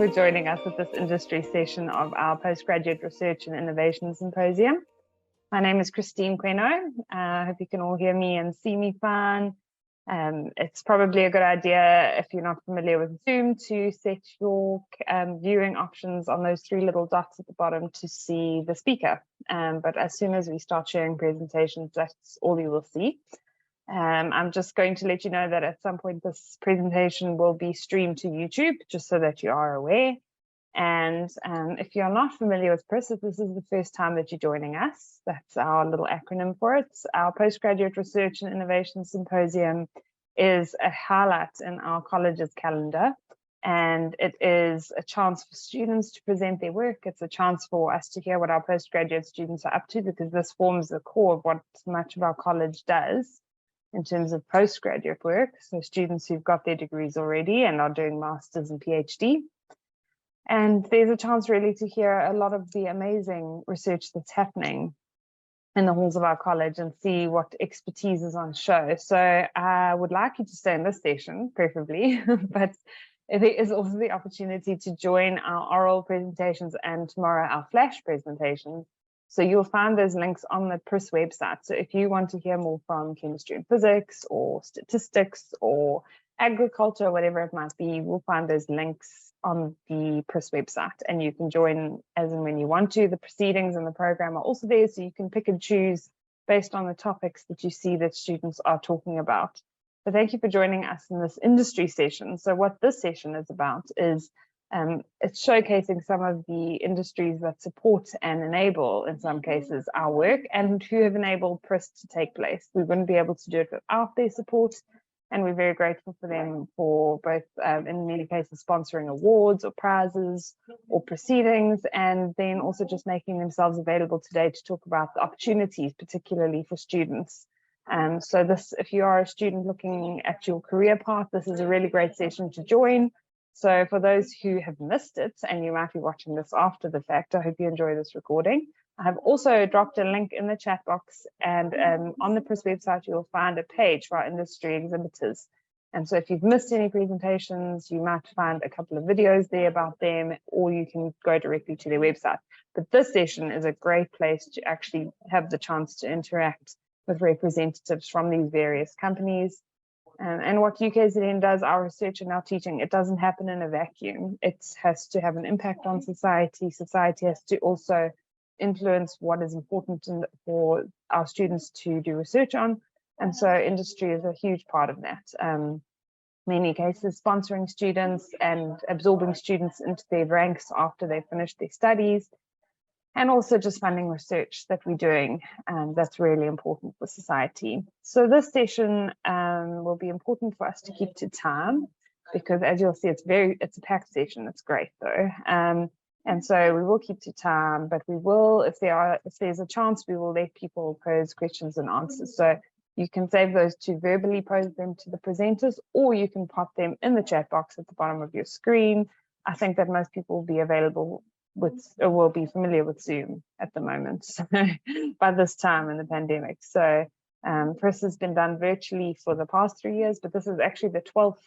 for joining us at this industry session of our Postgraduate Research and Innovation Symposium. My name is Christine Queno. I hope you can all hear me and see me fine. It's probably a good idea, if you're not familiar with Zoom, to set your viewing options on those three little dots at the bottom to see the speaker. But as soon as we start sharing presentations, that's all you will see. I'm just going to let you know that at some point this presentation will be streamed to YouTube, just so that you are aware. And if you're not familiar with PRIS, if this is the first time that you're joining us, that's our little acronym for it. Our Postgraduate Research and Innovation Symposium is a highlight in our college's calendar. And it is a chance for students to present their work. It's a chance for us to hear what our postgraduate students are up to, because this forms the core of what much of our college does in terms of postgraduate work. So students who've got their degrees already and are doing masters and PhD. And there's a chance really to hear a lot of the amazing research that's happening in the halls of our college and see what expertise is on show. So I would like you to stay in this session, preferably, but there is also the opportunity to join our oral presentations and tomorrow our flash presentations. So you'll find those links on the PRIS website. So if you want to hear more from chemistry and physics or statistics or agriculture, whatever it might be, you will find those links on the PRIS website, and you can join as and when you want to. The proceedings and the program are also there, so you can pick and choose based on the topics that you see that students are talking about. But thank you for joining us in this industry session. So what this session is about is it's showcasing some of the industries that support and enable, in some cases, our work, and who have enabled PRIS to take place. We wouldn't be able to do it without their support, and we're very grateful for them for both, in many cases, sponsoring awards or prizes or proceedings, and then also just making themselves available today to talk about the opportunities, particularly for students. So this, if you are a student looking at your career path, this is a really great session to join. So for those who have missed it, and you might be watching this after the fact, I hope you enjoy this recording. I have also dropped a link in the chat box, and on the PRIS website, you'll find a page for our industry exhibitors. And so if you've missed any presentations, you might find a couple of videos there about them, or you can go directly to their website. But this session is a great place to actually have the chance to interact with representatives from these various companies. And what UKZN does, our research and our teaching, it doesn't happen in a vacuum. It has to have an impact on society. Society has to also influence what is important for our students to do research on. And so industry is a huge part of that. Many cases sponsoring students and absorbing students into their ranks after they finish their studies, and also just funding research that we're doing, and that's really important for society. So this session will be important for us to keep to time, because as you'll see, it's a packed session. It's great though. And so we will keep to time, but we will, if there's a chance, we will let people pose questions and answers. So you can save those to verbally pose them to the presenters, or you can pop them in the chat box at the bottom of your screen. I think that most people will be available with, or will be familiar with Zoom at the moment, so by this time in the pandemic. So PRIS has been done virtually for the past 3 years, but this is actually the 12th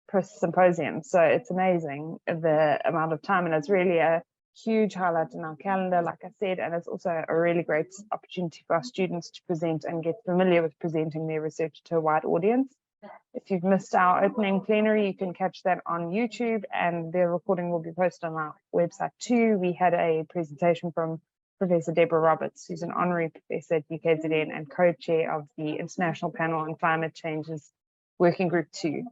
PRIS symposium. So it's amazing the amount of time, and it's really a huge highlight in our calendar, like I said, and it's also a really great opportunity for our students to present and get familiar with presenting their research to a wide audience. If you've missed our opening plenary, you can catch that on YouTube, and the recording will be posted on our website too. We had a presentation from Professor Deborah Roberts, who's an honorary professor at UKZN and co-chair of the International Panel on Climate Change's Working Group 2.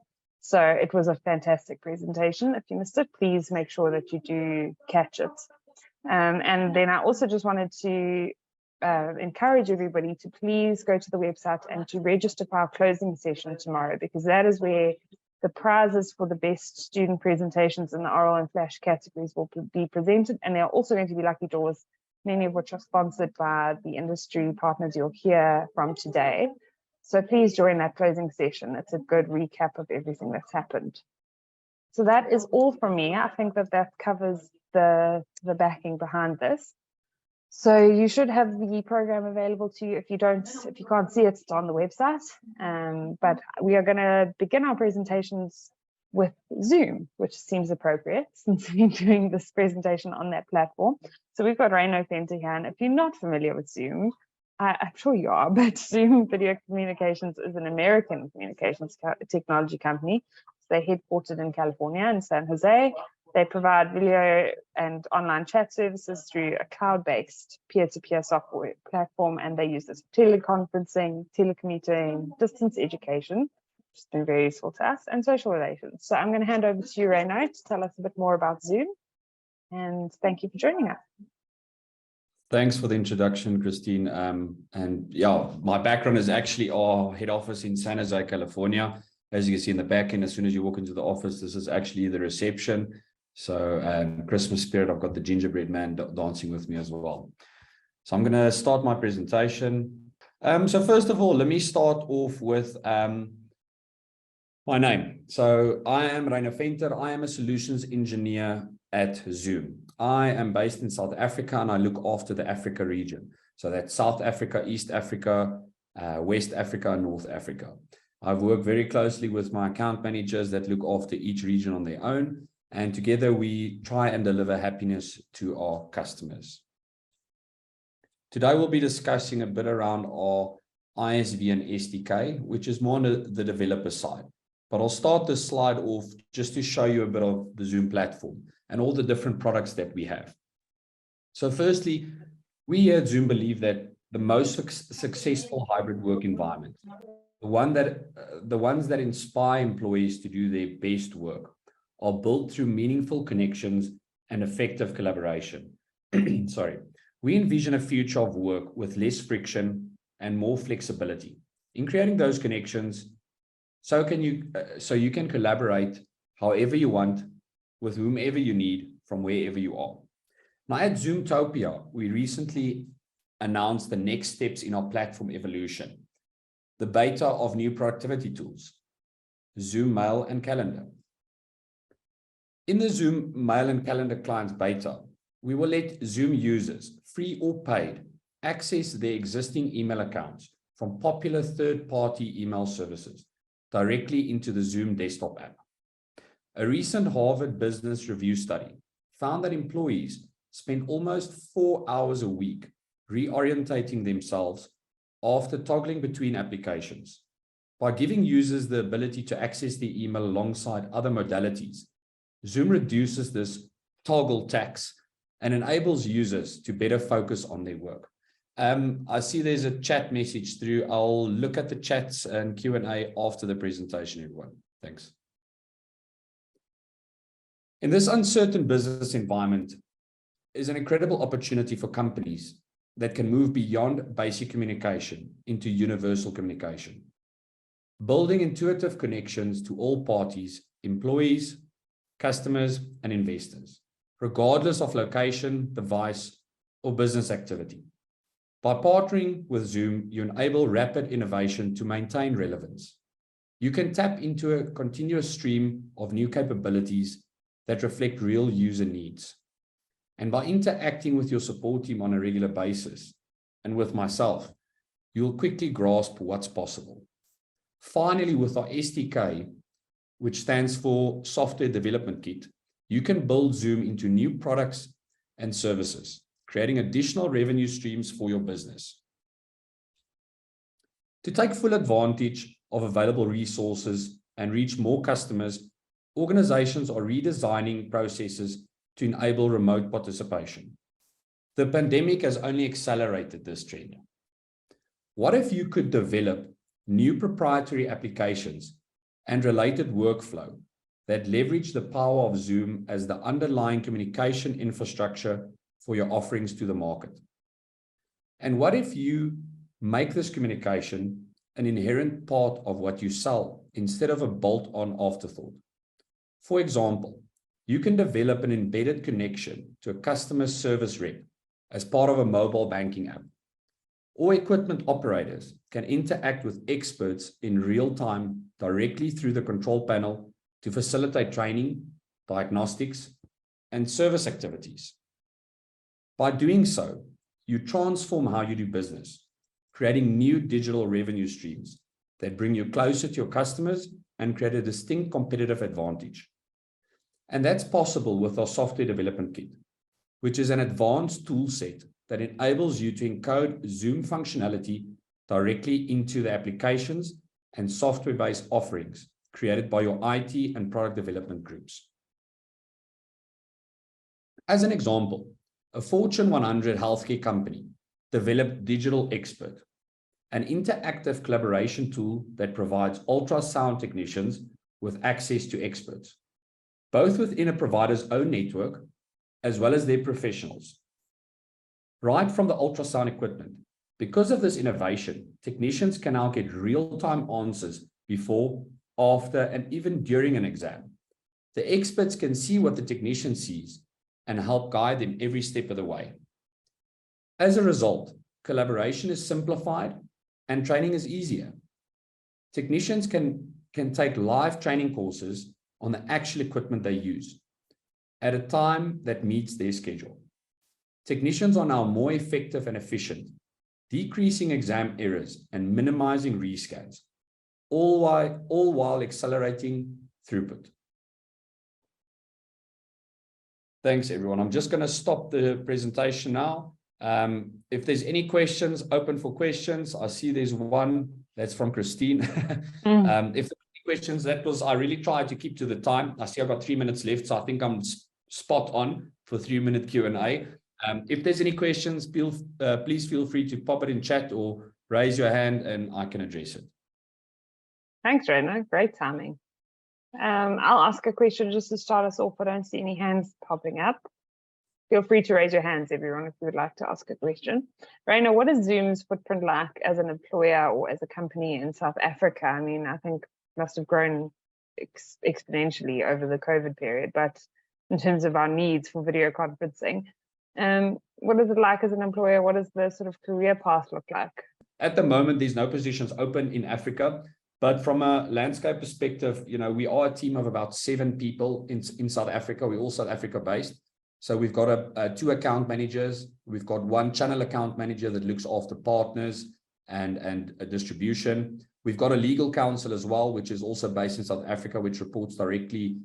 So it was a fantastic presentation. If you missed it, please make sure that you do catch it. And then I also just wanted to encourage everybody to please go to the website and to register for our closing session tomorrow, because that is where the prizes for the best student presentations in the oral and flash categories will be presented. And there are also going to be lucky draws, many of which are sponsored by the industry partners you'll hear from today. So please join that closing session. It's a good recap of everything that's happened. So that is all from me. I think that covers the backing behind this. So you should have the program available to you. If you can't see it, it's on the website. But we are going to begin our presentations with Zoom, which seems appropriate since we're doing this presentation on that platform. So we've got Reino Venter here, and if you're not familiar with Zoom, I'm sure you are, but Zoom Video Communications is an American communications technology company. So they're headquartered in California, in San Jose. They provide video and online chat services through a cloud-based peer-to-peer software platform, and they use this for teleconferencing, telecommuting, distance education, which has been very useful to us, and social relations. So I'm going to hand over to you, Reino, to tell us a bit more about Zoom, and thank you for joining us. Thanks for the introduction, Christine. And yeah, my background is actually our head office in San Jose, California. As you can see in the back end, as soon as you walk into the office, this is actually the reception. So Christmas spirit, I've got the gingerbread man dancing with me as well. So I'm going to start my presentation. So first of all, let me start off with my name. So I am Reino Venter. I am a solutions engineer at Zoom. I am based in South Africa, and I look after the Africa region. So that's South Africa, East Africa, West Africa, and North Africa. I've worked very closely with my account managers that look after each region on their own. And together we try and deliver happiness to our customers. Today we'll be discussing a bit around our ISV and SDK, which is more on the developer side. But I'll start this slide off just to show you a bit of the Zoom platform and all the different products that we have. So firstly, we here at Zoom believe that the most successful hybrid work environment, the ones that inspire employees to do their best work, are built through meaningful connections and effective collaboration. Sorry. We envision a future of work with less friction and more flexibility. In creating those connections, so you can collaborate however you want, with whomever you need, from wherever you are. Now at Zoomtopia, we recently announced the next steps in our platform evolution, the beta of new productivity tools, Zoom Mail and Calendar. In the Zoom Mail and Calendar clients beta, we will let Zoom users, free or paid, access their existing email accounts from popular third-party email services directly into the Zoom desktop app. A recent Harvard Business Review study found that employees spend almost 4 hours a week reorientating themselves after toggling between applications. By giving users the ability to access the email alongside other modalities, Zoom reduces this toggle tax and enables users to better focus on their work. I see there's a chat message through. I'll look at the chats and Q&A after the presentation, everyone. Thanks. In this uncertain business environment is an incredible opportunity for companies that can move beyond basic communication into universal communication. Building intuitive connections to all parties, employees, customers, and investors, regardless of location, device, or business activity. By partnering with Zoom, you enable rapid innovation to maintain relevance. You can tap into a continuous stream of new capabilities that reflect real user needs. And by interacting with your support team on a regular basis, and with myself, you'll quickly grasp what's possible. Finally, with our SDK, which stands for Software Development Kit, you can build Zoom into new products and services, creating additional revenue streams for your business. To take full advantage of available resources and reach more customers, organizations are redesigning processes to enable remote participation. The pandemic has only accelerated this trend. What if you could develop new proprietary applications and related workflow that leverage the power of Zoom as the underlying communication infrastructure for your offerings to the market? And what if you make this communication an inherent part of what you sell instead of a bolt-on afterthought? For example, you can develop an embedded connection to a customer service rep as part of a mobile banking app. Or equipment operators can interact with experts in real time directly through the control panel to facilitate training, diagnostics, and service activities. By doing so, you transform how you do business, creating new digital revenue streams that bring you closer to your customers and create a distinct competitive advantage. And that's possible with our software development kit, which is an advanced tool set that enables you to encode Zoom functionality directly into the applications and software-based offerings created by your IT and product development groups. As an example, a Fortune 100 healthcare company developed Digital Expert, an interactive collaboration tool that provides ultrasound technicians with access to experts, both within a provider's own network as well as their professionals. Right from the ultrasound equipment, because of this innovation, technicians can now get real-time answers before, after, and even during an exam. The experts can see what the technician sees and help guide them every step of the way. As a result, collaboration is simplified and training is easier. Technicians can take live training courses on the actual equipment they use at a time that meets their schedule. Technicians are now more effective and efficient, decreasing exam errors and minimizing rescans, all while accelerating throughput. Thanks, everyone. I'm just going to stop the presentation now. If there's any questions, open for questions. I see there's one that's from Christine. If there's any questions, I really tried to keep to the time. I see I've got 3 minutes left, so I think I'm spot on for 3-minute Q&A. If there's any questions, please feel free to pop it in chat or raise your hand and I can address it. Thanks, Rainer. Great timing. I'll ask a question just to start us off. I don't see any hands popping up. Feel free to raise your hands, everyone, if you would like to ask a question. Rainer, what is Zoom's footprint like as an employer or as a company in South Africa? I mean, I think it must have grown exponentially over the COVID period, but in terms of our needs for video conferencing, what is it like as an employer? What does the sort of career path look like? At the moment, there's no positions open in Africa. But from a landscape perspective, we are a team of about 7 people in South Africa. We're all South Africa based. So we've got 2 account managers. We've got 1 channel account manager that looks after partners and a distribution. We've got a legal counsel as well, which is also based in South Africa, which reports directly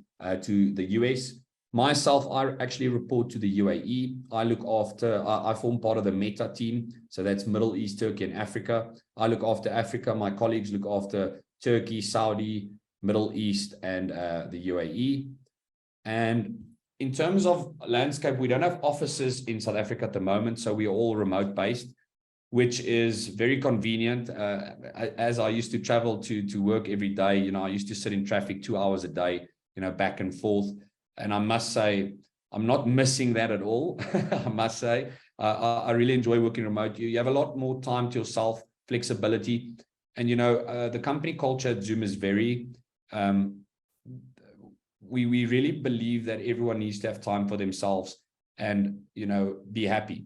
to the US. Myself, I actually report to the UAE. I form part of the Meta team. So that's Middle East, Turkey, and Africa. I look after Africa. My colleagues look after Turkey, Saudi, Middle East, and the UAE. And in terms of landscape, we don't have offices in South Africa at the moment, so we're all remote based, which is very convenient. As I used to travel to work every day, I used to sit in traffic 2 hours a day, back and forth. And I must say, I'm not missing that at all. I must say, I really enjoy working remote. You have a lot more time to yourself, flexibility. And, the company culture at Zoom is very, we really believe that everyone needs to have time for themselves and, be happy.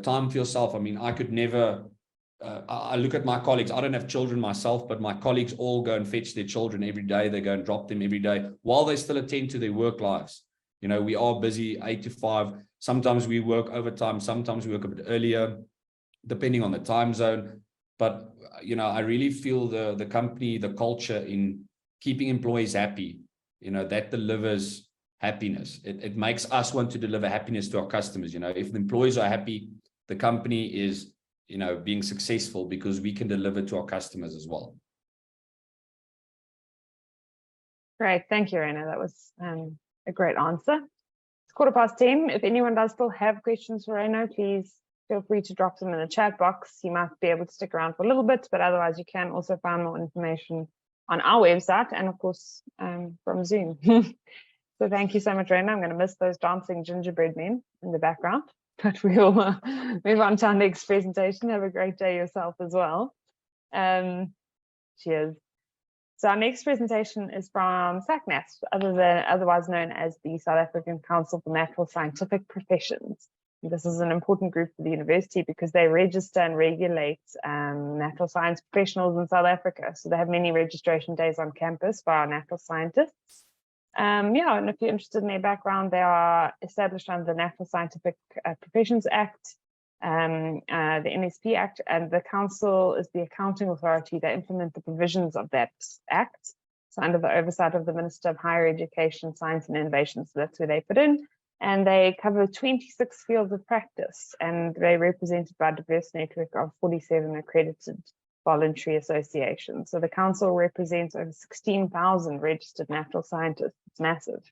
Time for yourself. I mean, I could never, I look at my colleagues. I don't have children myself, but my colleagues all go and fetch their children every day. They go and drop them every day while they still attend to their work lives. We are busy 8 to 5. Sometimes we work overtime. Sometimes we work a bit earlier, depending on the time zone. But, I really feel the company, the culture in keeping employees happy, that delivers happiness. It makes us want to deliver happiness to our customers. If the employees are happy, the company is, being successful because we can deliver to our customers as well. Great. Thank you, Rainer. That was a great answer. It's 10:15. If anyone does still have questions for Rainer, please feel free to drop them in the chat box. You might be able to stick around for a little bit, but otherwise you can also find more information on our website and, of course, from Zoom. So thank you so much, Rainer. I'm going to miss those dancing gingerbread men in the background, but we'll move on to our next presentation. Have a great day yourself as well. Cheers. So our next presentation is from SACNASP, otherwise known as the South African Council for Natural Scientific Professions. This is an important group for the university because they register and regulate natural science professionals in South Africa. So they have many registration days on campus for our natural scientists. And if you're interested in their background, they are established under the Natural Scientific Professions Act, the NSP Act, and the council is the accounting authority that implement the provisions of that act. So under the oversight of the Minister of Higher Education, Science and Innovation, so that's where they put in. And they cover 26 fields of practice, and they're represented by a diverse network of 47 accredited voluntary associations. So the council represents over 16,000 registered natural scientists. It's massive.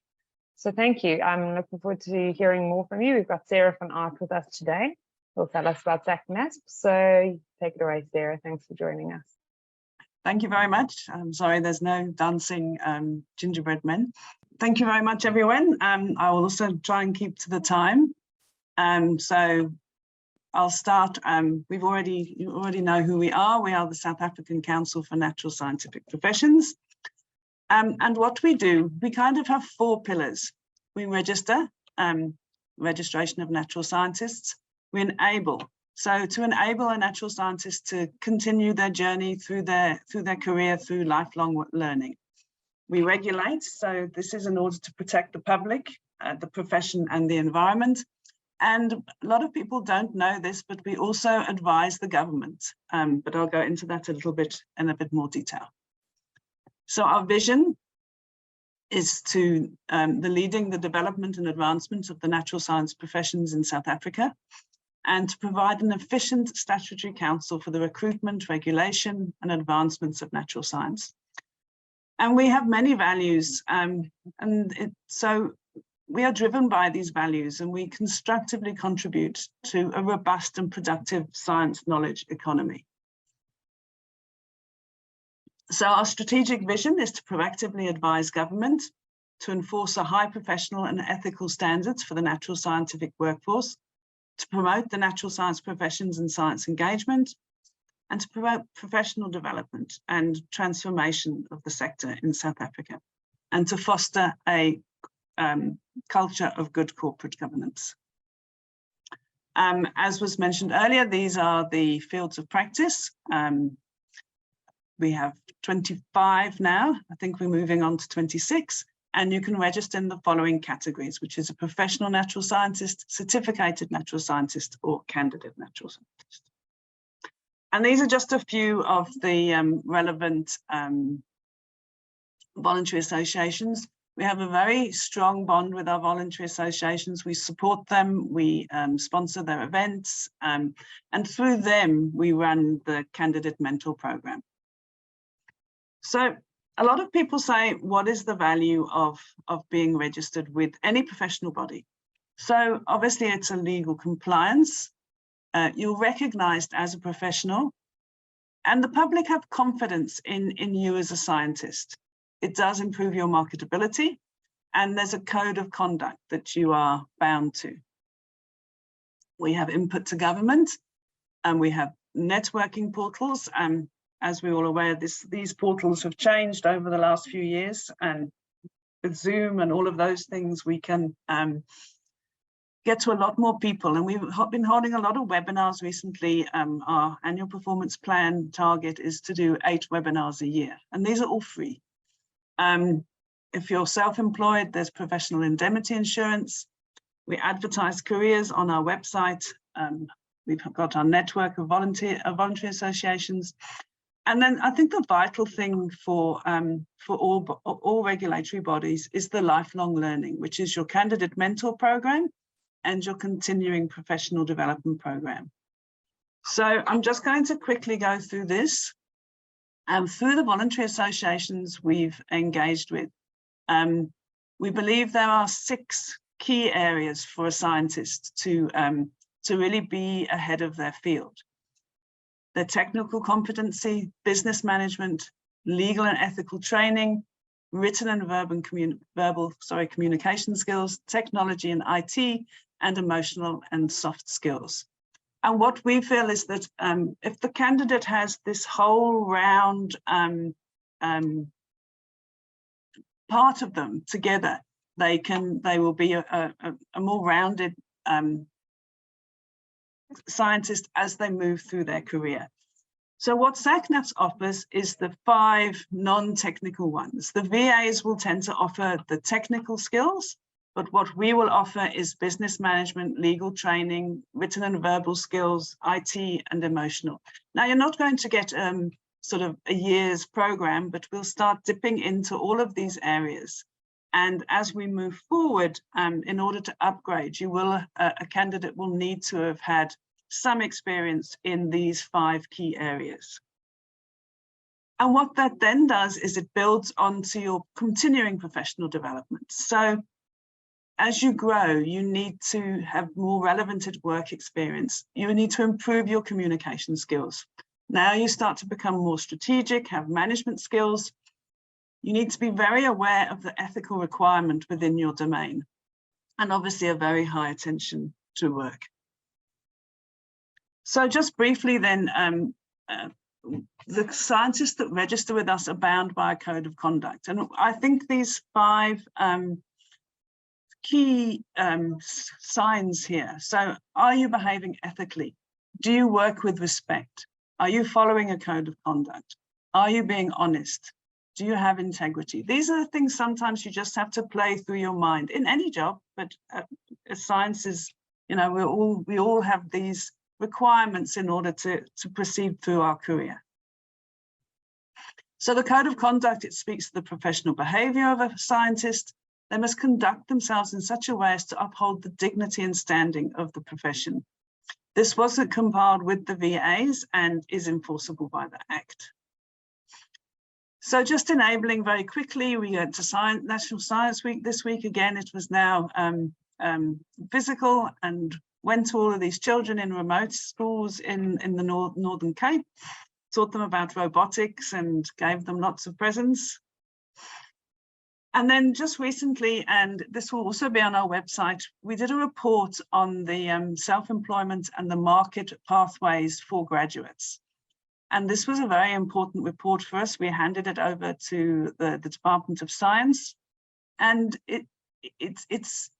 So thank you. I'm looking forward to hearing more from you. We've got Sarah van Aert with us today, who'll tell us about SACNASP. So take it away, Sarah. Thanks for joining us. Thank you very much. I'm sorry there's no dancing gingerbread men. Thank you very much, everyone. I will also try and keep to the time. So I'll start. You already know who we are. We are the South African Council for Natural Scientific Professions. And what we do, we kind of have 4 pillars. We register, registration of natural scientists. We enable. So to enable a natural scientist to continue their journey through their career, through lifelong learning. We regulate, so this is in order to protect the public, the profession and the environment. And a lot of people don't know this, but we also advise the government. But I'll go into that a little bit in a bit more detail. So our vision is to leading the development and advancement of the natural science professions in South Africa, and to provide an efficient statutory council for the recruitment, regulation, and advancements of natural science. And we have many values, so we are driven by these values, and we constructively contribute to a robust and productive science knowledge economy. So our strategic vision is to proactively advise government to enforce a high professional and ethical standards for the natural scientific workforce, to promote the natural science professions and science engagement, and to promote professional development and transformation of the sector in South Africa, and to foster a culture of good corporate governance. As was mentioned earlier, these are the fields of practice. We have 25 now. I think we're moving on to 26. And you can register in the following categories, which is a professional natural scientist, certificated natural scientist, or candidate natural scientist. And these are just a few of the relevant voluntary associations. We have a very strong bond with our voluntary associations. We support them, we sponsor their events, and through them, we run the candidate mentor program. So a lot of people say, what is the value of being registered with any professional body? So obviously it's a legal compliance. You're recognized as a professional, and the public have confidence in you as a scientist. It does improve your marketability, and there's a code of conduct that you are bound to. We have input to government, and we have networking portals. As we're all aware, these portals have changed over the last few years, and with Zoom and all of those things, we can get to a lot more people. And we've been holding a lot of webinars recently. Our annual performance plan target is to do 8 webinars a year, and these are all free. If you're self-employed, there's professional indemnity insurance. We advertise careers on our website. We've got our network of voluntary associations. And then I think the vital thing for all regulatory bodies is the lifelong learning, which is your candidate mentor program and your continuing professional development program. So I'm just going to quickly go through this. Through the voluntary associations we've engaged with, we believe there are 6 key areas for a scientist to really be ahead of their field. Their technical competency, business management, legal and ethical training, written and verbal communication skills, technology and IT, and emotional and soft skills. And what we feel is that if the candidate has this whole round part of them together, they will be a more rounded scientist as they move through their career. So what SACNASP offers is the 5 non-technical ones. The VAs will tend to offer the technical skills, but what we will offer is business management, legal training, written and verbal skills, IT, and emotional. Now, you're not going to get sort of a year's program, but we'll start dipping into all of these areas. And as we move forward, in order to upgrade, a candidate will need to have had some experience in these 5 key areas. And what that then does is it builds onto your continuing professional development. So as you grow, you need to have more relevant work experience. You need to improve your communication skills. Now you start to become more strategic, have management skills. You need to be very aware of the ethical requirement within your domain, and obviously a very high attention to work. So just briefly then, the scientists that register with us are bound by a code of conduct. And I think these 5 key signs here. So are you behaving ethically? Do you work with respect? Are you following a code of conduct? Are you being honest? Do you have integrity? These are the things sometimes you just have to play through your mind in any job, but science is, you know, we all have these requirements in order to proceed through our career. So the code of conduct, it speaks to the professional behavior of a scientist. They must conduct themselves in such a way as to uphold the dignity and standing of the profession. This wasn't compiled with the VAs and is enforceable by the Act. So just enabling very quickly, we went to National Science Week this week. Again, it was now physical, and went to all of these children in remote schools in the Northern Cape, taught them about robotics and gave them lots of presents. And then just recently, and this will also be on our website, we did a report on the self-employment and the market pathways for graduates. And this was a very important report for us. We handed it over to the Department of Science, and it's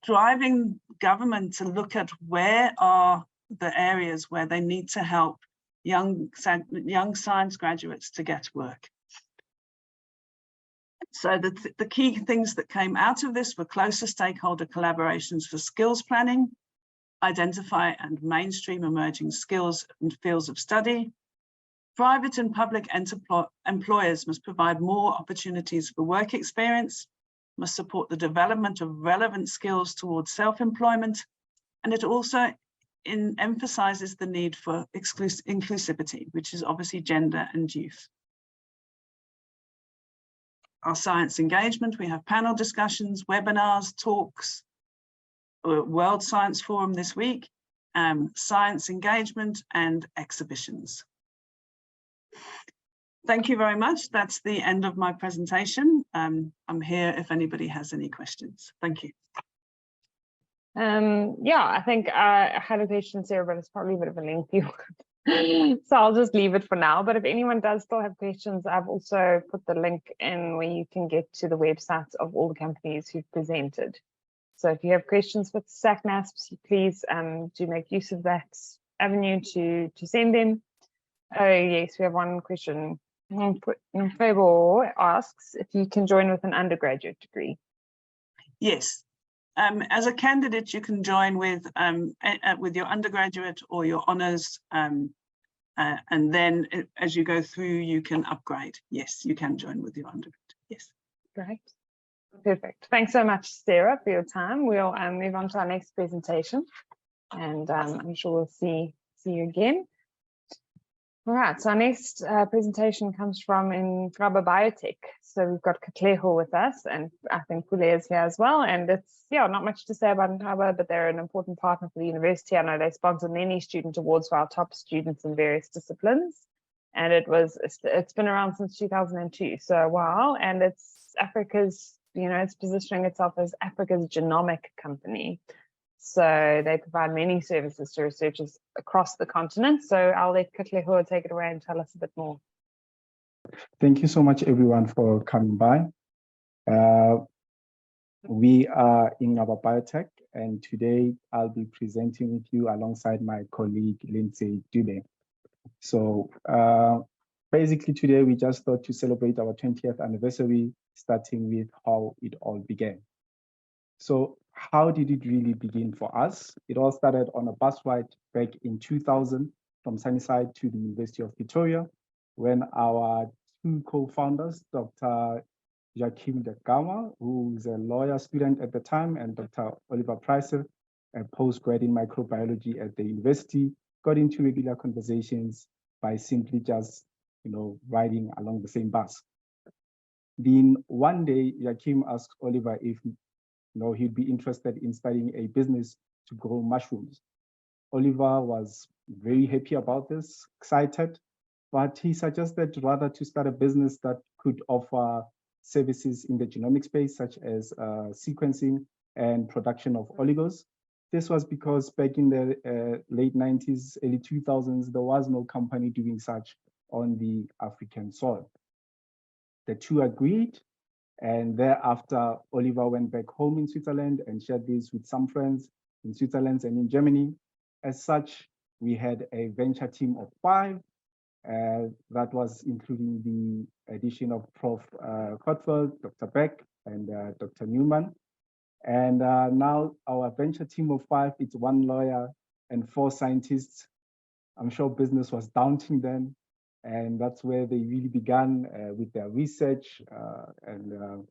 driving government to look at where are the areas where they need to help young science graduates to get work. So the key things that came out of this were closer stakeholder collaborations for skills planning, identify and mainstream emerging skills and fields of study. Private and public employers must provide more opportunities for work experience, must support the development of relevant skills towards self-employment, and it also emphasizes the need for inclusivity, which is obviously gender and youth. Our science engagement, we have panel discussions, webinars, talks, World Science Forum this week, science engagement and exhibitions. Thank you very much. That's the end of my presentation. I'm here if anybody has any questions. Thank you. Yeah, I think I had a question, Sarah, but it's probably a bit of a lengthy one. So I'll just leave it for now. But if anyone does still have questions, I've also put the link in where you can get to the websites of all the companies who've presented. So if you have questions with SACNASP, please do make use of that avenue to send them. Oh, yes, we have one question. Fabo asks if you can join with an undergraduate degree. Yes. As a candidate, you can join with your undergraduate or your honours, and then as you go through, you can upgrade. Yes, you can join with your undergraduate. Yes. Great. Perfect. Thanks so much, Sarah, for your time. We'll move on to our next presentation, and I'm sure we'll see you again. All right, so our next presentation comes from Inqaba Biotec. So we've got Katlego with us, and I think Pule is here as well. And it's, yeah, not much to say about Inqaba, but they're an important partner for the university. I know they sponsor many student awards for our top students in various disciplines. And it's been around since 2002, so a while. And it's Africa's, it's positioning itself as Africa's genomic company. So they provide many services to researchers across the continent. So I'll let Katlego take it away and tell us a bit more. Thank you so much, everyone, for coming by. We are Inqaba Biotec, and today I'll be presenting with you alongside my colleague, Lindsay Dube. So basically today we just thought to celebrate our 20th anniversary, starting with how it all began. So how did it really begin for us? It all started on a bus ride back in 2000 from Sunnyside to the University of Pretoria. when our two co-founders, Dr. Joachim de Gama, who is a lawyer student at the time, and Dr. Oliver Price, a postgrad in microbiology at the university, got into regular conversations by simply just, riding along the same bus. Then one day, Joachim asked Oliver if he'd be interested in studying a business to grow mushrooms. Oliver was very happy about this, excited, but he suggested rather to start a business that could offer services in the genomic space, such as sequencing and production of oligos. This was because back in the late 90s, early 2000s, there was no company doing such on the African soil. The two agreed, and thereafter, Oliver went back home in Switzerland and shared this with some friends in Switzerland and in Germany. As such, we had a venture team of 5, that was including the addition of Prof. Kotfeld, Dr. Beck, and Dr. Newman. And now our venture team of 5, it's 1 lawyer and 4 scientists. I'm sure business was daunting then, and that's where they really began with their research and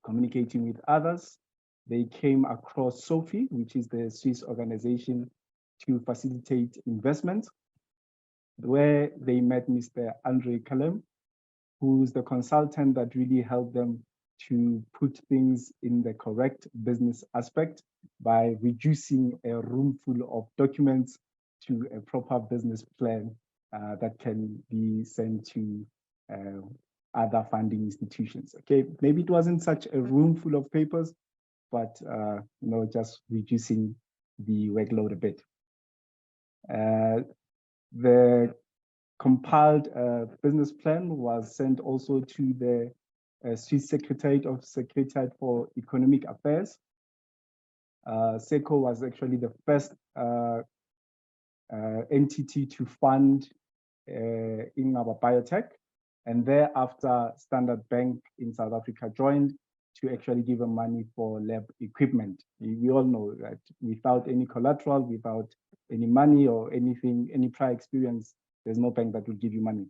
communicating with others. They came across SOFI, which is the Swiss organization to facilitate investment, where they met Mr. Andre Kalem, who's the consultant that really helped them to put things in the correct business aspect by reducing a room full of documents to a proper business plan that can be sent to other funding institutions. Okay, maybe it wasn't such a room full of papers, but just reducing the workload a bit. The compiled business plan was sent also to the Swiss Secretariat for Economic Affairs. SECO was actually the first entity to fund Inqaba Biotec, and thereafter Standard Bank in South Africa joined to actually give them money for lab equipment. We all know that without any collateral, without any money or anything, any prior experience, there's no bank that will give you money.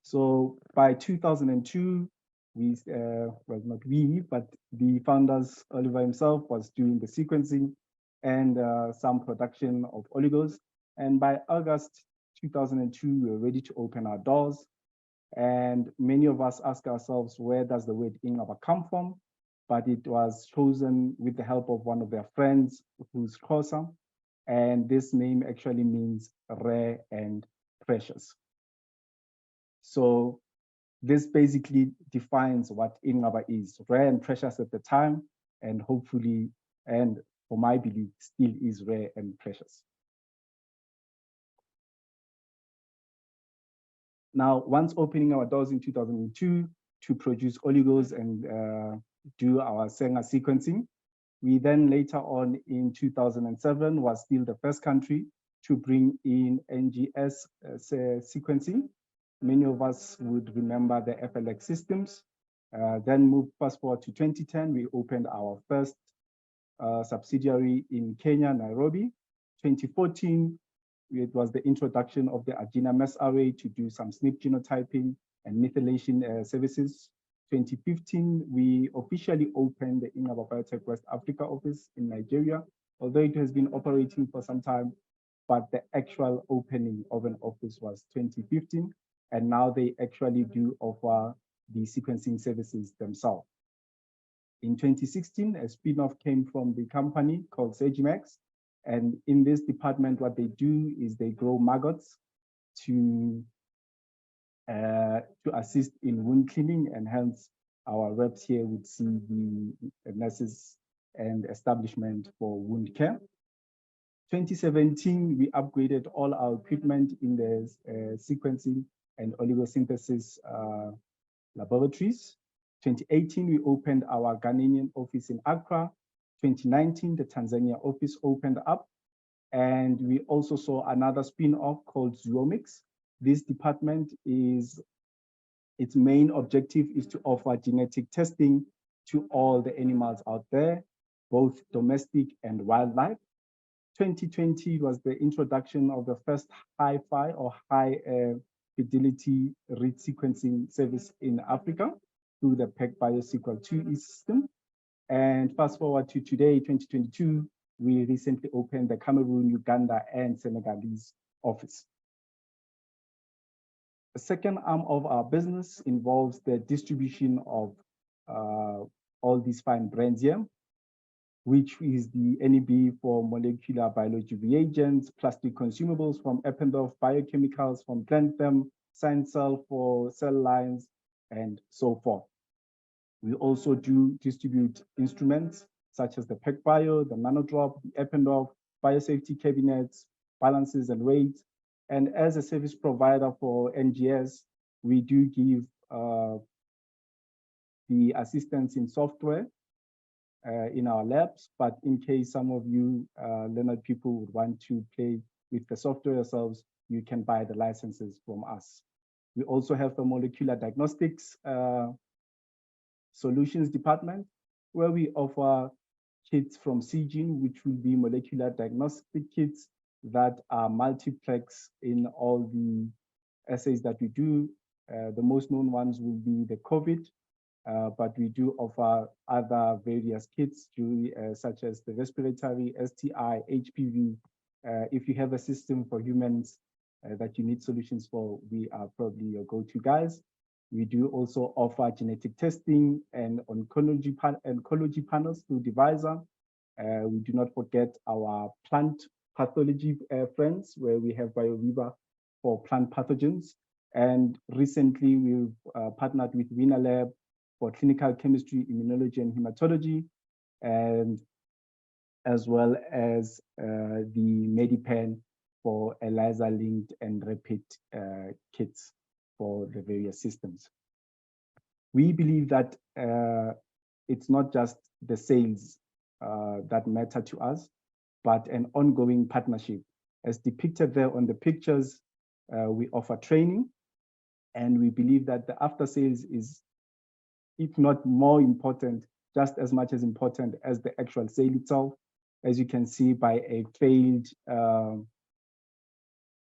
So by 2002, well, not we, but the founders, Oliver himself, was doing the sequencing and some production of oligos. And by August 2002, we were ready to open our doors. And many of us ask ourselves, where does the word Inqaba come from? But it was chosen with the help of one of their friends, who's Xhosa. And this name actually means rare and precious. So this basically defines what Inqaba is, rare and precious at the time, and hopefully, and for my belief, still is rare and precious. Now, once opening our doors in 2002 to produce oligos and do our Sanger sequencing, we then later on in 2007 was still the first country to bring in NGS sequencing. Many of us would remember the FLX systems. Then fast forward to 2010, we opened our first subsidiary in Kenya, Nairobi. 2014, it was the introduction of the Agena mass array to do some SNP genotyping and methylation services. 2015, we officially opened the Inqaba Biotec West Africa office in Nigeria, although it has been operating for some time, but the actual opening of an office was 2015, and now they actually do offer the sequencing services themselves. In 2016, a spin-off came from the company called Sagimax, and in this department, what they do is they grow maggots to assist in wound cleaning, and hence our reps here would see the nurses and establishment for wound care. 2017, we upgraded all our equipment in the sequencing and oligosynthesis laboratories. 2018, we opened our Ghanaian office in Accra. 2019, the Tanzania office opened up, and we also saw another spin-off called Zoomics. This department its main objective is to offer genetic testing to all the animals out there, both domestic and wildlife. 2020 was the introduction of the first hi-fi or high fidelity read sequencing service in Africa through the PacBio SQL 2 system. And fast forward to today, 2022, we recently opened the Cameroon, Uganda, and Senegalese office. The second arm of our business involves the distribution of all these fine brands here, which is the NEB for molecular biology reagents, plastic consumables from Eppendorf, biochemicals from Grantham, Science-Cell for cell lines, and so forth. We also do distribute instruments such as the PacBio, the NanoDrop, the Eppendorf, biosafety cabinets, balances and weights. And as a service provider for NGS, we do give the assistance in software in our labs, but in case some of you learned people would want to play with the software yourselves, you can buy the licenses from us. We also have a molecular diagnostics solutions department, where we offer kits from CGene, which will be molecular diagnostic kits that are multiplex in all the assays that we do. The most known ones will be the COVID, but we do offer other various kits, such as the respiratory, STI, HPV. If you have a system for humans that you need solutions for, we are probably your go-to guys. We do also offer genetic testing and oncology panels through Divisor. We do not forget our plant pathology friends, where we have BioViva for plant pathogens. And recently, we've partnered with WINALab for clinical chemistry, immunology, and hematology, and as well as the MediPen for ELISA-linked and rapid kits for the various systems. We believe that it's not just the sales that matter to us, but an ongoing partnership. As depicted there on the pictures, we offer training, and we believe that the after sales is, if not more important, just as much as important as the actual sale itself, as you can see by a failed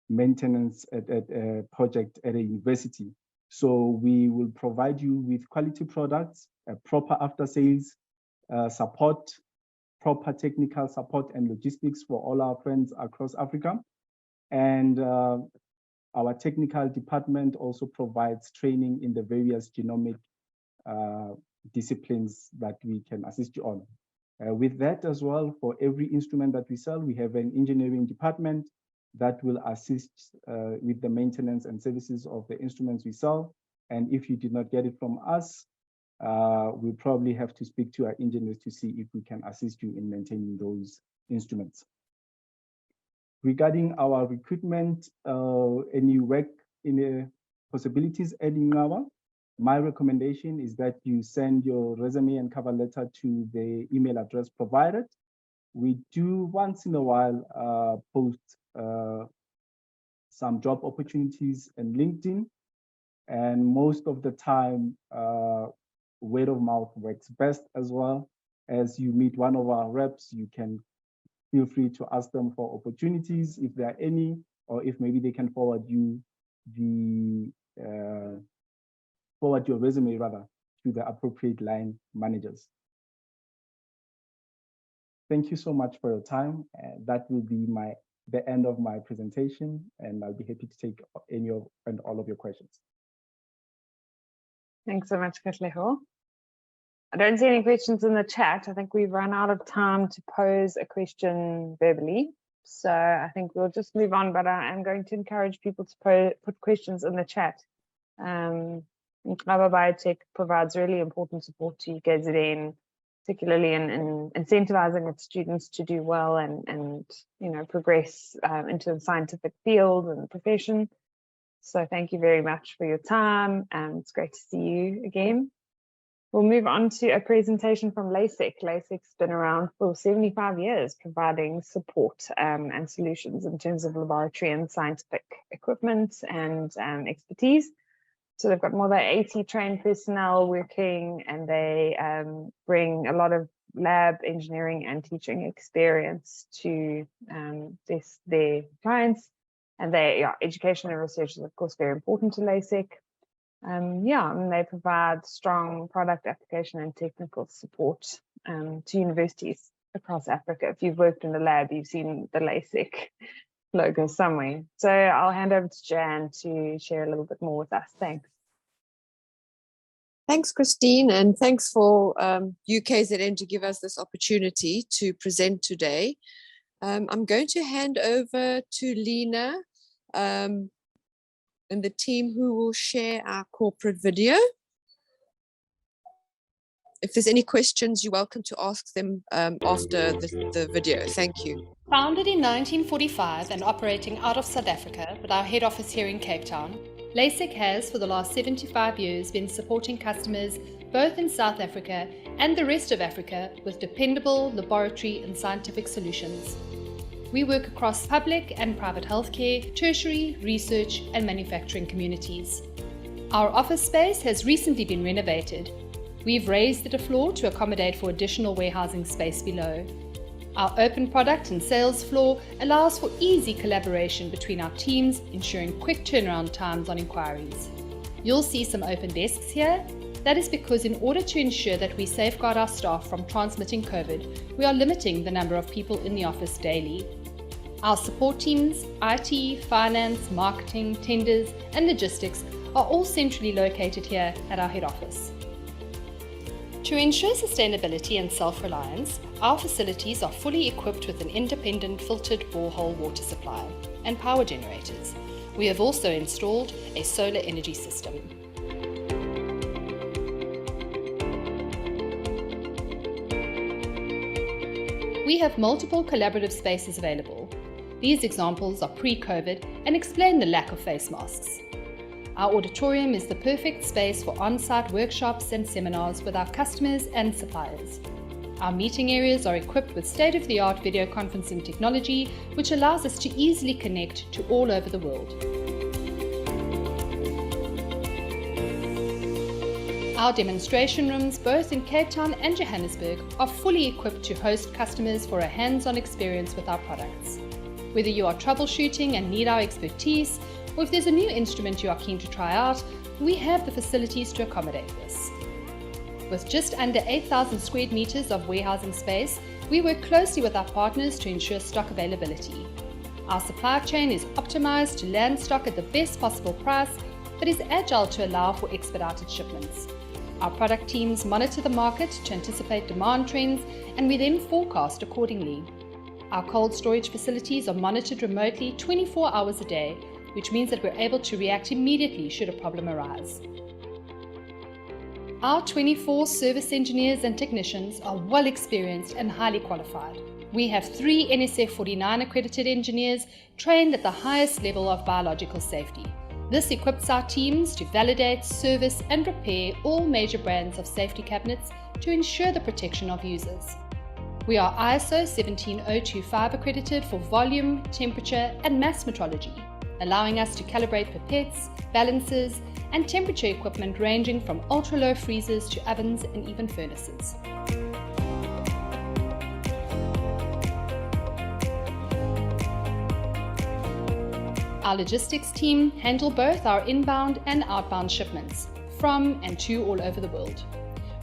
maintenance at a project at a university. So we will provide you with quality products, proper after sales support, proper technical support and logistics for all our friends across Africa. And our technical department also provides training in the various genomic disciplines that we can assist you on. With that as well, for every instrument that we sell, we have an engineering department that will assist with the maintenance and services of the instruments we sell. And if you did not get it from us, we probably have to speak to our engineers to see if we can assist you in maintaining those instruments. Regarding our recruitment, any work in the possibilities at Inqaba, my recommendation is that you send your resume and cover letter to the email address provided. We do once in a while post some job opportunities in LinkedIn, and most of the time word of mouth works best as well. As you meet one of our reps, you can feel free to ask them for opportunities if there are any, or if maybe they can forward you the forward your resume rather to the appropriate line managers. Thank you so much for your time. That will be the end of my presentation, and I'll be happy to take any of and all of your questions. Thanks so much, Katlego. I don't see any questions in the chat. I think we've run out of time to pose a question verbally. So I think we'll just move on, but I am going to encourage people to put questions in the chat. Inqaba Biotec provides really important support to KZN, particularly in incentivizing its students to do well and progress into the scientific field and profession. So thank you very much for your time, and it's great to see you again. We'll move on to a presentation from Lasec. Lasec's been around for 75 years, providing support and solutions in terms of laboratory and scientific equipment and expertise. So they've got more than 80 trained personnel working, and they bring a lot of lab engineering and teaching experience to their clients. And education and research is, of course, very important to Lasec. And they provide strong product application and technical support to universities across Africa. If you've worked in the lab, you've seen the Lasec logo somewhere. So I'll hand over to Jan to share a little bit more with us. Thanks. Thanks, Christine, and thanks for UKZN to give us this opportunity to present today. I'm going to hand over to Lena and the team who will share our corporate video. If there's any questions, you're welcome to ask them after the video. Thank you. Founded in 1945 and operating out of South Africa with our head office here in Cape Town, Lasec has for the last 75 years been supporting customers both in South Africa and the rest of Africa with dependable laboratory and scientific solutions. We work across public and private healthcare, tertiary, research and manufacturing communities. Our office space has recently been renovated. We've raised the floor to accommodate for additional warehousing space below. Our open product and sales floor allows for easy collaboration between our teams, ensuring quick turnaround times on inquiries. You'll see some open desks here. That is because in order to ensure that we safeguard our staff from transmitting COVID, we are limiting the number of people in the office daily. Our support teams, IT, finance, marketing, tenders, and logistics are all centrally located here at our head office. To ensure sustainability and self-reliance, our facilities are fully equipped with an independent filtered borehole water supply and power generators. We have also installed a solar energy system. We have multiple collaborative spaces available. These examples are pre-COVID and explain the lack of face masks. Our auditorium is the perfect space for on-site workshops and seminars with our customers and suppliers. Our meeting areas are equipped with state-of-the-art video conferencing technology, which allows us to easily connect to all over the world. Our demonstration rooms, both in Cape Town and Johannesburg, are fully equipped to host customers for a hands-on experience with our products. Whether you are troubleshooting and need our expertise, or if there's a new instrument you are keen to try out, we have the facilities to accommodate this. With just under 8,000 square meters of warehousing space, we work closely with our partners to ensure stock availability. Our supply chain is optimized to land stock at the best possible price, but is agile to allow for expedited shipments. Our product teams monitor the market to anticipate demand trends, and we then forecast accordingly. Our cold storage facilities are monitored remotely 24 hours a day, which means that we're able to react immediately should a problem arise. Our 24 service engineers and technicians are well experienced and highly qualified. We have 3 NSF 49 accredited engineers trained at the highest level of biological safety. This equips our teams to validate, service and repair all major brands of safety cabinets to ensure the protection of users. We are ISO 17025 accredited for volume, temperature and mass metrology, allowing us to calibrate pipettes, balances, and temperature equipment ranging from ultra-low freezers to ovens and even furnaces. Our logistics team handle both our inbound and outbound shipments from and to all over the world.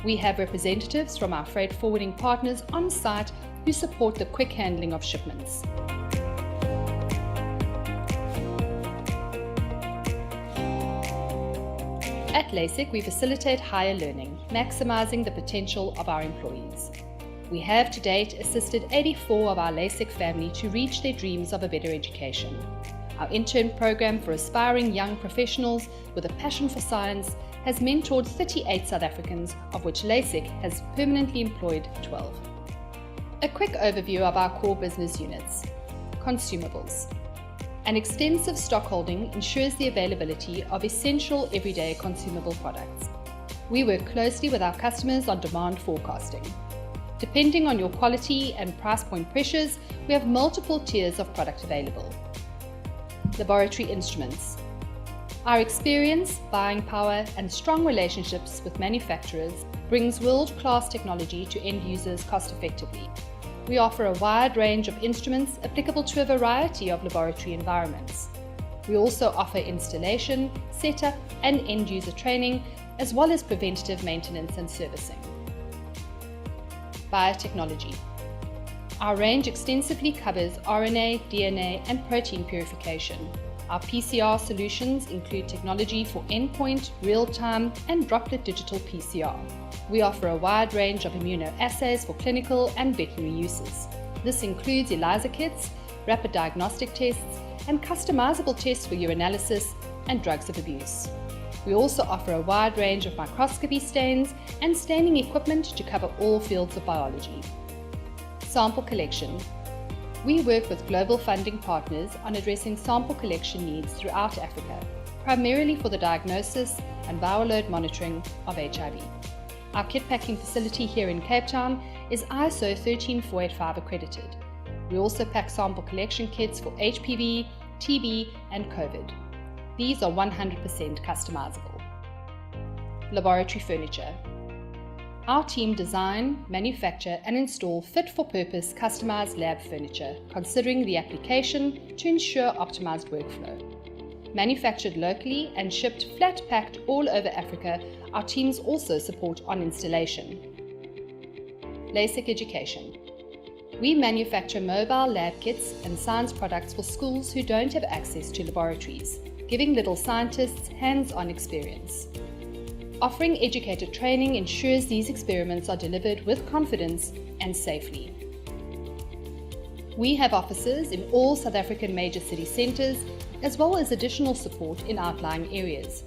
We have representatives from our freight forwarding partners on site who support the quick handling of shipments. At Lasec, we facilitate higher learning, maximizing the potential of our employees. We have to date assisted 84 of our Lasec family to reach their dreams of a better education. Our intern program for aspiring young professionals with a passion for science has mentored 38 South Africans, of which Lasec has permanently employed 12. A quick overview of our core business units. Consumables. An extensive stock holding ensures the availability of essential everyday consumable products. We work closely with our customers on demand forecasting. Depending on your quality and price point pressures, we have multiple tiers of product available. Laboratory instruments. Our experience, buying power, and strong relationships with manufacturers brings world-class technology to end users cost-effectively. We offer a wide range of instruments applicable to a variety of laboratory environments. We also offer installation, setup, and end-user training, as well as preventative maintenance and servicing. Biotechnology. Our range extensively covers RNA, DNA, and protein purification. Our PCR solutions include technology for endpoint, real-time, and droplet digital PCR. We offer a wide range of immunoassays for clinical and veterinary uses. This includes ELISA kits, rapid diagnostic tests, and customizable tests for urinalysis and drugs of abuse. We also offer a wide range of microscopy stains and staining equipment to cover all fields of biology. Sample collection. We work with global funding partners on addressing sample collection needs throughout Africa, primarily for the diagnosis and viral load monitoring of HIV. Our kit packing facility here in Cape Town is ISO 13485 accredited. We also pack sample collection kits for HPV, TB, and COVID. These are 100% customizable. Laboratory furniture. Our team design, manufacture, and install fit-for-purpose customized lab furniture, considering the application to ensure optimized workflow. Manufactured locally and shipped flat-packed all over Africa, our teams also support on installation. Lasec education. We manufacture mobile lab kits and science products for schools who don't have access to laboratories, giving little scientists hands-on experience. Offering educator training ensures these experiments are delivered with confidence and safely. We have offices in all South African major city centres, as well as additional support in outlying areas.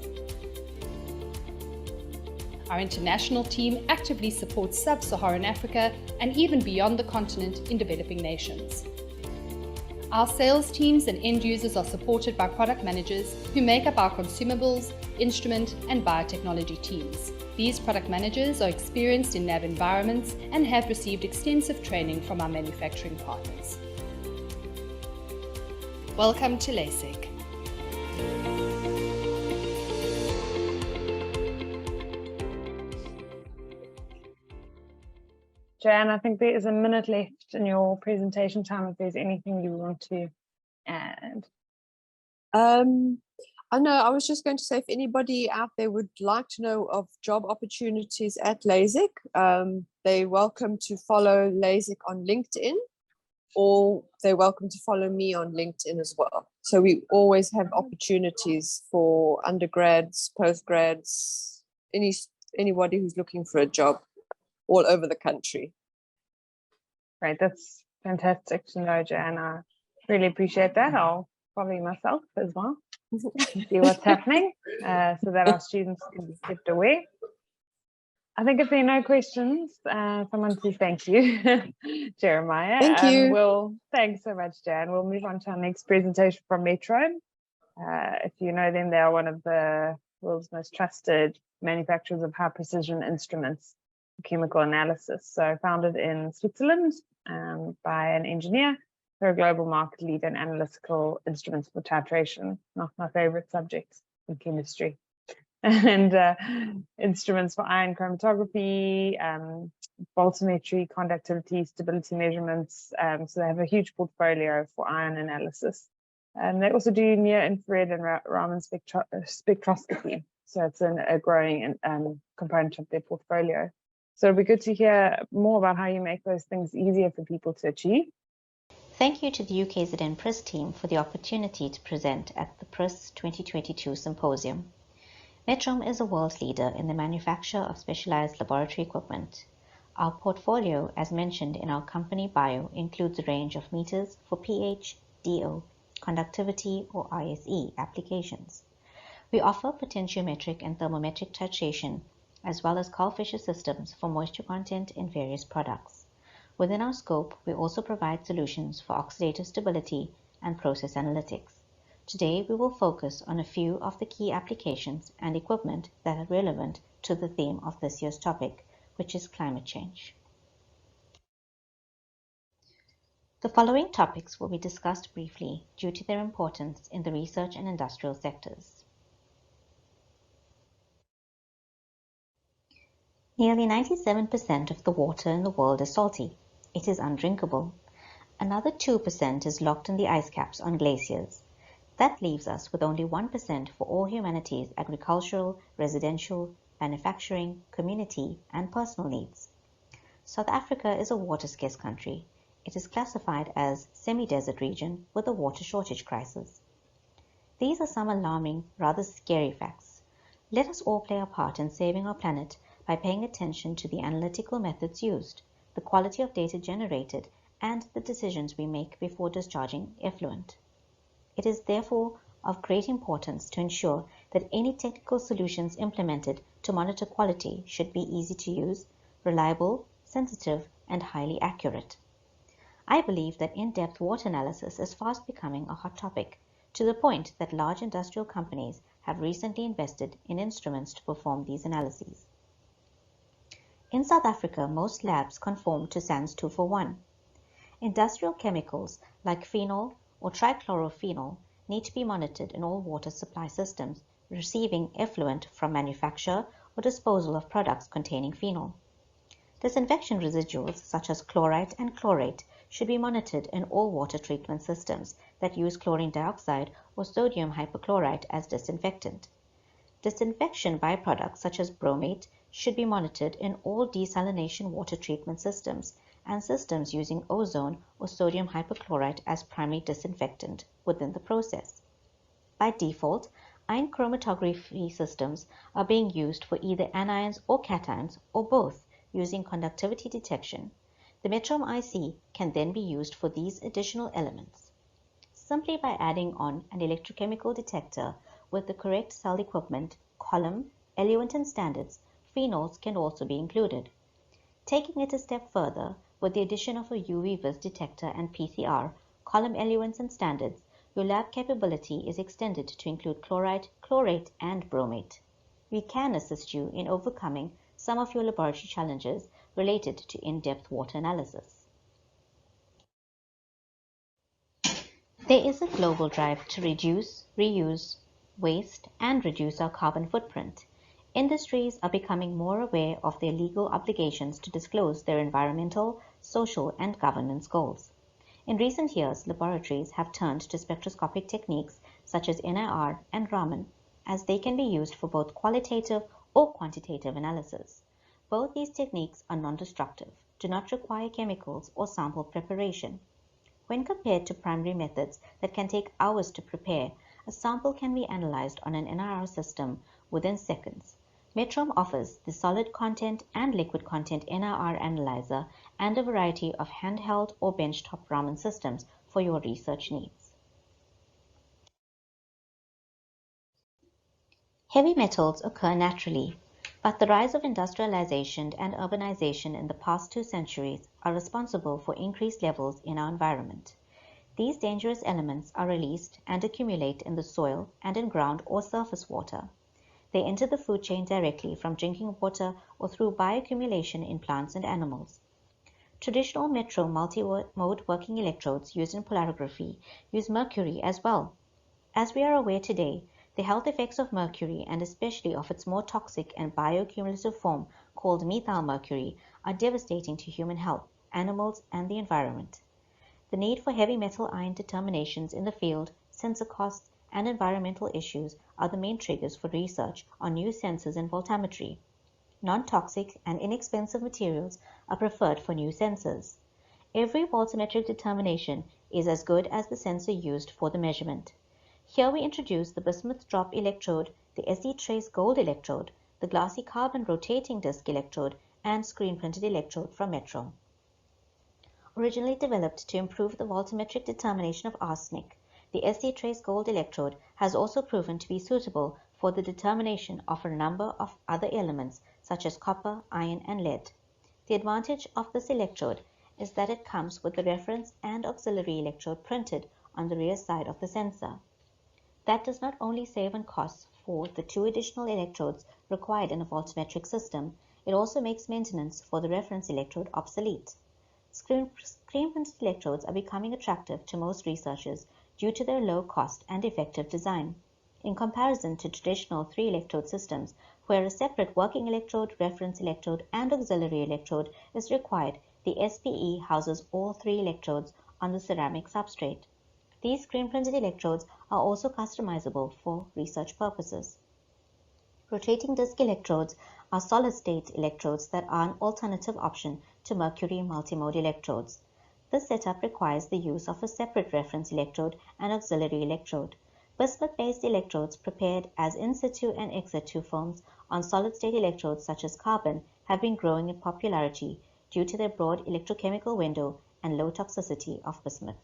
Our international team actively supports sub-Saharan Africa and even beyond the continent in developing nations. Our sales teams and end users are supported by product managers who make up our consumables, instrument, and biotechnology teams. These product managers are experienced in lab environments and have received extensive training from our manufacturing partners. Welcome to Lasec. Joanne, I think there is a minute left in your presentation time if there's anything you want to add. I know, I was just going to say, if anybody out there would like to know of job opportunities at Lasec, they're welcome to follow Lasec on LinkedIn, or they're welcome to follow me on LinkedIn as well. So we always have opportunities for undergrads, postgrads, anybody who's looking for a job all over the country. Great, that's fantastic to know, Joanne. I really appreciate that. I'll follow you myself as well, see what's happening, so that our students can be kept aware. I think if there are no questions, someone says thank you, Jeremiah. Thank you. Thanks so much, Jan. We'll move on to our next presentation from Metrohm. If you know them, they are one of the world's most trusted manufacturers of high precision instruments for chemical analysis. So founded in Switzerland by an engineer. They're a global market leader in analytical instruments for titration, not my favorite subject in chemistry. And instruments for ion chromatography, voltammetry, conductivity, stability measurements. So they have a huge portfolio for ion analysis. And they also do near-infrared and Raman spectroscopy. So it's a growing component of their portfolio. So it'd be good to hear more about how you make those things easier for people to achieve. Thank you to the UKZN PRIS team for the opportunity to present at the PRIS 2022 Symposium. Metrohm is a world leader in the manufacture of specialized laboratory equipment. Our portfolio, as mentioned in our company bio, includes a range of meters for pH, DO, conductivity, or ISE applications. We offer potentiometric and thermometric titration, as well as Carl-Fisher systems for moisture content in various products. Within our scope, we also provide solutions for oxidative stability and process analytics. Today, we will focus on a few of the key applications and equipment that are relevant to the theme of this year's topic, which is climate change. The following topics will be discussed briefly due to their importance in the research and industrial sectors. Nearly 97% of the water in the world is salty. It is undrinkable. Another 2% is locked in the ice caps on glaciers. That leaves us with only 1% for all humanities, agricultural, residential, manufacturing, community, and personal needs. South Africa is a water-scarce country. It is classified as semi-desert region with a water shortage crisis. These are some alarming, rather scary facts. Let us all play our part in saving our planet by paying attention to the analytical methods used, the quality of data generated, and the decisions we make before discharging effluent. It is therefore of great importance to ensure that any technical solutions implemented to monitor quality should be easy to use, reliable, sensitive, and highly accurate. I believe that in-depth water analysis is fast becoming a hot topic, to the point that large industrial companies have recently invested in instruments to perform these analyses. In South Africa, most labs conform to SANS 241. Industrial chemicals like phenol or trichlorophenol need to be monitored in all water supply systems receiving effluent from manufacture or disposal of products containing phenol. Disinfection residuals such as chlorite and chlorate should be monitored in all water treatment systems that use chlorine dioxide or sodium hypochlorite as disinfectant. Disinfection byproducts such as bromate should be monitored in all desalination water treatment systems and systems using ozone or sodium hypochlorite as primary disinfectant within the process. By default, ion chromatography systems are being used for either anions or cations or both using conductivity detection. The Metrohm IC can then be used for these additional elements. Simply by adding on an electrochemical detector with the correct cell equipment, column, eluent and standards, phenols can also be included. Taking it a step further, with the addition of a UV-vis detector and PCR, column eluents and standards, your lab capability is extended to include chloride, chlorate, and bromate. We can assist you in overcoming some of your laboratory challenges related to in-depth water analysis. There is a global drive to reduce, reuse, waste, and reduce our carbon footprint. Industries are becoming more aware of their legal obligations to disclose their environmental, social, and governance goals. In recent years, laboratories have turned to spectroscopic techniques such as NIR and Raman, as they can be used for both qualitative or quantitative analysis. Both these techniques are non-destructive, do not require chemicals or sample preparation. When compared to primary methods that can take hours to prepare, a sample can be analyzed on an NIR system within seconds. Metrohm offers the solid content and liquid content NIR analyzer and a variety of handheld or benchtop Raman systems for your research needs. Heavy metals occur naturally, but the rise of industrialization and urbanization in the past 2 centuries are responsible for increased levels in our environment. These dangerous elements are released and accumulate in the soil and in ground or surface water. They enter the food chain directly from drinking water or through bioaccumulation in plants and animals. Traditional Metrohm multi-mode working electrodes used in polarography use mercury as well. As we are aware today, the health effects of mercury, and especially of its more toxic and bioaccumulative form called methylmercury, are devastating to human health, animals, and the environment. The need for heavy metal ion determinations in the field, sensor costs, and environmental issues are the main triggers for research on new sensors in voltammetry. Non-toxic and inexpensive materials are preferred for new sensors. Every voltammetric determination is as good as the sensor used for the measurement. Here we introduce the bismuth drop electrode, the SE trace gold electrode, the glassy carbon rotating disc electrode, and screen-printed electrode from Metrohm. Originally developed to improve the voltammetric determination of arsenic, the SE trace gold electrode has also proven to be suitable for the determination of a number of other elements such as copper, iron, and lead. The advantage of this electrode is that it comes with the reference and auxiliary electrode printed on the rear side of the sensor. That does not only save on costs for the 2 additional electrodes required in a voltammetric system, it also makes maintenance for the reference electrode obsolete. Screen-printed electrodes are becoming attractive to most researchers due to their low cost and effective design. In comparison to traditional 3-electrode systems, where a separate working electrode, reference electrode, and auxiliary electrode is required, the SPE houses all 3 electrodes on the ceramic substrate. These screen-printed electrodes are also customizable for research purposes. Rotating disc electrodes are solid-state electrodes that are an alternative option to mercury multimode electrodes. This setup requires the use of a separate reference electrode and auxiliary electrode. Bismuth-based electrodes prepared as in situ and ex situ films on solid-state electrodes such as carbon have been growing in popularity due to their broad electrochemical window and low toxicity of bismuth.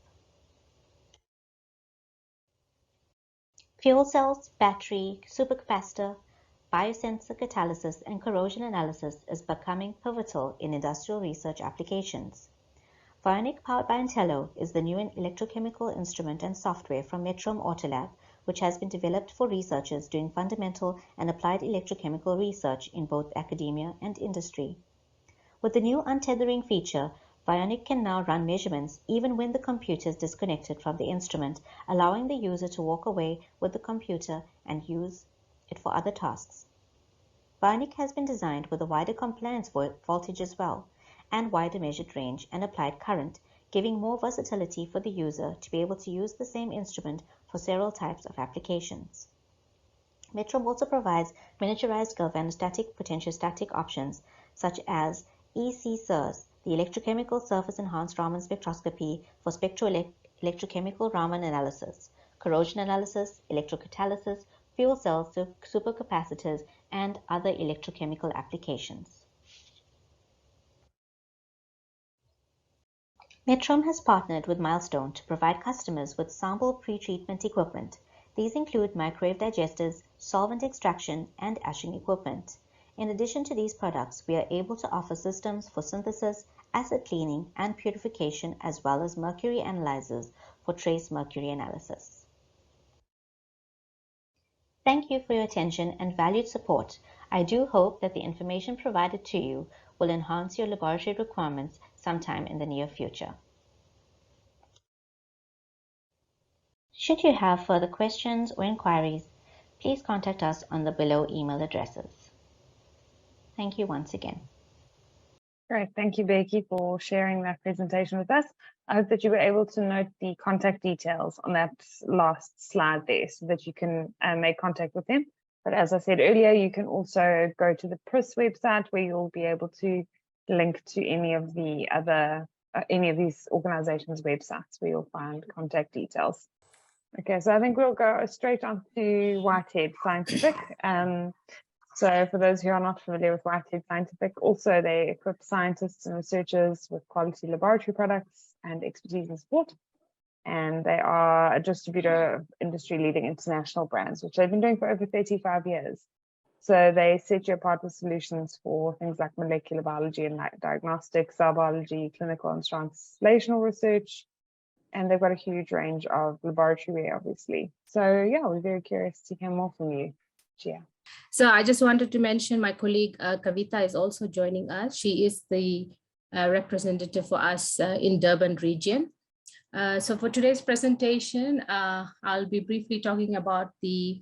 Fuel cells, battery, supercapacitor, biosensor catalysis, and corrosion analysis is becoming pivotal in industrial research applications. Vionic, powered by Intello, is the new electrochemical instrument and software from Metrohm Autolab, which has been developed for researchers doing fundamental and applied electrochemical research in both academia and industry. With the new untethering feature, Vionic can now run measurements even when the computer is disconnected from the instrument, allowing the user to walk away with the computer and use it for other tasks. Vionic has been designed with a wider compliance voltage as well, and wider measured range and applied current, giving more versatility for the user to be able to use the same instrument for several types of applications. Metrohm also provides miniaturized galvanostatic potentiostatic options such as SACNASP, the electrochemical surface enhanced Raman spectroscopy for electrochemical Raman analysis, corrosion analysis, electrocatalysis, fuel cells, supercapacitors, and other electrochemical applications. Metrohm has partnered with Milestone to provide customers with sample pre-treatment equipment. These include microwave digesters, solvent extraction, and ashing equipment. In addition to these products, we are able to offer systems for synthesis, acid cleaning, and purification, as well as mercury analyzers for trace mercury analysis. Thank you for your attention and valued support. I do hope that the information provided to you will enhance your laboratory requirements sometime in the near future. Should you have further questions or inquiries, please contact us on the below email addresses. Thank you once again. Great. Thank you, Becky, for sharing that presentation with us. I hope that you were able to note the contact details on that last slide there so that you can make contact with him. But as I said earlier, you can also go to the PRIS website where you'll be able to link to any of the other, any of these organizations' websites where you'll find contact details. Okay, so I think we'll go straight on to Whitehead Scientific. So for those who are not familiar with Whitehead Scientific, also they equip scientists and researchers with quality laboratory products and expertise and support. And they are a distributor of industry-leading international brands, which they've been doing for over 35 years. So they set you apart with solutions for things like molecular biology and diagnostics, cell biology, clinical and translational research. And they've got a huge range of laboratory wear, obviously. So yeah, we're very curious to hear more from you, Gia. So I just wanted to mention my colleague Kavita is also joining us. She is the representative for us in Durban region. So for today's presentation, I'll be briefly talking about the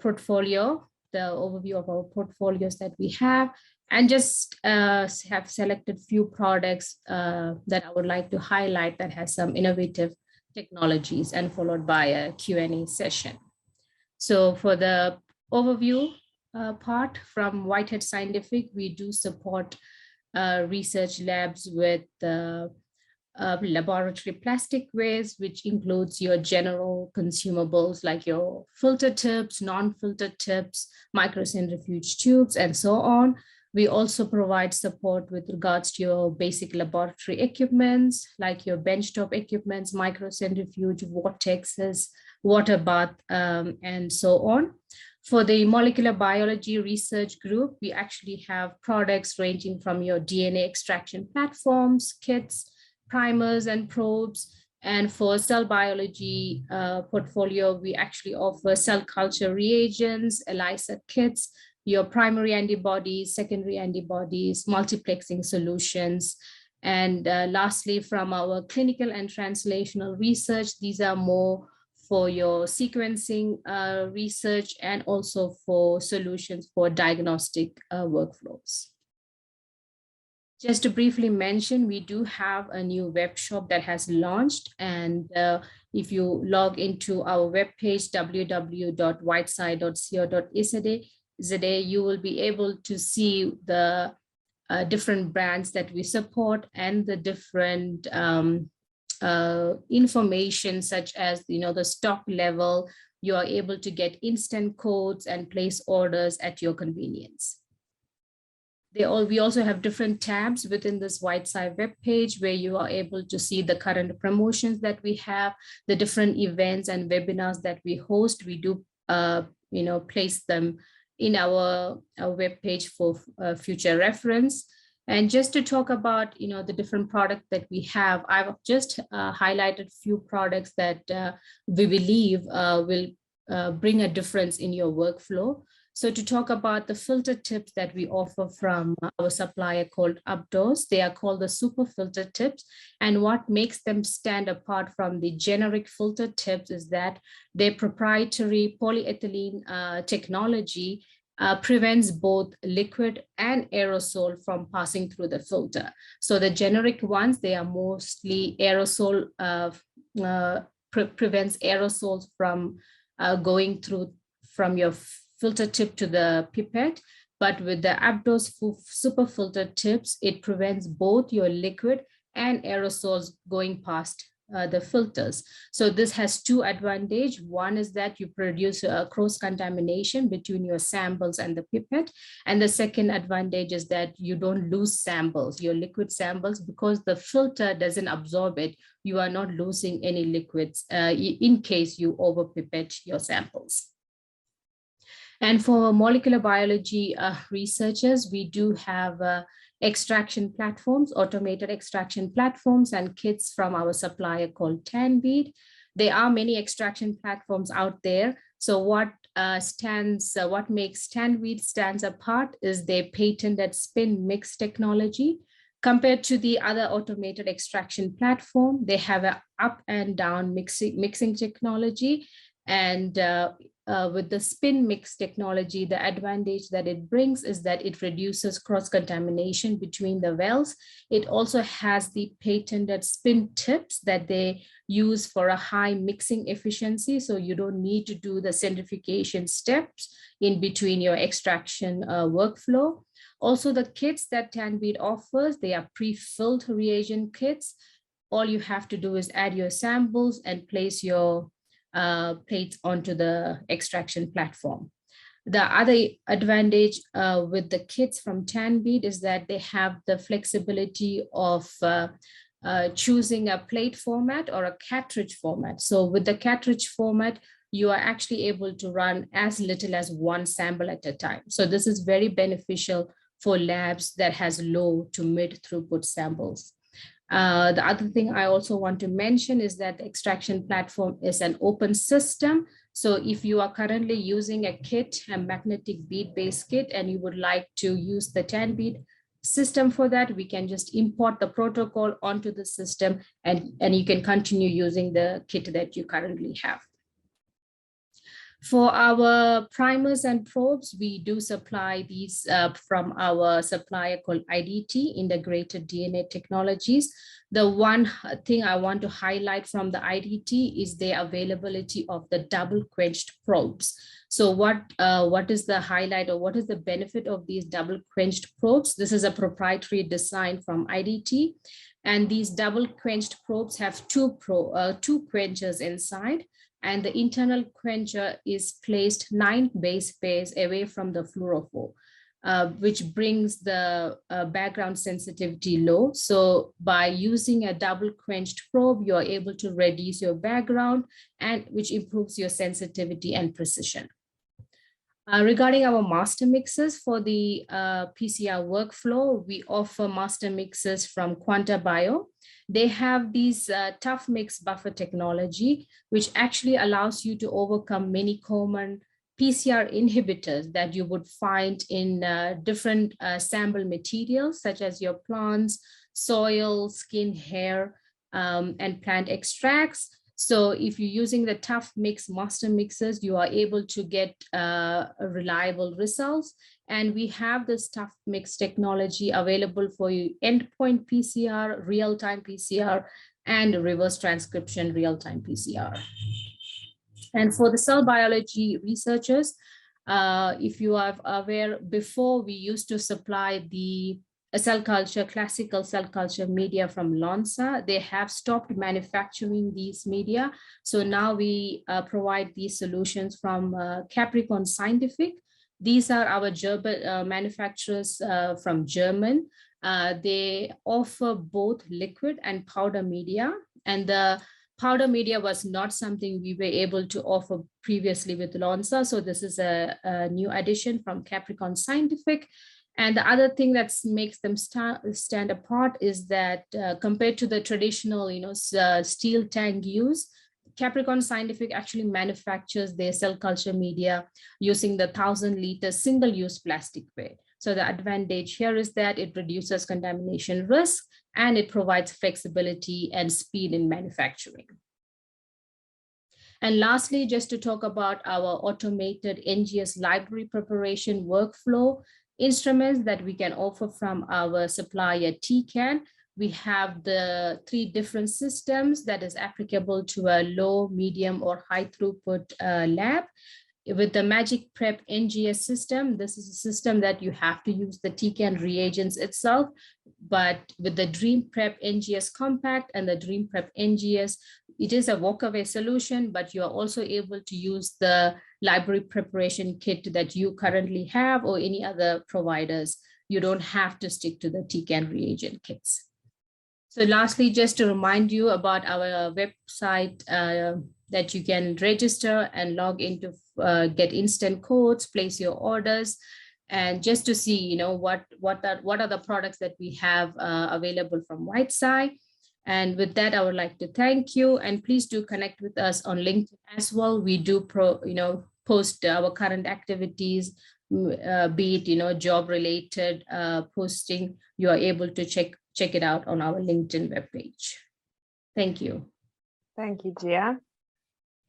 portfolio, the overview of our portfolios that we have, and just have selected few products that I would like to highlight that has some innovative technologies, and followed by a Q&A session. So for the overview part from Whitehead Scientific, we do support research labs with laboratory plastic waste, which includes your general consumables like your filter tips, non-filter tips, microcentrifuge tubes, and so on. We also provide support with regards to your basic laboratory equipments, like your benchtop equipments, microcentrifuge, vortexes, water bath, and so on. For the molecular biology research group, we actually have products ranging from your DNA extraction platforms, kits, primers, and probes. And for cell biology portfolio, we actually offer cell culture reagents, ELISA kits, your primary antibodies, secondary antibodies, multiplexing solutions. And lastly, from our clinical and translational research, these are more for your sequencing research and also for solutions for diagnostic workflows. Just to briefly mention, we do have a new web shop that has launched, and If you log into our webpage, www.whiteside.co.za, you will be able to see the different brands that we support and the different information, such as the stock level. You are able to get instant codes and place orders at your convenience. We also have different tabs within this Whiteside web page where you are able to see the current promotions that we have, the different events and webinars that we host. We do place them in our web page for future reference. And just to talk about the different products that we have, I've just highlighted few products that we believe will bring a difference in your workflow. So to talk about the filter tips that we offer from our supplier called Updose, they are called the super filter tips. And what makes them stand apart from the generic filter tips is that their proprietary polyethylene technology prevents both liquid and aerosol from passing through the filter. So the generic ones, they are mostly aerosol, prevents aerosols from going through from your filter tip to the pipette. But with the Updose super filter tips, it prevents both your liquid and aerosols going past the filters. So this has two advantages. One is that you produce a cross-contamination between your samples and the pipette. And the second advantage is that you don't lose samples, your liquid samples, because the filter doesn't absorb it. You are not losing any liquids in case you over pipette your samples. And for molecular biology researchers, we do have extraction platforms, automated extraction platforms and kits from our supplier called Tanbead. There are many extraction platforms out there. So what makes Tanbead stands apart is their patented spin mix technology. Compared to the other automated extraction platform, they have an up and down mixing technology. And with the spin mix technology, the advantage that it brings is that it reduces cross-contamination between the wells. It also has the patented spin tips that they use for a high mixing efficiency. So you don't need to do the centrifugation steps in between your extraction workflow. Also, the kits that Tanbead offers, they are pre-filled reagent kits. All you have to do is add your samples and place your plates onto the extraction platform. The other advantage with the kits from Tanbead is that they have the flexibility of choosing a plate format or a cartridge format. So with the cartridge format, you are actually able to run as little as one sample at a time. So this is very beneficial for labs that has low to mid throughput samples. The other thing I also want to mention is that the extraction platform is an open system. So if you are currently using a kit, a magnetic bead-based kit, and you would like to use the Tanbead system for that, we can just import the protocol onto the system and you can continue using the kit that you currently have. For our primers and probes, we do supply these from our supplier called IDT, Integrated DNA Technologies. The one thing I want to highlight from the IDT is the availability of the double quenched probes. So what is the highlight or what is the benefit of these double quenched probes? This is a proprietary design from IDT. And these double quenched probes have two quenchers inside. And the internal quencher is placed 9 base pairs away from the fluorophore, which brings the background sensitivity low. So by using a double quenched probe, you're able to reduce your background, and which improves your sensitivity and precision. Regarding our master mixes for the PCR workflow, we offer master mixes from Quanta Bio. They have these tough mix buffer technology, which actually allows you to overcome many common PCR inhibitors that you would find in different sample materials, such as your plants, soil, skin, hair, and plant extracts. So if you're using the tough mix master mixes, you are able to get reliable results. And we have this tough mix technology available for you, endpoint PCR, real-time PCR, and reverse transcription real-time PCR. And for the cell biology researchers, if you are aware, before we used to supply the classical cell culture media from Lonza. They have stopped manufacturing these media. So now we provide these solutions from Capricorn Scientific. These are our German manufacturers from German. They offer both liquid and powder media, and the powder media was not something we were able to offer previously with Lonza. So this is a new addition from Capricorn Scientific. And the other thing that makes them stand apart is that compared to the traditional, steel tank use, Capricorn Scientific actually manufactures their cell culture media using the 1,000-liter single-use plasticware. So the advantage here is that it reduces contamination risk and it provides flexibility and speed in manufacturing. And lastly, just to talk about our automated NGS library preparation workflow instruments that we can offer from our supplier TCAN. We have the 3 different systems that is applicable to a low, medium, or high throughput lab. With the Magic Prep NGS system, this is a system that you have to use the TCAN reagents itself, but with the Dream Prep NGS Compact and the Dream Prep NGS, it is a walkaway solution, but you are also able to use the library preparation kit that you currently have or any other providers. You don't have to stick to the TCAN reagent kits. So lastly, just to remind you about our website that you can register and log in to get instant codes, place your orders, and just to see, what are the products that we have available from Whiteside. And with that, I would like to thank you, and please do connect with us on LinkedIn as well. We do post our current activities, be it job related posting. You are able to check it out on our LinkedIn webpage. Thank you. Thank you, Gia.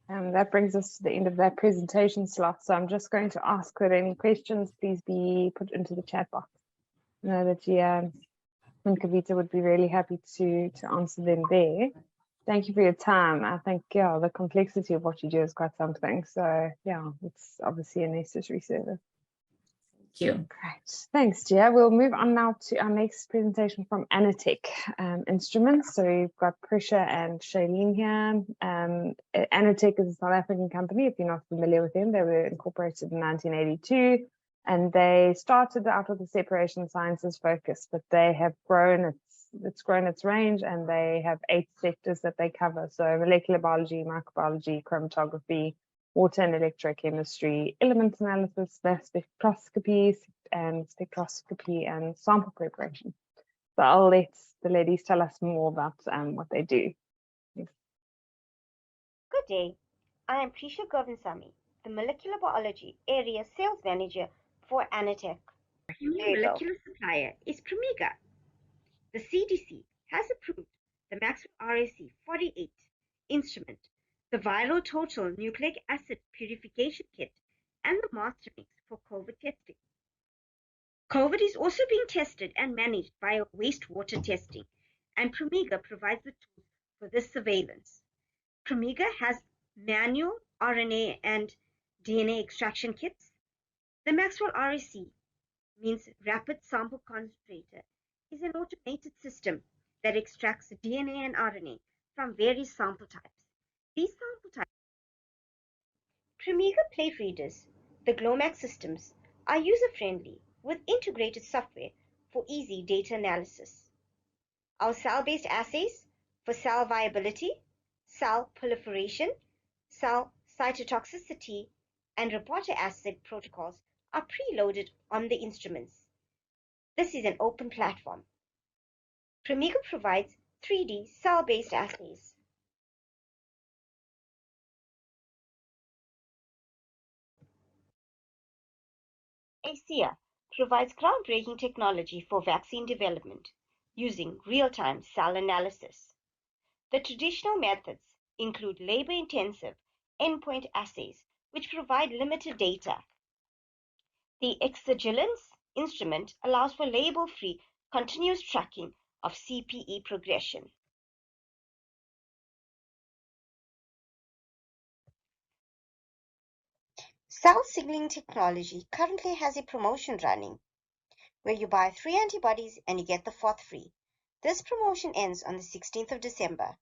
That brings us to the end of that presentation slot. So I'm just going to ask that any questions please be put into the chat box. I know that Gia and Kavita would be really happy to answer them there. Thank you for your time. I think, the complexity of what you do is quite something. So it's obviously a necessary service. Thank you. Great. Thanks, Gia. We'll move on now to our next presentation from Anatech Instruments. So we've got Prisha and Shailene here. Anatech is a South African company. If you're not familiar with them, they were incorporated in 1982. And they started out with a separation sciences focus, but they have grown, it's grown its range, and they have 8 sectors that they cover. So molecular biology, microbiology, chromatography, water and electrochemistry, element analysis, mass spectroscopy, and sample preparation. So I'll let the ladies tell us more about what they do. Thanks. Good day. I am Prisha Govinsamy, the molecular biology area sales manager for Anatech. Our new molecular supplier is Promega. The CDC has approved the Maxwell RSC 48 instrument, the viral total nucleic acid purification kit, and the master mix for COVID testing. COVID is also being tested and managed by wastewater testing, and Promega provides the tools for this surveillance. Promega has manual RNA and DNA extraction kits. The Maxwell RSC means Rapid Sample Concentrator is an automated system that extracts DNA and RNA from various sample types. These sample types, Promega plate readers, the GLOMAX systems, are user-friendly with integrated software for easy data analysis. Our cell-based assays for cell viability, cell proliferation, cell cytotoxicity, and reporter assay protocols are preloaded on the instruments. This is an open platform. Promega provides 3D cell-based assays. ASSAf provides groundbreaking technology for vaccine development using real-time cell analysis. The traditional methods include labor-intensive endpoint assays, which provide limited data. The Exagilance instrument allows for label-free continuous tracking of CPE progression. Cell signaling technology currently has a promotion running where you buy 3 antibodies and you get the 4th free. This promotion ends on the 16th of December.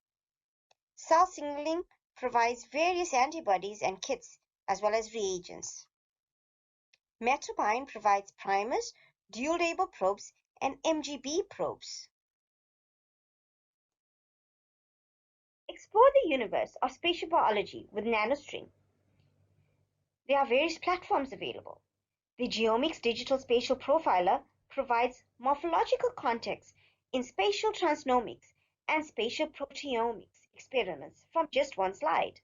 Cell signaling provides various antibodies and kits as well as reagents. Metrohm provides primers, dual label probes, and MGB probes. Explore the universe of spatial biology with NanoString. There are various platforms available. The Geomics Digital Spatial Profiler provides morphological context in spatial transnomics and spatial proteomics experiments from just one slide.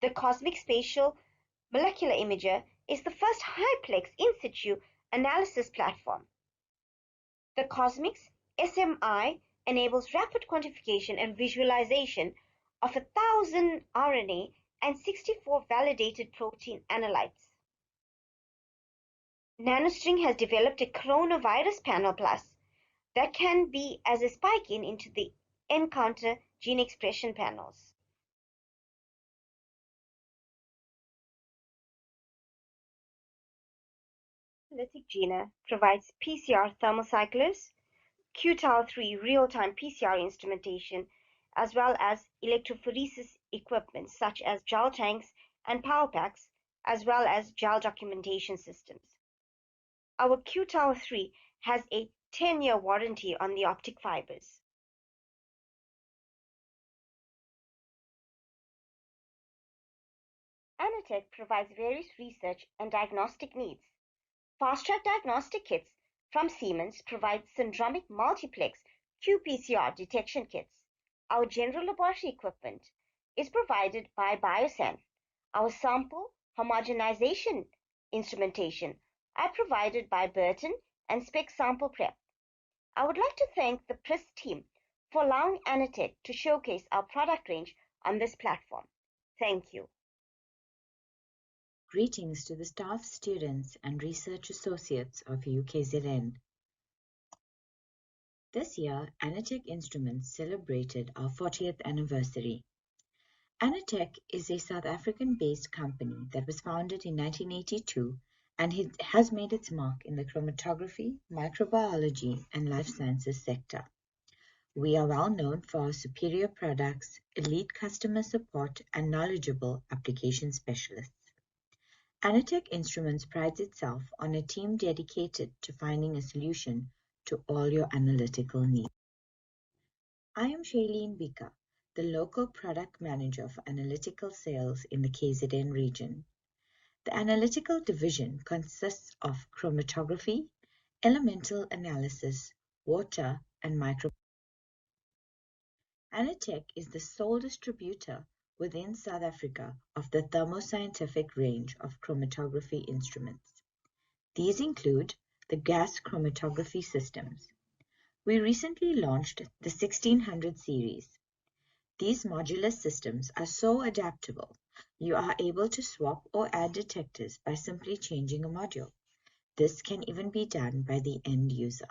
The Cosmic Spatial Molecular Imager is the first high-plex in situ analysis platform. The Cosmics SMI enables rapid quantification and visualization of 1,000 RNA and 64 validated protein analytes. NanoString has developed a coronavirus panel plus that can be as a spike in into the Encounter gene expression panels. Analytic Gena provides PCR thermocyclers, QTAL3 real-time PCR instrumentation, as well as electrophoresis equipment such as gel tanks and power packs, as well as gel documentation systems. Our QTAL3 has a 10-year warranty on the optic fibers. Anatech provides various research and diagnostic needs. Fast-track diagnostic kits from Siemens provide syndromic multiplex qPCR detection kits. Our general laboratory equipment is provided by Biosan. Our sample homogenization instrumentation are provided by Burton and Spec Sample Prep. I would like to thank the PRIS team for allowing Anatech to showcase our product range on this platform. Thank you. Greetings to the staff, students, and research associates of UKZN. This year, Anatech Instruments celebrated our 40th anniversary. Anatech is a South African-based company that was founded in 1982 and it has made its mark in the chromatography, microbiology, and life sciences sector. We are well known for our superior products, elite customer support, and knowledgeable application specialists. Anatech Instruments prides itself on a team dedicated to finding a solution to all your analytical needs. I am Shailene Bika, the local product manager for analytical sales in the KZN region. The analytical division consists of chromatography, elemental analysis, water, and microbiology. Anatech is the sole distributor within South Africa of the thermoscientific range of chromatography instruments. These include the gas chromatography systems. We recently launched the 1600 series. These modular systems are so adaptable, you are able to swap or add detectors by simply changing a module. This can even be done by the end user.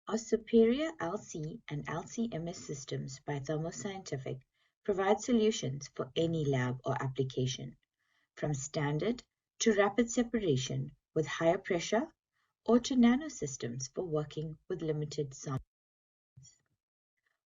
Our superior LC and LC-MS systems by Thermoscientific provide solutions for any lab or application, from standard to rapid separation with higher pressure or to nanosystems for working with limited samples.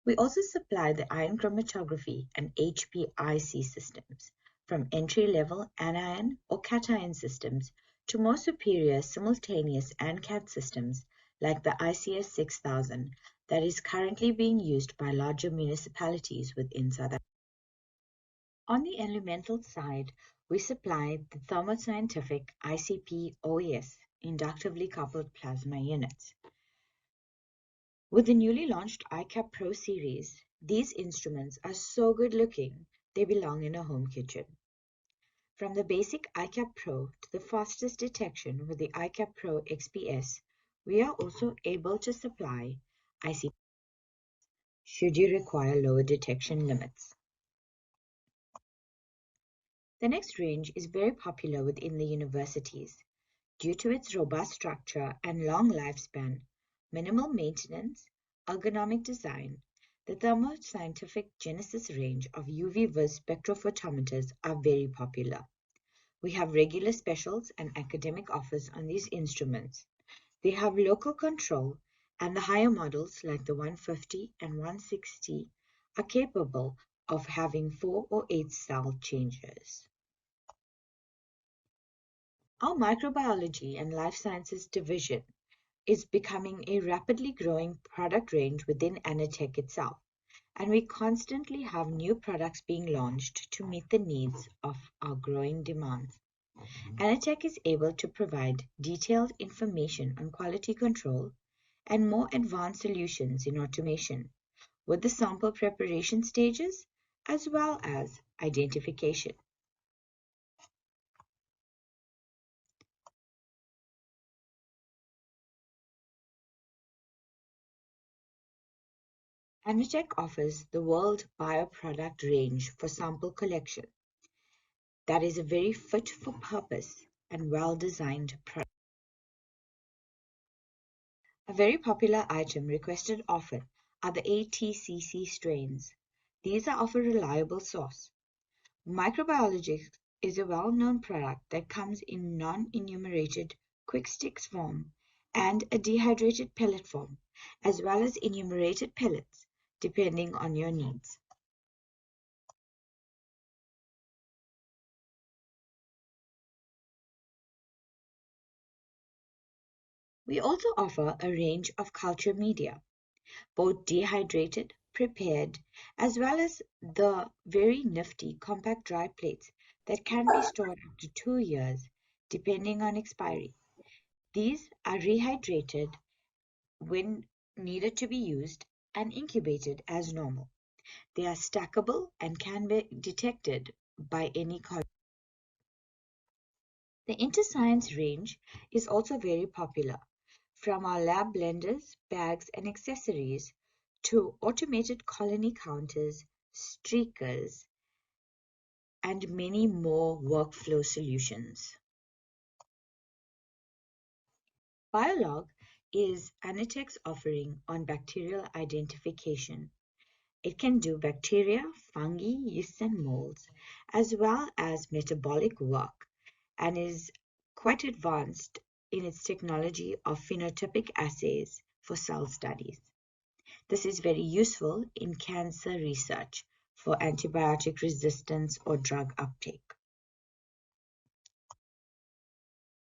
We also supply the ion chromatography and HPIC systems, from entry-level anion or cation systems to more superior simultaneous ANCAT systems like the ICS 6000 that is currently being used by larger municipalities within South Africa. On the elemental side, we supply the Thermoscientific ICP OES inductively coupled plasma units. With the newly launched iCap Pro series, these instruments are so good looking, they belong in a home kitchen. From the basic iCap Pro to the fastest detection with the iCap Pro XPS, we are also able to supply ICP should you require lower detection limits. The next range is very popular within the universities due to its robust structure and long lifespan, minimal maintenance, ergonomic design. The Thermoscientific Genesis range of UV-Vis spectrophotometers are very popular. We have regular specials and academic offers on these instruments. They have local control, and the higher models like the 150 and 160 are capable of having 4 or 8 cell changers. Our microbiology and life sciences division is becoming a rapidly growing product range within Anatech itself, and we constantly have new products being launched to meet the needs of our growing demands. Anatech is able to provide detailed information on quality control and more advanced solutions in automation, with the sample preparation stages as well as identification. Anatech offers the world bioproduct range for sample collection. That is a very fit for purpose and well-designed product. A very popular item requested often are the ATCC strains. These are of a reliable source. Microbiologics is a well-known product that comes in non-enumerated quick sticks form and a dehydrated pellet form, as well as enumerated pellets, depending on your needs. We also offer a range of culture media, both dehydrated, prepared, as well as the very nifty compact dry plates that can be stored up to 2 years, depending on expiry. These are rehydrated when needed to be used and incubated as normal. They are stackable and can be detected by any color. The InterScience range is also very popular, from our lab blenders, bags, and accessories to automated colony counters, streakers, and many more workflow solutions. Biolog is Anatech's offering on bacterial identification. It can do bacteria, fungi, yeasts, and molds, as well as metabolic work, and is quite advanced in its technology of phenotypic assays for cell studies. This is very useful in cancer research for antibiotic resistance or drug uptake.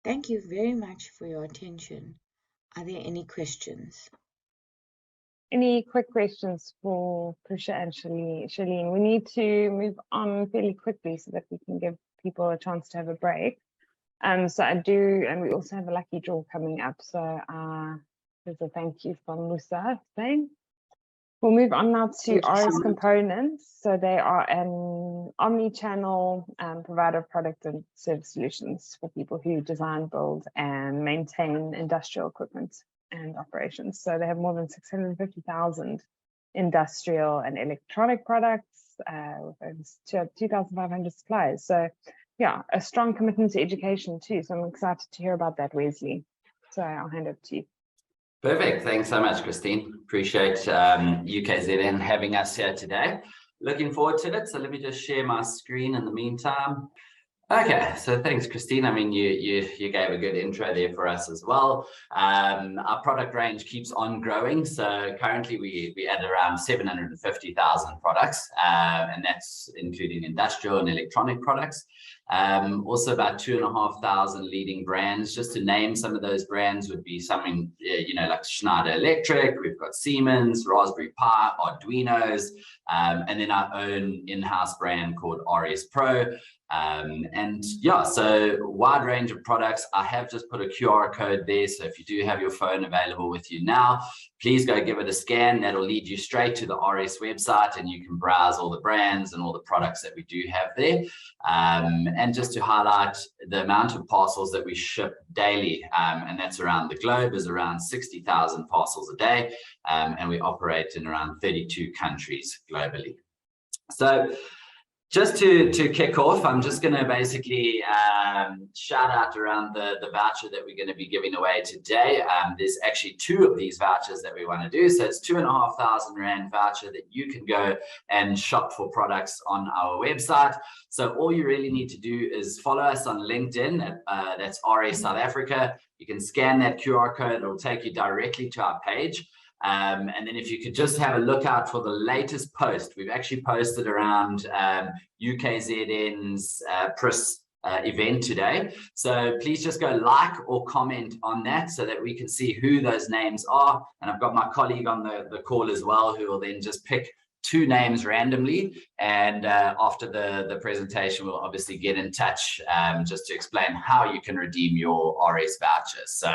Thank you very much for your attention. Are there any questions? Any quick questions for Prisha and Shalene? We need to move on fairly quickly so that we can give people a chance to have a break. So I do, and we also have a lucky draw coming up. So there's a thank you from Musa saying. We'll move on now to ARS Components. So they are an omni-channel provider of product and service solutions for people who design, build, and maintain industrial equipment and operations. So they have more than 650,000 industrial and electronic products with over 2,500 suppliers. So yeah, a strong commitment to education too. So I'm excited to hear about that, Wesley. So I'll hand it to you. Perfect. Thanks so much, Christine. Appreciate UKZN having us here today. Looking forward to it. So let me just share my screen in the meantime. Okay, so thanks, Christine. I mean, you gave a good intro there for us as well. Our product range keeps on growing. So currently we add around 750,000 products, and that's including industrial and electronic products. Also about 2,500 leading brands. Just to name some of those brands would be something, like Schneider Electric. We've got Siemens, Raspberry Pi, Arduinos, and then our own in-house brand called RS Pro. And yeah, so wide range of products. I have just put a QR code there, so if you do have your phone available with you now, please go give it a scan. That'll lead you straight to the RS website, and you can browse all the brands and all the products that we do have there. And just to highlight, the amount of parcels that we ship daily, and that's around the globe, is around 60,000 parcels a day, and we operate in around 32 countries globally. So Just to kick off, I'm just going to basically shout out around the voucher that we're going to be giving away today. There's actually 2 of these vouchers that we want to do. So it's 2,500 Rand voucher that you can go and shop for products on our website. So all you really need to do is follow us on LinkedIn. That's RS South Africa. You can scan that QR code. It'll take you directly to our page. And then if you could just have a look out for the latest post, we've actually posted around UKZN's PRIS event today. So please just go like or comment on that so that we can see who those names are. And I've got my colleague on the call as well, who will then just pick 2 names randomly. And after the presentation, we'll obviously get in touch just to explain how you can redeem your RS vouchers. So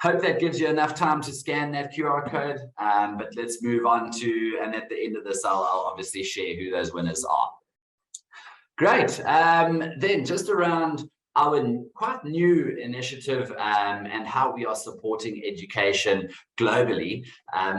hope that gives you enough time to scan that QR code, but let's move on to, and at the end of this, I'll obviously share who those winners are. Great. Then just around our quite new initiative and how we are supporting education globally.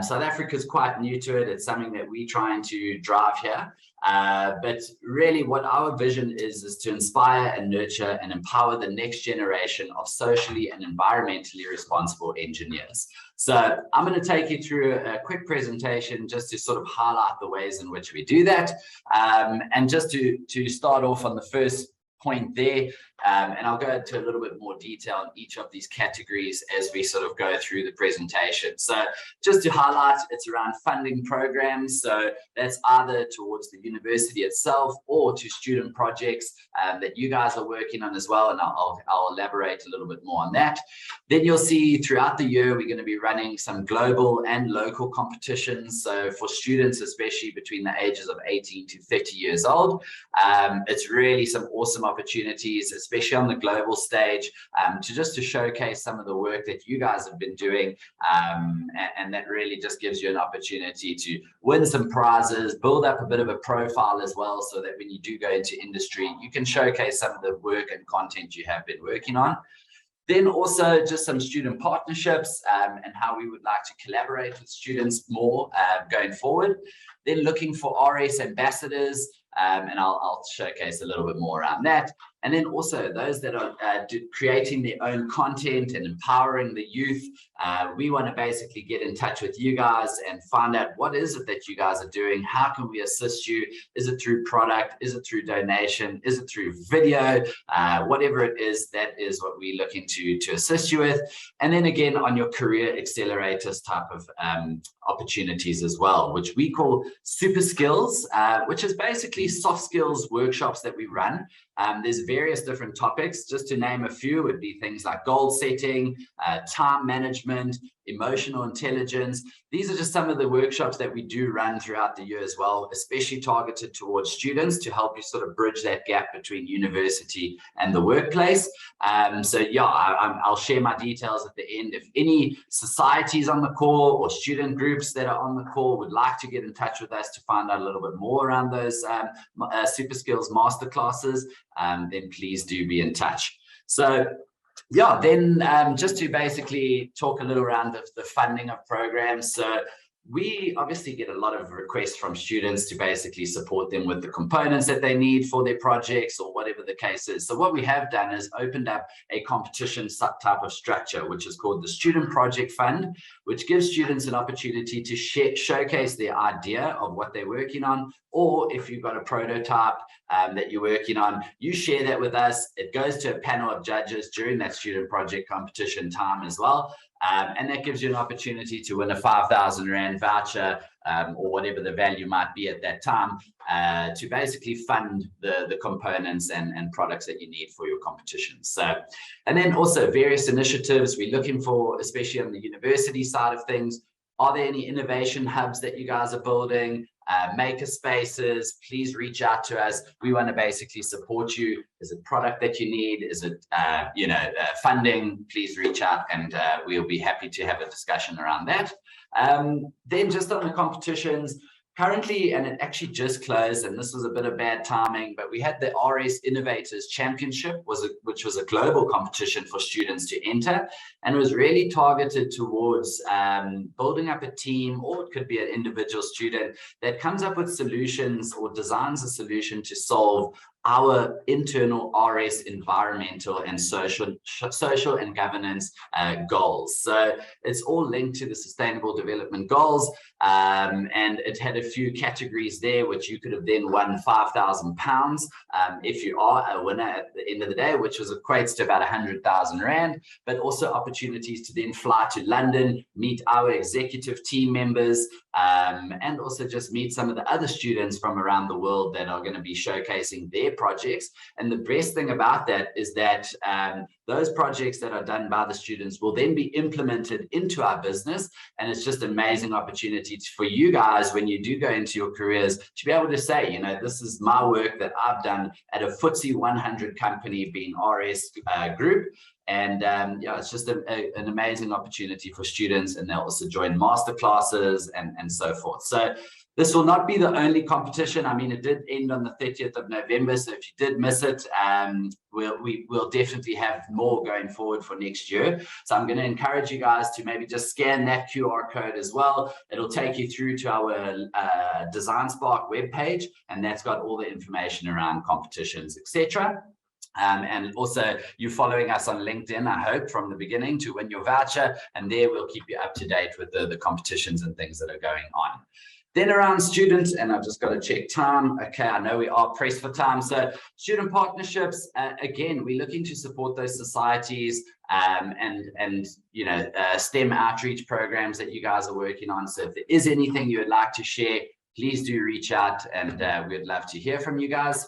South Africa is quite new to it. It's something that we're trying to drive here. But really what our vision is to inspire and nurture and empower the next generation of socially and environmentally responsible engineers. So I'm going to take you through a quick presentation just to sort of highlight the ways in which we do that. And just to start off on the first point there, and I'll go into a little bit more detail on each of these categories as we sort of go through the presentation. So just to highlight, it's around funding programs. So that's either towards the university itself or to student projects that you guys are working on as well. And I'll elaborate a little bit more on that. Then you'll see throughout the year, we're going to be running some global and local competitions. So for students, especially between the ages of 18 to 30 years old, it's really some awesome opportunities, especially on the global stage, to showcase some of the work that you guys have been doing, and that really just gives you an opportunity to win some prizes, build up a bit of a profile as well, so that when you do go into industry, you can showcase some of the work and content you have been working on. Then also just some student partnerships and how we would like to collaborate with students more going forward. Then looking for RS ambassadors, and I'll showcase a little bit more around that. And then also those that are creating their own content and empowering the youth. We want to basically get in touch with you guys and find out what is it that you guys are doing? How can we assist you? Is it through product? Is it through donation? Is it through video? Whatever it is, that is what we're looking to assist you with. And then again, on your career accelerators type of opportunities as well, which we call super skills, which is basically soft skills workshops that we run. There's various different topics. Just to name a few would be things like goal setting, time management, emotional intelligence. These are just some of the workshops that we do run throughout the year as well, especially targeted towards students to help you sort of bridge that gap between university and the workplace. So yeah, I'll share my details at the end. If any societies on the call or student groups that are on the call would like to get in touch with us to find out a little bit more around those super skills masterclasses, then please do be in touch. So yeah, then just to basically talk a little around the funding of programs. So we obviously get a lot of requests from students to basically support them with the components that they need for their projects or whatever the case is. So what we have done is opened up a competition type of structure, which is called the Student Project Fund, which gives students an opportunity to showcase their idea of what they're working on. Or if you've got a prototype that you're working on, you share that with us. It goes to a panel of judges during that student project competition time as well. And that gives you an opportunity to win a 5,000 Rand voucher or whatever the value might be at that time to basically fund the components and products that you need for your competitions. So, and then also various initiatives we're looking for, especially on the university side of things. Are there any innovation hubs that you guys are building? Maker spaces, please reach out to us. We want to basically support you. Is it product that you need? Is it funding? Please reach out and we'll be happy to have a discussion around that. Then just on the competitions, Currently, and it actually just closed, and this was a bit of bad timing, but we had the RS Innovators Championship, which was a global competition for students to enter, and was really targeted towards building up a team, or it could be an individual student that comes up with solutions or designs a solution to solve our internal RS environmental and social and governance goals. So it's all linked to the Sustainable Development Goals, and it had a few categories there, which you could have then won £5,000 if you are a winner at the end of the day, which equates to about 100,000 Rand, but also opportunities to then fly to London, meet our executive team members, and also just meet some of the other students from around the world that are going to be showcasing their projects. And the best thing about that is that those projects that are done by the students will then be implemented into our business, and it's just an amazing opportunity for you guys when you do go into your careers to be able to say, you know, this is my work that I've done at a FTSE 100 company, being RS Group. And yeah, it's just an amazing opportunity for students, and they'll also join master classes and so forth. So this will not be the only competition. I mean, it did end on the 30th of November. So if you did miss it, we'll definitely have more going forward for next year. So I'm going to encourage you guys to maybe just scan that QR code as well. It'll take you through to our Design Spark webpage, and that's got all the information around competitions, etc. And also you following us on LinkedIn, I hope, from the beginning to win your voucher, and there we'll keep you up to date with the competitions and things that are going on. Then around students, and I've just got to check time. Okay, I know we are pressed for time. So student partnerships, again, we're looking to support those societies and you know, STEM outreach programs that you guys are working on. So if there is anything you would like to share, please do reach out, and we'd love to hear from you guys.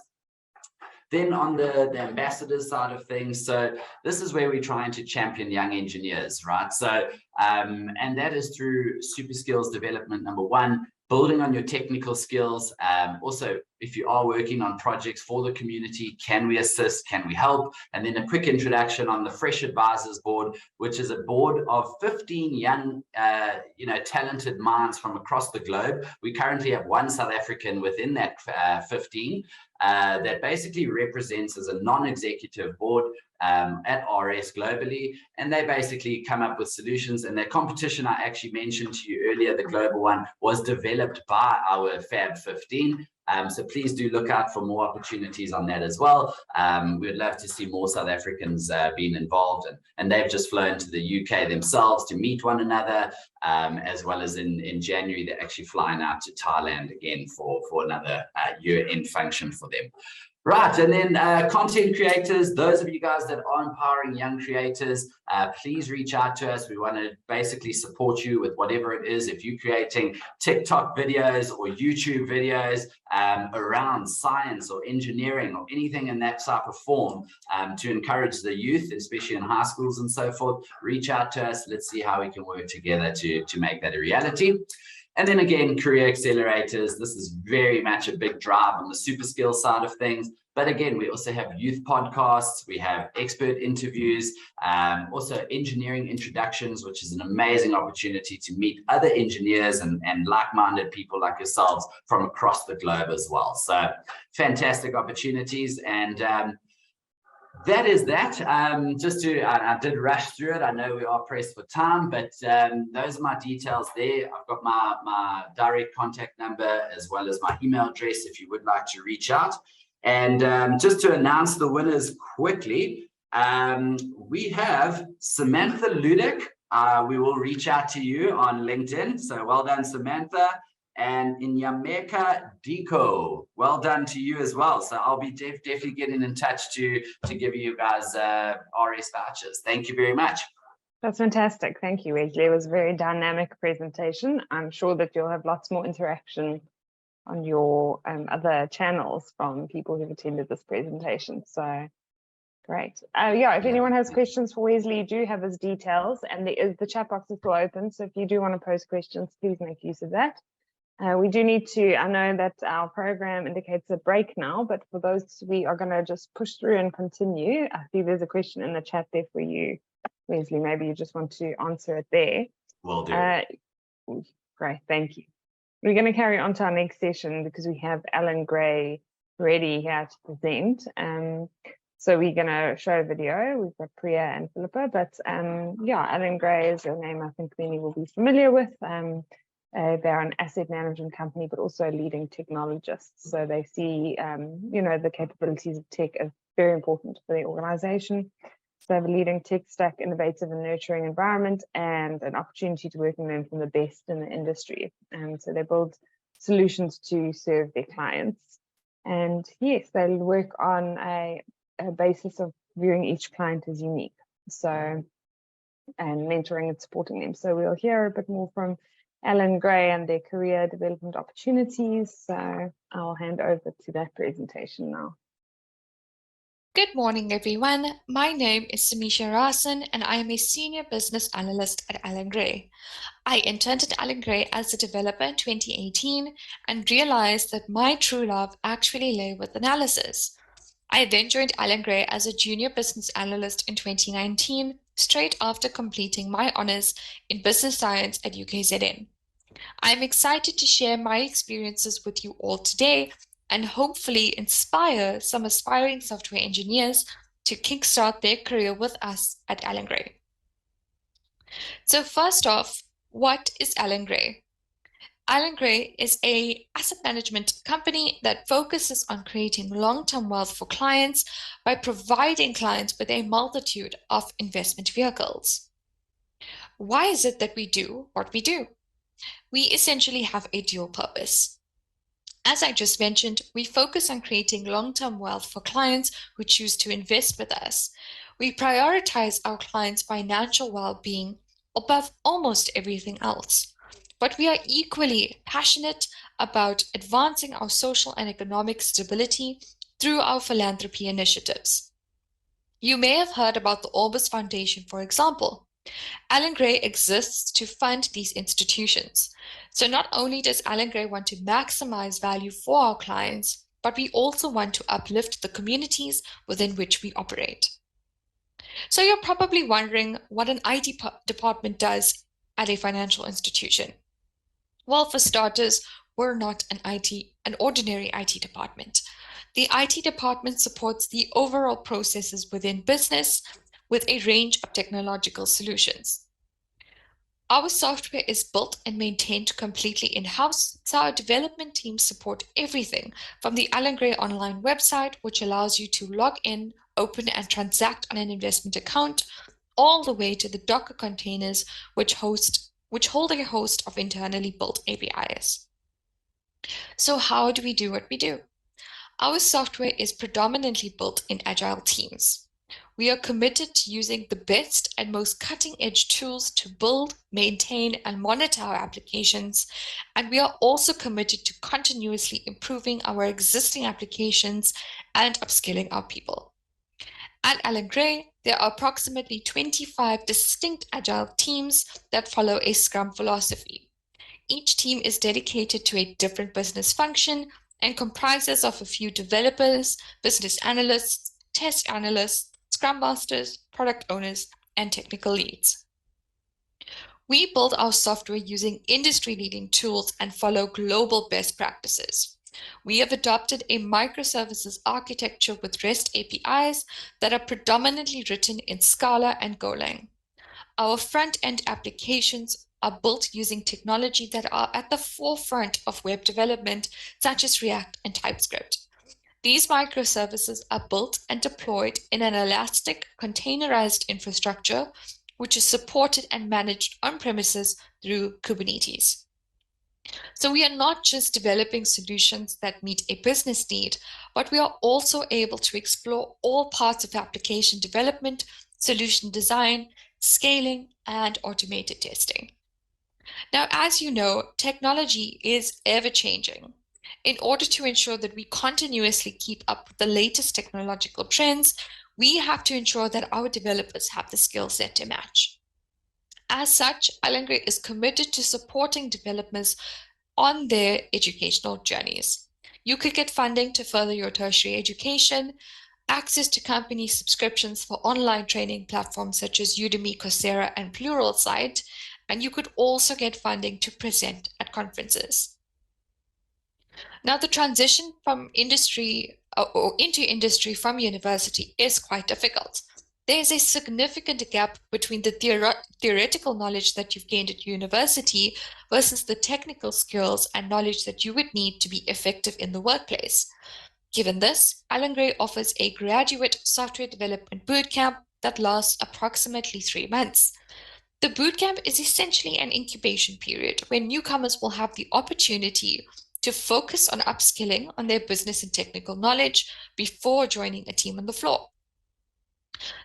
Then on the ambassadors side of things, so this is where we're trying to champion young engineers, right? So, and that is through super skills development, number one, building on your technical skills. Also, if you are working on projects for the community, can we assist? Can we help? And then a quick introduction on the Fresh Advisors Board, which is a board of 15 young, you know, talented minds from across the globe. We currently have one South African within that 15 that basically represents as a non-executive board at RS globally, and they basically come up with solutions. And their competition I actually mentioned to you earlier, the global one, was developed by our Fab 15. So please do look out for more opportunities on that as well. We'd love to see more South Africans being involved, and they've just flown to the UK themselves to meet one another, as well as in January they're actually flying out to Thailand again for another year-end function for them. Right, and then content creators, those of you guys that are empowering young creators, please reach out to us. We want to basically support you with whatever it is. If you're creating TikTok videos or YouTube videos around science or engineering or anything in that type of form to encourage the youth, especially in high schools and so forth, reach out to us. Let's see how we can work together to make that a reality. And then again, career accelerators. This is very much a big drive on the super skills side of things. But again, we also have youth podcasts, we have expert interviews, also engineering introductions, which is an amazing opportunity to meet other engineers and like-minded people like yourselves from across the globe as well. So fantastic opportunities. And that is that. I did rush through it. I know we are pressed for time, but those are my details there. I've got my direct contact number as well as my email address if you would like to reach out. And just to announce the winners quickly, we have Samantha Ludick. We will reach out to you on LinkedIn. So well done, Samantha. And Inyameka Diko, well done to you as well. So I'll be definitely getting in touch to give you guys RS vouchers. Thank you very much. That's fantastic. Thank you, Wesley. It was a very dynamic presentation. I'm sure that you'll have lots more interaction on your other channels from people who've attended this presentation. So great. Yeah, if anyone has questions for Wesley, you do have his details, and the chat box is still open. So if you do want to post questions, please make use of that. We do need to, I know that our program indicates a break now, but for those, we are going to just push through and continue. I see there's a question in the chat there for you, Wesley. Maybe you just want to answer it there. Will do. Great, thank you. We're going to carry on to our next session because we have Allan Gray ready here to present. So we're going to show a video. We've got Priya and Philippa, but yeah, Allan Gray is a name I think many will be familiar with. They're an asset management company, but also leading technologists. So they see, you know, the capabilities of tech as very important for the organization. So they have a leading tech stack, innovative and nurturing environment, and an opportunity to work and learn from the best in the industry. And so they build solutions to serve their clients. And yes, they'll work on a basis of viewing each client as unique. So, and mentoring and supporting them. So we'll hear a bit more from Allan Gray and their career development opportunities. So I'll hand over to that presentation now. Good morning, everyone. My name is Samisha Rasan, and I am a senior business analyst at Allan Gray. I interned at Allan Gray as a developer in 2018 and realized that my true love actually lay with analysis. I then joined Allan Gray as a junior business analyst in 2019, straight after completing my honors in business science at UKZN. I'm excited to share my experiences with you all today and hopefully inspire some aspiring software engineers to kickstart their career with us at Allan Gray. So first off, what is Allan Gray? Allan Gray is an asset management company that focuses on creating long-term wealth for clients by providing clients with a multitude of investment vehicles. Why is it that we do what we do? We essentially have a dual purpose. As I just mentioned, we focus on creating long-term wealth for clients who choose to invest with us. We prioritize our clients' financial well-being above almost everything else. But we are equally passionate about advancing our social and economic stability through our philanthropy initiatives. You may have heard about the Orbis Foundation, for example. Allan Gray exists to fund these institutions. So not only does Allan Gray want to maximize value for our clients, but we also want to uplift the communities within which we operate. So you're probably wondering what an IT department does at a financial institution. Well, for starters, we're not an ordinary IT department. The IT department supports the overall processes within business with a range of technological solutions. Our software is built and maintained completely in-house, so our development teams support everything from the Allan Gray online website, which allows you to log in, open and transact on an investment account, all the way to the Docker containers, which hold a host of internally built APIs. So how do we do what we do? Our software is predominantly built in agile teams. We are committed to using the best and most cutting-edge tools to build, maintain, and monitor our applications, and we are also committed to continuously improving our existing applications and upskilling our people. At Allan Gray, there are approximately 25 distinct agile teams that follow a Scrum philosophy. Each team is dedicated to a different business function and comprises of a few developers, business analysts, test analysts, Scrum Masters, product owners, and technical leads. We build our software using industry-leading tools and follow global best practices. We have adopted a microservices architecture with REST APIs that are predominantly written in Scala and Golang. Our front-end applications are built using technology that are at the forefront of web development, such as React and TypeScript. These microservices are built and deployed in an elastic, containerized infrastructure, which is supported and managed on-premises through Kubernetes. So we are not just developing solutions that meet a business need, but we are also able to explore all parts of application development, solution design, scaling, and automated testing. Now, as you know, technology is ever-changing. In order to ensure that we continuously keep up with the latest technological trends, we have to ensure that our developers have the skill set to match. As such, Allan Gray is committed to supporting developers on their educational journeys. You could get funding to further your tertiary education, access to company subscriptions for online training platforms such as Udemy, Coursera, and Pluralsight, and you could also get funding to present at conferences. Now, the transition from industry or into industry from university is quite difficult. There's a significant gap between the theoretical knowledge that you've gained at university versus the technical skills and knowledge that you would need to be effective in the workplace. Given this, Allan Gray offers a graduate software development bootcamp that lasts approximately 3 months. The bootcamp is essentially an incubation period where newcomers will have the opportunity to focus on upskilling on their business and technical knowledge before joining a team on the floor.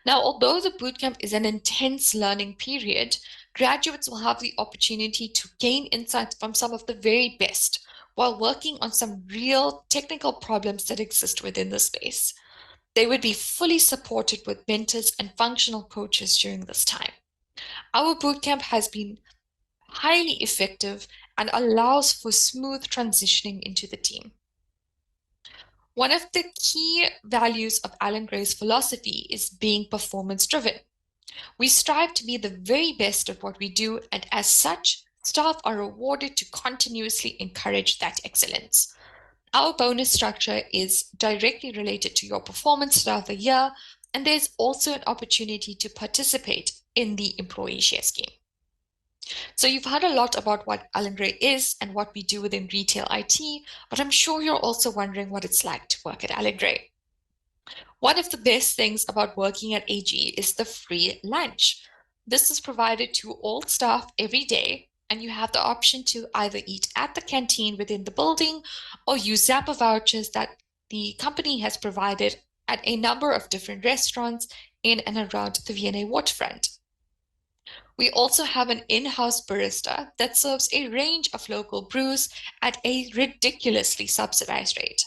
Now, although the bootcamp is an intense learning period, graduates will have the opportunity to gain insights from some of the very best while working on some real technical problems that exist within the space. They would be fully supported with mentors and functional coaches during this time. Our bootcamp has been highly effective and allows for smooth transitioning into the team. One of the key values of Allan Gray's philosophy is being performance-driven. We strive to be the very best at what we do, and as such, staff are rewarded to continuously encourage that excellence. Our bonus structure is directly related to your performance throughout the year, and there's also an opportunity to participate in the employee share scheme. So you've heard a lot about what Allan Gray is and what we do within retail IT, but I'm sure you're also wondering what it's like to work at Allan Gray. One of the best things about working at AG is the free lunch. This is provided to all staff every day, and you have the option to either eat at the canteen within the building or use Zappa vouchers that the company has provided at a number of different restaurants in and around the V&A waterfront. We also have an in-house barista that serves a range of local brews at a ridiculously subsidized rate.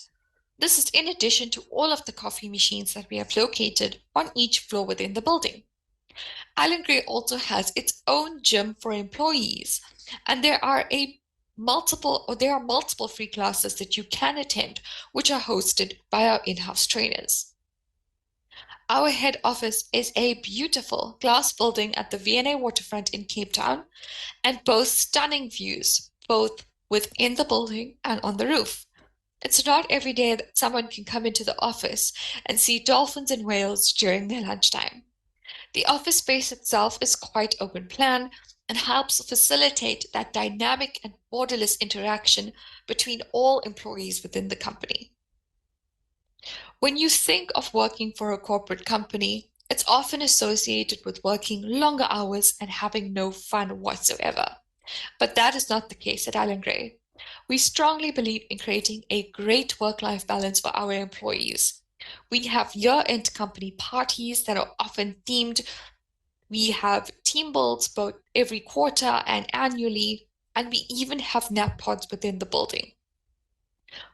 This is in addition to all of the coffee machines that we have located on each floor within the building. Allan Gray also has its own gym for employees, and there are multiple free classes that you can attend, which are hosted by our in-house trainers. Our head office is a beautiful glass building at the V&A waterfront in Cape Town, and boasts stunning views, both within the building and on the roof. It's not every day that someone can come into the office and see dolphins and whales during their lunchtime. The office space itself is quite open plan and helps facilitate that dynamic and borderless interaction between all employees within the company. When you think of working for a corporate company, it's often associated with working longer hours and having no fun whatsoever. But that is not the case at Allan Gray. We strongly believe in creating a great work-life balance for our employees. We have year-end company parties that are often themed. We have team builds both every quarter and annually, and we even have nap pods within the building.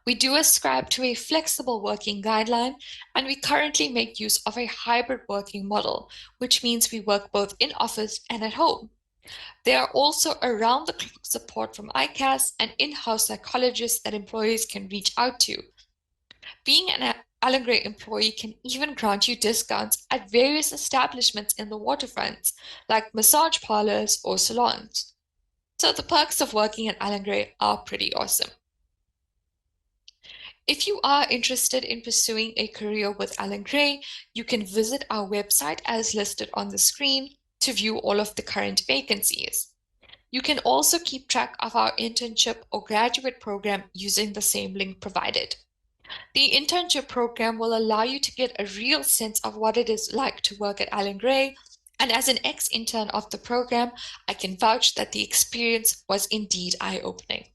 We do ascribe to a flexible working guideline, and we currently make use of a hybrid working model, which means we work both in office and at home. There are also around-the-clock support from ICAS and in-house psychologists that employees can reach out to. Being an Allan Gray employee can even grant you discounts at various establishments in the waterfronts, like massage parlors or salons. So the perks of working at Allan Gray are pretty awesome. If you are interested in pursuing a career with Allan Gray, you can visit our website as listed on the screen to view all of the current vacancies. You can also keep track of our internship or graduate program using the same link provided. The internship program will allow you to get a real sense of what it is like to work at Allan Gray, and as an ex-intern of the program, I can vouch that the experience was indeed eye-opening.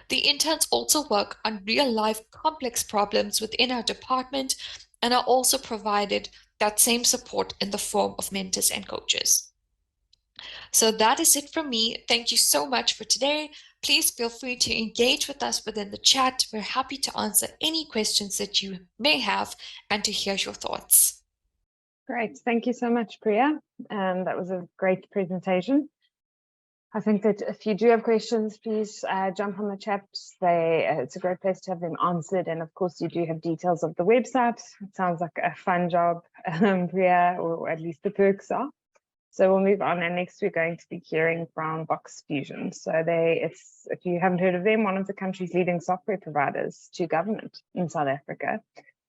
The interns also work on real-life complex problems within our department and are also provided that same support in the form of mentors and coaches. So that is it from me. Thank you so much for today. Please feel free to engage with us within the chat. We're happy to answer any questions that you may have and to hear your thoughts. Great. Thank you so much, Priya. That was a great presentation. I think that if you do have questions, please jump on the chat. It's a great place to have them answered. And of course, you do have details of the website. It sounds like a fun job, Priya, or at least the perks are. So we'll move on, and next we're going to be hearing from Boxfusion. So if you haven't heard of them, one of the country's leading software providers to government in South Africa.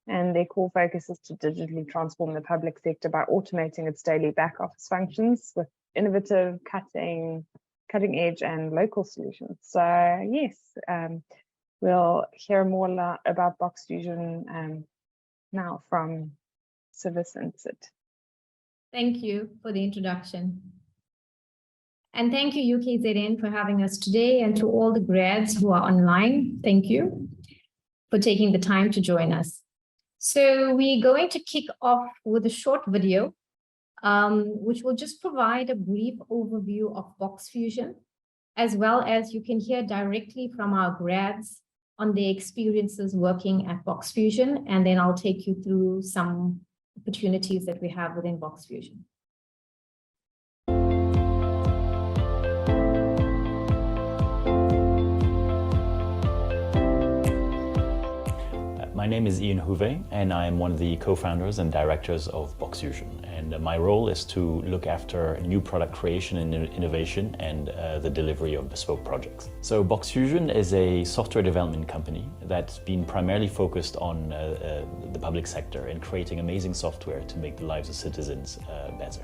And their core focus is to digitally transform the public sector by automating its daily back office functions with innovative, cutting edge and local solutions. So yes, we'll hear more about Boxfusion now from Civis Insit. Thank you for the introduction. And thank you, UKZN, for having us today, and to all the grads who are online, thank you for taking the time to join us. So we're going to kick off with a short video, which will just provide a brief overview of Boxfusion, as well as you can hear directly from our grads on their experiences working at Boxfusion, and then I'll take you through some opportunities that we have within Boxfusion. My name is Ian Huve, and I am one of the co-founders and directors of Boxfusion. And my role is to look after new product creation and innovation and the delivery of bespoke projects. So Boxfusion is a software development company that's been primarily focused on the public sector and creating amazing software to make the lives of citizens better.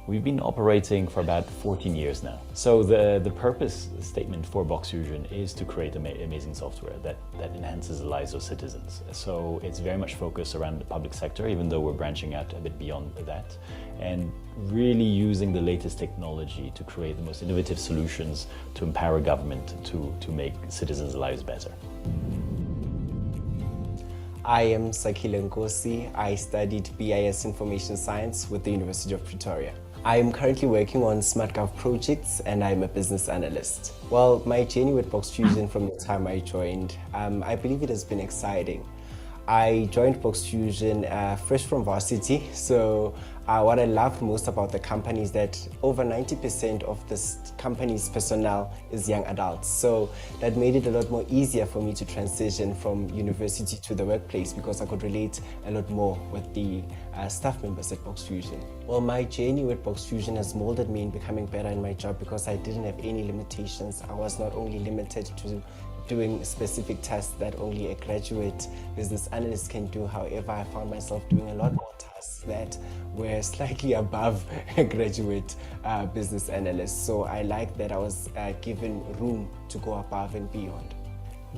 We've been operating for about 14 years now. So the purpose statement for Boxfusion is to create amazing software that enhances the lives of citizens. So it's very much focused around the public sector, even though we're branching out a bit beyond that, and really using the latest technology to create the most innovative solutions to empower government to make citizens' lives better. I am Sakile Nkosi. I studied BIS Information Science with the University of Pretoria. I am currently working on SmartGov projects, and I'm a business analyst. Well, my journey with Boxfusion from the time I joined, I believe it has been exciting. I joined Boxfusion fresh from varsity, so what I love most about the company is that over 90% of this company's personnel is young adults. So that made it a lot more easier for me to transition from university to the workplace, because I could relate a lot more with the staff members at Boxfusion. Well, my journey with Boxfusion has molded me in becoming better in my job, because I didn't have any limitations. I was not only limited to doing specific tasks that only a graduate business analyst can do. However, I found myself doing a lot more tasks that were slightly above a graduate business analyst. So I like that I was given room to go above and beyond.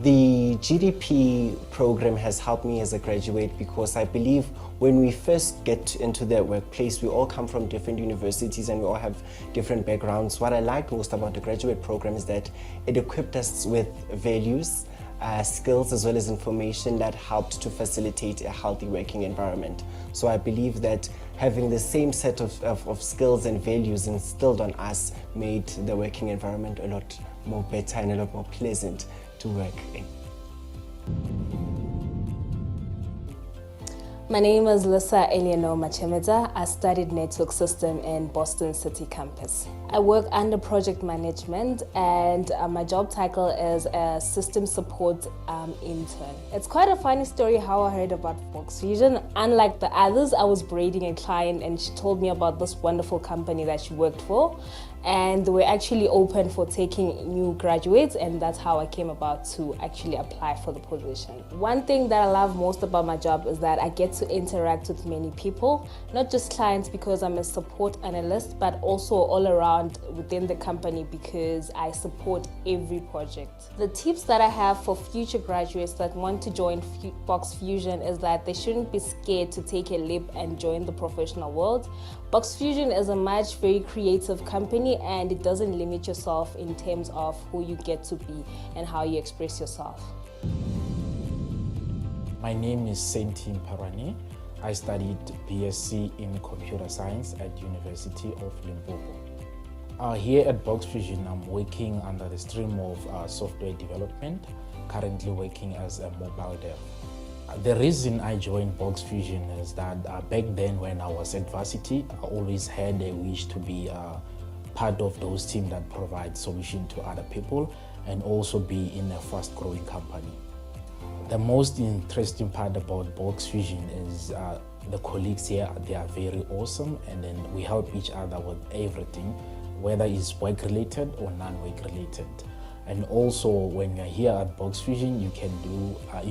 The GDP program has helped me as a graduate, because I believe when we first get into the workplace, we all come from different universities and we all have different backgrounds. What I like most about the graduate program is that it equipped us with values, skills, as well as information that helped to facilitate a healthy working environment. So I believe that having the same set of skills and values instilled on us made the working environment a lot more better and a lot more pleasant to work in. My name is Eleanor Machemeza. I studied network system in Boston City campus. I work under project management, and my job title is a system support intern. It's quite a funny story how I heard about Boxfusion. Unlike the others, I was braiding a client and she told me about this wonderful company that she worked for, and we're actually open for taking new graduates, and that's how I came about to actually apply for the position. One thing that I love most about my job is that I get to interact with many people, not just clients because I'm a support analyst, but also all around within the company because I support every project. The tips that I have for future graduates that want to join Boxfusion is that they shouldn't be scared to take a leap and join the professional world. Boxfusion is a very creative company, and it doesn't limit yourself in terms of who you get to be and how you express yourself. My name is Sentim Parani. I studied BSc in Computer Science at University of Limpopo. Here at Boxfusion, I'm working under the stream of software development, currently working as a mobile dev. The reason I joined Boxfusion is that back then when I was at varsity, I always had a wish to be part of those teams that provide solutions to other people and also be in a fast-growing company. The most interesting part about Boxfusion is the colleagues here, they are very awesome, and then we help each other with everything, whether it's work related or non-work related. And also, when you're here at Boxfusion, you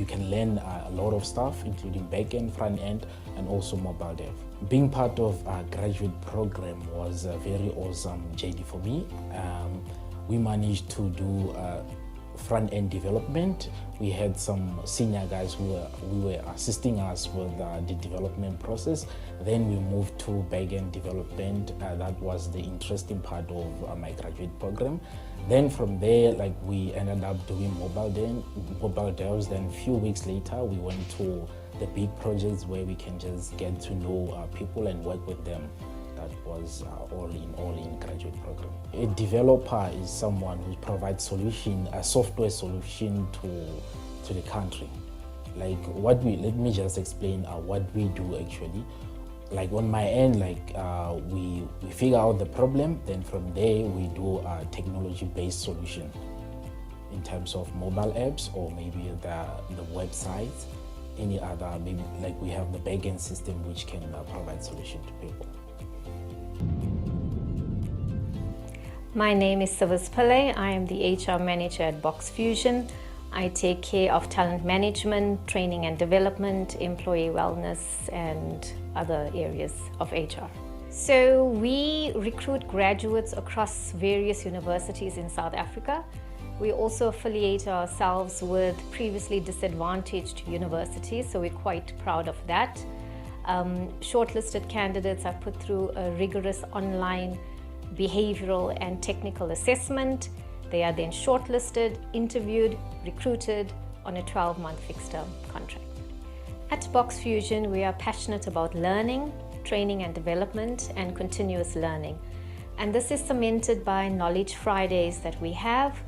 can learn a lot of stuff, including back-end, front-end, and also mobile dev. Being part of our graduate program was a very awesome journey for me. We managed to do front-end development. We had some senior guys who were assisting us with the development process. Then we moved to back-end development. That was the interesting part of my graduate program. Then from there, like, we ended up doing mobile devs. Then a few weeks later, we went to the big projects where we can just get to know people and work with them. That was all in graduate program. A developer is someone who provides a software solution to the country. Like, let me just explain what we do actually. Like, on my end, we figure out the problem, then from there we do a technology-based solution in terms of mobile apps, or maybe the websites, any other, maybe like we have the backend system which can provide solution to people. My name is Sivis Pillay. I am the HR manager at Boxfusion. I take care of talent management, training and development, employee wellness, and other areas of HR. So we recruit graduates across various universities in South Africa. We also affiliate ourselves with previously disadvantaged universities, so we're quite proud of that. Shortlisted candidates are put through a rigorous online behavioral and technical assessment. They are then shortlisted, interviewed, recruited on a 12-month fixed-term contract. At Boxfusion, we are passionate about learning, training and development, and continuous learning. And this is cemented by Knowledge Fridays that we have,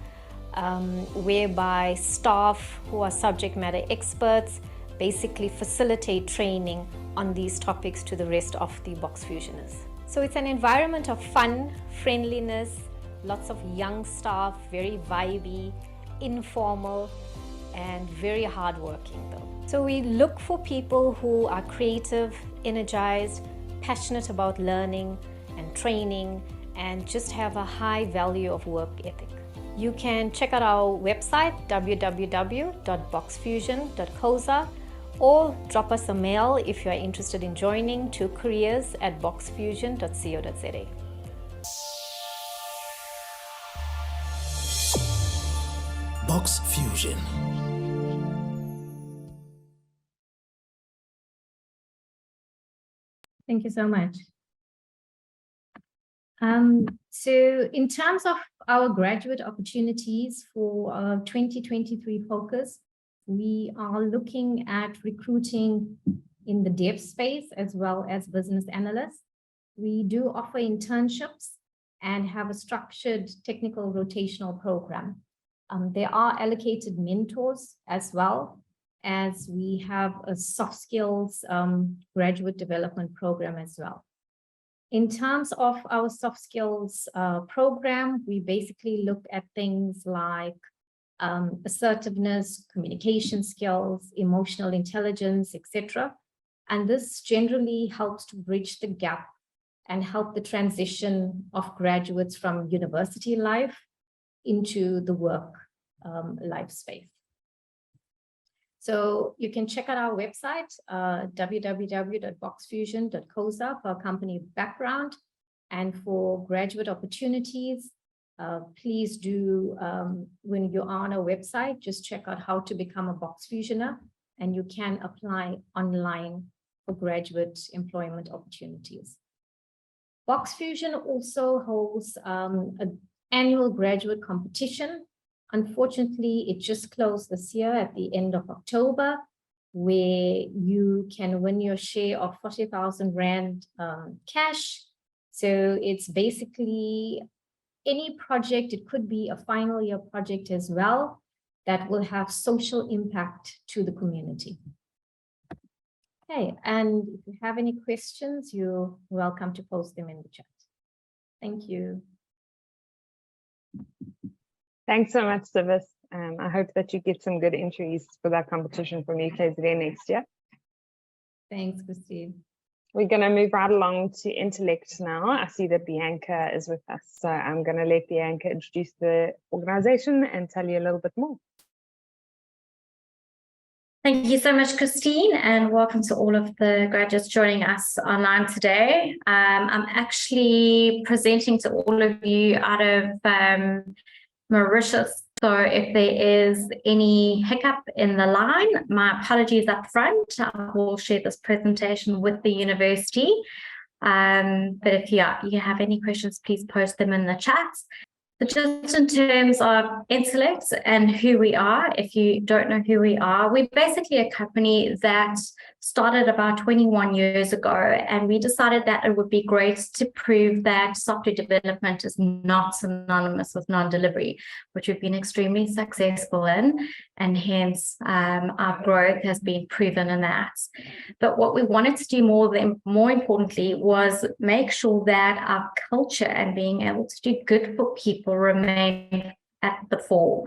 whereby staff who are subject matter experts basically facilitate training on these topics to the rest of the Boxfusioners. So it's an environment of fun, friendliness, lots of young staff, very vibey, informal, and very hardworking though. So we look for people who are creative, energized, passionate about learning and training, and just have a high value of work ethic. You can check out our website, www.boxfusion.coza, or drop us a mail if you are interested in joining to careers@boxfusion.co.za. Boxfusion. Thank you so much. So in terms of our graduate opportunities for 2023 focus, we are looking at recruiting in the dev space as well as business analysts. We do offer internships and have a structured technical rotational program. There are allocated mentors as well, as we have a soft skills graduate development program as well. In terms of our soft skills program, we basically look at things like assertiveness, communication skills, emotional intelligence, etc. And this generally helps to bridge the gap and help the transition of graduates from university life into the work life space. So you can check out our website, www.boxfusion.coza, for a company background. And for graduate opportunities, please do, when you're on our website, just check out how to become a Boxfusioner, and you can apply online for graduate employment opportunities. Boxfusion also holds an annual graduate competition. Unfortunately, it just closed this year at the end of October, where you can win your share of 40,000 Rand cash. So it's basically any project, it could be a final year project as well, that will have social impact to the community. Okay, and if you have any questions, you're welcome to post them in the chat. Thank you. Thanks so much, Sivis. I hope that you get some good entries for that competition from UKZN next year. Thanks, Christine. We're going to move right along to Entelect now. I see that Bianca is with us, so I'm going to let Bianca introduce the organization and tell you a little bit more. Thank you so much, Christine, and welcome to all of the graduates joining us online today. I'm actually presenting to all of you out of Mauritius. So if there is any hiccup in the line, my apologies up front. I will share this presentation with the university. But if you have any questions, please post them in the chat. So just in terms of Entelect and who we are, if you don't know who we are, we're basically a company that started about 21 years ago, and we decided that it would be great to prove that software development is not synonymous with non-delivery, which we've been extremely successful in, and hence our growth has been proven in that. But what we wanted to do more importantly was make sure that our culture and being able to do good for people remain at the fore.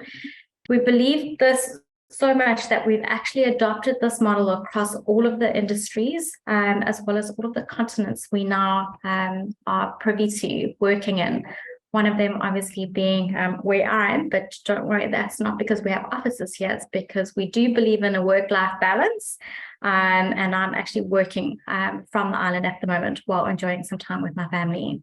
We believe this so much that we've actually adopted this model across all of the industries, as well as all of the continents we now are privy to working in. One of them obviously being where I am, but don't worry, that's not because we have offices here, it's because we do believe in a work-life balance. And I'm actually working from the island at the moment while enjoying some time with my family.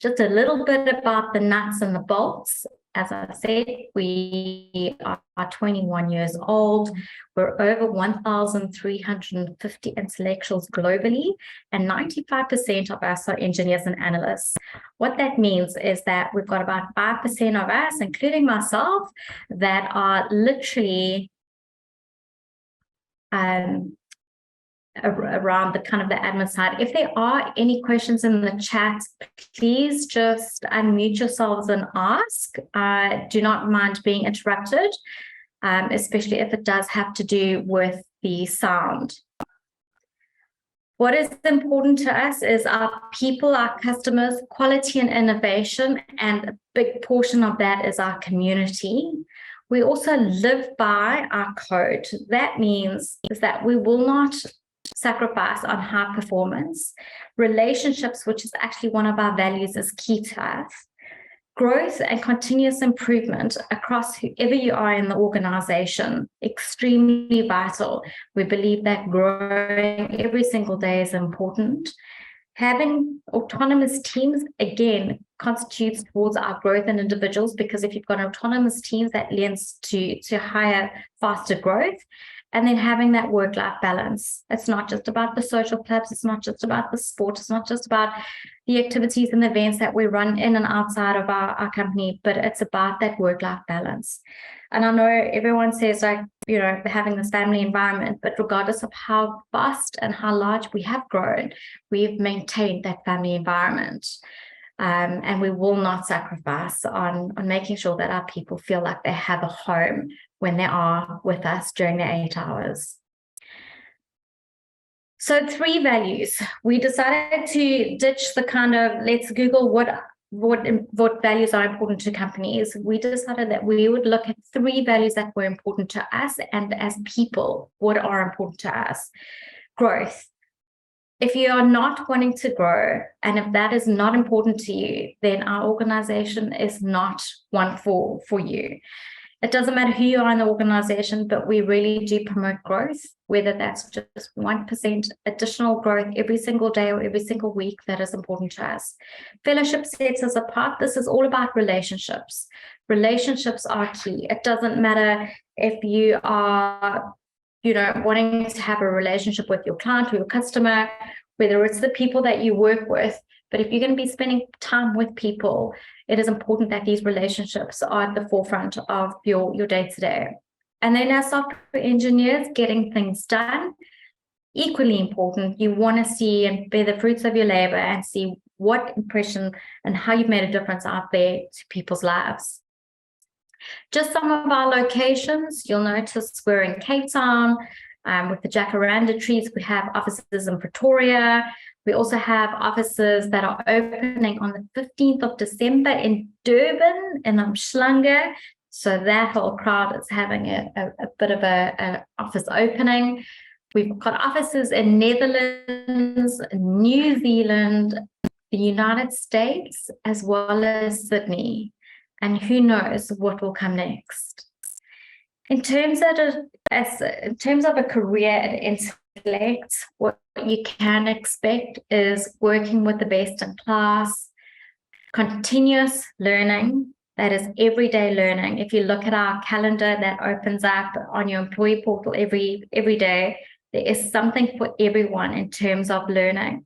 Just a little bit about the nuts and the bolts. As I said, we are 21 years old. We're over 1,350 intellectuals globally, and 95% of us are engineers and analysts. What that means is that we've got about 5% of us, including myself, that are literally around the kind of the admin side. If there are any questions in the chat, please just unmute yourselves and ask. Do not mind being interrupted, especially if it does have to do with the sound. What is important to us is our people, our customers, quality and innovation, and a big portion of that is our community. We also live by our code. That means is that we will not sacrifice on high performance. Relationships, which is actually one of our values, is key to us. Growth and continuous improvement across whoever you are in the organization, extremely vital. We believe that growing every single day is important. Having autonomous teams, again, constitutes towards our growth in individuals, because if you've got autonomous teams, that lends to higher, faster growth. And then having that work-life balance. It's not just about the social clubs, it's not just about the sport, it's not just about the activities and the events that we run in and outside of our company, but it's about that work-life balance. And I know everyone says, like, you know, having this family environment, but regardless of how vast and how large we have grown, we've maintained that family environment. And we will not sacrifice on making sure that our people feel like they have a home when they are with us during the 8 hours. So 3 values. We decided to ditch the kind of, let's Google what values are important to companies. We decided that we would look at 3 values that were important to us, and as people, what are important to us. Growth. If you are not wanting to grow, and if that is not important to you, then our organization is not one for you. It doesn't matter who you are in the organization, but we really do promote growth, whether that's just 1% additional growth every single day or every single week, that is important to us. Fellowship sets us apart. This is all about relationships. Relationships are key. It doesn't matter if you are, you know, wanting to have a relationship with your client or your customer, whether it's the people that you work with, but if you're going to be spending time with people, it is important that these relationships are at the forefront of your day-to-day. And then as software engineers, getting things done, equally important. You want to see and bear the fruits of your labor and see what impression and how you've made a difference out there to people's lives. Just some of our locations, you'll notice we're in Cape Town with the jacaranda trees. We have offices in Pretoria. We also have offices that are opening on the 15th of December in Durban and Umgeni. So that whole crowd is having a bit of an office opening. We've got offices in Netherlands, New Zealand, the United States, as well as Sydney. And who knows what will come next. In terms of a career at Entelect, what you can expect is working with the best in class, continuous learning, that is everyday learning. If you look at our calendar that opens up on your employee portal every day, there is something for everyone in terms of learning.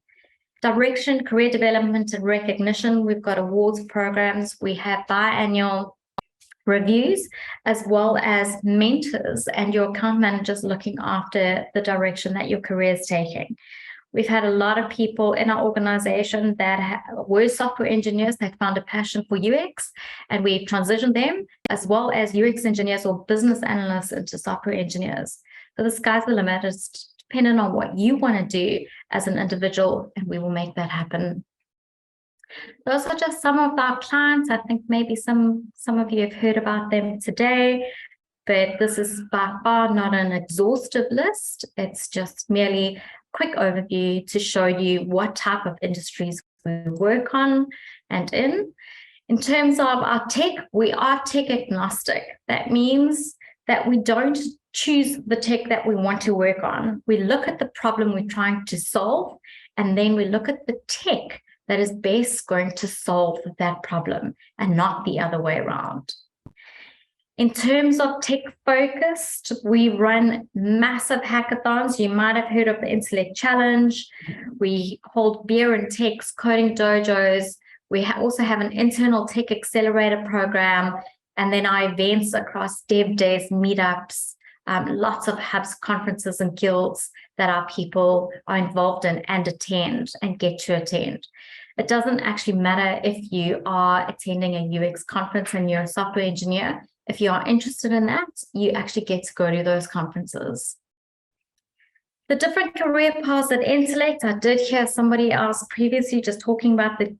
Direction, career development, and recognition. We've got awards programs. We have biannual reviews, as well as mentors and your account managers looking after the direction that your career is taking. We've had a lot of people in our organization that were software engineers that found a passion for UX, and we've transitioned them, as well as UX engineers or business analysts, into software engineers. So the sky's the limit. It's dependent on what you want to do as an individual, and we will make that happen. Those are just some of our clients. I think maybe some of you have heard about them today, but this is by far not an exhaustive list. It's just merely a quick overview to show you what type of industries we work on and in. In terms of our tech, we are tech agnostic. That means that we don't choose the tech that we want to work on. We look at the problem we're trying to solve, and then we look at the tech that is best going to solve that problem, and not the other way around. In terms of tech focused, we run massive hackathons. You might have heard of the Intellect Challenge. We hold beer and techs, coding dojos. We also have an internal tech accelerator program, and then our events across dev days, meetups, lots of hubs, conferences, and guilds that our people are involved in and attend and get to attend. It doesn't actually matter if you are attending a UX conference and you're a software engineer. If you are interested in that, you actually get to go to those conferences. The different career paths at Entelect, I did hear somebody else previously just talking about the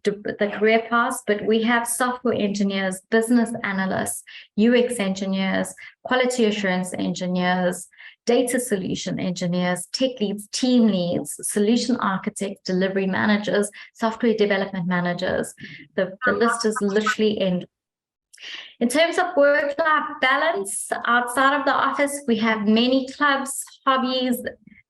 career paths, but we have software engineers, business analysts, UX engineers, quality assurance engineers, data solution engineers, tech leads, team leads, solution architects, delivery managers, software development managers. The list is literally endless. In terms of work-life balance, outside of the office, we have many clubs, hobbies,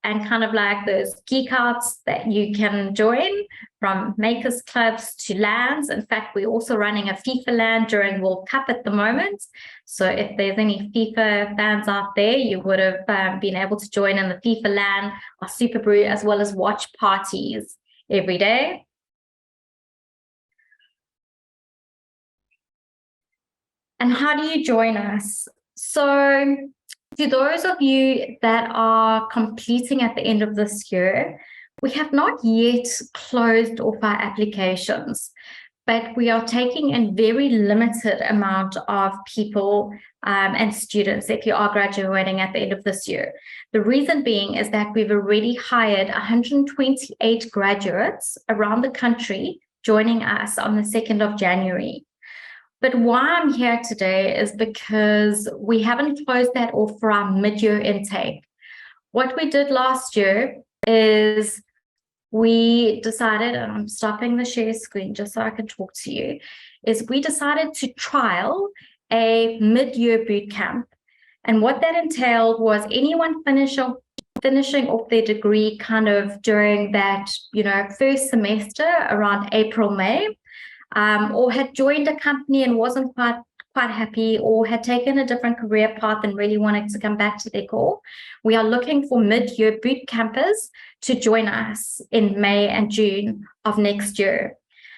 and kind of like those geek outs that you can join, from makers clubs to LANs. In fact, we're also running a FIFA LAN during World Cup at the moment. So if there's any FIFA fans out there, you would have been able to join in the FIFA LAN or Super Brew, as well as watch parties every day. And how do you join us? So to those of you that are completing at the end of this year, we have not yet closed off our applications, but we are taking in very limited amount of people and students if you are graduating at the end of this year. The reason being is that we've already hired 128 graduates around the country joining us on the 2nd of January. But why I'm here today is because we haven't closed that off for our mid-year intake. What we did last year is we decided, and I'm stopping the share screen just so I can talk to you, is we decided to trial a mid-year boot camp. And what that entailed was anyone finishing off their degree kind of during that, first semester around April, May, or had joined a company and wasn't quite happy, or had taken a different career path and really wanted to come back to their core. We are looking for mid-year boot campers to join us in May and June of next year.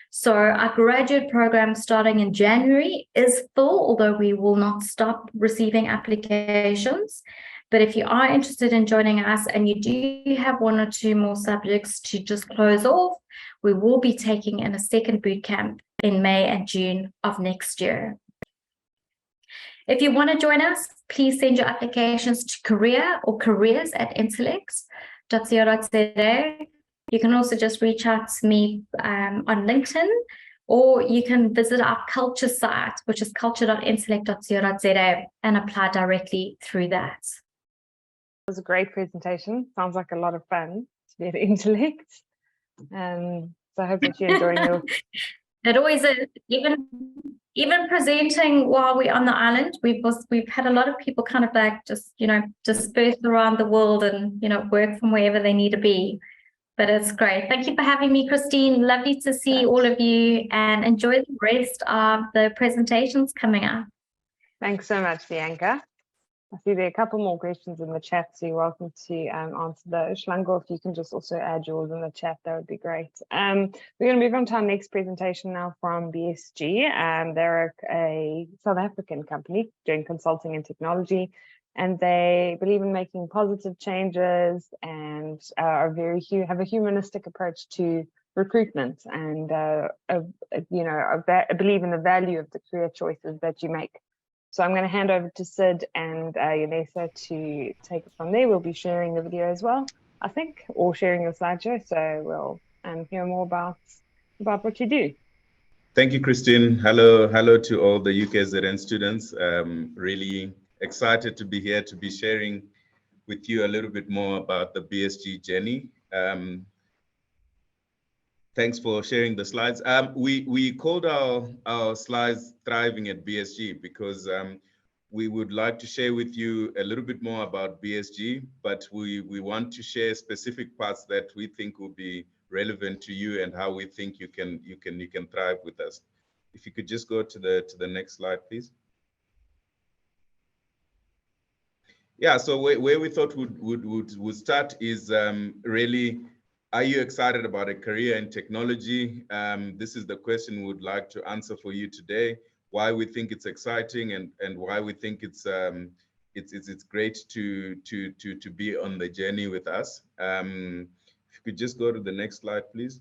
So our graduate program starting in January is full, although we will not stop receiving applications. But if you are interested in joining us and you do have one or two more subjects to just close off, we will be taking in a second boot camp in May and June of next year. If you want to join us, please send your applications to career or careers@entelect.co.za. You can also just reach out to me on LinkedIn, or you can visit our culture site, which is culture.entelect.co.za, and apply directly through that. was a great presentation. Sounds like a lot of fun to be at Entelect. So I hope that you're enjoying your... It always is. Even presenting while we're on the island, we've had a lot of people kind of like just, dispersed around the world and, work from wherever they need to be. But it's great. Thank you for having me, Christine. Lovely to see all of you, and enjoy the rest of the presentations coming up. Thanks so much, Bianca. I see there are a couple more questions in the chat, so you're welcome to answer those. Shlango, if you can just also add yours in the chat, that would be great. We're going to move on to our next presentation now from BSG. They're a South African company doing consulting and technology, and they believe in making positive changes and have a humanistic approach to recruitment, and believe in the value of the career choices that you make. So I'm going to hand over to Sid and Yanesa to take it from there. We'll be sharing the video as well, I think, or sharing your slideshow. So we'll hear more about what you do. Thank you, Christine. Hello to all the UKZN students. Really excited to be here to be sharing with you a little bit more about the BSG journey. Thanks for sharing the slides. We called our slides Thriving at BSG because we would like to share with you a little bit more about BSG, but we want to share specific parts that we think will be relevant to you and how we think you can thrive with us. If you could just go to the next slide, please. Yeah, so where we thought would start is really, are you excited about a career in technology? This is the question we would like to answer for you today. Why we think it's exciting and why we think it's great to be on the journey with us. If you could just go to the next slide, please.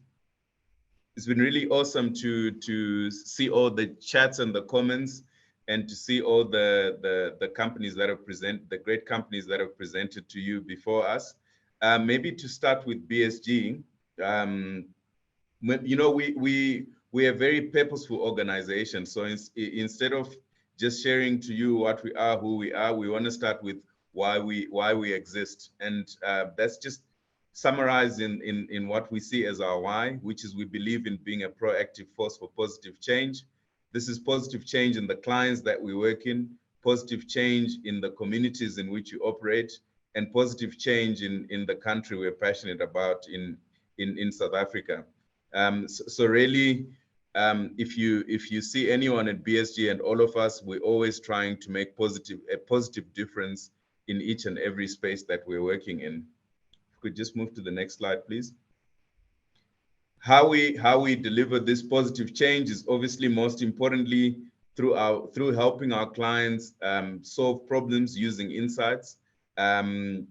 It's been really awesome to see all the chats and the comments, and to see all the companies that have the great companies that have presented to you before us. Maybe to start with BSG, we are a very purposeful organization. So instead of just sharing to you what we are, who we are, we want to start with why we exist, and that's just summarized in what we see as our why, which is we believe in being a proactive force for positive change. This is positive change in the clients that we work in, positive change in the communities in which you operate, and positive change in the country we're passionate about in South Africa. So really, if you see anyone at BSG and all of us, we're always trying to make a positive difference in each and every space that we're working in. If we could just move to the next slide, please. How we deliver this positive change is obviously most importantly through helping our clients solve problems using insights. And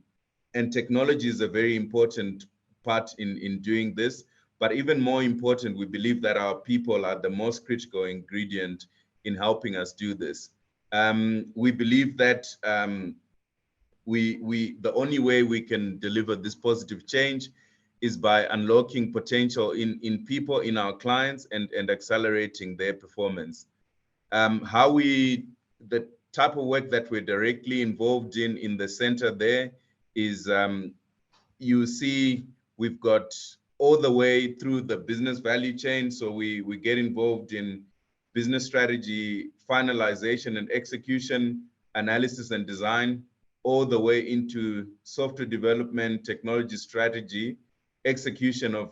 technology is a very important part in doing this. But even more important, we believe that our people are the most critical ingredient in helping us do this. We believe that the only way we can deliver this positive change is by unlocking potential in people, in our clients, and accelerating their performance. The type of work that we're directly involved in the center there is, you see, we've got all the way through the business value chain. So we get involved in business strategy, finalization and execution, analysis and design, all the way into software development, technology strategy, execution of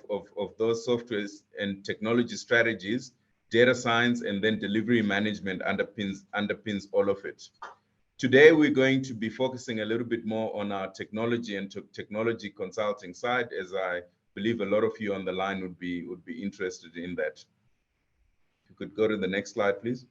those softwares and technology strategies, data science, and then delivery management underpins all of it. Today, we're going to be focusing a little bit more on our technology and technology consulting side, as I believe a lot of you on the line would be interested in that. If you could go to the next slide, please.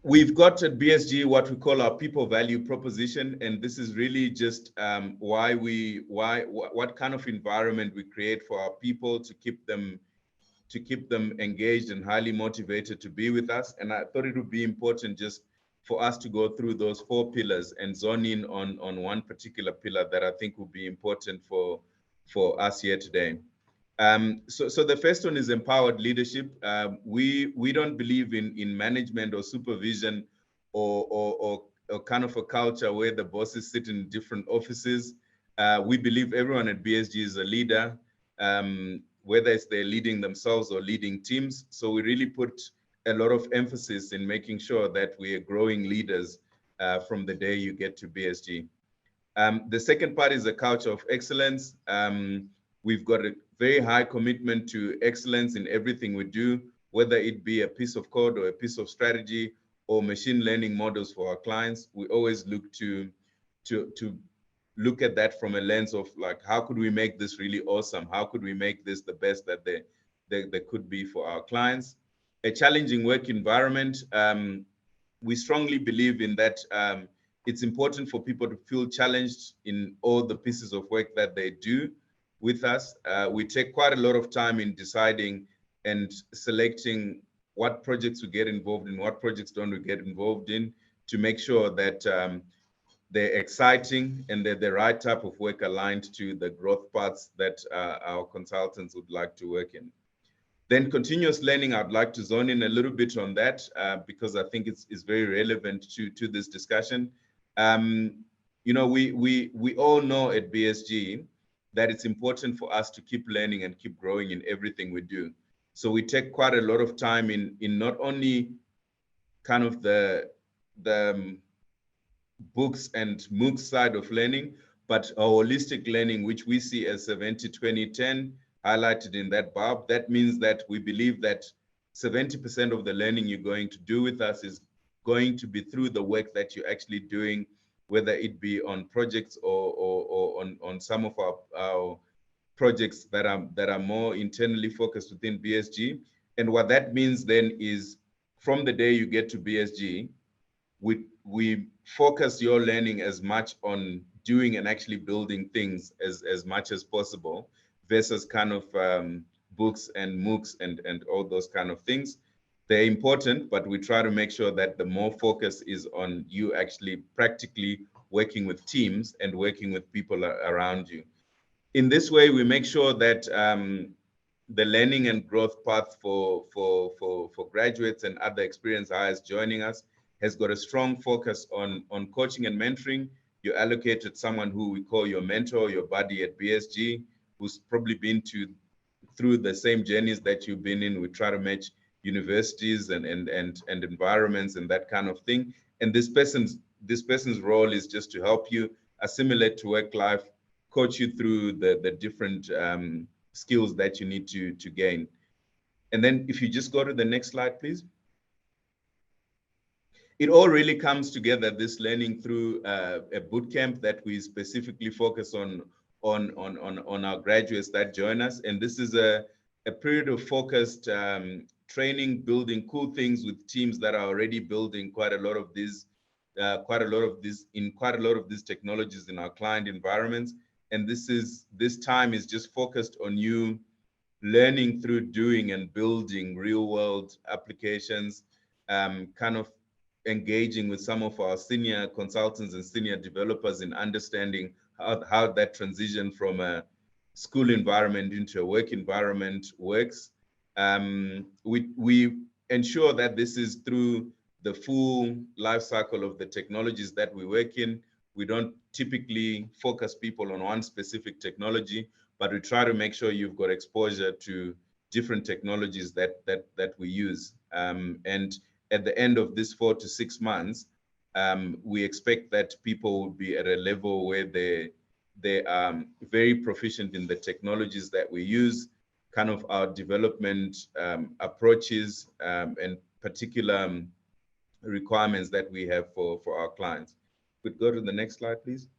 We've got at BSG what we call our people value proposition, and this is really just what kind of environment we create for our people to keep them engaged and highly motivated to be with us. And I thought it would be important just for us to go through those 4 pillars and zone in on one particular pillar that I think will be important for us here today. So the first one is empowered leadership. We don't believe in management or supervision or a kind of a culture where the bosses sit in different offices. We believe everyone at BSG is a leader, whether it's they're leading themselves or leading teams. So we really put a lot of emphasis in making sure that we are growing leaders from the day you get to BSG. The second part is a culture of excellence. We've got a very high commitment to excellence in everything we do, whether it be a piece of code or a piece of strategy or machine learning models for our clients. We always look to look at that from a lens of like, how could we make this really awesome? How could we make this the best that they could be for our clients? A challenging work environment. We strongly believe in that. It's important for people to feel challenged in all the pieces of work that they do with us. We take quite a lot of time in deciding and selecting what projects we get involved in, what projects don't we get involved in, to make sure that they're exciting and they're the right type of work aligned to the growth paths that our consultants would like to work in. Then continuous learning, I'd like to zone in a little bit on that because I think it's very relevant to this discussion. You know, we all know at BSG that it's important for us to keep learning and keep growing in everything we do. So we take quite a lot of time in not only kind of the books and MOOCs side of learning, but a holistic learning, which we see as 70-20-10 highlighted in that bar. That means that we believe that 70% of the learning you're going to do with us is going to be through the work that you're actually doing, whether it be on projects or on some of our projects that are more internally focused within BSG. And what that means then is from the day you get to BSG, we focus your learning as much on doing and actually building things as much as possible versus kind of books and MOOCs and all those kind of things. They're important, but we try to make sure that the more focus is on you actually practically working with teams and working with people around you. In this way, we make sure that the learning and growth path for graduates and other experienced hires joining us has got a strong focus on coaching and mentoring. You're allocated someone who we call your mentor, your buddy at BSG, who's probably been through the same journeys that you've been in. We try to match universities and environments and that kind of thing. And this person's role is just to help you assimilate to work life, coach you through the different skills that you need to gain. And then if you just go to the next slide, please. It all really comes together, this learning through a boot camp that we specifically focus on our graduates that join us. And this is a period of focused training, building cool things with teams that are already building quite a lot of these technologies in our client environments. And this time is just focused on you learning through doing and building real world applications, kind of engaging with some of our senior consultants and senior developers in understanding how that transition from a school environment into a work environment works. We ensure that this is through the full life cycle of the technologies that we work in. We don't typically focus people on one specific technology, but we try to make sure you've got exposure to different technologies that we use. And at the end of this 4 to 6 months, we expect that people will be at a level where they are very proficient in the technologies that we use, kind of our development approaches and particular requirements that we have for our clients. Could go to the next slide, please.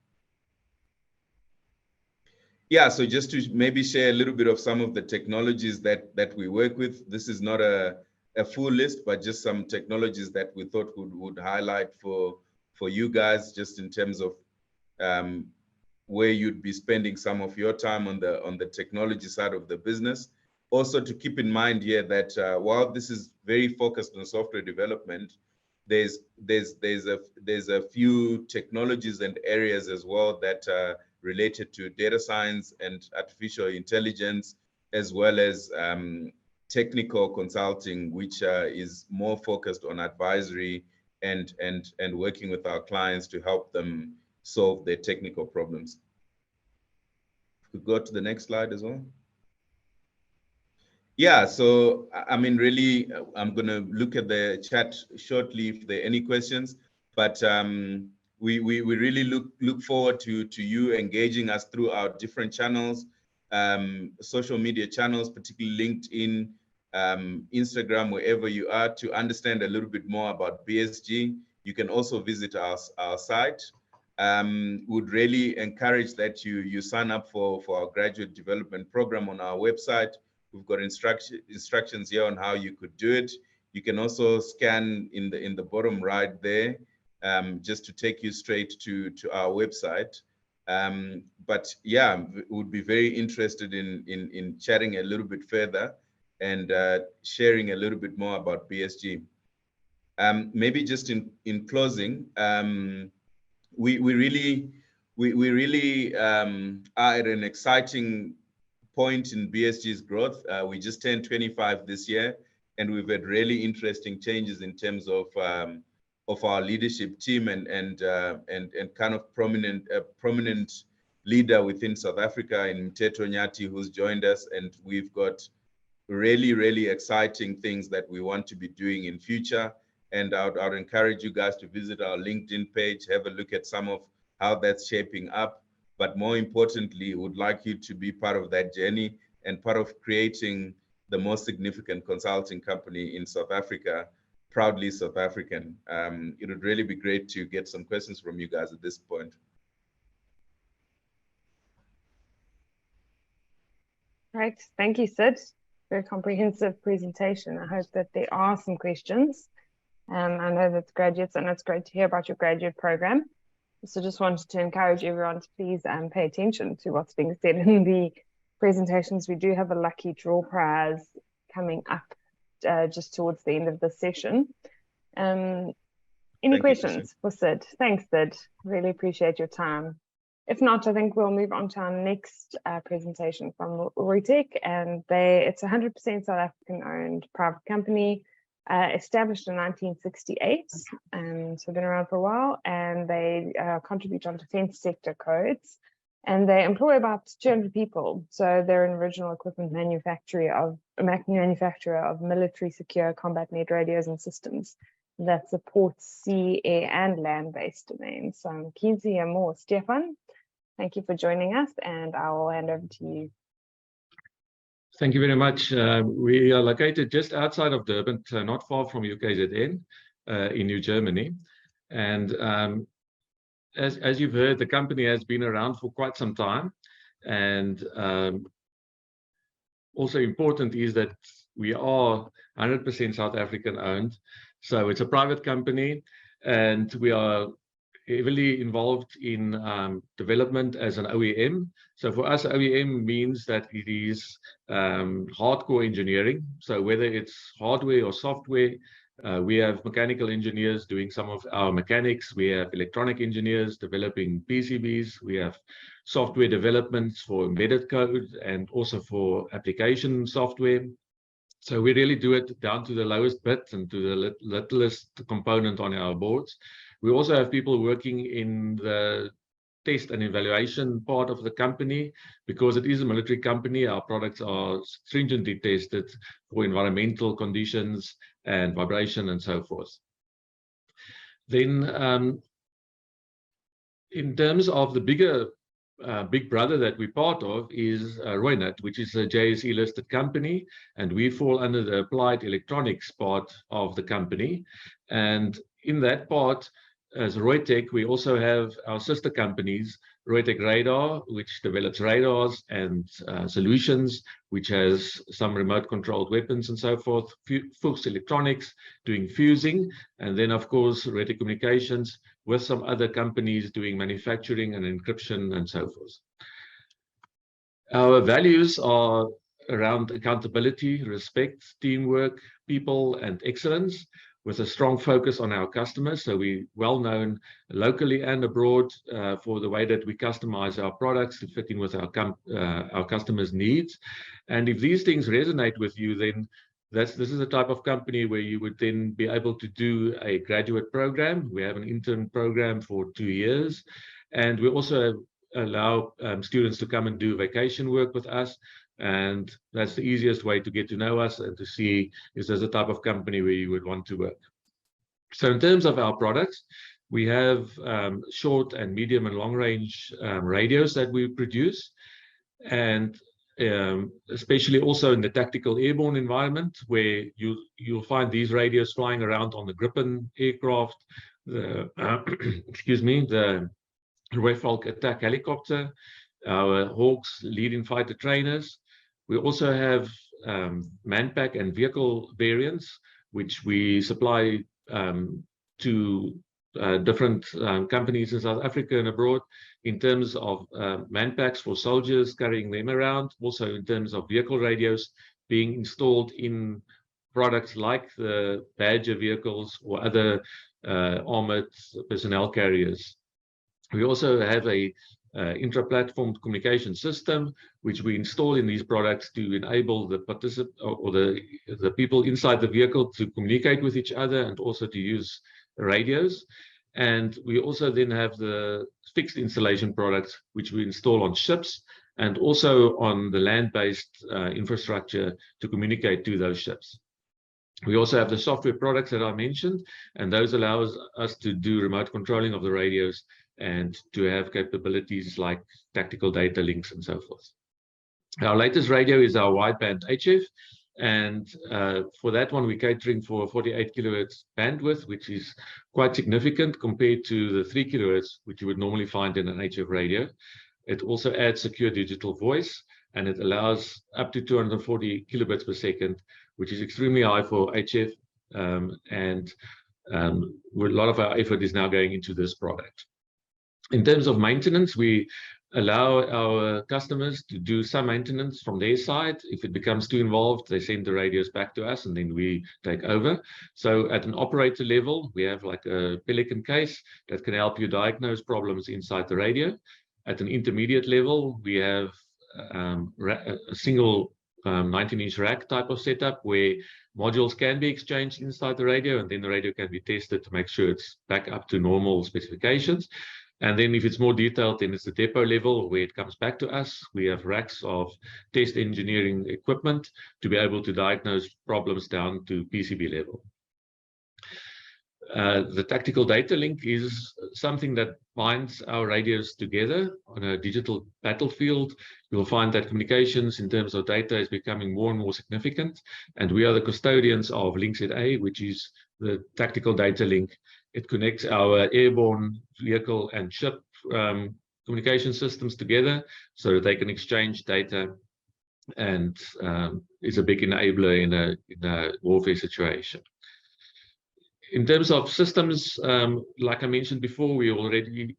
Yeah, so just to maybe share a little bit of some of the technologies that we work with. This is not a full list, but just some technologies that we thought would highlight for you guys, just in terms of where you'd be spending some of your time on the technology side of the business. Also to keep in mind here that while this is very focused on software development, there's a few technologies and areas as well that are related to data science and artificial intelligence, as well as technical consulting, which is more focused on advisory and working with our clients to help them solve their technical problems. We go to the next slide as well. Yeah, so I mean, really, I'm going to look at the chat shortly if there are any questions, but we really look forward to you engaging us through our different channels, social media channels, particularly LinkedIn, Instagram, wherever you are, to understand a little bit more about BSG. You can also visit our site. Would really encourage that you sign up for our graduate development program on our website. We've got instructions here on how you could do it. You can also scan in the bottom right there, just to take you straight to our website. But yeah, would be very interested in chatting a little bit further and sharing a little bit more about BSG. Maybe just in closing, we really are at an exciting point in BSG's growth. We just turned 25 this year, and we've had really interesting changes in terms of our leadership team and kind of prominent leader within South Africa in Mteto Nyati, who's joined us, and we've got really exciting things that we want to be doing in future. And I'd encourage you guys to visit our LinkedIn page, have a look at some of how that's shaping up. But more importantly, would like you to be part of that journey and part of creating the most significant consulting company in South Africa, proudly South African. It would really be great to get some questions from you guys at this point. Right, thank you, Sid. Very comprehensive presentation. I hope that there are some questions. I know that graduates, and it's great to hear about your graduate program. So just wanted to encourage everyone to please pay attention to what's being said in the presentations. We do have a lucky draw prize coming up just towards the end of the session. Any questions for Sid? Thanks, Sid. Really appreciate your time. If not, I think we'll move on to our next presentation from Reutech, and it's a 100% South African-owned private company. Established in 1968, so been around for a while, and they contribute on defense sector codes, and they employ about 200 people. So they're an original equipment manufacturer of military secure combat net radios and systems that supports sea, air, and land-based domains. So I'm keen to hear more. Stefan, thank you for joining us, and I will hand over to you. Thank you very much. We are located just outside of Durban, not far from UKZN in New Germany. And as you've heard, the company has been around for quite some time. And also important is that we are 100% South African owned. So it's a private company, and we are heavily involved in development as an OEM. So for us, OEM means that it is hardcore engineering. So whether it's hardware or software, we have mechanical engineers doing some of our mechanics. We have electronic engineers developing PCBs. We have software developments for embedded code and also for application software. So we really do it down to the lowest bit and to the littlest component on our boards. We also have people working in the test and evaluation part of the company. Because it is a military company, our products are stringently tested for environmental conditions and vibration and so forth. Then in terms of the big brother that we're part of is Reutech, which is a JSE listed company, and we fall under the applied electronics part of the company. And in that part, as Reutech, we also have our sister companies, Reutech Radar, which develops radars and solutions, which has some remote controlled weapons and so forth, Fuchs Electronics doing fusing, and then of course Reutech Communications with some other companies doing manufacturing and encryption and so forth. Our values are around accountability, respect, teamwork, people, and excellence, with a strong focus on our customers. So we're well known locally and abroad for the way that we customize our products to fit in with our customers' needs. And if these things resonate with you, then this is a type of company where you would then be able to do a graduate program. We have an intern program for 2 years, and we also allow students to come and do vacation work with us. And that's the easiest way to get to know us and to see is there's a type of company where you would want to work. So in terms of our products, we have short and medium and long range radios that we produce, and especially also in the tactical airborne environment, where you'll find these radios flying around on the Gripen aircraft, the excuse me, the Reutech attack helicopter, our Hawks leading fighter trainers. We also have manpack and vehicle variants, which we supply to different companies in South Africa and abroad, in terms of manpacks for soldiers carrying them around, also in terms of vehicle radios being installed in products like the Badger vehicles or other armored personnel carriers. We also have a intra-platform communication system, which we install in these products to enable the the people inside the vehicle to communicate with each other and also to use radios. And we also then have the fixed installation products, which we install on ships and also on the land-based infrastructure to communicate to those ships. We also have the software products that I mentioned, and those allow us to do remote controlling of the radios and to have capabilities like tactical data links and so forth. Our latest radio is our wideband HF, and for that one we're catering for 48 kilohertz bandwidth, which is quite significant compared to the 3 kilohertz which you would normally find in an HF radio. It also adds secure digital voice, and it allows up to 240 kilobits per second, which is extremely high for HF, and a lot of our effort is now going into this product. In terms of maintenance, we allow our customers to do some maintenance from their side. If it becomes too involved, they send the radios back to us and then we take over. So at an operator level, we have like a Pelican case that can help you diagnose problems inside the radio. At an intermediate level, we have a single 19-inch rack type of setup where modules can be exchanged inside the radio, and then the radio can be tested to make sure it's back up to normal specifications. And then if it's more detailed, then it's the depot level where it comes back to us. We have racks of test engineering equipment to be able to diagnose problems down to PCB level. The tactical data link is something that binds our radios together on a digital battlefield. You'll find that communications in terms of data is becoming more and more significant, and we are the custodians of LinkZA, which is the tactical data link. It connects our airborne, vehicle and ship communication systems together so that they can exchange data, and is a big enabler in a warfare situation. In terms of systems, like I mentioned before, we already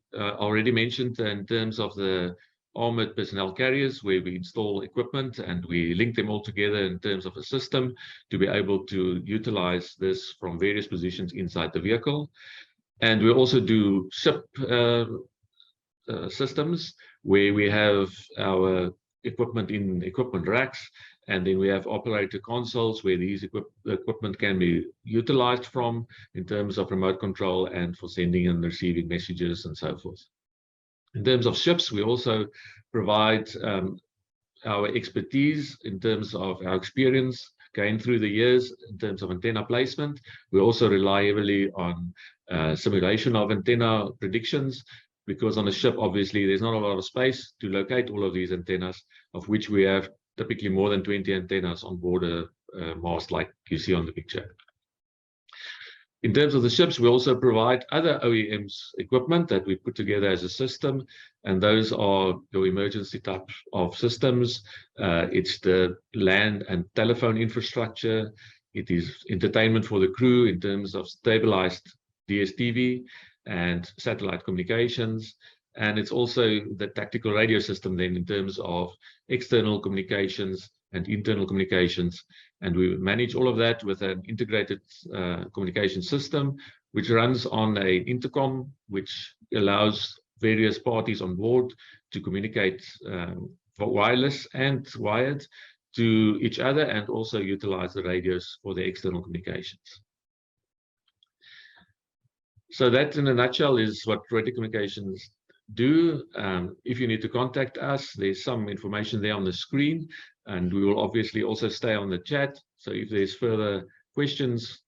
mentioned in terms of the armored personnel carriers, where we install equipment and we link them all together in terms of a system to be able to utilize this from various positions inside the vehicle. And we also do ship systems where we have our equipment in equipment racks, and then we have operator consoles where these equipment can be utilized from in terms of remote control and for sending and receiving messages and so forth. In terms of ships, we also provide our expertise in terms of our experience gained through the years in terms of antenna placement. We also rely heavily on simulation of antenna predictions, because on a ship, obviously, there's not a lot of space to locate all of these antennas, of which we have typically more than 20 antennas on board a mast like you see on the picture. In terms of the ships, we also provide other OEMs equipment that we put together as a system, and those are your emergency type of systems. It's the land and telephone infrastructure. It is entertainment for the crew in terms of stabilized DSTV and satellite communications. And it's also the tactical radio system then in terms of external communications and internal communications. And we manage all of that with an integrated communication system, which runs on an intercom, which allows various parties on board to communicate wireless and wired to each other and also utilize the radios for the external communications. So that in a nutshell is what Reutech Communications do. If you need to contact us, there's some information there on the screen, and we will obviously also stay on the chat. So if there's further questions,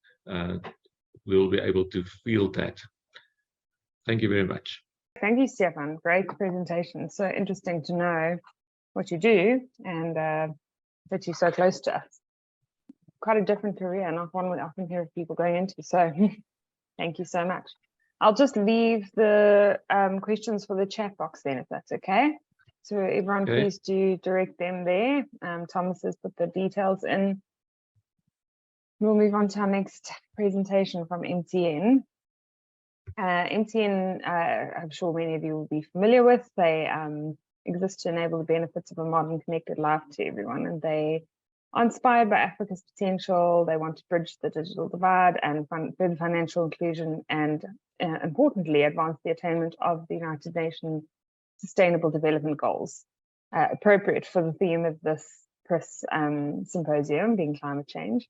we'll be able to field that. Thank you very much. Thank you, Stefan. Great presentation. So interesting to know what you do and that you're so close to us. Quite a different career, not one we often hear of people going into. So thank you so much. I'll just leave the questions for the chat box then, if that's okay. So everyone, please do direct them there. Thomas has put the details in. We'll move on to our next presentation from MTN. MTN, I'm sure many of you will be familiar with. They exist to enable the benefits of a modern connected life to everyone, and they are inspired by Africa's potential. They want to bridge the digital divide and further financial inclusion, and importantly, advance the attainment of the United Nations Sustainable Development Goals, appropriate for the theme of this PRIS symposium, being climate change.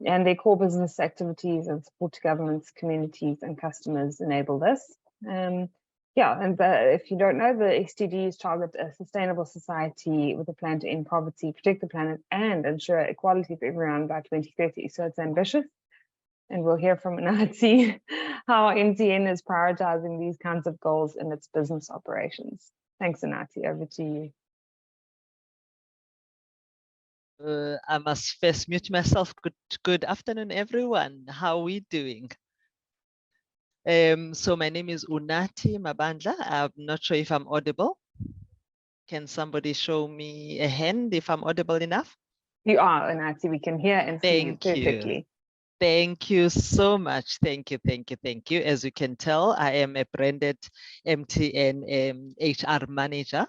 And their core business activities and support to governments, communities, and customers enable this. If you don't know, the SDGs target a sustainable society with a plan to end poverty, protect the planet, and ensure equality for everyone by 2030. So it's ambitious. And we'll hear from Anatech how MTN is prioritizing these kinds of goals in its business operations. Thanks, Anatech. Over to you. I must first mute myself. Good afternoon, everyone. How are we doing? So my name is Unati Mabandla. I'm not sure if I'm audible. Can somebody show me a hand if I'm audible enough? You are, Unati. We can hear and see you perfectly. Thank you so much. Thank you. As you can tell, I am a branded MTN HR manager,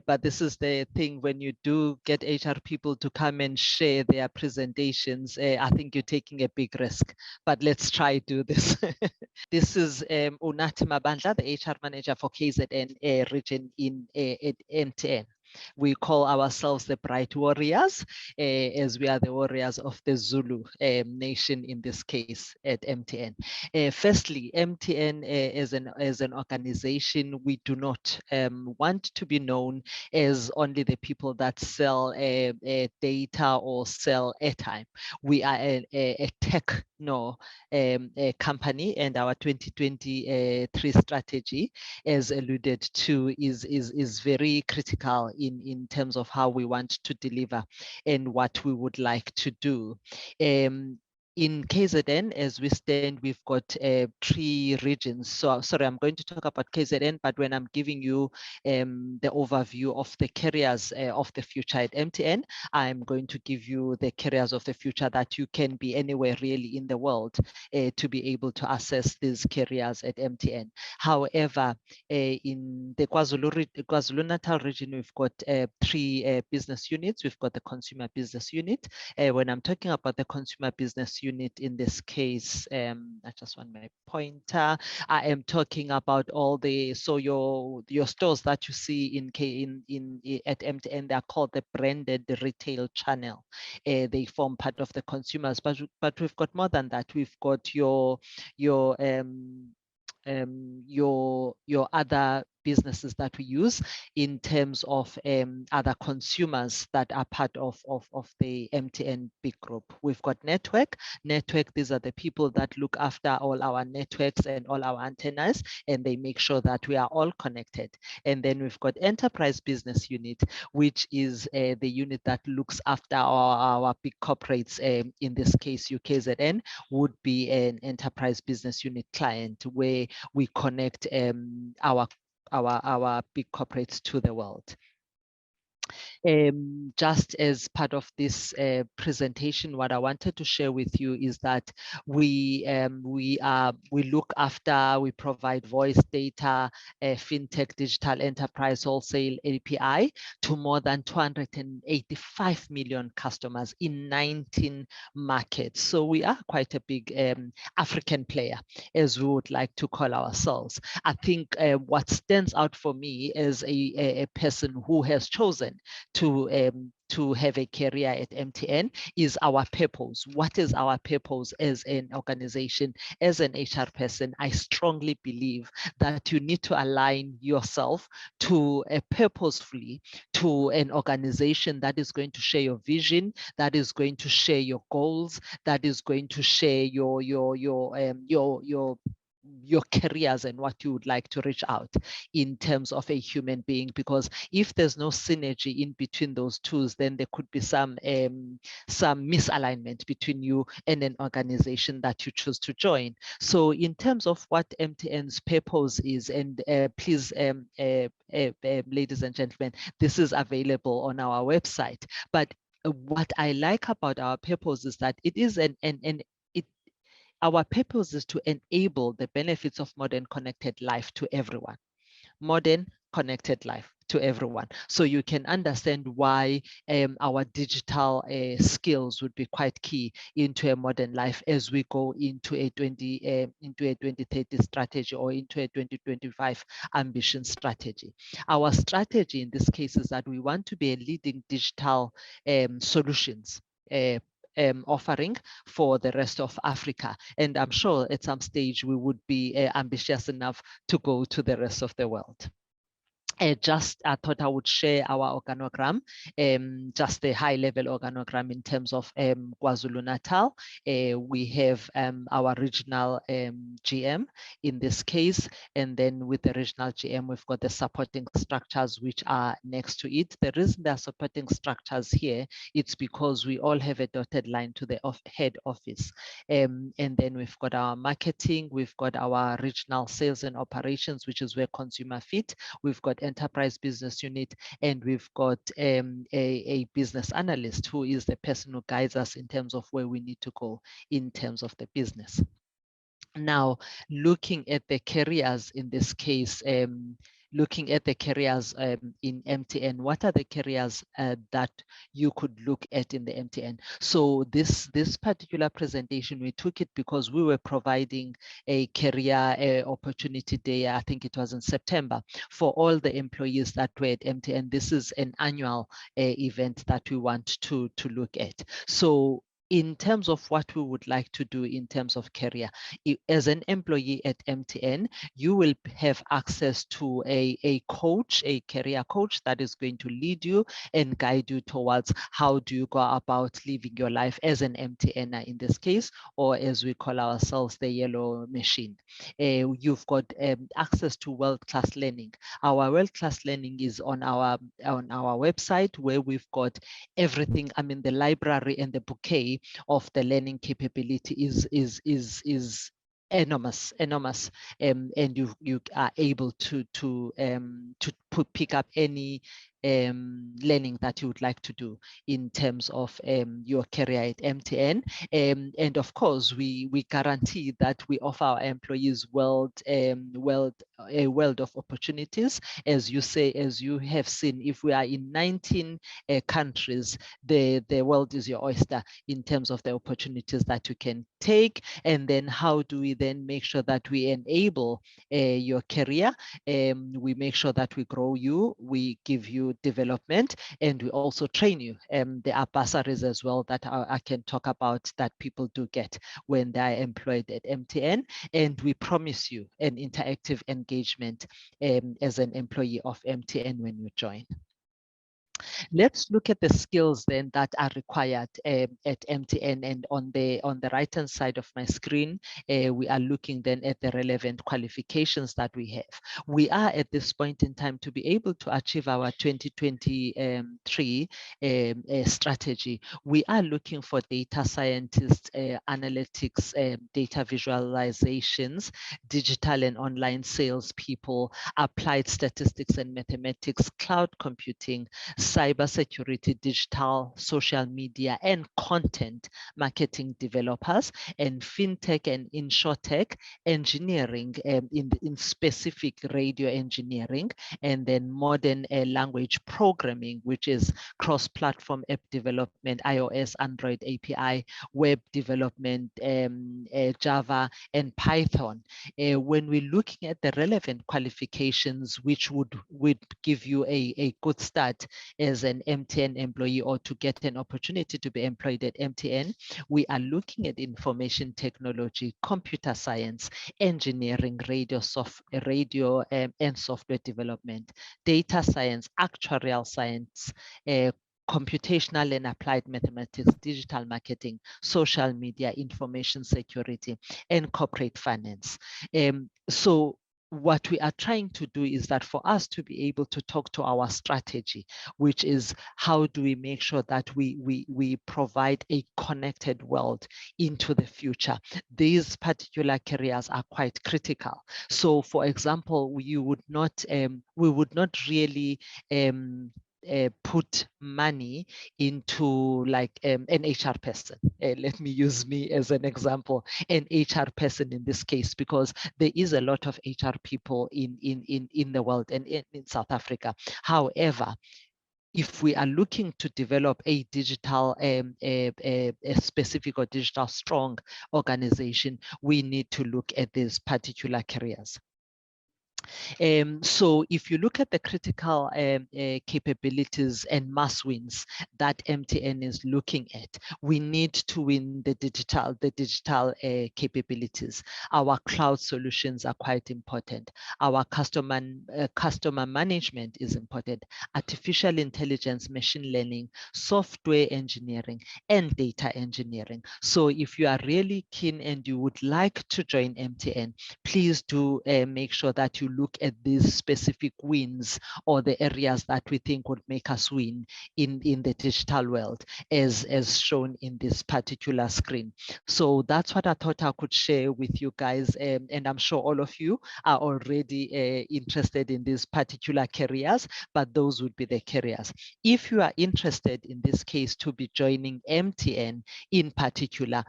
but this is the thing, when you do get HR people to come and share their presentations, I think you're taking a big risk, but let's try to do this. This is Unati Mabandla, the HR manager for KZN region in MTN. We call ourselves the Bright Warriors, as we are the warriors of the Zulu nation in this case at MTN. Firstly, MTN as an organization, we do not want to be known as only the people that sell data or sell airtime. We are a techno company, and our 2023 strategy, as alluded to, is very critical in terms of how we want to deliver and what we would like to do. In KZN, as we stand, we've got 3 regions. So sorry, I'm going to talk about KZN, but when I'm giving you the overview of the carriers of the future at MTN, I'm going to give you the carriers of the future that you can be anywhere really in the world to be able to access these carriers at MTN. However, in the KwaZulu-Natal region, we've got 3 business units. We've got the consumer business unit. When I'm talking about the consumer business unit, in this case, I just want my pointer. I am talking about all the, so your stores that you see at MTN, they are called the branded retail channel. They form part of the consumers, but we've got more than that. We've got your other businesses that we use in terms of other consumers that are part of the MTN big group. We've got network. These are the people that look after all our networks and all our antennas, and they make sure that we are all connected. And then we've got enterprise business unit, which is the unit that looks after our big corporates. In this case, UKZN would be an enterprise business unit client, where we connect our big corporates to the world. Just as part of this presentation, what I wanted to share with you is that we look after, we provide voice data, fintech, digital enterprise, wholesale, API to more than 285 million customers in 19 markets. So we are quite a big African player, as we would like to call ourselves. I think what stands out for me as a person who has chosen to to have a career at MTN is our purpose. What is our purpose as an organization, as an HR person? I strongly believe that you need to align yourself to purposefully to an organization that is going to share your vision, that is going to share your goals, that is going to share your careers and what you would like to reach out in terms of a human being. Because if there's no synergy in between those tools, then there could be some misalignment between you and an organization that you choose to join. So in terms of what MTN's purpose is, and please, ladies and gentlemen, this is available on our website. But what I like about our purpose is that it is our purpose is to enable the benefits of modern connected life to everyone. Modern connected life to everyone. So you can understand why our digital skills would be quite key into a modern life as we go into a 2030 strategy or into a 2025 ambition strategy. Our strategy in this case is that we want to be a leading digital solutions offering for the rest of Africa. And I'm sure at some stage we would be ambitious enough to go to the rest of the world. I thought I would share our organogram, just a high-level organogram in terms of KwaZulu-Natal. We have our regional GM in this case, and then with the regional GM, we've got the supporting structures which are next to it. The reason there are supporting structures here, it's because we all have a dotted line to the head office. And then we've got our marketing, we've got our regional sales and operations, which is where consumer fit. We've got enterprise business unit, and we've got a business analyst who is the person who guides us in terms of where we need to go in terms of the business. Now, looking at the careers in this case, looking at the careers in MTN, what are the careers that you could look at in the MTN? So this particular presentation, we took it because we were providing a career opportunity day, I think it was in September, for all the employees that were at MTN. This is an annual event that we want to look at. So in terms of what we would like to do in terms of career, as an employee at MTN, you will have access to a coach, a career coach that is going to lead you and guide you towards how do you go about living your life as an MTNer in this case, or as we call ourselves, the yellow machine. You've got access to world-class learning. Our world-class learning is on our website, where we've got everything. I mean, the library and the bouquet of the learning capability is enormous, and you are able to pick up any learning that you would like to do in terms of your career at MTN. And of course, we guarantee that we offer our employees a world of opportunities. As you have seen, if we are in 19 countries, the world is your oyster in terms of the opportunities that you can take. And then how do we then make sure that we enable your career? We make sure that we grow you, we give you development, and we also train you. There are bursaries as well that I can talk about that people do get when they are employed at MTN, and we promise you an interactive engagement as an employee of MTN when you join. Let's look at the skills then that are required at MTN, and on the right hand side of my screen, we are looking then at the relevant qualifications that we have. We are at this point in time to be able to achieve our 2023 strategy. We are looking for data scientists, analytics, data visualizations, digital and online sales people, applied statistics and mathematics, cloud computing, cybersecurity, digital, social media, and content marketing developers, and fintech and insurtech engineering in specific radio engineering, and then modern language programming, which is cross-platform app development, iOS, Android API, web development, Java, and Python. When we're looking at the relevant qualifications, which would give you a good start as an MTN employee or to get an opportunity to be employed at MTN, we are looking at information technology, computer science, engineering, radio and software development, data science, actuarial science, computational and applied mathematics, digital marketing, social media, information security, and corporate finance. So what we are trying to do is that for us to be able to talk to our strategy, which is how do we make sure that we provide a connected world into the future. These particular careers are quite critical. So for example, we would not really put money into like an HR person. Let me use me as an example, an HR person in this case, because there is a lot of HR people in the world and in South Africa. However, if we are looking to develop a digital, a specific or digital strong organization, we need to look at these particular careers. So if you look at the critical capabilities and must wins that MTN is looking at, we need to win the digital capabilities. Our cloud solutions are quite important. Our customer management is important. Artificial intelligence, machine learning, software engineering, and data engineering. So if you are really keen and you would like to join MTN, please do make sure that you look at these specific wins or the areas that we think would make us win in the digital world as shown in this particular screen. So that's what I thought I could share with you guys, and I'm sure all of you are already interested in these particular careers, but those would be the careers. If you are interested in this case to be joining MTN in particular,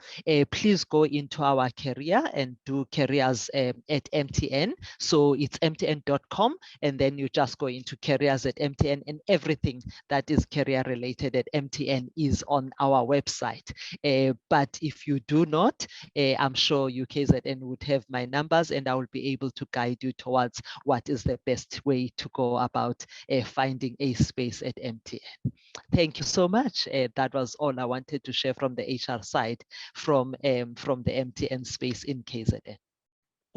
please go into our career and do careers at MTN. So it's mtn.com, and then you just go into careers at MTN, and everything that is career related at MTN is on our website. But if you do not, I'm sure UKZN would have my numbers, and I will be able to guide you towards what is the best way to go about finding a space at MTN. Thank you so much. That was all I wanted to share from the HR side from the MTN space in KZN.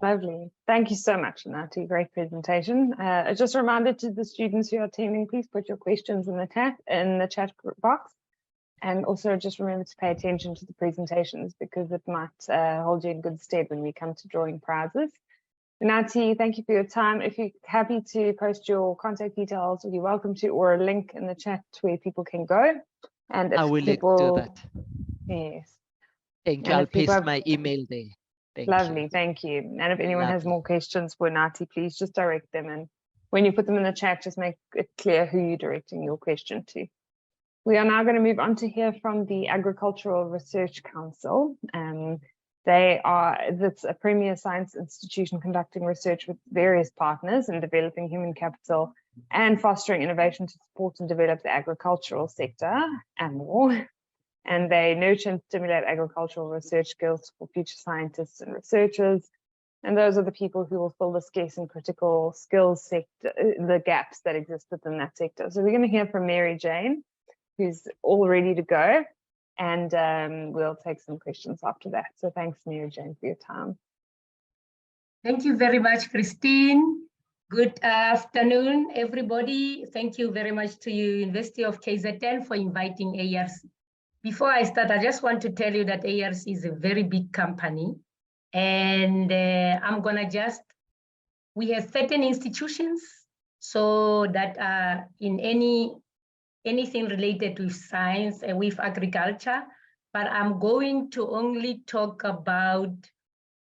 Lovely. Thank you so much, Nati. Great presentation. Just a reminder to the students who are attending, please put your questions in the chat box. And also just remember to pay attention to the presentations because it might hold you in good stead when we come to drawing prizes. Nati, thank you for your time. If you're happy to post your contact details, you're welcome to, or a link in the chat where people can go. And if I will do that. Yes. Thank you. I'll paste my email there. Lovely, thank you. And if anyone has more questions for Nati, please just direct them. And when you put them in the chat, just make it clear who you're directing your question to. We are now going to move on to hear from the Agricultural Research Council. That's a premier science institution conducting research with various partners in developing human capital and fostering innovation to support and develop the agricultural sector and more. And they nurture and stimulate agricultural research skills for future scientists and researchers. And those are the people who will fill the scarce and critical skills sector, the gaps that exist within that sector. So we're going to hear from Mary Jane, who's all ready to go. And we'll take some questions after that. So thanks, Mary Jane, for your time. Thank you very much, Christine. Good afternoon, everybody. Thank you very much to University of KZN for inviting ARC. Before I start, I just want to tell you that ARC is a very big company. And I'm going to we have 13 institutions, so that are in anything related with science and with agriculture, but I'm going to only talk about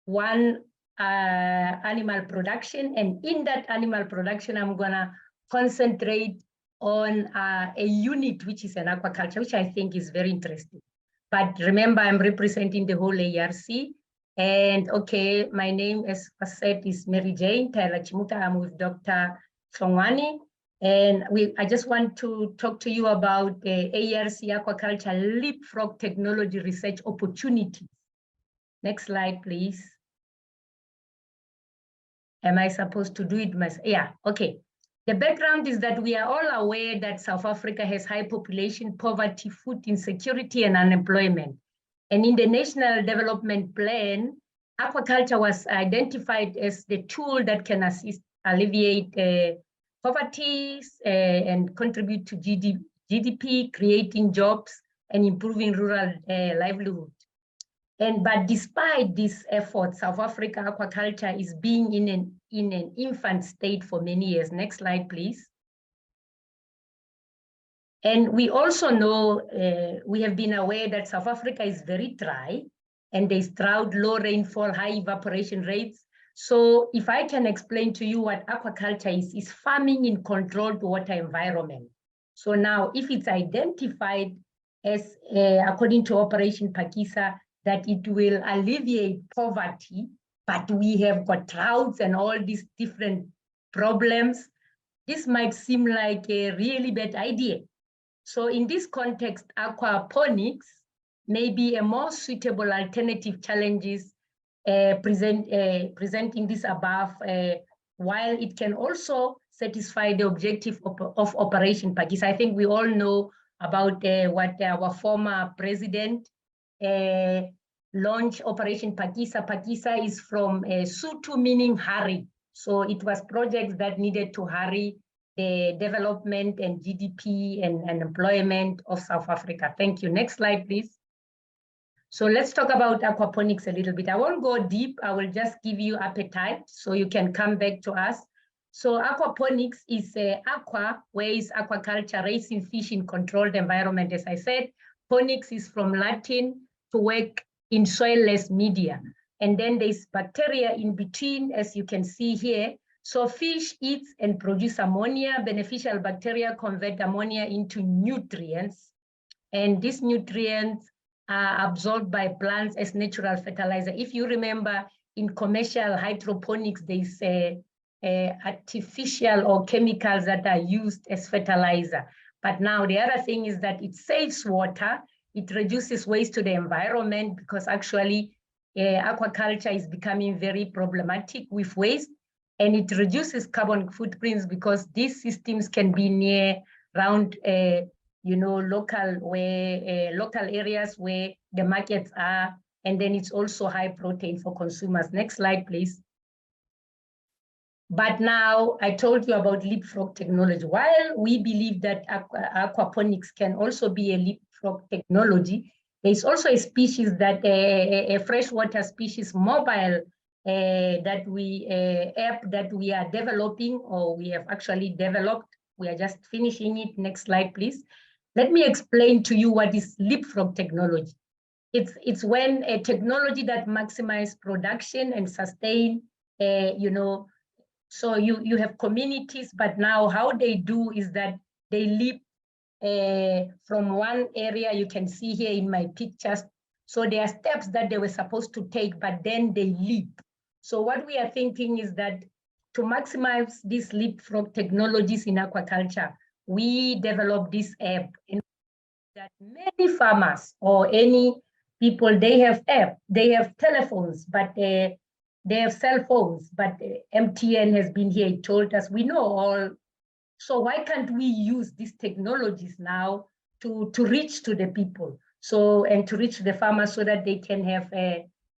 one animal production. And in that animal production, I'm gonna concentrate on a unit, which is an aquaculture, which I think is very interesting. But remember, I'm representing the whole ARC. And okay, my name, as I said, is Mary Jane Tyler Chimuta. I'm with Dr. Songwani. And I just want to talk to you about the ARC Aquaculture Leapfrog Technology Research Opportunities. Next slide, please. Am I supposed to do it myself? Yeah, okay. The background is that we are all aware that South Africa has high population poverty, food insecurity, and unemployment. And in the National Development Plan, aquaculture was identified as the tool that can assist alleviate poverty and contribute to GDP, creating jobs and improving rural livelihood. But despite this effort, South Africa aquaculture is being in an infant state for many years. Next slide, please. And we also know, we have been aware that South Africa is very dry, and there's drought, low rainfall, high evaporation rates. So if I can explain to you what aquaculture is farming in controlled water environment. So now if it's identified as, according to Operation Phakisa, that it will alleviate poverty, but we have got droughts and all these different problems, this might seem like a really bad idea. So in this context, aquaponics may be a more suitable alternative challenges presenting this above, while it can also satisfy the objective of Operation Phakisa. I think we all know about what our former president launched Operation Phakisa. Phakisa is from Sutu, meaning hurry. So it was projects that needed to hurry the development and GDP and employment of South Africa. Thank you. Next slide, please. So let's talk about aquaponics a little bit. I won't go deep. I will just give you appetite so you can come back to us. So aquaponics is aqua, where is aquaculture, raising fish in controlled environment. As I said, ponics is from Latin, to work in soilless media. And then there's bacteria in between, as you can see here. So fish eats and produce ammonia. Beneficial bacteria convert ammonia into nutrients. And these nutrients are absorbed by plants as natural fertilizer. If you remember, in commercial hydroponics, there's artificial or chemicals that are used as fertilizer. But now the other thing is that it saves water, it reduces waste to the environment, because actually aquaculture is becoming very problematic with waste, and it reduces carbon footprints because these systems can be near around local areas where the markets are, and then it's also high protein for consumers. Next slide, please. But now I told you about leapfrog technology. While we believe that aquaponics can also be a leapfrog technology, there's also a species that a freshwater species mobile app that we are developing, or we have actually developed. We are just finishing it. Next slide, please. Let me explain to you what is leapfrog technology. It's when a technology that maximizes production and sustain, so you have communities, but now how they do is that they leap from one area. You can see here in my pictures. So there are steps that they were supposed to take, but then they leap. So what we are thinking is that to maximize these leapfrog technologies in aquaculture, we developed this app, and that many farmers or any people, they have app, they have telephones, but they have cell phones, but MTN has been here, told us, we know all. So why can't we use these technologies now to reach to the people, so, and to reach the farmers so that they can have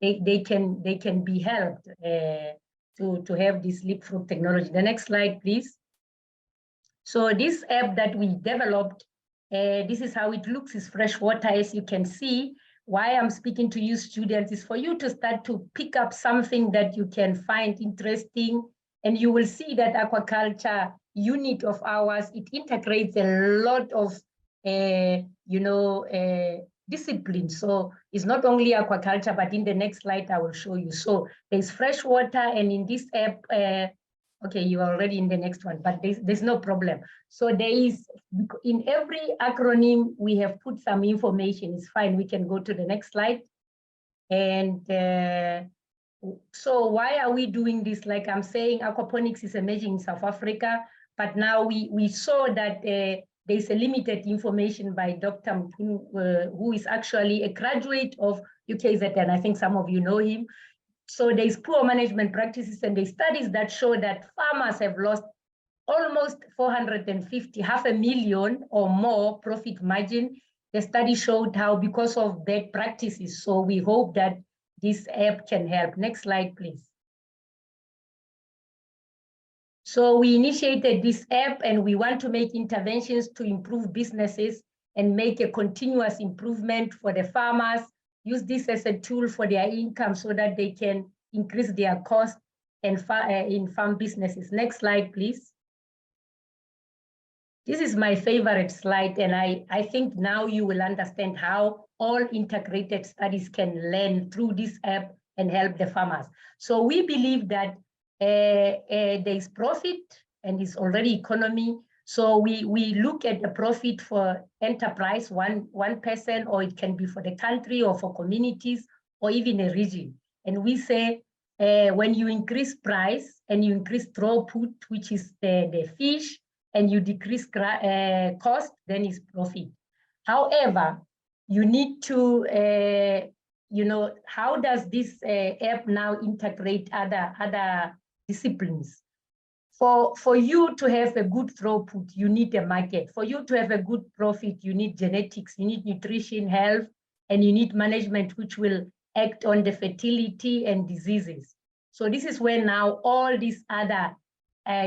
they can be helped to have this leapfrog technology. The next slide, please. So this app that we developed, this is how it looks, is freshwater, as you can see. Why I'm speaking to you students is for you to start to pick up something that you can find interesting, and you will see that aquaculture unit of ours, it integrates a lot of disciplines. So it's not only aquaculture, but in the next slide I will show you. So there's freshwater, and in this app, okay, you are already in the next one, but there's no problem. So there is, in every acronym, we have put some information. It's fine, we can go to the next slide. And so why are we doing this? Like I'm saying, aquaponics is emerging in South Africa, but now we saw that there's a limited information by Dr. Mkunu, who is actually a graduate of UKZN. I think some of you know him. So there's poor management practices, and there's studies that show that farmers have lost almost 450, 500,000 or more profit margin. The study showed how because of bad practices. So we hope that this app can help. Next slide, please. So we initiated this app and we want to make interventions to improve businesses and make a continuous improvement for the farmers, use this as a tool for their income so that they can increase their cost and in farm businesses. Next slide, please. This is my favorite slide, and I think now you will understand how all integrated studies can learn through this app and help the farmers. So we believe that there is profit and it's already economy. So we look at the profit for enterprise, one person, or it can be for the country or for communities or even a region. And we say when you increase price and you increase throughput, which is the fish, and you decrease cost, then it's profit. However, you need to, how does this app now integrate other disciplines? For you to have a good throughput, you need a market. For you to have a good profit, you need genetics, you need nutrition, health, and you need management, which will act on the fertility and diseases. So this is where now all these other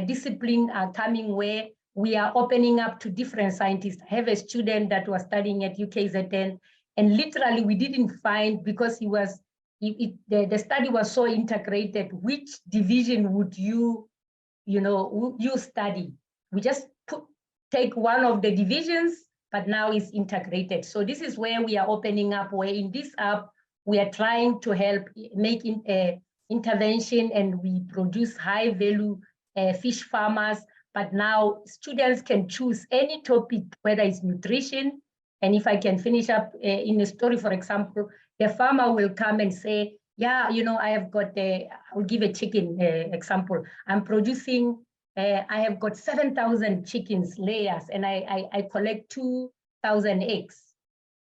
disciplines are coming, where we are opening up to different scientists. I have a student that was studying at UKZN, and literally we didn't find, because the study was so integrated, which division would you study. We just take one of the divisions, but now it's integrated. So this is where we are opening up, where in this app, we are trying to help make intervention, and we produce high value fish farmers. But now students can choose any topic, whether it's nutrition. And if I can finish up in a story, for example, the farmer will come and say, yeah, I have got I'll give a chicken example. I'm producing, I have got 7,000 chickens layers, and I collect 2,000 eggs,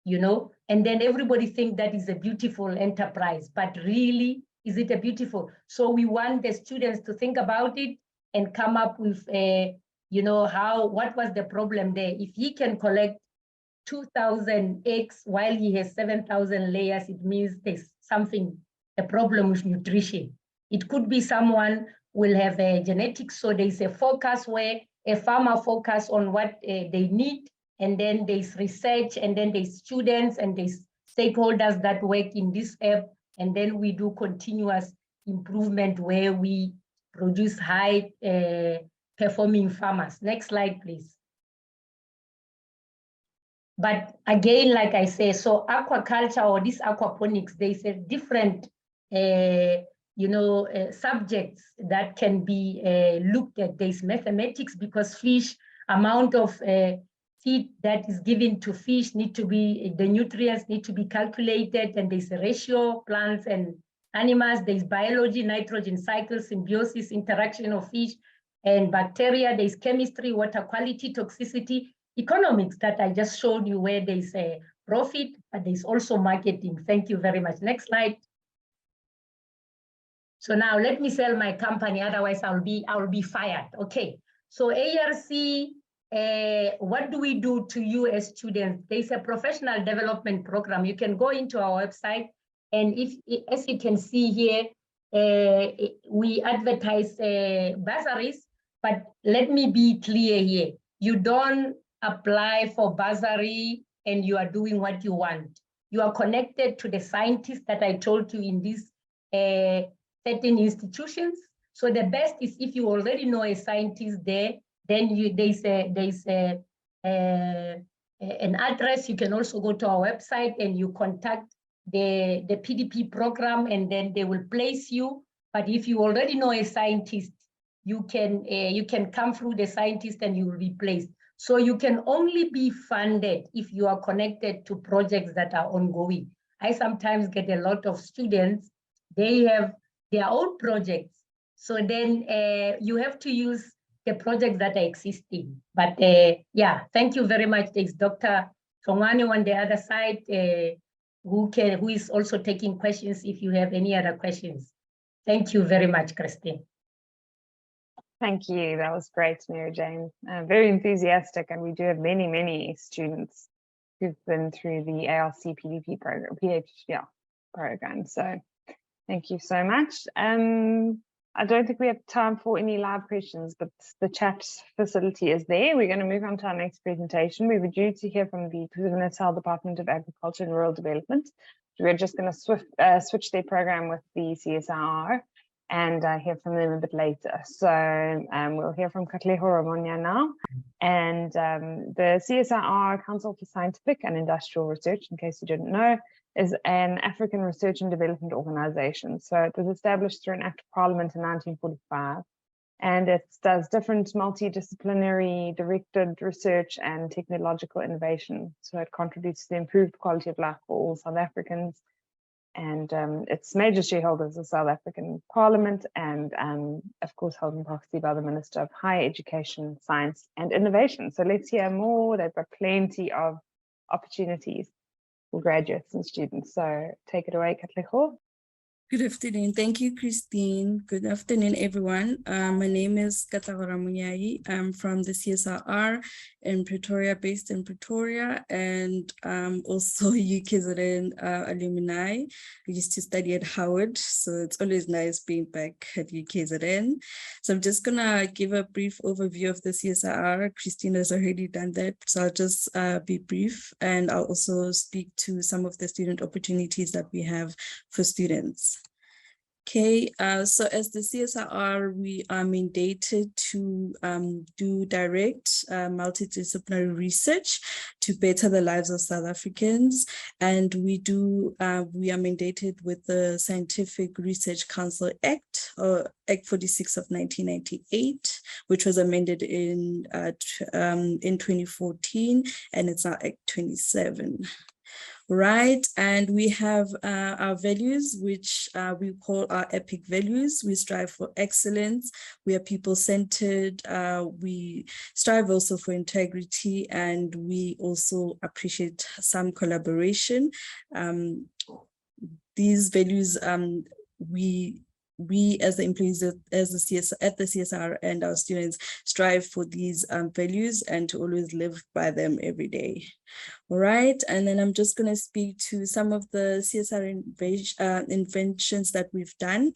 and then everybody think that is a beautiful enterprise, but really, is it a beautiful? So we want the students to think about it and come up with, what was the problem there? If he can collect 2,000 eggs while he has 7,000 layers, it means there's a problem with nutrition. It could be someone will have a genetics, so there's a focus where a farmer focus on what they need, and then there's research, and then there's students, and there's stakeholders that work in this app, and then we do continuous improvement where we produce high performing farmers. Next slide, please. But again, like I say, so aquaculture or this aquaponics, there's a different subjects that can be looked at. There's mathematics, because fish, amount of feed that is given to fish the nutrients need to be calculated, and there's a ratio, plants and animals. There's biology, nitrogen cycle, symbiosis, interaction of fish and bacteria. There's chemistry, water quality, toxicity, economics that I just showed you, where there's a profit, but there's also marketing. Thank you very much. Next slide. So now let me sell my company, otherwise I'll be fired. Okay. So ARC, what do we do to you as students? There's a professional development program. You can go into our website, and as you can see here, we advertise bursaries, but let me be clear here. You don't apply for bursary and you are doing what you want. You are connected to the scientists that I told you in these 13 institutions. So the best is if you already know a scientist there, then there's an address. You can also go to our website and you contact the PDP program, and then they will place you. But if you already know a scientist, you can come through the scientist and you will be placed. So you can only be funded if you are connected to projects that are ongoing. I sometimes get a lot of students, they have their own projects. So then you have to use the projects that are existing. But yeah, thank you very much. There's Dr. Tongwane on the other side, who is also taking questions if you have any other questions. Thank you very much, Christine. Thank you. That was great, Mary Jane. Very enthusiastic, and we do have many, many students who've been through the ARC PDP program, program. So thank you so much. I don't think we have time for any live questions, but the chat facility is there. We're going to move on to our next presentation. We were due to hear from the KwaZulu-Natal Department of Agriculture and Rural Development. We're just going to switch their program with the CSIR and hear from them a bit later. So we'll hear from Katleho Ramonia now. And the CSIR, Council for Scientific and Industrial Research, in case you didn't know, is an African research and development organization. So it was established through an act of parliament in 1945. And it does different multidisciplinary directed research and technological innovation. So it contributes to the improved quality of life for all South Africans. And its major shareholders are South African Parliament and, of course, held in proxy by the Minister of Higher Education, Science and Innovation. So let's hear more. They've got plenty of opportunities for graduates and students. So take it away, Katleho. Good afternoon. Thank you, Christine. Good afternoon, everyone. My name is Katleho Ramonia. I'm from the CSIR in Pretoria, based in Pretoria, and also UKZN alumni. I used to study at Howard, so it's always nice being back at UKZN. So I'm just gonna give a brief overview of the CSIR. Christine has already done that, so I'll just be brief, and I'll also speak to some of the student opportunities that we have for students. Okay, so as the CSIR, we are mandated to do direct multidisciplinary research to better the lives of South Africans. And we are mandated with the Scientific Research Council Act, or Act 46 of 1998, which was amended in 2014, and it's now Act 27. Right, and we have our values, which we call our EPIC values. We strive for excellence, we are people-centered, we strive also for integrity, and we also appreciate some collaboration. These values, we as the employees at the CSIR and our students strive for these values and to always live by them every day. All right, and then I'm just going to speak to some of the CSIR inventions that we've done.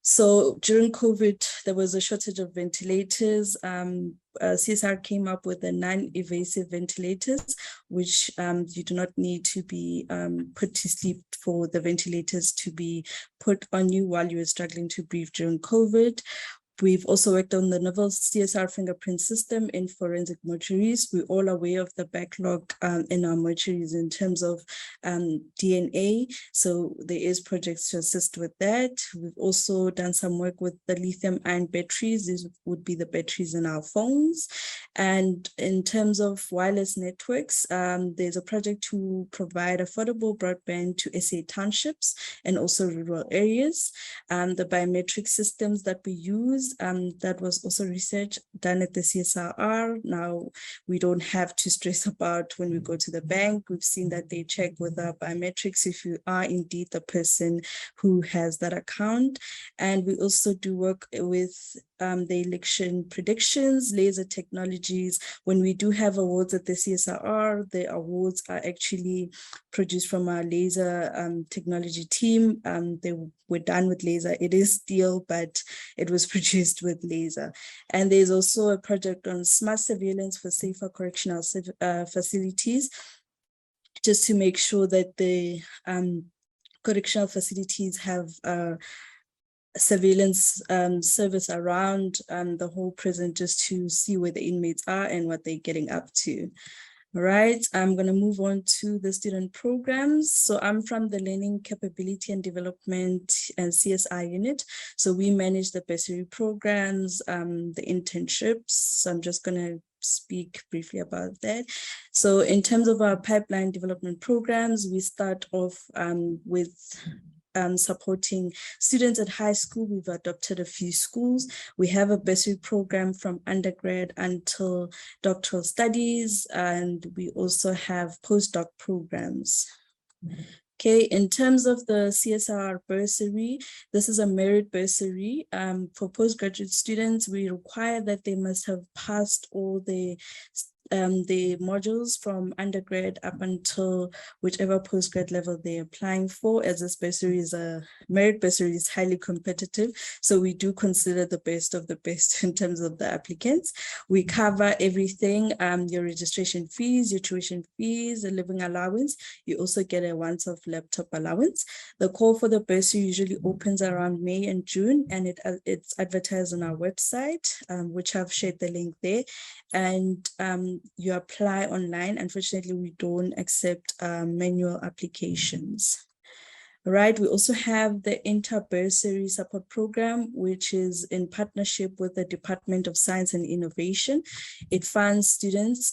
So during COVID, there was a shortage of ventilators. CSIR came up with the non-invasive ventilators, which you do not need to be put to sleep for the ventilators to be put on you while you are struggling to breathe during COVID. We've also worked on the novel CSIR fingerprint system in forensic mortuaries. We're all aware of the backlog in our mortuaries in terms of DNA. So there is projects to assist with that. We've also done some work with the lithium-ion batteries. These would be the batteries in our phones. And in terms of wireless networks, there's a project to provide affordable broadband to SA townships and also rural areas. The biometric systems that we use, that was also research done at the CSIR. Now we don't have to stress about when we go to the bank. We've seen that they check with our biometrics if you are indeed the person who has that account. And we also do work with the election predictions, laser technologies. When we do have awards at the CSIR, the awards are actually produced from our laser technology team. They were done with laser. It is steel, but it was produced with laser. And there's also a project on smart surveillance for safer correctional facilities, just to make sure that the correctional facilities have surveillance service around the whole prison, just to see where the inmates are and what they're getting up to. All right, I'm going to move on to the student programs. So I'm from the Learning Capability and Development and CSI unit. So we manage the bursary programs, the internships. So I'm just going to speak briefly about that. So in terms of our pipeline development programs, we start off with supporting students at high school. We've adopted a few schools. We have a bursary program from undergrad until doctoral studies, and we also have postdoc programs. Okay, in terms of the CSIR bursary, this is a merit bursary. For postgraduate students, we require that they must have passed all the modules from undergrad up until whichever postgrad level they're applying for, as this bursary is a merit bursary, is highly competitive. So we do consider the best of the best in terms of the applicants. We cover everything, your registration fees, your tuition fees, the living allowance. You also get a once-off laptop allowance. The call for the bursary usually opens around May and June, and it's advertised on our website, which I've shared the link there. And you apply online. Unfortunately, we don't accept manual applications. Right, we also have the Inter-Bursary Support Program, which is in partnership with the Department of Science and Innovation. It funds students,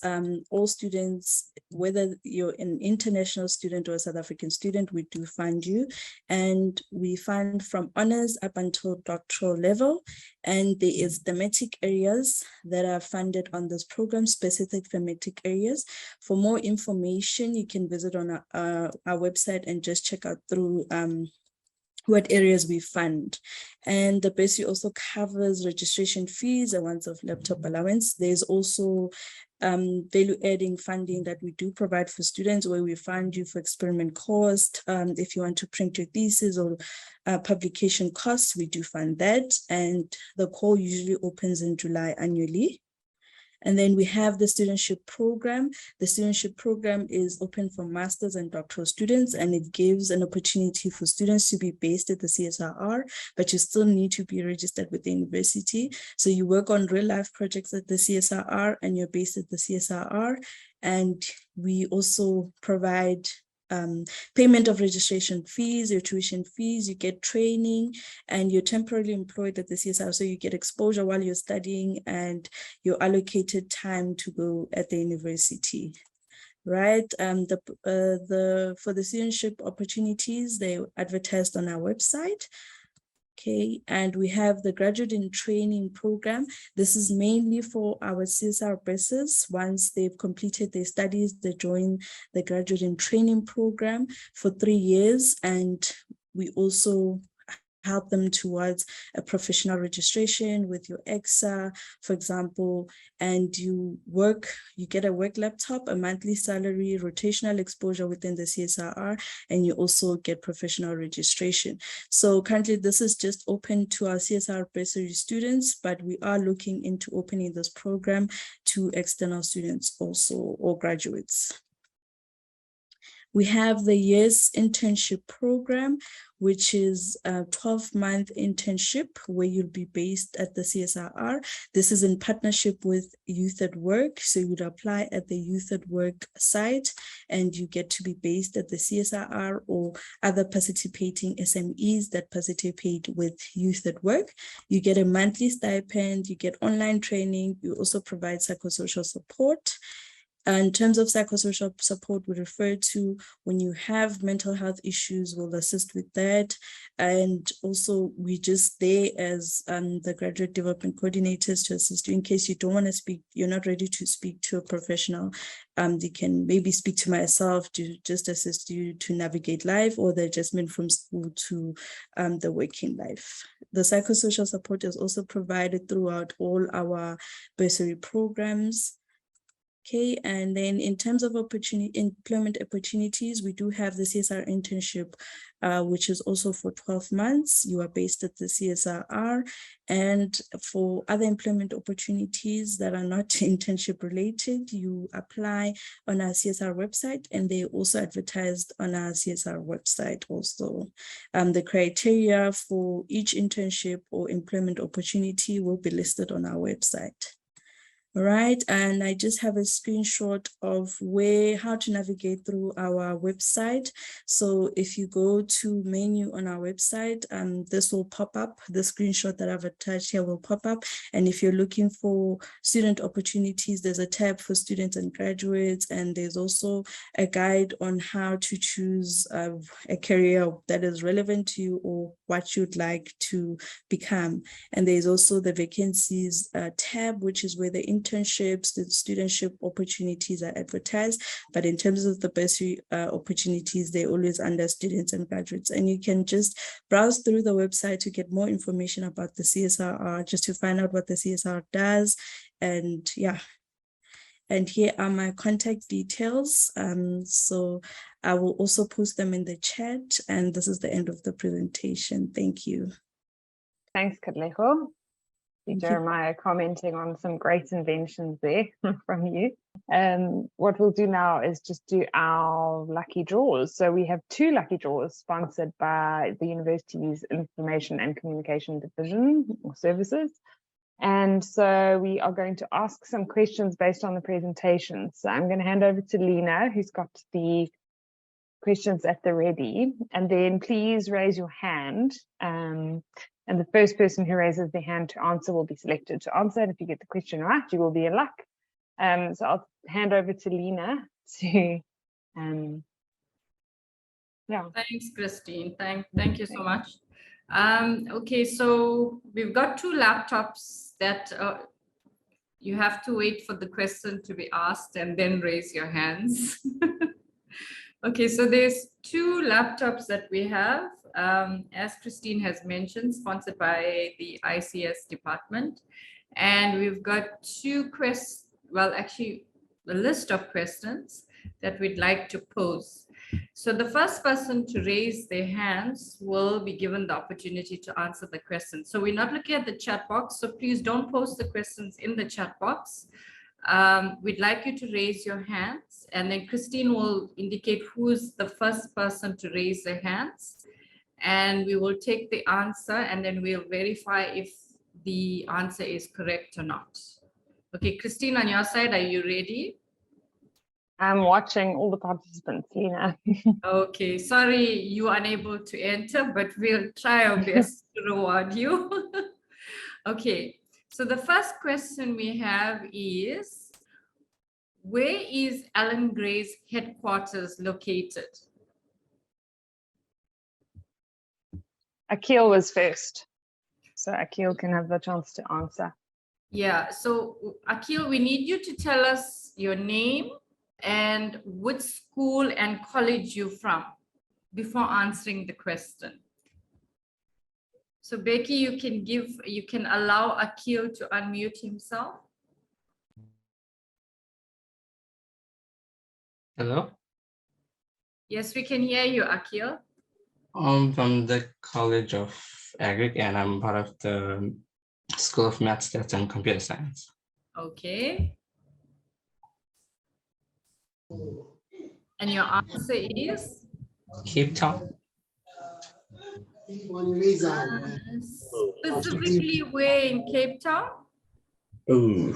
all students, whether you're an international student or a South African student, we do fund you. And we fund from honors up until doctoral level. And there is thematic areas that are funded on this program, specific thematic areas. For more information, you can visit on our website and just check out through what areas we fund. And the bursary also covers registration fees, a once-off laptop allowance. There's also value-adding funding that we do provide for students, where we fund you for experiment cost. If you want to print your thesis or publication costs, we do fund that. And the call usually opens in July annually. And then we have the studentship program. The studentship program is open for master's and doctoral students, and it gives an opportunity for students to be based at the CSIR, but you still need to be registered with the university. So you work on real life projects at the CSIR and you're based at the CSIR. And we also provide payment of registration fees, your tuition fees, you get training, and you're temporarily employed at the CSIR. So you get exposure while you're studying and you're allocated time to go at the university. Right, for the studentship opportunities, they're advertised on our website. Okay, and we have the graduate in training program. This is mainly for our CSR bursars. Once they've completed their studies, they join the graduate in training program for 3 years. And we also help them towards a professional registration with your EXA, for example, and you get a work laptop, a monthly salary, rotational exposure within the CSIR, and you also get professional registration. So currently this is just open to our CSIR bursary students, but we are looking into opening this program to external students also, or graduates. We have the YES internship program, which is a 12-month internship where you'll be based at the CSIR. This is in partnership with Youth at Work. So you would apply at the Youth at Work site and you get to be based at the CSIR or other participating SMEs that participate with Youth at Work. You get a monthly stipend, you get online training, you also provide psychosocial support. In terms of psychosocial support, we refer to when you have mental health issues, we'll assist with that. And also we just there as the graduate development coordinators to assist you in case you don't want to speak, you're not ready to speak to a professional. You can maybe speak to myself to just assist you to navigate life or the adjustment from school to the working life. The psychosocial support is also provided throughout all our bursary programs. Okay, and then in terms of employment opportunities, we do have the CSR internship, which is also for 12 months. You are based at the CSIR, and for other employment opportunities that are not internship related, you apply on our CSR website, and they also advertised on our CSR website also. The criteria for each internship or employment opportunity will be listed on our website. All right, and I just have a screenshot of how to navigate through our website. So if you go to menu on our website, this will pop up. The screenshot that I've attached here will pop up. And if you're looking for student opportunities, there's a tab for students and graduates, and there's also a guide on how to choose a career that is relevant to you or what you'd like to become. And there's also the vacancies tab, which is where the internships, the studentship opportunities are advertised, but in terms of the bursary opportunities, they're always under students and graduates. And you can just browse through the website to get more information about the CSIR, just to find out what the CSIR does. And yeah. And here are my contact details. So I will also post them in the chat. And this is the end of the presentation. Thank you. Thanks, Katlego. Jeremiah commenting on some great inventions there from you. What we'll do now is just do our lucky draws. So we have 2 lucky draws sponsored by the university's Information and Communication Division or Services. And so we are going to ask some questions based on the presentation. So I'm going to hand over to Lena, who's got the questions at the ready. And then please raise your hand. And the first person who raises their hand to answer will be selected to answer. And if you get the question right, you will be in luck. So I'll hand over to Lena to, yeah. Thanks, Christine. Thank you so much. Okay, so we've got 2 laptops that you have to wait for the question to be asked and then raise your hands. Okay, so there's 2 laptops that we have, as Christine has mentioned, sponsored by the ICS department. And we've got 2 questions, well, actually a list of questions that we'd like to pose. So the first person to raise their hands will be given the opportunity to answer the question. So we're not looking at the chat box, so please don't post the questions in the chat box. We'd like you to raise your hands, and then Christine will indicate who's the first person to raise their hands. And we will take the answer, and then we'll verify if the answer is correct or not. Okay, Christine, on your side, are you ready? I'm watching all the participants, Lena. Okay, sorry you are unable to enter, but we'll try our best to reward you. Okay, so the first question we have is, where is Allan Gray's headquarters located? Akil was first, so Akil can have the chance to answer. Yeah, so Akil, we need you to tell us your name and which school and college you're from before answering the question. So Becky, you can allow Akil to unmute himself. Hello? Yes, we can hear you, Akil. I'm from the College of AES, and I'm part of the School of Maths, Stats, and Computer Science. Okay. And your answer is? Cape Town. Specifically where in Cape Town? Ooh.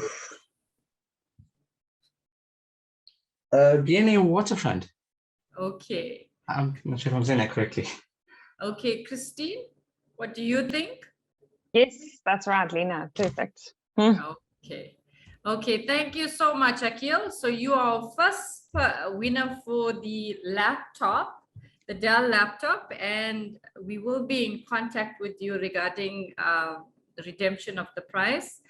BNA Waterfront. Okay. I'm not sure if I'm saying that correctly. Okay, Christine, what do you think? Yes, that's right, Lena. Perfect. Okay. Okay, thank you so much, Akil. So you are our first winner for the laptop, the Dell laptop, and we will be in contact with you regarding the redemption of the prize.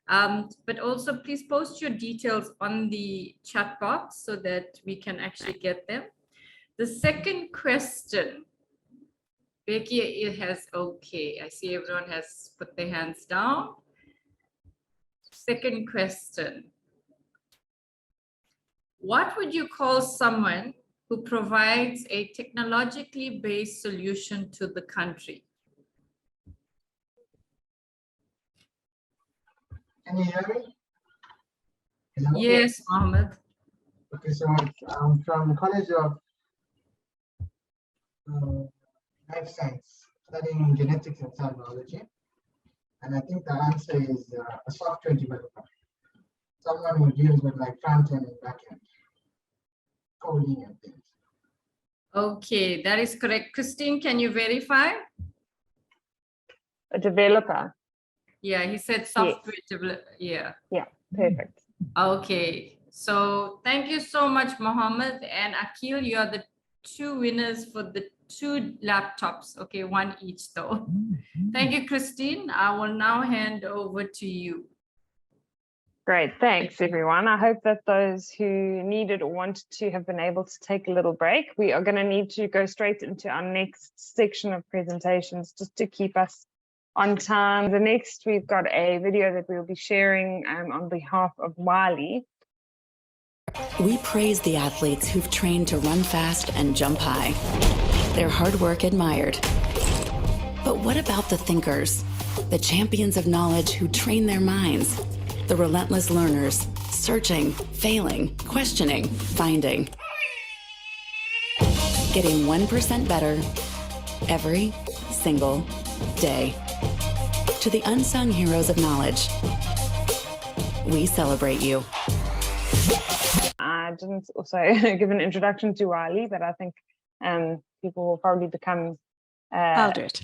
But also please post your details on the chat box so that we can actually get them. The second question, Becky, it has, okay, I see everyone has put their hands down. Second question. What would you call someone who provides a technologically based solution to the country? Can you hear me? Hello? Yes, Mohammed. Okay, so I'm from the College of Life Science, studying genetics and cell biology. And I think the answer is a software developer. Someone who deals with like front end and back end, coding and things. Okay, that is correct. Christine, can you verify? A developer. Yeah, he said software developer. Yeah. Yeah, perfect. Okay, so thank you so much, Mohammed and Akil. You are the 2 winners for the 2 laptops. Okay, 1 each though. Thank you, Christine. I will now hand over to you. Great, thanks everyone. I hope that those who needed or wanted to have been able to take a little break. We are going to need to go straight into our next section of presentations just to keep us on time. The next, we've got a video that we'll be sharing on behalf of Wiley. We praise the athletes who've trained to run fast and jump high. Their hard work admired. But what about the thinkers, the champions of knowledge who train their minds, the relentless learners, searching, failing, questioning, finding, getting 1% better every single day? To the unsung heroes of knowledge, we celebrate you. I didn't also give an introduction to Wiley, but I think people will probably become... I'll do it.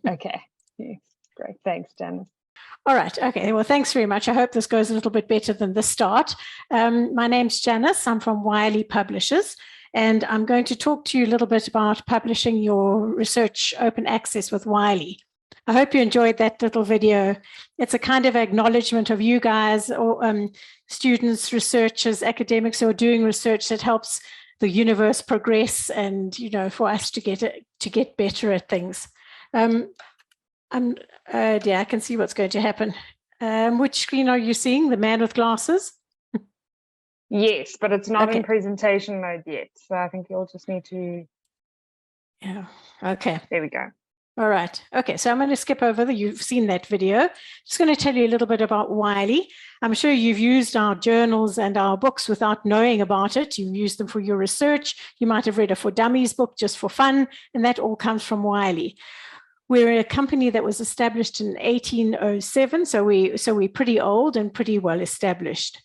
Okay, yes. Great, thanks, Janice. All right, okay, well, thanks very much. I hope this goes a little bit better than the start. My name's Janice, I'm from Wiley Publishers, and I'm going to talk to you a little bit about publishing your research open access with Wiley. I hope you enjoyed that little video. It's a kind of acknowledgement of you guys, or students, researchers, academics who are doing research that helps the universe progress, and for us to get better at things. Yeah, I can see what's going to happen. Which screen are you seeing? The man with glasses? Yes, but it's not Okay. in presentation mode yet. So I think you'll just need to... Yeah, okay. There we go. All right. Okay, so I'm going to skip over you've seen that video. Just going to tell you a little bit about Wiley. I'm sure you've used our journals and our books without knowing about it. You've used them for your research. You might have read a For Dummies book just for fun, and that all comes from Wiley. We're a company that was established in 1807, so we're pretty old and pretty well established.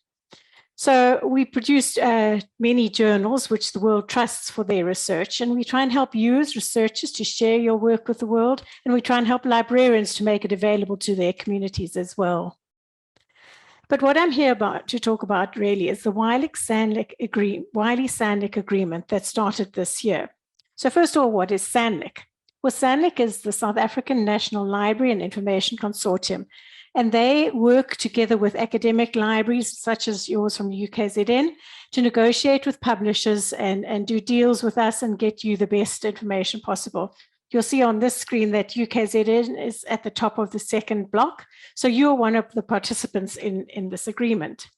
So we produce many journals which the world trusts for their research, and we try and help you as researchers to share your work with the world, and we try and help librarians to make it available to their communities as well. But what I'm here to talk about really is the Wiley-SANLIC agreement that started this year. So first of all, what is SANLIC? Well, SANLIC is the South African National Library and Information Consortium, and they work together with academic libraries such as yours from UKZN to negotiate with publishers and do deals with us and get you the best information possible. You'll see on this screen that UKZN is at the top of the second block, so you're one of the participants in this agreement.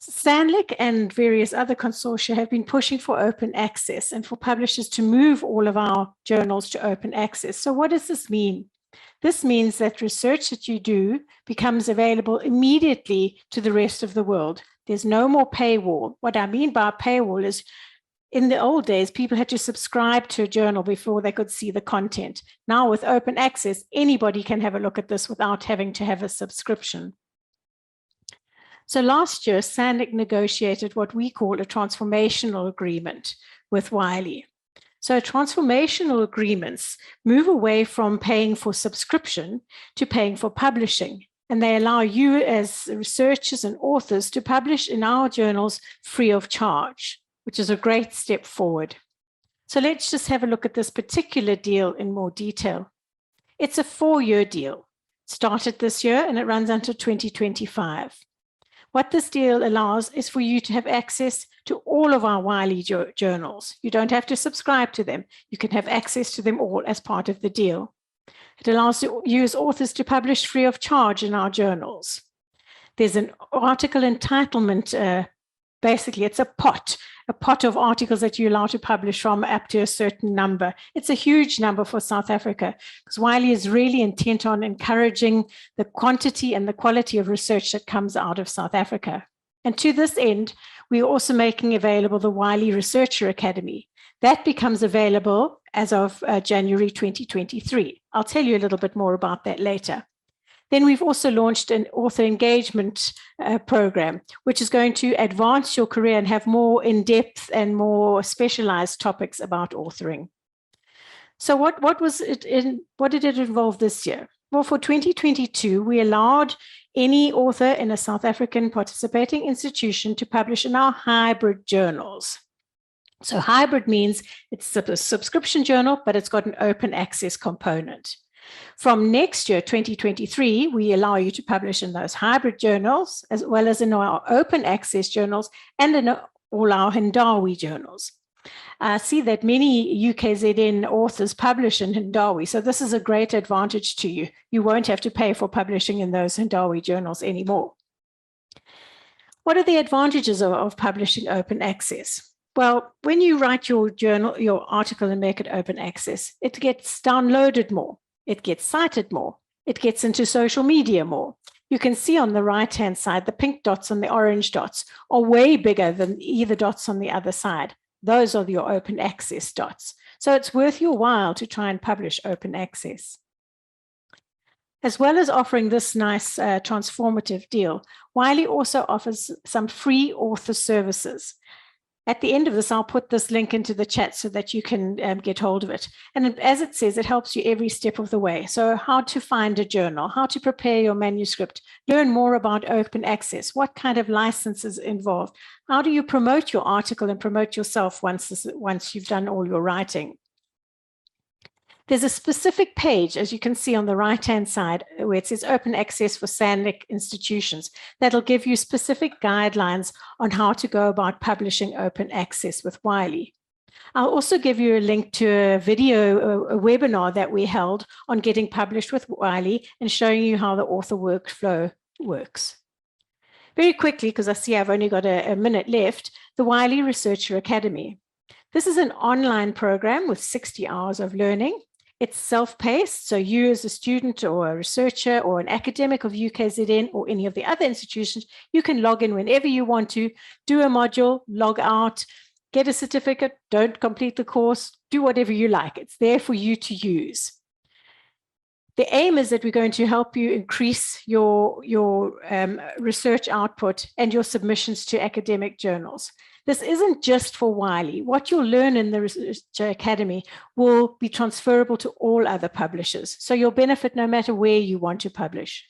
SANLIC and various other consortia have been pushing for open access and for publishers to move all of our journals to open access. So what does this mean? This means that research that you do becomes available immediately to the rest of the world. There's no more paywall. What I mean by paywall is, in the old days, people had to subscribe to a journal before they could see the content. Now with open access, anybody can have a look at this without having to have a subscription. So last year, SANLIC negotiated what we call a transformational agreement with Wiley. So transformational agreements move away from paying for subscription to paying for publishing, and they allow you as researchers and authors to publish in our journals free of charge, which is a great step forward. So let's just have a look at this particular deal in more detail. It's a 4-year deal. It started this year and it runs until 2025. What this deal allows is for you to have access to all of our Wiley journals. You don't have to subscribe to them. You can have access to them all as part of the deal. It allows you as authors to publish free of charge in our journals. There's an article entitlement. Basically, it's a pot of articles that you're allowed to publish from up to a certain number. It's a huge number for South Africa because Wiley is really intent on encouraging the quantity and the quality of research that comes out of South Africa. And to this end, we're also making available the Wiley Researcher Academy. That becomes available as of January 2023. I'll tell you a little bit more about that later. Then we've also launched an author engagement program, which is going to advance your career and have more in-depth and more specialized topics about authoring. So what did it involve this year? Well, for 2022, we allowed any author in a South African participating institution to publish in our hybrid journals. So hybrid means it's a subscription journal, but it's got an open access component. From next year, 2023, we allow you to publish in those hybrid journals, as well as in our open access journals and in all our Hindawi journals. I see that many UKZN authors publish in Hindawi, so this is a great advantage to you. You won't have to pay for publishing in those Hindawi journals anymore. What are the advantages of publishing open access? Well, when you write your journal, your article and make it open access, it gets downloaded more, it gets cited more, it gets into social media more. You can see on the right-hand side, the pink dots and the orange dots are way bigger than either dots on the other side. Those are your open access dots. So it's worth your while to try and publish open access. As well as offering this nice transformative deal, Wiley also offers some free author services. At the end of this, I'll put this link into the chat so that you can get hold of it. And as it says, it helps you every step of the way. So how to find a journal, how to prepare your manuscript, learn more about open access, what kind of licenses involved, how do you promote your article and promote yourself once you've done all your writing. There's a specific page, as you can see on the right-hand side, where it says open access for SANRAL institutions. That'll give you specific guidelines on how to go about publishing open access with Wiley. I'll also give you a link to a video, a webinar that we held on getting published with Wiley and showing you how the author workflow works. Very quickly, because I see I've only got a minute left, the Wiley Researcher Academy. This is an online program with 60 hours of learning. It's self-paced, so you as a student or a researcher or an academic of UKZN or any of the other institutions, you can log in whenever you want to, do a module, log out, get a certificate, don't complete the course, do whatever you like. It's there for you to use. The aim is that we're going to help you increase your research output and your submissions to academic journals. This isn't just for Wiley. What you'll learn in the Researcher Academy will be transferable to all other publishers. So you'll benefit no matter where you want to publish.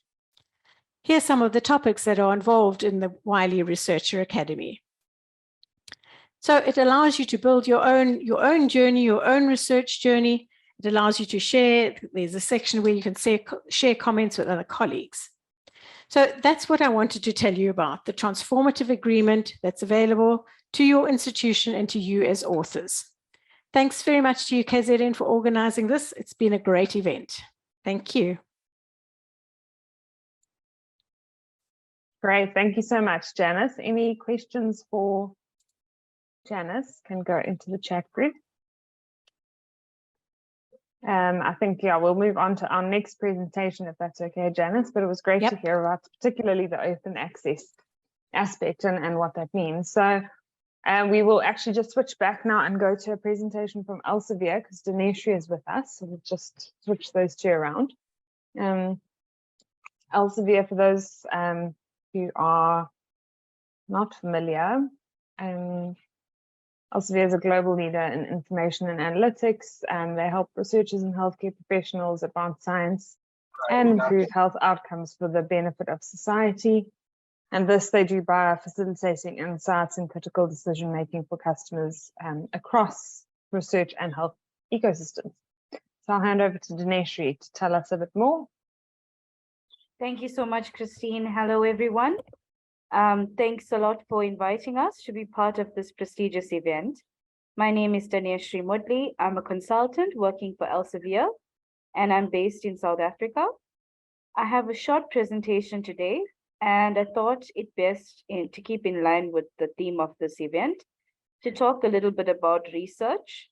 Here's some of the topics that are involved in the Wiley Researcher Academy. So it allows you to build your own journey, your own research journey. It allows you to share. There's a section where you can share comments with other colleagues. So that's what I wanted to tell you about, the transformative agreement that's available to your institution and to you as authors. Thanks very much to UKZN for organizing this. It's been a great event. Thank you. Great, thank you so much, Janice. Any questions for Janice? Can go into the chat group. I think, yeah, we'll move on to our next presentation, if that's okay, Janice, but it was great to hear about particularly the open access aspect and what that means. So we will actually just switch back now and go to a presentation from Elsevier because Dineshri is with us. So we'll just switch those two around. Elsevier, for those who are not familiar, Elsevier is a global leader in information and analytics, and they help researchers and healthcare professionals advance science and improve health outcomes for the benefit of society. And this they do by facilitating insights and critical decision-making for customers across research and health ecosystems. So I'll hand over to Dineshri to tell us a bit more. Thank you so much, Christine. Hello, everyone. Thanks a lot for inviting us to be part of this prestigious event. My name is Dineshri Mudley. I'm a consultant working for Elsevier, and I'm based in South Africa. I have a short presentation today, and I thought it best to keep in line with the theme of this event to talk a little bit about research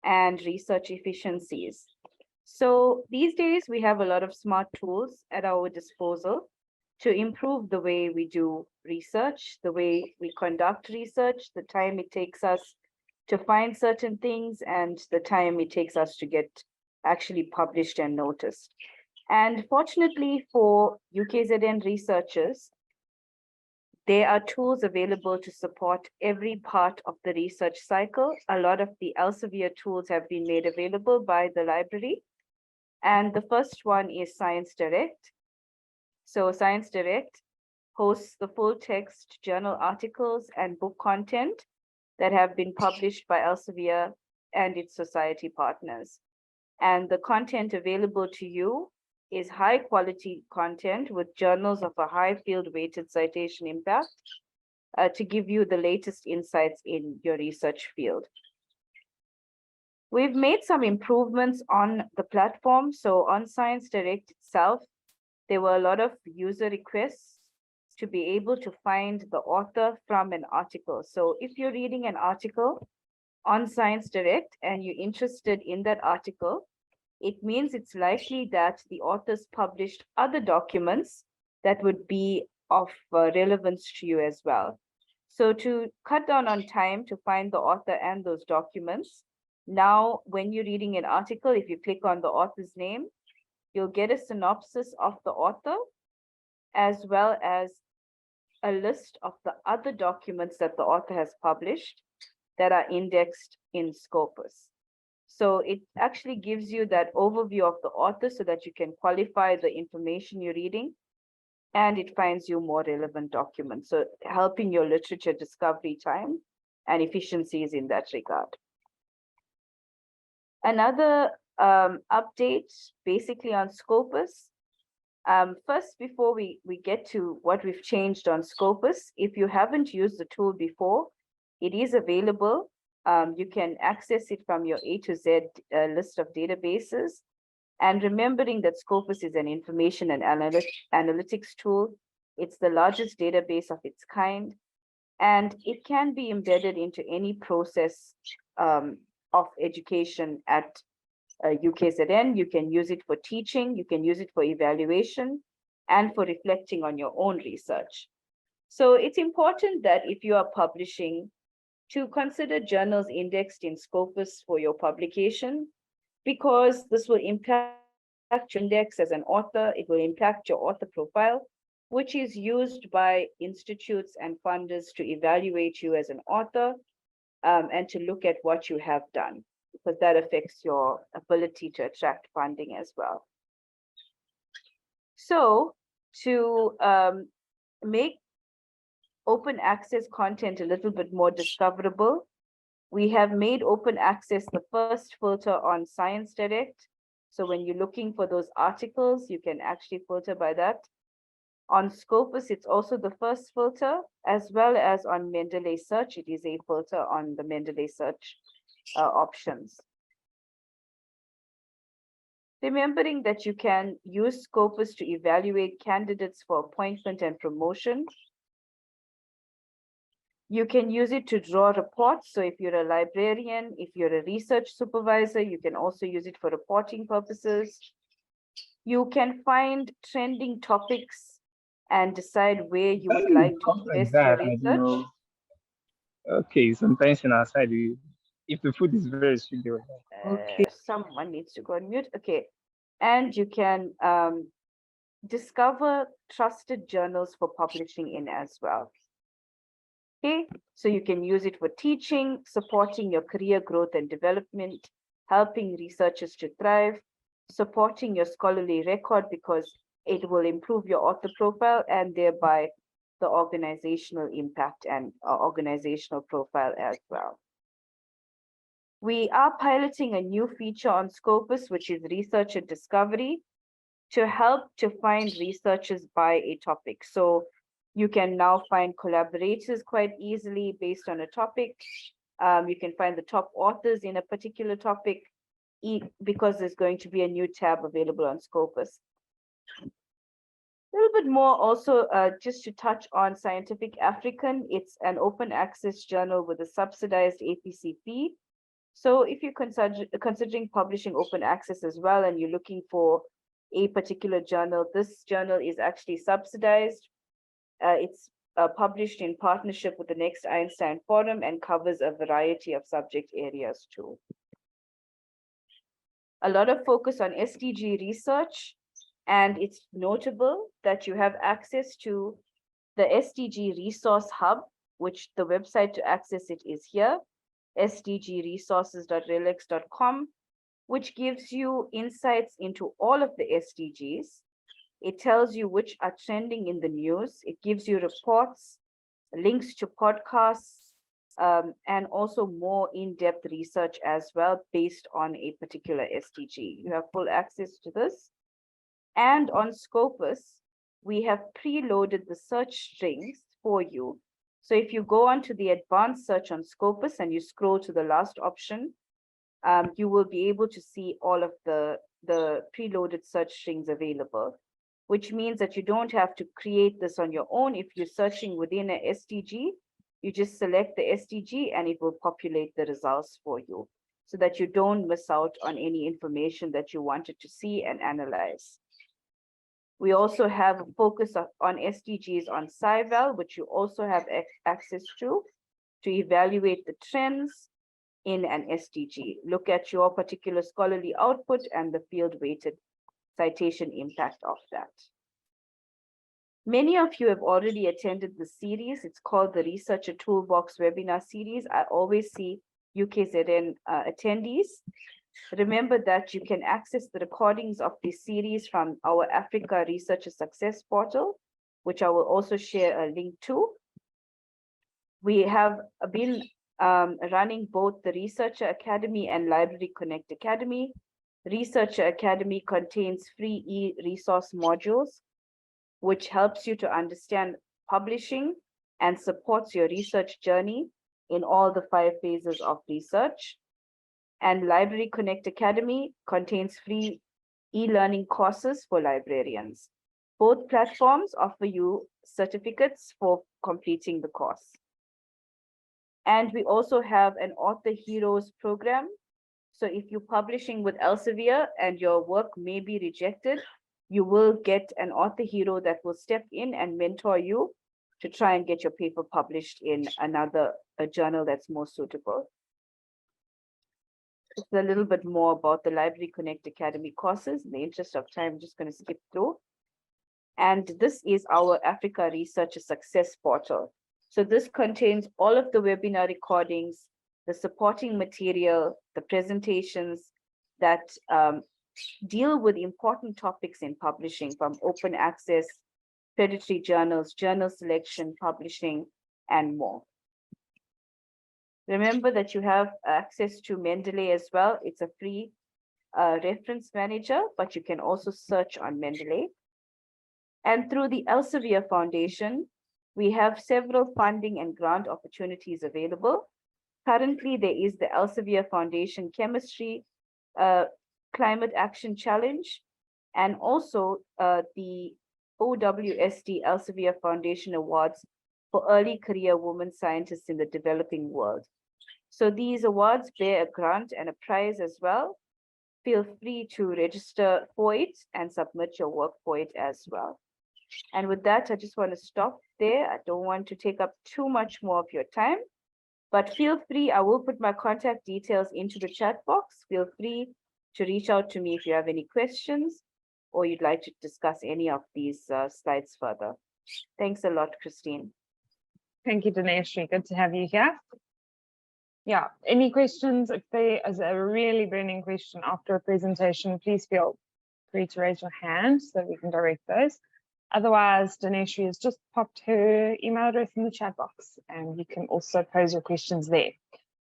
and research efficiencies. So these days, we have a lot of smart tools at our disposal to improve the way we do research, the way we conduct research, the time it takes us to find certain things, and the time it takes us to get actually published and noticed. And fortunately for UKZN researchers, there are tools available to support every part of the research cycle. A lot of the Elsevier tools have been made available by the library. And the first one is Science Direct. So Science Direct hosts the full text journal articles and book content that have been published by Elsevier and its society partners. And the content available to you is high quality content with journals of a high field weighted citation impact to give you the latest insights in your research field. We've made some improvements on the platform. So on Science Direct itself, there were a lot of user requests to be able to find the author from an article. So if you're reading an article on Science Direct and you're interested in that article, it means it's likely that the authors published other documents that would be of relevance to you as well. So to cut down on time to find the author and those documents, now when you're reading an article, if you click on the author's name, you'll get a synopsis of the author, as well as a list of the other documents that the author has published that are indexed in Scopus. So it actually gives you that overview of the author so that you can qualify the information you're reading, and it finds you more relevant documents. So helping your literature discovery time and efficiencies in that regard. Another update basically on Scopus. First, before we get to what we've changed on Scopus, if you haven't used the tool before, it is available. You can access it from your A to Z list of databases. And remembering that Scopus is an information and analytics tool, it's the largest database of its kind, and it can be embedded into any process of education at UKZN. You can use it for teaching, you can use it for evaluation, and for reflecting on your own research. So it's important that if you are publishing, to consider journals indexed in Scopus for your publication, because this will impact your index as an author, it will impact your author profile, which is used by institutes and funders to evaluate you as an author and to look at what you have done, because that affects your ability to attract funding as well. So to make open access content a little bit more discoverable, we have made open access the first filter on Science Direct. So when you're looking for those articles, you can actually filter by that. On Scopus, it's also the first filter, as well as on Mendeley Search. It is a filter on the Mendeley Search options. Remembering that you can use Scopus to evaluate candidates for appointment and promotion. You can use it to draw reports. So if you're a librarian, if you're a research supervisor, you can also use it for reporting purposes. You can find trending topics and decide where you would like to invest your research. Okay, sometimes in our side, if the food is very sweet, they will okay. Someone needs to go on mute. Okay. And you can discover trusted journals for publishing in as well. Okay, so you can use it for teaching, supporting your career growth and development, helping researchers to thrive, supporting your scholarly record because it will improve your author profile and thereby the organizational impact and organizational profile as well. We are piloting a new feature on Scopus, which is researcher discovery, to help to find researchers by a topic. So you can now find collaborators quite easily based on a topic. You can find the top authors in a particular topic because there's going to be a new tab available on Scopus. A little bit more also, just to touch on Scientific African, it's an open access journal with a subsidized APC fee. So if you're considering publishing open access as well and you're looking for a particular journal, this journal is actually subsidized. It's published in partnership with the Next Einstein Forum and covers a variety of subject areas too. A lot of focus on SDG research, and it's notable that you have access to the SDG Resource Hub, which the website to access it is here, sdgresources.relex.com, which gives you insights into all of the SDGs. It tells you which are trending in the news. It gives you reports, links to podcasts, and also more in-depth research as well based on a particular SDG. You have full access to this. And on Scopus, we have preloaded the search strings for you. So if you go on to the advanced search on Scopus and you scroll to the last option, you will be able to see all of the preloaded search strings available, which means that you don't have to create this on your own. If you're searching within an SDG, you just select the SDG and it will populate the results for you so that you don't miss out on any information that you wanted to see and analyze. We also have a focus on SDGs on SciVal, which you also have access to evaluate the trends in an SDG. Look at your particular scholarly output and the field-weighted citation impact of that. Many of you have already attended the series. It's called the Researcher Toolbox webinar series. I always see UKZN attendees. Remember that you can access the recordings of this series from our Africa Researcher Success portal, which I will also share a link to. We have been running both the Researcher Academy and Library Connect Academy. Researcher Academy contains free e-resource modules, which helps you to understand publishing and supports your research journey in all the 5 phases of research. And Library Connect Academy contains free e-learning courses for librarians. Both platforms offer you certificates for completing the course. And we also have an Author Heroes program. So if you're publishing with Elsevier and your work may be rejected, you will get an author hero that will step in and mentor you to try and get your paper published in a journal that's more suitable. It's a little bit more about the Library Connect Academy courses. In the interest of time, I'm just going to skip through. And this is our Africa Researcher Success portal. So this contains all of the webinar recordings, the supporting material, the presentations that deal with important topics in publishing, from open access, predatory journals, journal selection, publishing, and more. Remember that you have access to Mendeley as well. It's a free reference manager, but you can also search on Mendeley. And through the Elsevier Foundation, we have several funding and grant opportunities available. Currently, there is the Elsevier Foundation Chemistry Climate Action Challenge, and also the OWSD Elsevier Foundation Awards for Early Career Women Scientists in the Developing World. So these awards bear a grant and a prize as well. Feel free to register for it and submit your work for it as well. And with that, I just want to stop there. I don't want to take up too much more of your time, but feel free. I will put my contact details into the chat box. Feel free to reach out to me if you have any questions or you'd like to discuss any of these slides further. Thanks a lot, Christine. Thank you, Dineshri. Good to have you here. Yeah, any questions? If there is a really burning question after a presentation, please feel free to raise your hand so that we can direct those. Otherwise, Dineshri has just popped her email address in the chat box, and you can also pose your questions there.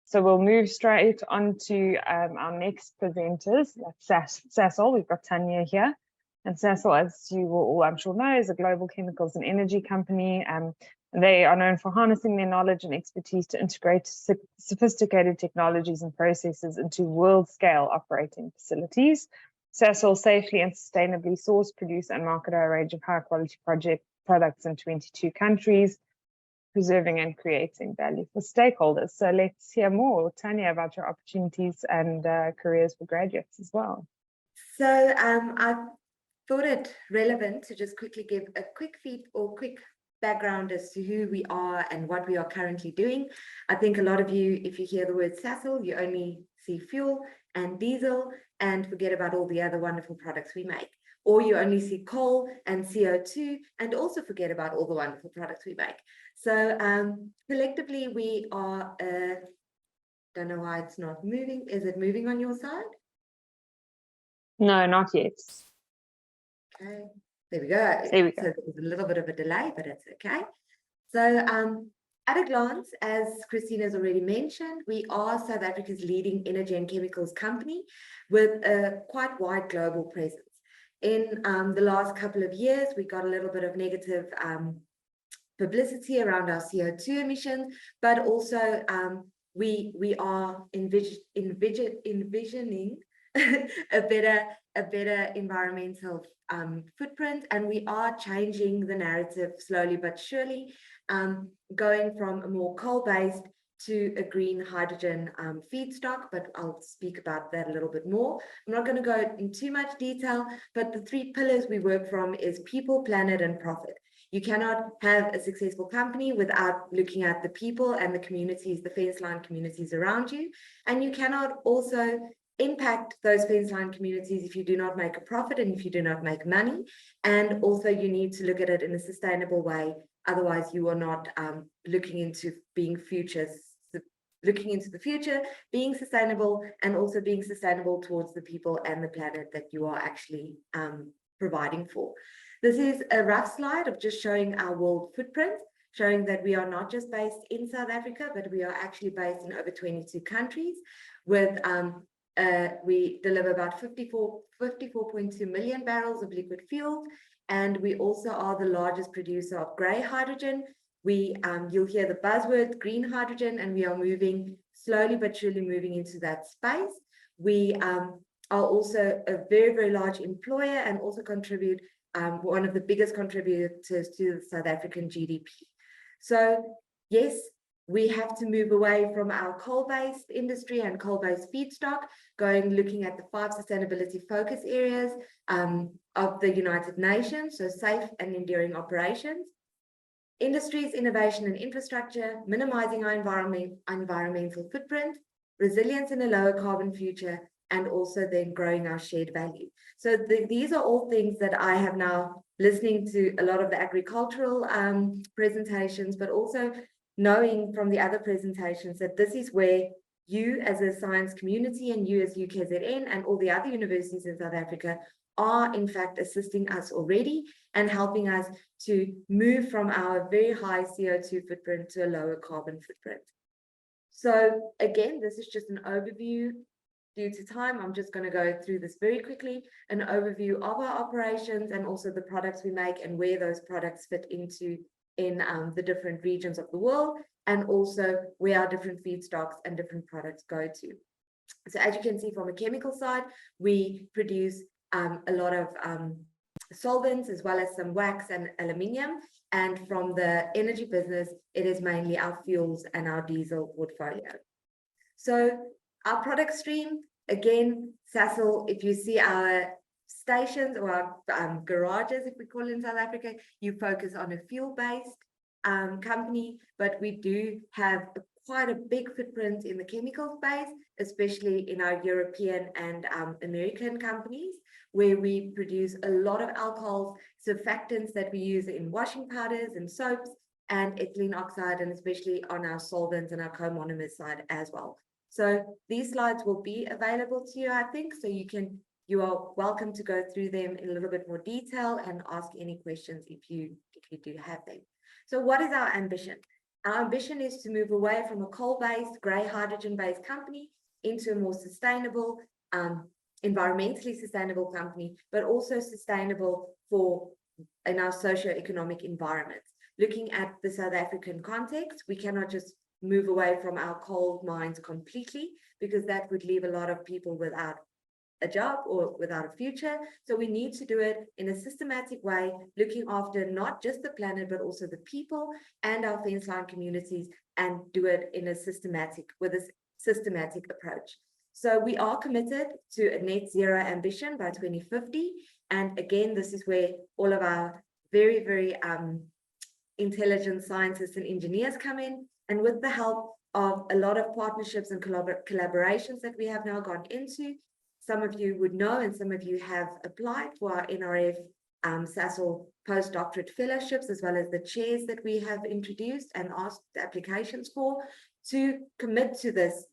So we'll move straight on to our next presenters. That's Sasol. We've got Tanya here. And Sasol, as you will all, I'm sure, know, is a global chemicals and energy company. They are known for harnessing their knowledge and expertise to integrate sophisticated technologies and processes into world-scale operating facilities. Sasol safely and sustainably source, produce, and market a range of high-quality products in 22 countries, preserving and creating value for stakeholders. So let's hear more, Tanya, about your opportunities and careers for graduates as well. So I thought it relevant to just quickly give a quick background as to who we are and what we are currently doing. I think a lot of you, if you hear the word Sasol, you only see fuel and diesel and forget about all the other wonderful products we make. Or you only see coal and CO2 and also forget about all the wonderful products we make. So collectively we are, don't know why it's not moving. Is it moving on your side? No, not yet. Okay, there we go. There we go. So there's a little bit of a delay, but it's okay. So At a glance, as Christine has already mentioned, we are South Africa's leading energy and chemicals company with a quite wide global presence. In the last couple of years, we got a little bit of negative publicity around our CO2 emissions, but also we are envisioning a better environmental footprint, and we are changing the narrative slowly but surely, going from a more coal-based to a green hydrogen feedstock, but I'll speak about that a little bit more. I'm not going to go in too much detail, but the 3 pillars we work from is people, planet, and profit. You cannot have a successful company without looking at the people and the communities, the fence line communities around you. And you cannot also impact those fence line communities if you do not make a profit and if you do not make money. And also you need to look at it in a sustainable way. Otherwise, you are not looking into the future, being sustainable, and also being sustainable towards the people and the planet that you are actually providing for. This is a rough slide of just showing our world footprint, showing that we are not just based in South Africa, but we are actually based in over 22 countries with we deliver about 54.2 million barrels of liquid fuels, and we also are the largest producer of grey hydrogen. You'll hear the buzzword green hydrogen, and we are moving slowly but surely moving into that space. We are also a very, very large employer and also contribute one of the biggest contributors to the South African GDP. So yes, we have to move away from our coal-based industry and coal-based feedstock, looking at the 5 sustainability focus areas of the United Nations, so safe and enduring operations, industries, innovation and infrastructure, minimizing our environmental footprint, resilience in a lower carbon future, and also then growing our shared value. So these are all things that I have now listening to a lot of the agricultural presentations, but also knowing from the other presentations that this is where you as a science community and you as UKZN and all the other universities in South Africa are in fact assisting us already and helping us to move from our very high CO2 footprint to a lower carbon footprint. So again, this is just an overview. Due to time, I'm just going to go through this very quickly, an overview of our operations and also the products we make and where those products fit into in the different regions of the world, and also where our different feedstocks and different products go to. So as you can see from a chemical side, we produce a lot of solvents as well as some wax and aluminium. And from the energy business, it is mainly our fuels and our diesel portfolio. So our product stream, again, Sasol, if you see our stations or our garages, if we call it in South Africa, you focus on a fuel-based company, but we do have quite a big footprint in the chemical space, especially in our European and American companies, where we produce a lot of alcohols, surfactants that we use in washing powders and soaps, and ethylene oxide, and especially on our solvents and our co-monomer side as well. So these slides will be available to you, I think, so you are welcome to go through them in a little bit more detail and ask any questions if you do have them. So what is our ambition? Our ambition is to move away from a coal-based, grey hydrogen-based company into a more sustainable, environmentally sustainable company, but also sustainable in our socio-economic environments. Looking at the South African context, we cannot just move away from our coal mines completely, because that would leave a lot of people without a job or without a future. So we need to do it in a systematic way, looking after not just the planet, but also the people and our fence line communities, and do it in a systematic approach. So we are committed to a net zero ambition by 2050. And again, this is where all of our very, very intelligent scientists and engineers come in. And with the help of a lot of partnerships and collaborations that we have now gone into, some of you would know, and some of you have applied for our NRF Sasol postdoctorate fellowships, as well as the chairs that we have introduced and asked applications for, to commit to this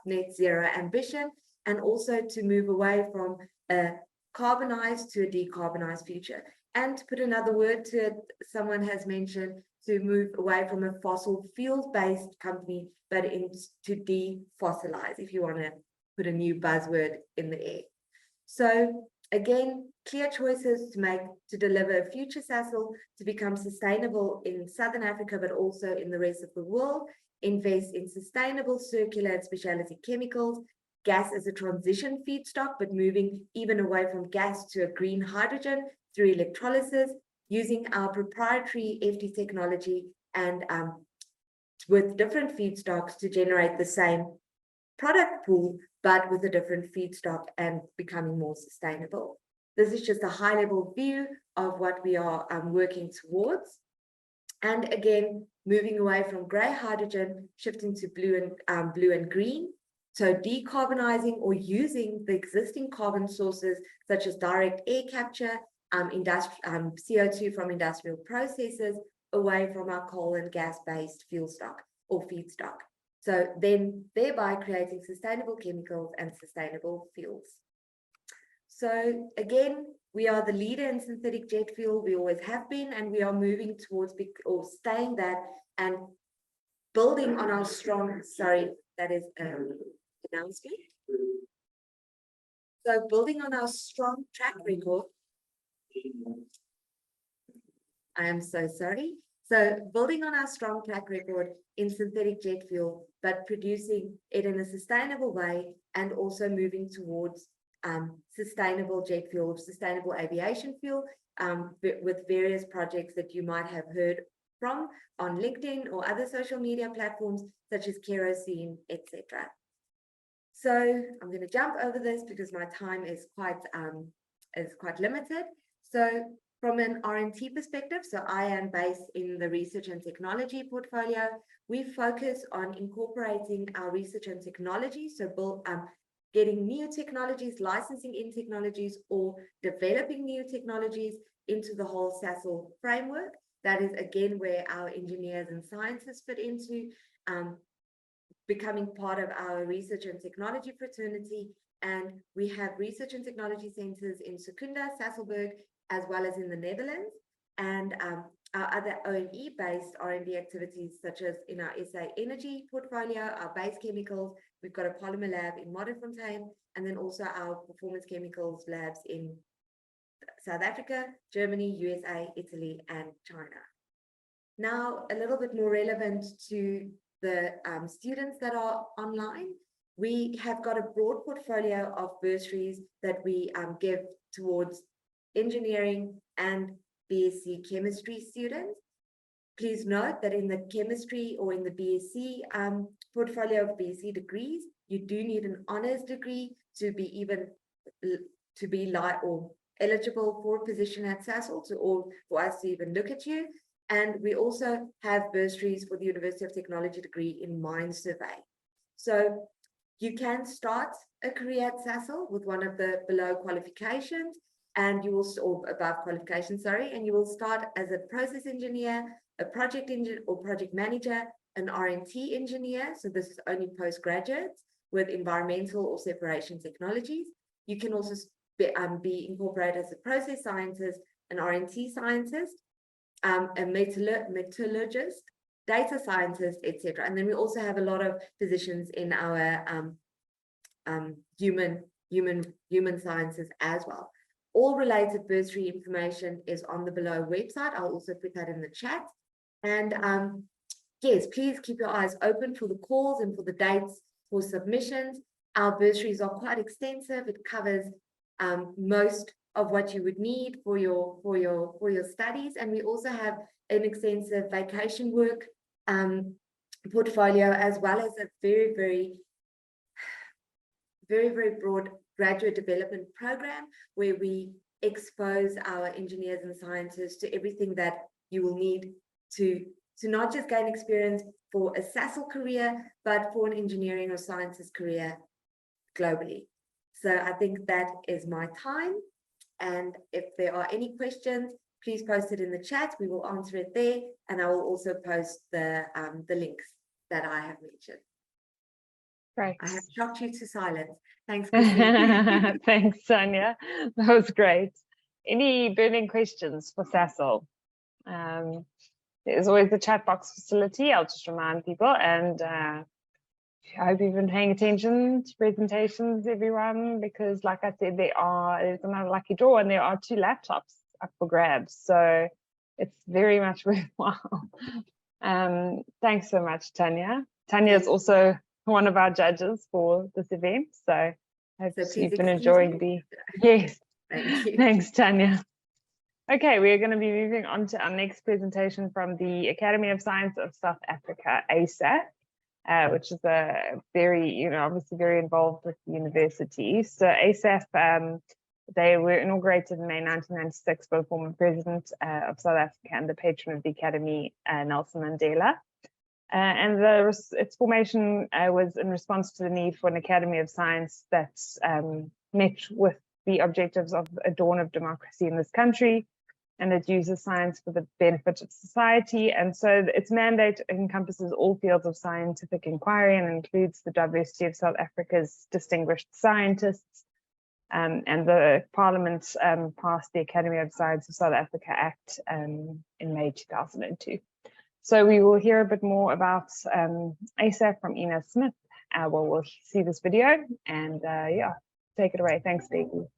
net zero ambition, and also to move away from a carbonized to a decarbonized future. And to put another word to it, someone has mentioned, to move away from a fossil fuel-based company, but to defossilize, if you want to put a new buzzword in the air. So again, clear choices to make to deliver a future Sasol to become sustainable in Southern Africa, but also in the rest of the world. Invest in sustainable, circular and specialty chemicals. Gas as a transition feedstock, but moving even away from gas to a green hydrogen through electrolysis, using our proprietary FD technology and with different feedstocks to generate the same product pool, but with a different feedstock and becoming more sustainable. This is just a high-level view of what we are working towards. And again, moving away from grey hydrogen, shifting to blue and green. So decarbonizing or using the existing carbon sources, such as direct air capture, CO2 from industrial processes, away from our coal and gas-based fuel stock or feedstock. So then thereby creating sustainable chemicals and sustainable fuels. So again, we are the leader in synthetic jet fuel. We always have been, and we are moving towards staying that and building on our strong, sorry, that is announcement. So building on our strong track record. I am so sorry. So building on our strong track record in synthetic jet fuel, but producing it in a sustainable way, and also moving towards sustainable jet fuel, sustainable aviation fuel, with various projects that you might have heard from on LinkedIn or other social media platforms such as Kerosene, etc. So I'm going to jump over this because my time is quite limited. So from an R&T perspective, so I am based in the research and technology portfolio. We focus on incorporating our research and technology, so getting new technologies, licensing in technologies, or developing new technologies into the whole Sasol framework. That is again where our engineers and scientists fit into, becoming part of our research and technology fraternity. And we have research and technology centers in Secunda, Sasolburg, as well as in the Netherlands, and our other O&E-based R&D activities, such as in our SA Energy portfolio, our base chemicals. We've got a polymer lab in Modderfontein, and then also our performance chemicals labs in South Africa, Germany, USA, Italy, and China. Now, a little bit more relevant to the students that are online, we have got a broad portfolio of bursaries that we give towards engineering and BSc chemistry students. Please note that in the chemistry or in the BSc portfolio of BSc degrees, you do need an honors degree to be eligible for a position at Sasol, or for us to even look at you. And we also have bursaries for the University of Technology degree in mine survey. So you can start a career at Sasol with one of the below qualifications, and you will, or above qualification, sorry, and you will start as a process engineer, a project engineer or project manager, an R&T engineer. So this is only postgraduates with environmental or separation technologies. You can also be incorporated as a process scientist, an R&T scientist, a metallurgist, data scientist, etc. And then we also have a lot of positions in our human sciences as well. All related bursary information is on the below website. I'll also put that in the chat. And yes, please keep your eyes open for the calls and for the dates for submissions. Our bursaries are quite extensive. It covers most of what you would need for your studies. And we also have an extensive vacation work portfolio, as well as a very broad graduate development program where we expose our engineers and scientists to everything that you will need to not just gain experience for a Sasol career, but for an engineering or sciences career globally. So I think that is my time. And if there are any questions, please post it in the chat. We will answer it there. And I will also post the links that I have mentioned. Great. I have shocked you to silence. Thanks, Christine. Thanks, Sonia. That was great. Any burning questions for Sasol? there's always the chat box facility. I'll just remind people, and I hope you've been paying attention to presentations, everyone, because like I said, there's another lucky draw and there are 2 laptops up for grabs. So it's very much worthwhile. Thanks so much, Tanya. Tanya is also one of our judges for this event. So I hope you've been enjoying yes. Thank you. Thanks, Tanya. Okay, we're going to be moving on to our next presentation from the Academy of Science of South Africa, ASSAf, which is a very, obviously very involved with the university. So ASSAf, they were inaugurated in May 1996 by the former president of South Africa and the patron of the Academy, Nelson Mandela. And its formation was in response to the need for an Academy of Science that met with the objectives of a dawn of democracy in this country, and it uses science for the benefit of society. And so its mandate encompasses all fields of scientific inquiry and includes the diversity of South Africa's distinguished scientists. And the Parliament passed the Academy of Science of South Africa Act in May 2002. So we will hear a bit more about ASSAf from Ina Smith. We'll see this video, and yeah, take it away. Thanks, Davey.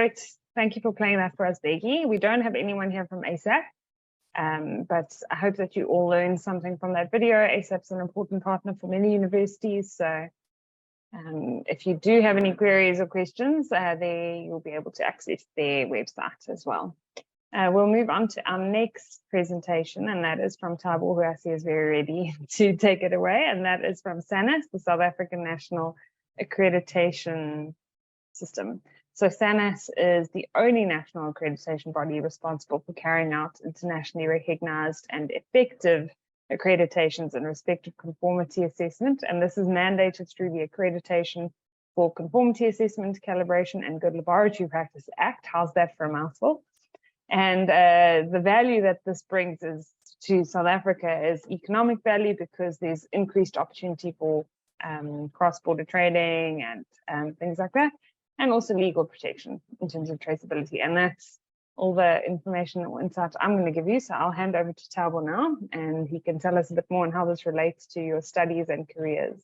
great. Thank you for playing that for us, Becky. We don't have anyone here from ASSAf, but I hope that you all learned something from that video. ASSAF's an important partner for many universities, so if you do have any queries or questions, there you'll be able to access their website as well. We'll move on to our next presentation, and that is from Thabo, who I see is very ready to take it away, and that is from SANRAL, the South African National Accreditation System. So SANRAL is the only national accreditation body responsible for carrying out internationally recognized and effective accreditations in respect of conformity assessment, and this is mandated through the Accreditation for Conformity Assessment, Calibration and Good Laboratory Practice Act. How's that for a mouthful? And the value that this brings is to South Africa is economic value, because there's increased opportunity for cross-border trading and things like that, and also legal protection in terms of traceability. And that's all the information or insight I'm going to give you. So I'll hand over to Thabo now, and he can tell us a bit more on how this relates to your studies and careers.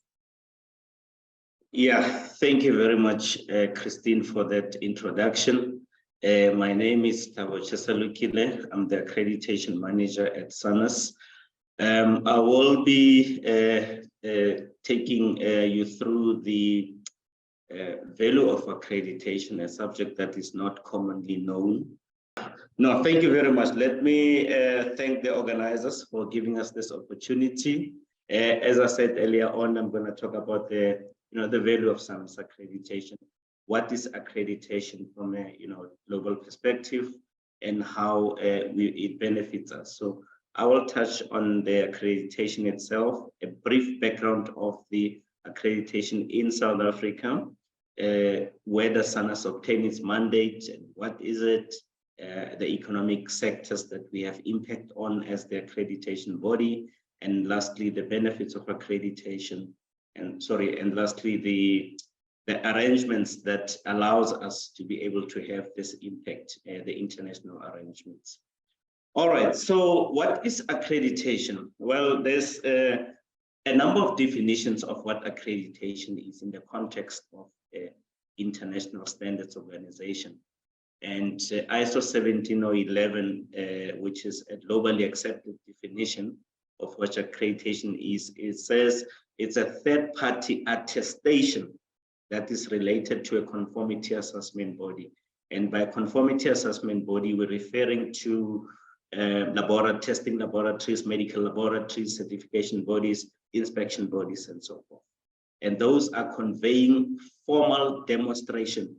Yeah, thank you very much, Christine, for that introduction. My name is Thabo Chesalukile. I'm the accreditation manager at SANRAL. I will be taking you through the value of accreditation, a subject that is not commonly known. No, thank you very much. Let me thank the organizers for giving us this opportunity. As I said earlier on, I'm going to talk about the value of SANRAL accreditation. What is accreditation from a global perspective, and how it benefits us. So I will touch on the accreditation itself, a brief background of the accreditation in South Africa, where does SANRAL obtain its mandate, and what is it, the economic sectors that we have impact on as the accreditation body, and lastly, the benefits of accreditation, and lastly, the arrangements that allows us to be able to have this impact, the international arrangements. All right, so what is accreditation? Well, there's a number of definitions of what accreditation is in the context of international standards organization. And ISO 17011, which is a globally accepted definition of what accreditation is, it says it's a third-party attestation that is related to a conformity assessment body. And by conformity assessment body, we're referring to testing laboratories, medical laboratories, certification bodies, inspection bodies, and so forth. And those are conveying formal demonstration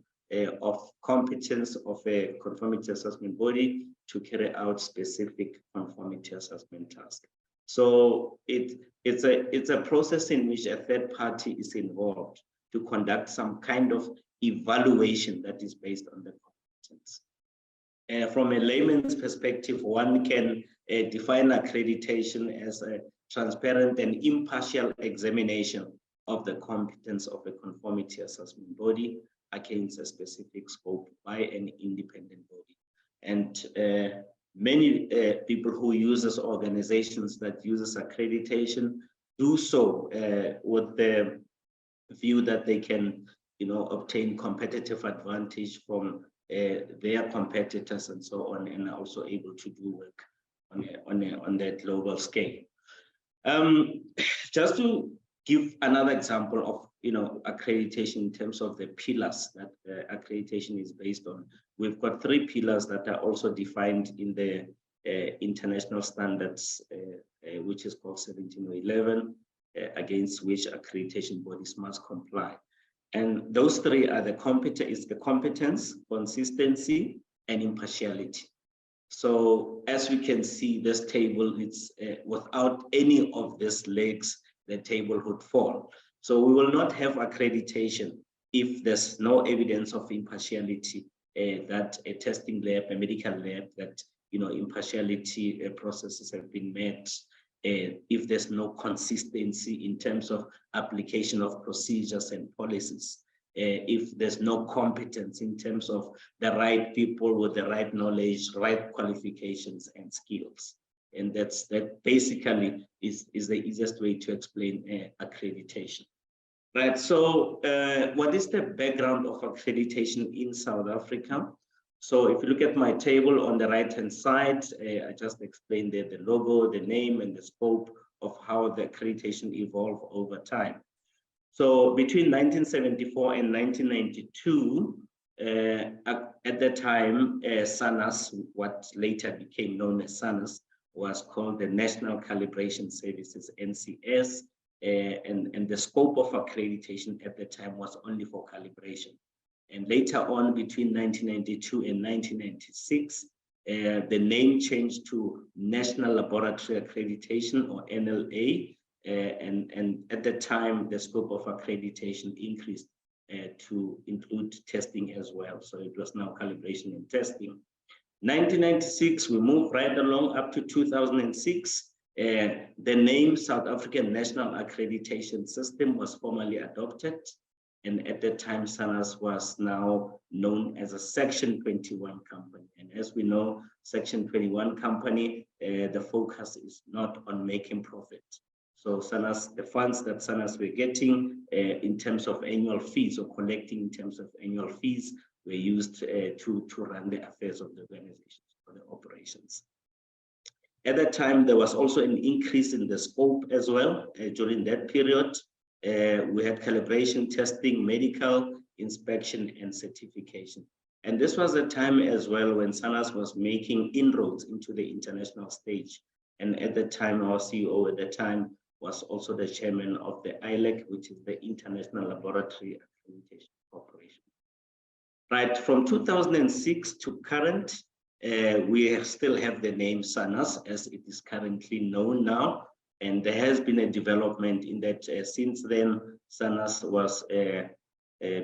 of competence of a conformity assessment body to carry out specific conformity assessment task. So it's a process in which a third party is involved to conduct some kind of evaluation that is based on the competence. From a layman's perspective, one can define accreditation as a transparent and impartial examination of the competence of a conformity assessment body against a specific scope by an independent body. And many people who uses organizations that uses accreditation do so with the view that they can, obtain competitive advantage from their competitors and so on, and are also able to do work on that global scale. Just to give another example of accreditation in terms of the pillars that accreditation is based on, we've got 3 pillars that are also defined in the international standards, which is called 17011, against which accreditation bodies must comply. And those 3 are the competence, consistency, and impartiality. So as we can see, this table, it's without any of these legs, the table would fall. So we will not have accreditation if there's no evidence of impartiality, that a testing lab, a medical lab, that impartiality processes have been met, if there's no consistency in terms of application of procedures and policies, if there's no competence in terms of the right people with the right knowledge, right qualifications and skills. And that basically is the easiest way to explain accreditation. Right, so what is the background of accreditation in South Africa? So if you look at my table on the right-hand side, I just explained there the logo, the name, and the scope of how the accreditation evolved over time. So between 1974 and 1992, at the time, SANRAL, what later became known as SANRAL, was called the National Calibration Services, NCS, and the scope of accreditation at the time was only for calibration. And later on, between 1992 and 1996, the name changed to National Laboratory Accreditation, or NLA, and at the time, the scope of accreditation increased to include testing as well. So it was now calibration and testing. 1996, we moved right along up to 2006. The name South African National Accreditation System was formally adopted. And at that time, SANRAL was now known as a Section 21 company. And as we know, Section 21 company, the focus is not on making profit. So SANRAL, the funds that SANRAL were getting in terms of annual fees, or collecting in terms of annual fees, were used to run the affairs of the organization, for the operations. At that time, there was also an increase in the scope as well during that period. We had calibration, testing, medical, inspection, and certification. And this was a time as well when SANRAL was making inroads into the international stage. And at the time, our CEO at the time was also the chairman of the ILAC, which is the International Laboratory Accreditation Corporation. Right, from 2006 to current, we still have the name SANRAL as it is currently known now. And there has been a development in that since then, SANRAL was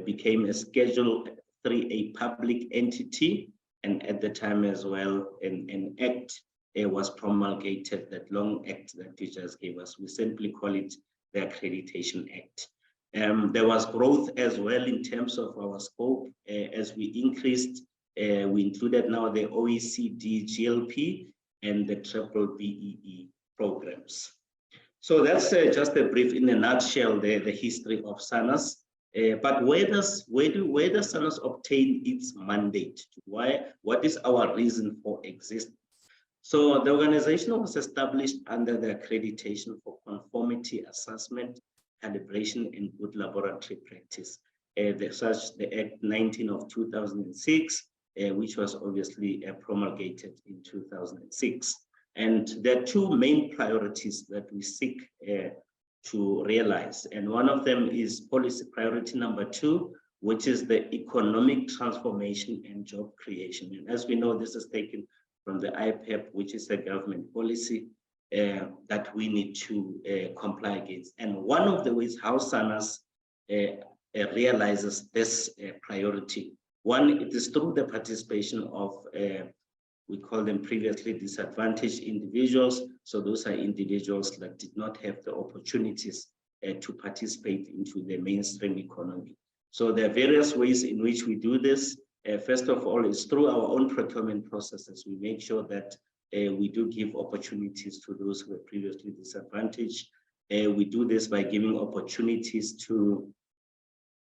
became a Schedule 3A public entity, and at the time as well, an act was promulgated, that long act that teachers gave us. We simply call it the Accreditation Act. There was growth as well in terms of our scope as we increased. We included now the OECD GLP and the BEE programs. So that's just a brief, in a nutshell, the history of SANRAL. But where does SANRAL obtain its mandate? What is our reason for existence? So the organization was established under the accreditation for conformity assessment, calibration, and good laboratory practice. The Act 19 of 2006, which was obviously promulgated in 2006. And there are two main priorities that we seek to realize. And one of them is policy priority number 2, which is the economic transformation and job creation. And as we know, this is taken from the IPEP, which is a government policy that we need to comply against. And one of the ways how SANRAL realizes this priority, one, it is through the participation of we call them previously disadvantaged individuals. So those are individuals that did not have the opportunities to participate into the mainstream economy. So there are various ways in which we do this. First of all, is through our own procurement processes. We make sure that we do give opportunities to those who were previously disadvantaged. We do this by giving opportunities to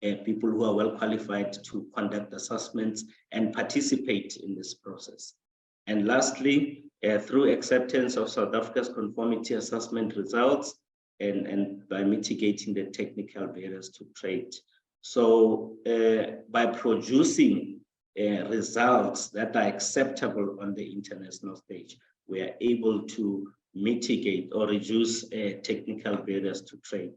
people who are well qualified to conduct assessments and participate in this process. And lastly, through acceptance of South Africa's conformity assessment results and by mitigating the technical barriers to trade. So by producing results that are acceptable on the international stage, we are able to mitigate or reduce technical barriers to trade.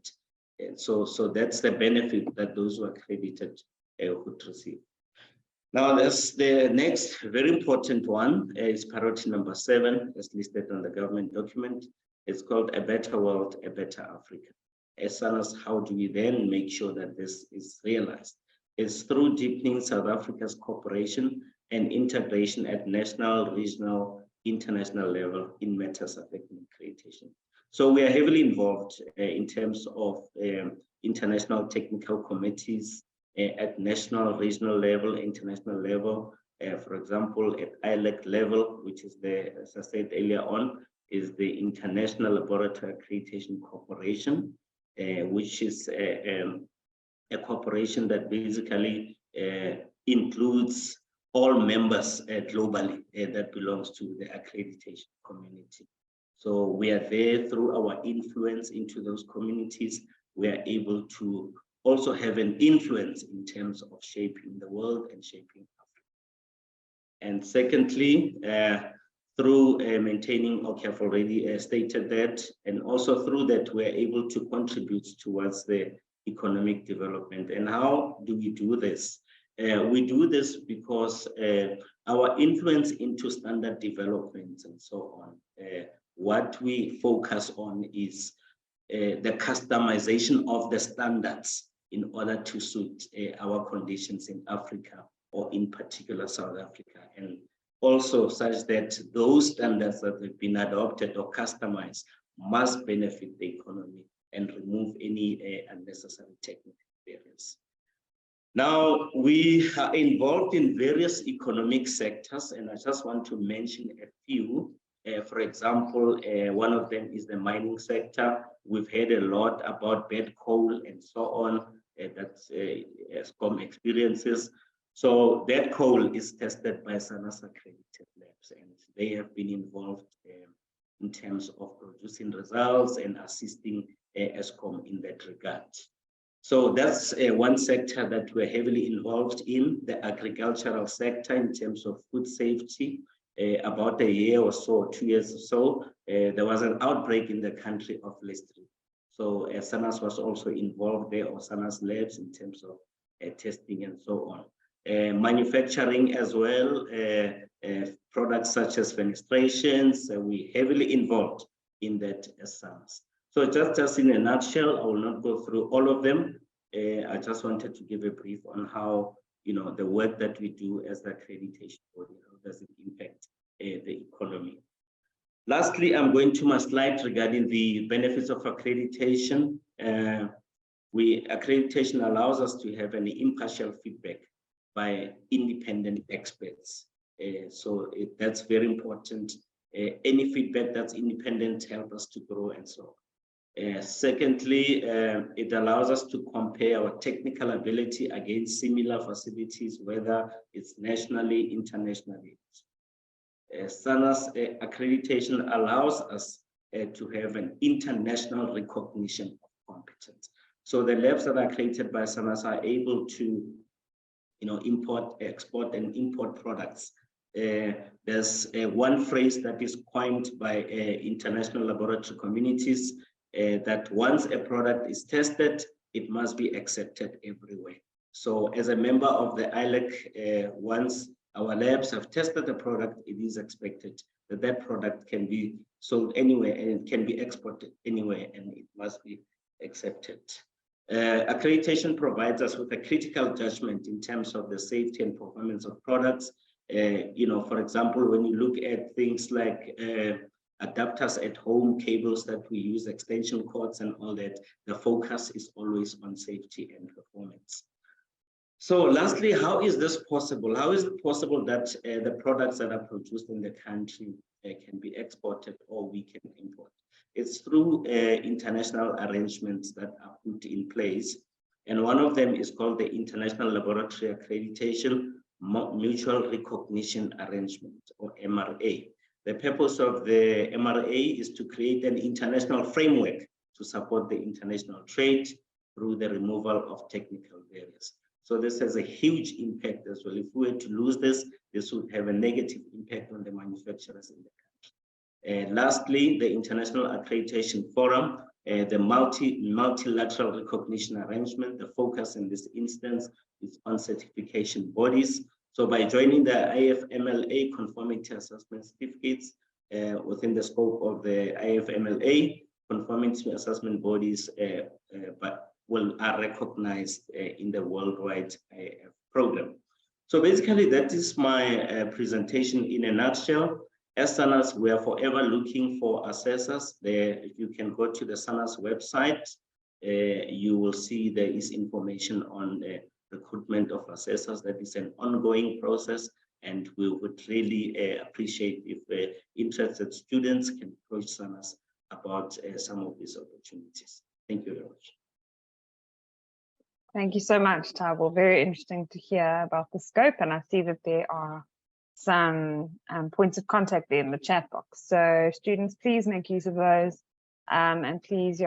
And so that's the benefit that those who are accredited would receive. Now, there's the next very important one is priority number 7, as listed on the government document. It's called A Better World, A Better Africa. As SANRAL, how do we then make sure that this is realized? It's through deepening South Africa's cooperation and integration at national, regional, international level in matters affecting accreditation. So we are heavily involved in terms of international technical committees, at national, regional level, international level. For example, at ILAC level, which is the, as I said earlier on, is the International Laboratory Accreditation Corporation, which is a corporation that basically includes all members globally that belongs to the accreditation community. So we are there through our influence into those communities. We are able to also have an influence in terms of shaping the world and shaping Africa. And secondly, through maintaining, okay, I've already stated that, and also through that, we're able to contribute towards the economic development. And how do we do this? We do this because our influence into standard development and so on, what we focus on is the customization of the standards in order to suit our conditions in Africa, or in particular South Africa, and also such that those standards that have been adopted or customized must benefit the economy and remove any unnecessary technical barriers. Now, we are involved in various economic sectors, and I just want to mention a few. For example, one of them is the mining sector. We've heard a lot about bad coal and so on, that's SCOM experiences. So that coal is tested by SANRAL accredited labs, and they have been involved in terms of producing results and assisting SCOM in that regard. So that's one sector that we're heavily involved in, the agricultural sector in terms of food safety. About a year or so, 2 years or so, there was an outbreak in the country of listerine. So SANRAL was also involved there, or SANRAL labs, in terms of testing and so on. Manufacturing as well, products such as fenestrations, we're heavily involved in that as SANRAL. So just in a nutshell, I will not go through all of them. I just wanted to give a brief on how, you know, the work that we do as the accreditation body, how does it impact the economy. Lastly, I'm going to my slide regarding the benefits of accreditation. Accreditation allows us to have an impartial feedback by independent experts. That's very important. Any feedback that's independent helps us to grow and so on. Secondly, it allows us to compare our technical ability against similar facilities, whether it's nationally, internationally. SANRAL's accreditation allows us to have an international recognition of competence. So the labs that are accredited by SANRAL are able to, you know, import, export, and import products. There's one phrase that is coined by international laboratory communities, that once a product is tested, it must be accepted everywhere. So as a member of the ILEC, once our labs have tested the product, it is expected that that product can be sold anywhere and it can be exported anywhere, and it must be accepted. Accreditation provides us with a critical judgment in terms of the safety and performance of products. You know, for example, when you look at things like adapters at home, cables that we use, extension cords and all that, the focus is always on safety and performance. So lastly, how is this possible? How is it possible that the products that are produced in the country can be exported or we can import? It's through international arrangements that are put in place. And one of them is called the International Laboratory Accreditation Mutual Recognition Arrangement, or MRA. The purpose of the MRA is to create an international framework to support the international trade through the removal of technical barriers. So this has a huge impact as well. If we were to lose this, this would have a negative impact on the manufacturers in the country. Lastly, the International Accreditation Forum, the multilateral recognition arrangement. The focus in this instance is on certification bodies. So by joining the IFMLA conformity assessment certificates within the scope of the IFMLA, conformity assessment bodies are recognized in the worldwide program. So basically, that is my presentation in a nutshell. As SANRAL, we are forever looking for assessors. If you can go to the SANRAL website, you will see there is information on recruitment of assessors. That is an ongoing process, and we would really appreciate if interested students can approach SANRAL about some of these opportunities. Thank you very much. Thank you so much, Tabo. Very interesting to hear about the scope, and I see that there are some points of contact there in the chat box. So students, please make use of those, and please,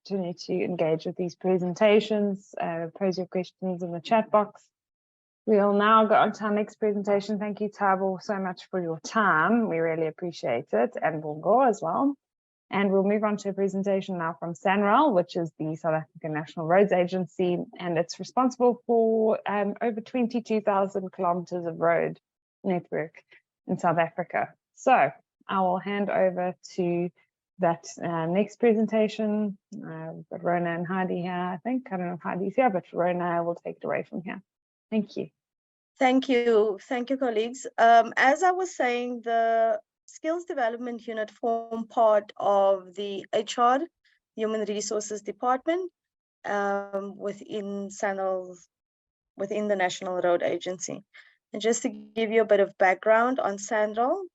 continue to engage with these presentations, pose your questions in the chat box. We'll now go on to our next presentation. Thank you, Tabo, so much for your time. We really appreciate it, and we'll go as well. And we'll move on to a presentation now from SANRAL, which is the South African National Roads Agency, and it's responsible for over 22,000 kilometers of road network in South Africa. So I will hand over to that next presentation. We've got Rona and Heidi here, I think. I don't know if Heidi's here, but Rona will take it away from here. Thank you. Thank you, colleagues. As I was saying, the Skills Development Unit form part of the HR, Human Resources Department, within SANRAL, within the National Road Agency. And just to give you a bit of background on SANRAL,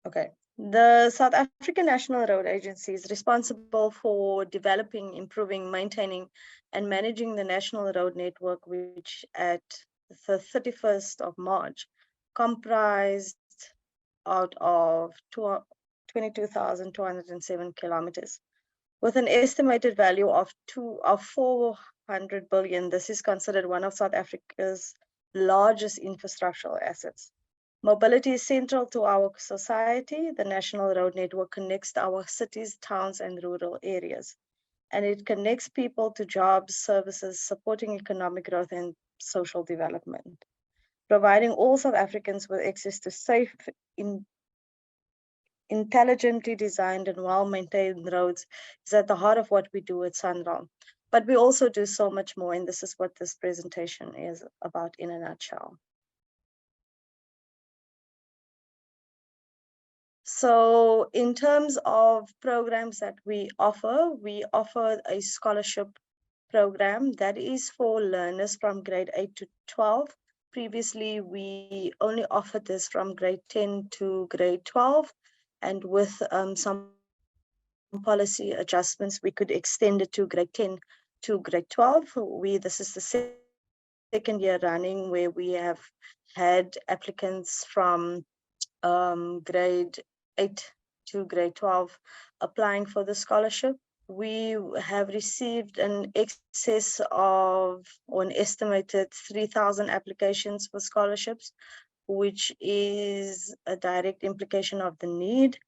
okay, the South African National Road Agency is responsible for developing, improving, maintaining, and managing the national road network, which at the 31st of March comprised out of 22,207 kilometers. With an estimated value of 400 billion, this is considered one of South Africa's largest infrastructural assets. Mobility is central to our society. The national road network connects our cities, towns, and rural areas, and it connects people to jobs, services, supporting economic growth and social development. Providing all South Africans with access to safe, intelligently designed and well-maintained roads is at the heart of what we do at SANRAL. But we also do so much more, and this is what this presentation is about in a nutshell. So in terms of programs that we offer a scholarship program that is for learners from grade 8 to 12. Previously, we only offered this from grade 10 to grade 12, and with some policy adjustments, we could extend it to grade 10 to grade 12. This is the second year running where we have had applicants from grade 8 to grade 12 applying for the scholarship. We have received an excess of, or an estimated 3,000 applications for scholarships, which is a direct implication of the need.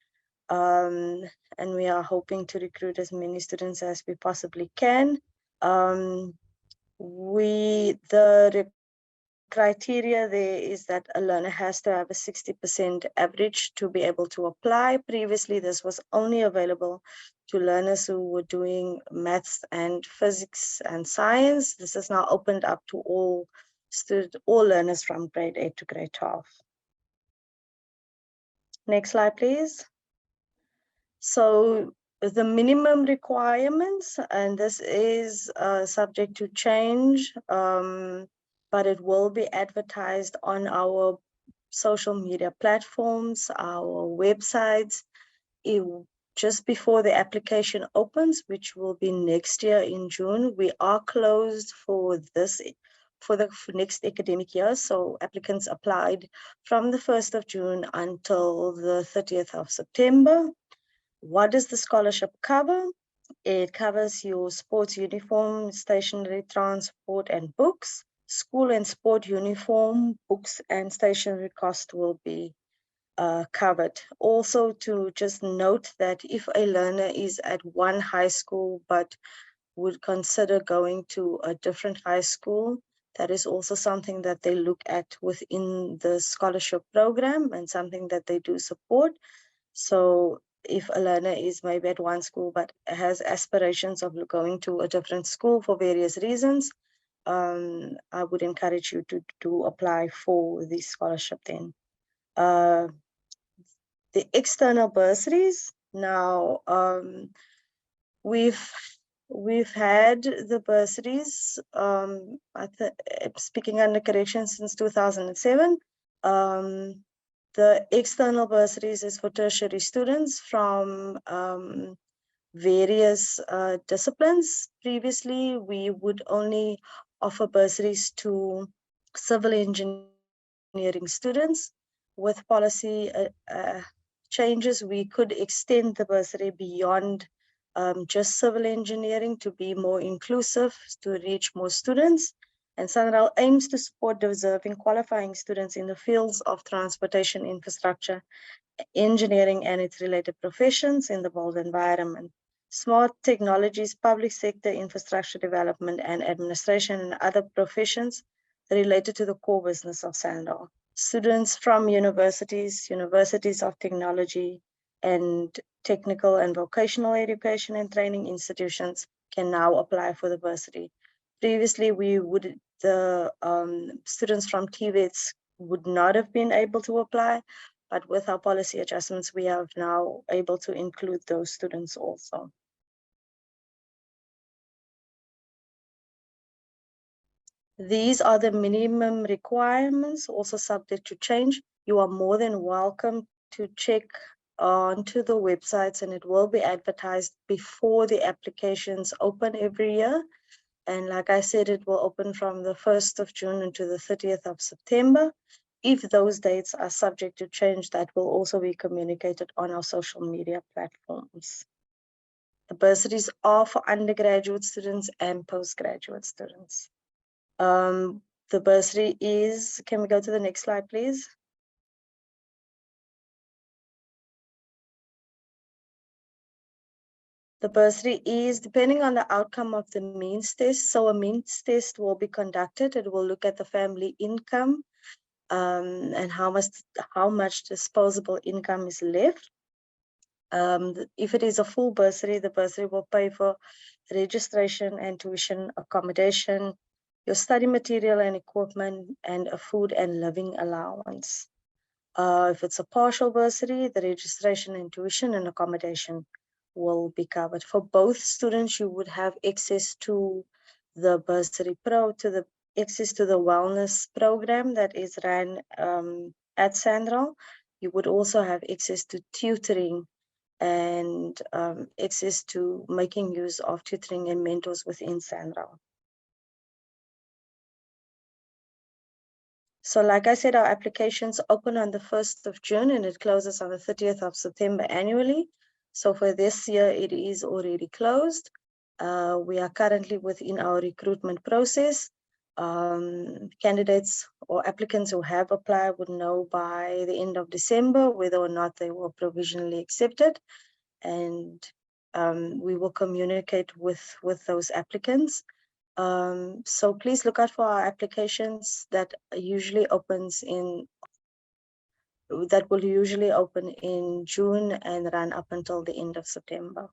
And we are hoping to recruit as many students as we possibly can. The criteria there is that a learner has to have a 60% average to be able to apply. Previously, this was only available to learners who were doing maths and physics and science. This is now opened up to all learners from grade 8 to grade 12. Next slide, please. So the minimum requirements, and this is subject to change, but it will be advertised on our social media platforms, our websites, just before the application opens, which will be next year in June. We are closed for the next academic year, so applicants applied from the 1st of June until the 30th of September. What does the scholarship cover? It covers your sports uniform, stationery, transport, and books. School and sport uniform, books, and stationery cost will be covered. Also, to just note that if a learner is at one high school but would consider going to a different high school, that is also something that they look at within the scholarship program and something that they do support. So if a learner is maybe at one school but has aspirations of going to a different school for various reasons, I would encourage you to apply for the scholarship then. The external bursaries, now we've had the bursaries, speaking under correction, since 2007. The external bursaries is for tertiary students from various disciplines. Previously, we would only offer bursaries to civil engineering students. With policy changes, we could extend the bursary beyond just civil engineering to be more inclusive, to reach more students. And SANRAL aims to support deserving qualifying students in the fields of transportation infrastructure, engineering and its related professions in the built environment, smart technologies, public sector infrastructure development and administration, and other professions related to the core business of SANRAL. Students from universities, universities of technology, and technical and vocational education and training institutions can now apply for the bursary. Previously, the students from TVETs would not have been able to apply, but with our policy adjustments, we are now able to include those students also. These are the minimum requirements, also subject to change. You are more than welcome to check onto the websites, and it will be advertised before the applications open every year. And like I said, it will open from the 1st of June into the 30th of September. If those dates are subject to change, that will also be communicated on our social media platforms. The bursaries are for undergraduate students and postgraduate students. The bursary is, can we go to the next slide, please? The bursary is depending on the outcome of the means test. So a means test will be conducted. It will look at the family income and how much disposable income is left. If it is a full bursary, the bursary will pay for registration and tuition, accommodation, your study material and equipment, and a food and living allowance. If it's a partial bursary, the registration and tuition and accommodation will be covered. For both students, you would have access to the bursary access to the wellness program that is run at SANRAL. You would also have access to tutoring and access to making use of tutoring and mentors within SANRAL. So like I said, our applications open on the 1st of June and it closes on the 30th of September annually. So for this year, it is already closed. We are currently within our recruitment process. Candidates or applicants who have applied would know by the end of December whether or not they were provisionally accepted. And we will communicate with those applicants. So please look out for our applications that usually will usually open in June and run up until the end of September.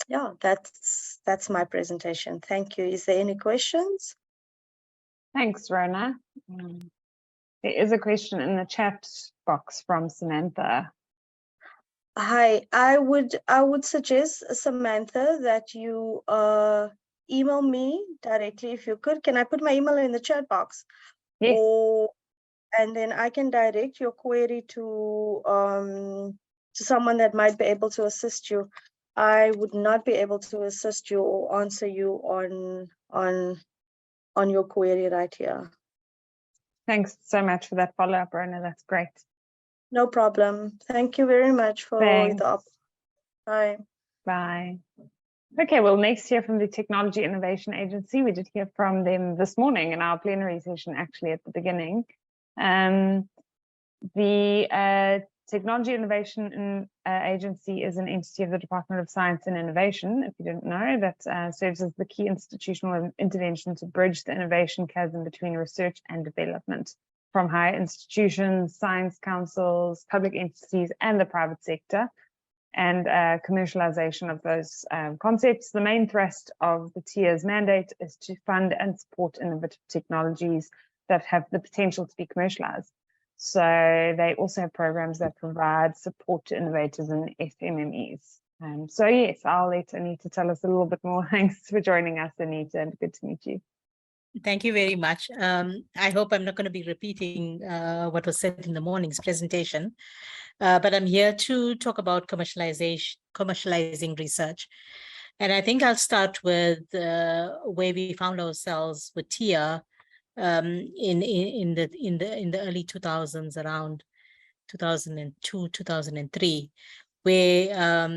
Yeah, that's my presentation. Thank you. Is there any questions? Thanks, Rona. There is a question in the chat box from Samantha. Hi, I would suggest, Samantha, that you email me directly if you could. Can I put my email in the chat box? Yes. And then I can direct your query to someone that might be able to assist you. I would not be able to assist you or answer you on your query right here. Thanks so much for that follow-up, Rona. That's great. No problem. Thank you very much for the Bye. Bye. Okay, well, next hear from the Technology Innovation Agency. We did hear from them this morning in our plenary session, actually at the beginning. The Technology Innovation Agency is an entity of the Department of Science and Innovation, if you didn't know, that serves as the key institutional intervention to bridge the innovation chasm between research and development from higher institutions, science councils, public entities, and the private sector, and commercialization of those concepts. The main thrust of the TIA's mandate is to fund and support innovative technologies that have the potential to be commercialized. So they also have programs that provide support to innovators and SMMEs. So yes, I'll let Anita tell us a little bit more. Thanks for joining us, Anita, and good to meet you. Thank you very much. I hope I'm not going to be repeating what was said in the morning's presentation, but I'm here to talk about commercializing research. And I think I'll start with where we found ourselves with TIA in the early 2000s, around 2002, 2003, where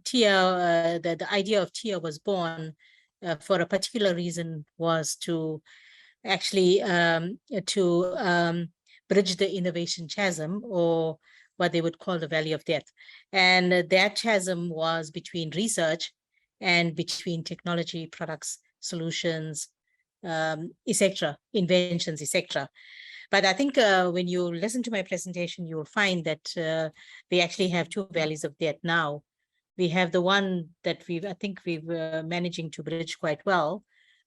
TIA, the idea of TIA was born for a particular reason, was to actually bridge the innovation chasm, or what they would call the valley of death. And that chasm was between research and between technology, products, solutions, etc., inventions, etc. But I think when you listen to my presentation, you will find that we actually have two valleys of death now. We have the one that I think we've managing to bridge quite well,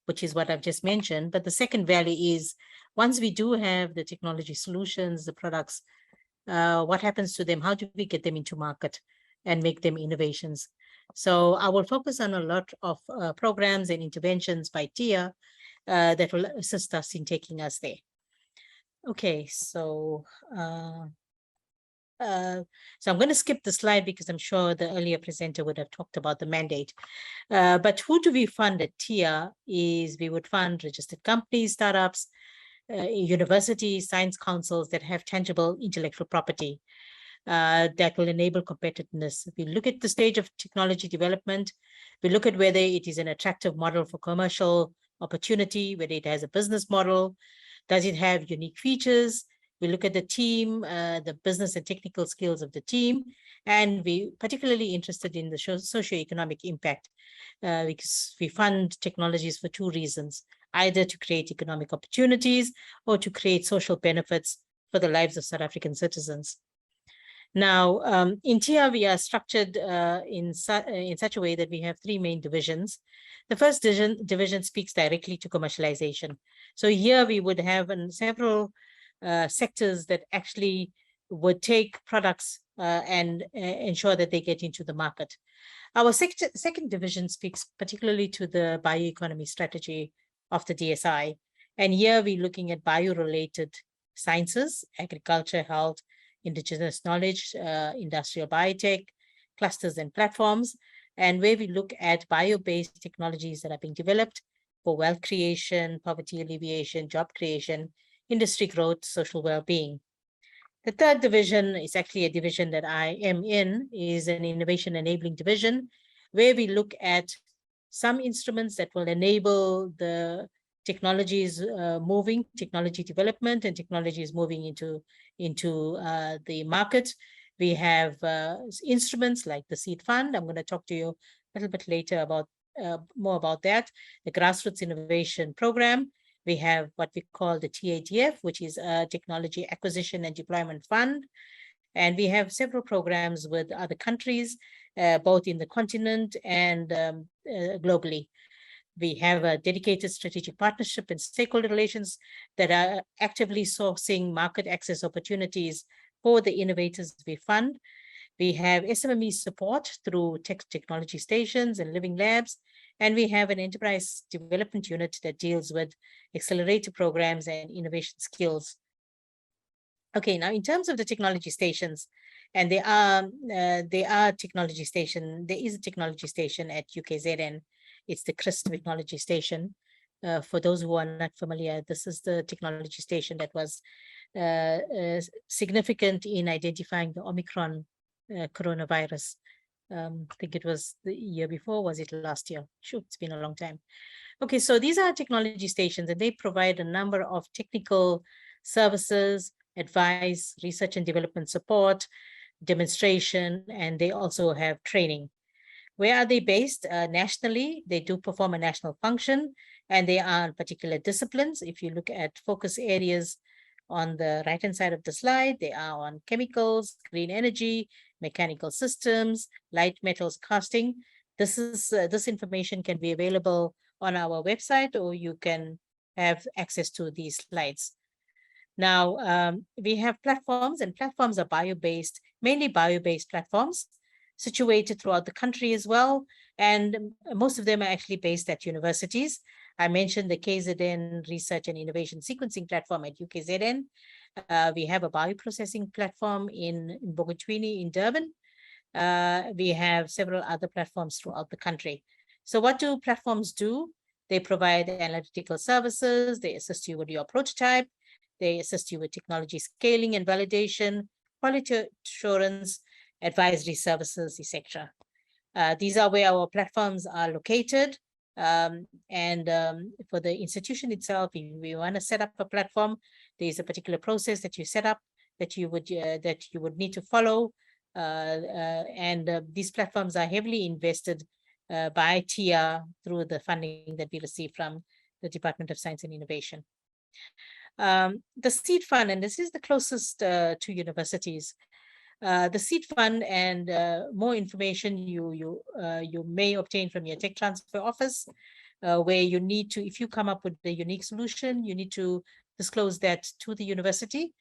which is what I've just mentioned. But the second valley is, once we do have the technology solutions, the products, what happens to them? How do we get them into market and make them innovations? So I will focus on a lot of programs and interventions by TIA that will assist us in taking us there. Okay, so I'm going to skip the slide because I'm sure the earlier presenter would have talked about the mandate. But who do we fund at TIA is we would fund registered companies, startups, universities, science councils that have tangible intellectual property that will enable competitiveness. We look at the stage of technology development. We look at whether it is an attractive model for commercial opportunity, whether it has a business model, does it have unique features. We look at the team, the business and technical skills of the team, and we particularly interested in the socioeconomic impact because we fund technologies for two reasons, either to create economic opportunities or to create social benefits for the lives of South African citizens. Now, in TIA, we are structured in such a way that we have three main divisions. The first division speaks directly to commercialization. So here we would have several sectors that actually would take products and ensure that they get into the market. Our second division speaks particularly to the bioeconomy strategy of the DSI. And here we're looking at bio-related sciences, agriculture, health, indigenous knowledge, industrial biotech, clusters and platforms, and where we look at bio-based technologies that are being developed for wealth creation, poverty alleviation, job creation, industry growth, social well-being. The third division is actually a division that I am in, is an innovation enabling division, where we look at some instruments that will enable the technologies technology development and technologies moving into the market. We have instruments like the Seed Fund. I'm going to talk to you a little bit later about more about that. The Grassroots Innovation Program. We have what we call the TADF, which is a Technology Acquisition and Deployment Fund. And we have several programs with other countries, both in the continent and globally. We have a dedicated strategic partnership and stakeholder relations that are actively sourcing market access opportunities for the innovators we fund. We have SMME support through technology stations and living labs. And we have an enterprise development unit that deals with accelerator programs and innovation skills. Okay, now in terms of the technology stations, and there is a technology station at UKZN. It's the PRIS technology station. For those who are not familiar, this is the technology station that was significant in identifying the Omicron coronavirus. I think it was the year before, was it last year? Sure, it's been a long time. Okay, so these are technology stations and they provide a number of technical services, advice, research and development support, demonstration, and they also have training. Where are they based? Nationally, they do perform a national function and they are on particular disciplines. If you look at focus areas on the right-hand side of the slide, they are on chemicals, green energy, mechanical systems, light metals casting. This information can be available on our website, or you can have access to these slides. Now, we have platforms, and platforms are bio-based, mainly bio-based platforms, situated throughout the country as well. And most of them are actually based at universities. I mentioned the KZN Research and Innovation Sequencing Platform at UKZN. We have a bioprocessing platform in Umgeni in Durban. We have several other platforms throughout the country. So what do platforms do? They provide analytical services, they assist you with your prototype, they assist you with technology scaling and validation, quality assurance, advisory services, etc. These are where our platforms are located. For the institution itself, if we want to set up a platform, there is a particular process that you set up that you would need to follow. These platforms are heavily invested by TIA through the funding that we receive from the Department of Science and Innovation. The seed fund, and this is the closest to universities. The seed fund and more information you may obtain from your tech transfer office, where you need to, if you come up with a unique solution, you need to disclose that to the university.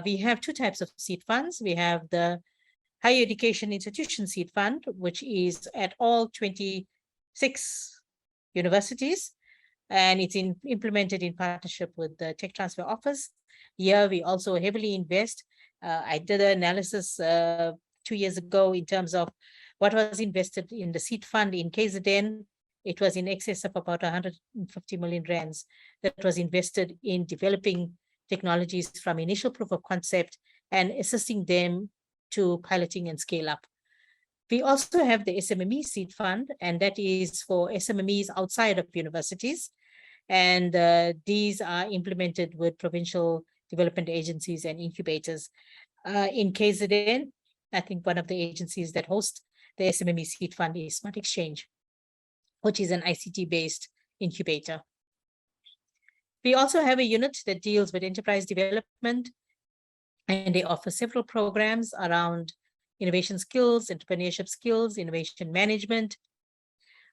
We have two types of seed funds. We have the Higher Education Institution Seed Fund, which is at all 26 universities, and it's implemented in partnership with the Tech Transfer Office. Here, we also heavily invest. I did an analysis 2 years ago in terms of what was invested in the seed fund in KZN. It was in excess of about 150 million rands that was invested in developing technologies from initial proof of concept and assisting them to piloting and scale up. We also have the SMME Seed Fund, and that is for SMMEs outside of universities. And these are implemented with provincial development agencies and incubators. In KZN, I think one of the agencies that host the SMME Seed Fund is Smart Exchange, which is an ICT-based incubator. We also have a unit that deals with enterprise development, and they offer several programs around innovation skills, entrepreneurship skills, innovation management,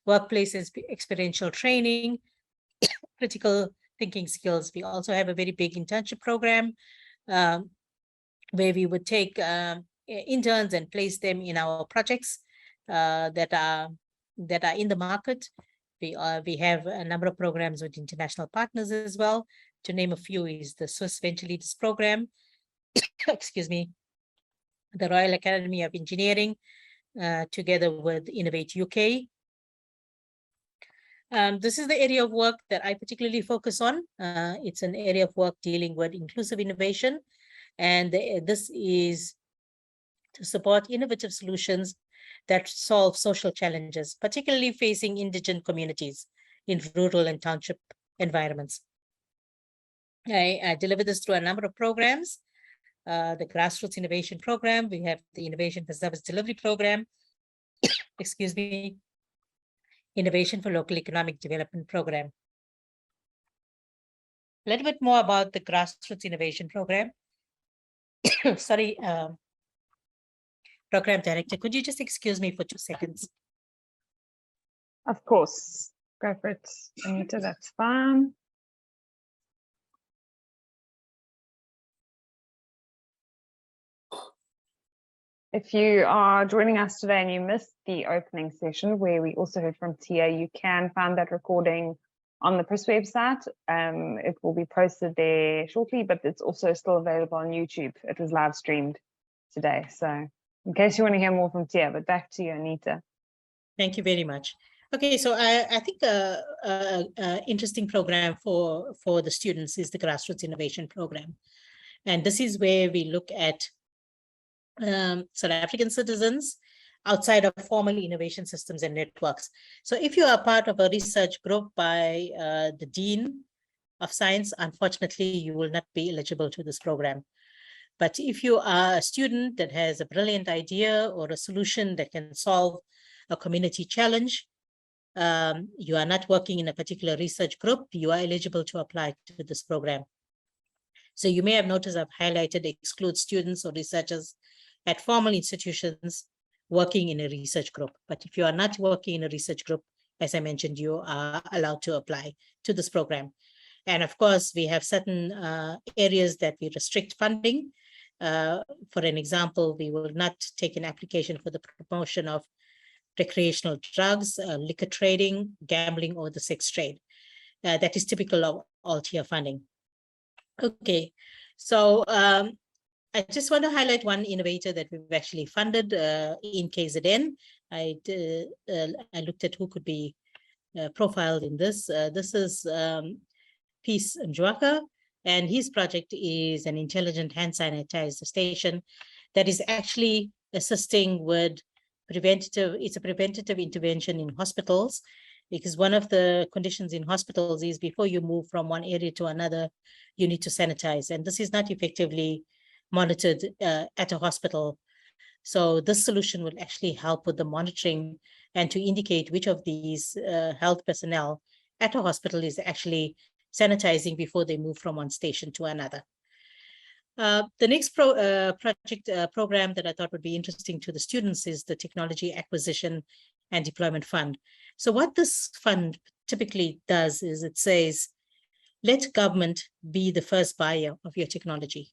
workplace experiential training, critical thinking skills. We also have a very big internship program where we would take interns and place them in our projects that are in the market. We have a number of programs with international partners as well. To name a few is the Swiss Venture Leaders Program, excuse me, the Royal Academy of Engineering, together with Innovate UK. This is the area of work that I particularly focus on. It's an area of work dealing with inclusive innovation, and this is to support innovative solutions that solve social challenges, particularly facing indigent communities in rural and township environments. I deliver this through a number of programs. The Grassroots Innovation Program, we have the Innovation for Service Delivery Program, excuse me, Innovation for Local Economic Development Program. A little bit more about the Grassroots Innovation Program. Sorry, Program Director, could you just excuse me for 2 seconds? Of course, go for it, Anita, that's fine. If you are joining us today and you missed the opening session where we also heard from Tia, you can find that recording on the PRIS website. It will be posted there shortly, but it's also still available on YouTube. It was live streamed today. So in case you want to hear more from Tia, but back to you, Anita. Thank you very much. Okay, so I think an interesting program for the students is the Grassroots Innovation Program. And this is where we look at South African citizens outside of formal innovation systems and networks. So if you are part of a research group by the Dean of Science, unfortunately, you will not be eligible to this program. But if you are a student that has a brilliant idea or a solution that can solve a community challenge, you are not working in a particular research group, you are eligible to apply to this program. So you may have noticed I've highlighted exclude students or researchers at formal institutions working in a research group. But if you are not working in a research group, as I mentioned, you are allowed to apply to this program. And of course, we have certain areas that we restrict funding. For an example, we will not take an application for the promotion of recreational drugs, liquor trading, gambling, or the sex trade. that is typical of all tier funding. Okay, so I just want to highlight one innovator that we've actually funded in KZN. I looked at who could be profiled in this. This is Peace Njwaka, and his project is an intelligent hand sanitizer station that is actually assisting with it's a preventative intervention in hospitals, because one of the conditions in hospitals is before you move from one area to another, you need to sanitize. And this is not effectively monitored at a hospital. So this solution will actually help with the monitoring and to indicate which of these health personnel at a hospital is actually sanitizing before they move from one station to another. The next program that I thought would be interesting to the students is the Technology Acquisition and Deployment Fund. So what this fund typically does is it says, let government be the first buyer of your technology.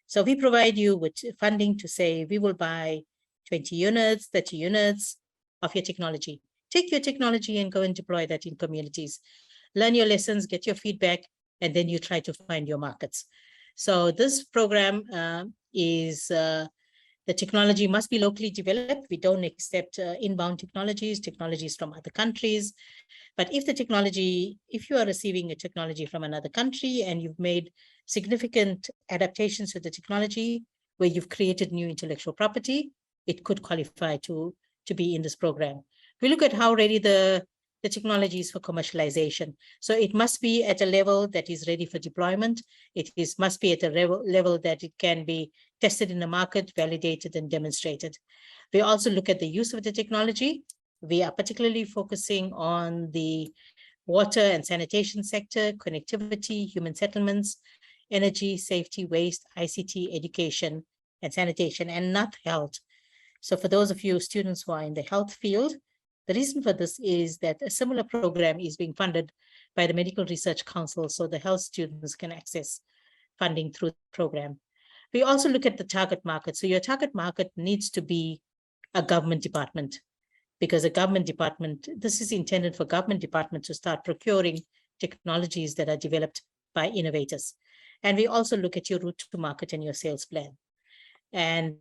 So we provide you with funding to say, we will buy 20 units, 30 units of your technology. Take your technology and go and deploy that in communities. Learn your lessons, get your feedback, and then you try to find your markets. So this program is the technology must be locally developed. We don't accept inbound technologies from other countries. But if the technology, if you are receiving a technology from another country and you've made significant adaptations to the technology where you've created new intellectual property, it could qualify to be in this program. We look at how ready the technology is for commercialization. So it must be at a level that is ready for deployment. Must be at a level that it can be tested in the market, validated and demonstrated. We also look at the use of the technology. We are particularly focusing on the water and sanitation sector, connectivity, human settlements, energy, safety, waste, ICT, education, and sanitation, and not health. So for those of you students who are in the health field, the reason for this is that a similar program is being funded by the Medical Research Council, so the health students can access funding through the program. We also look at the target market. So your target market needs to be a government department, because a government department, this is intended for government department to start procuring technologies that are developed by innovators. And we also look at your route to market and your sales plan. And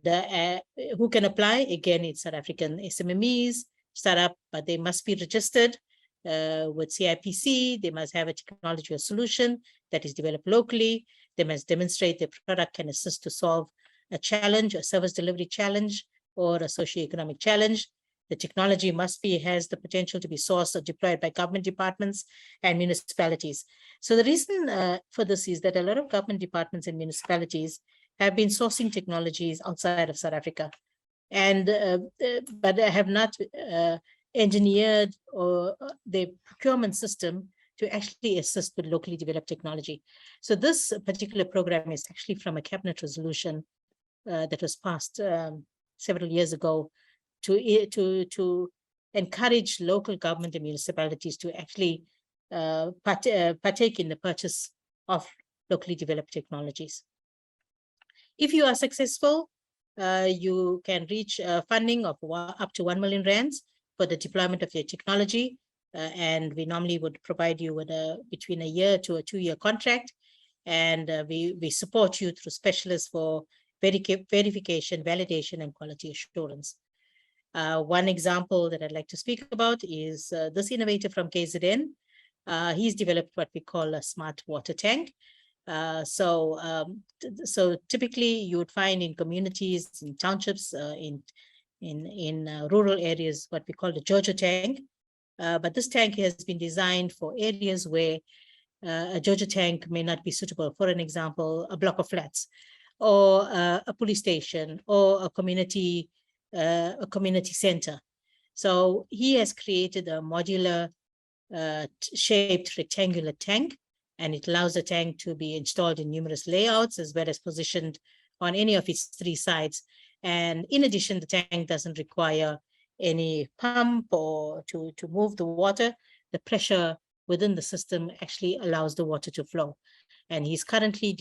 who can apply? Again, it's South African SMMEs, startup, but they must be registered with CIPC. They must have a technology or solution that is developed locally. They must demonstrate their product can assist to solve a challenge, a service delivery challenge, or a socioeconomic challenge. The technology has the potential to be sourced or deployed by government departments and municipalities. So the reason for this is that a lot of government departments and municipalities have been sourcing technologies outside of South Africa, and but have not engineered or the procurement system to actually assist with locally developed technology. So this particular program is actually from a cabinet resolution that was passed several years ago to encourage local government and municipalities to actually partake in the purchase of locally developed technologies. If you are successful, you can reach funding of up to 1 million rands for the deployment of your technology. And we normally would provide you with between a year to a 2-year contract. And we support you through specialists for verification, validation, and quality assurance. One example that I'd like to speak about is this innovator from KZN. He's developed what we call a smart water tank. So typically you would find in communities, in townships, in rural areas, what we call the Jojo tank. But this tank has been designed for areas where a Jojo tank may not be suitable. For an example, a block of flats, or a police station, or a community center. So he has created a modular shaped rectangular tank, and it allows the tank to be installed in numerous layouts as well as positioned on any of its 3 sides. And in addition, the tank doesn't require any pump or to move the water. The pressure within the system actually allows the water to flow. And he's currently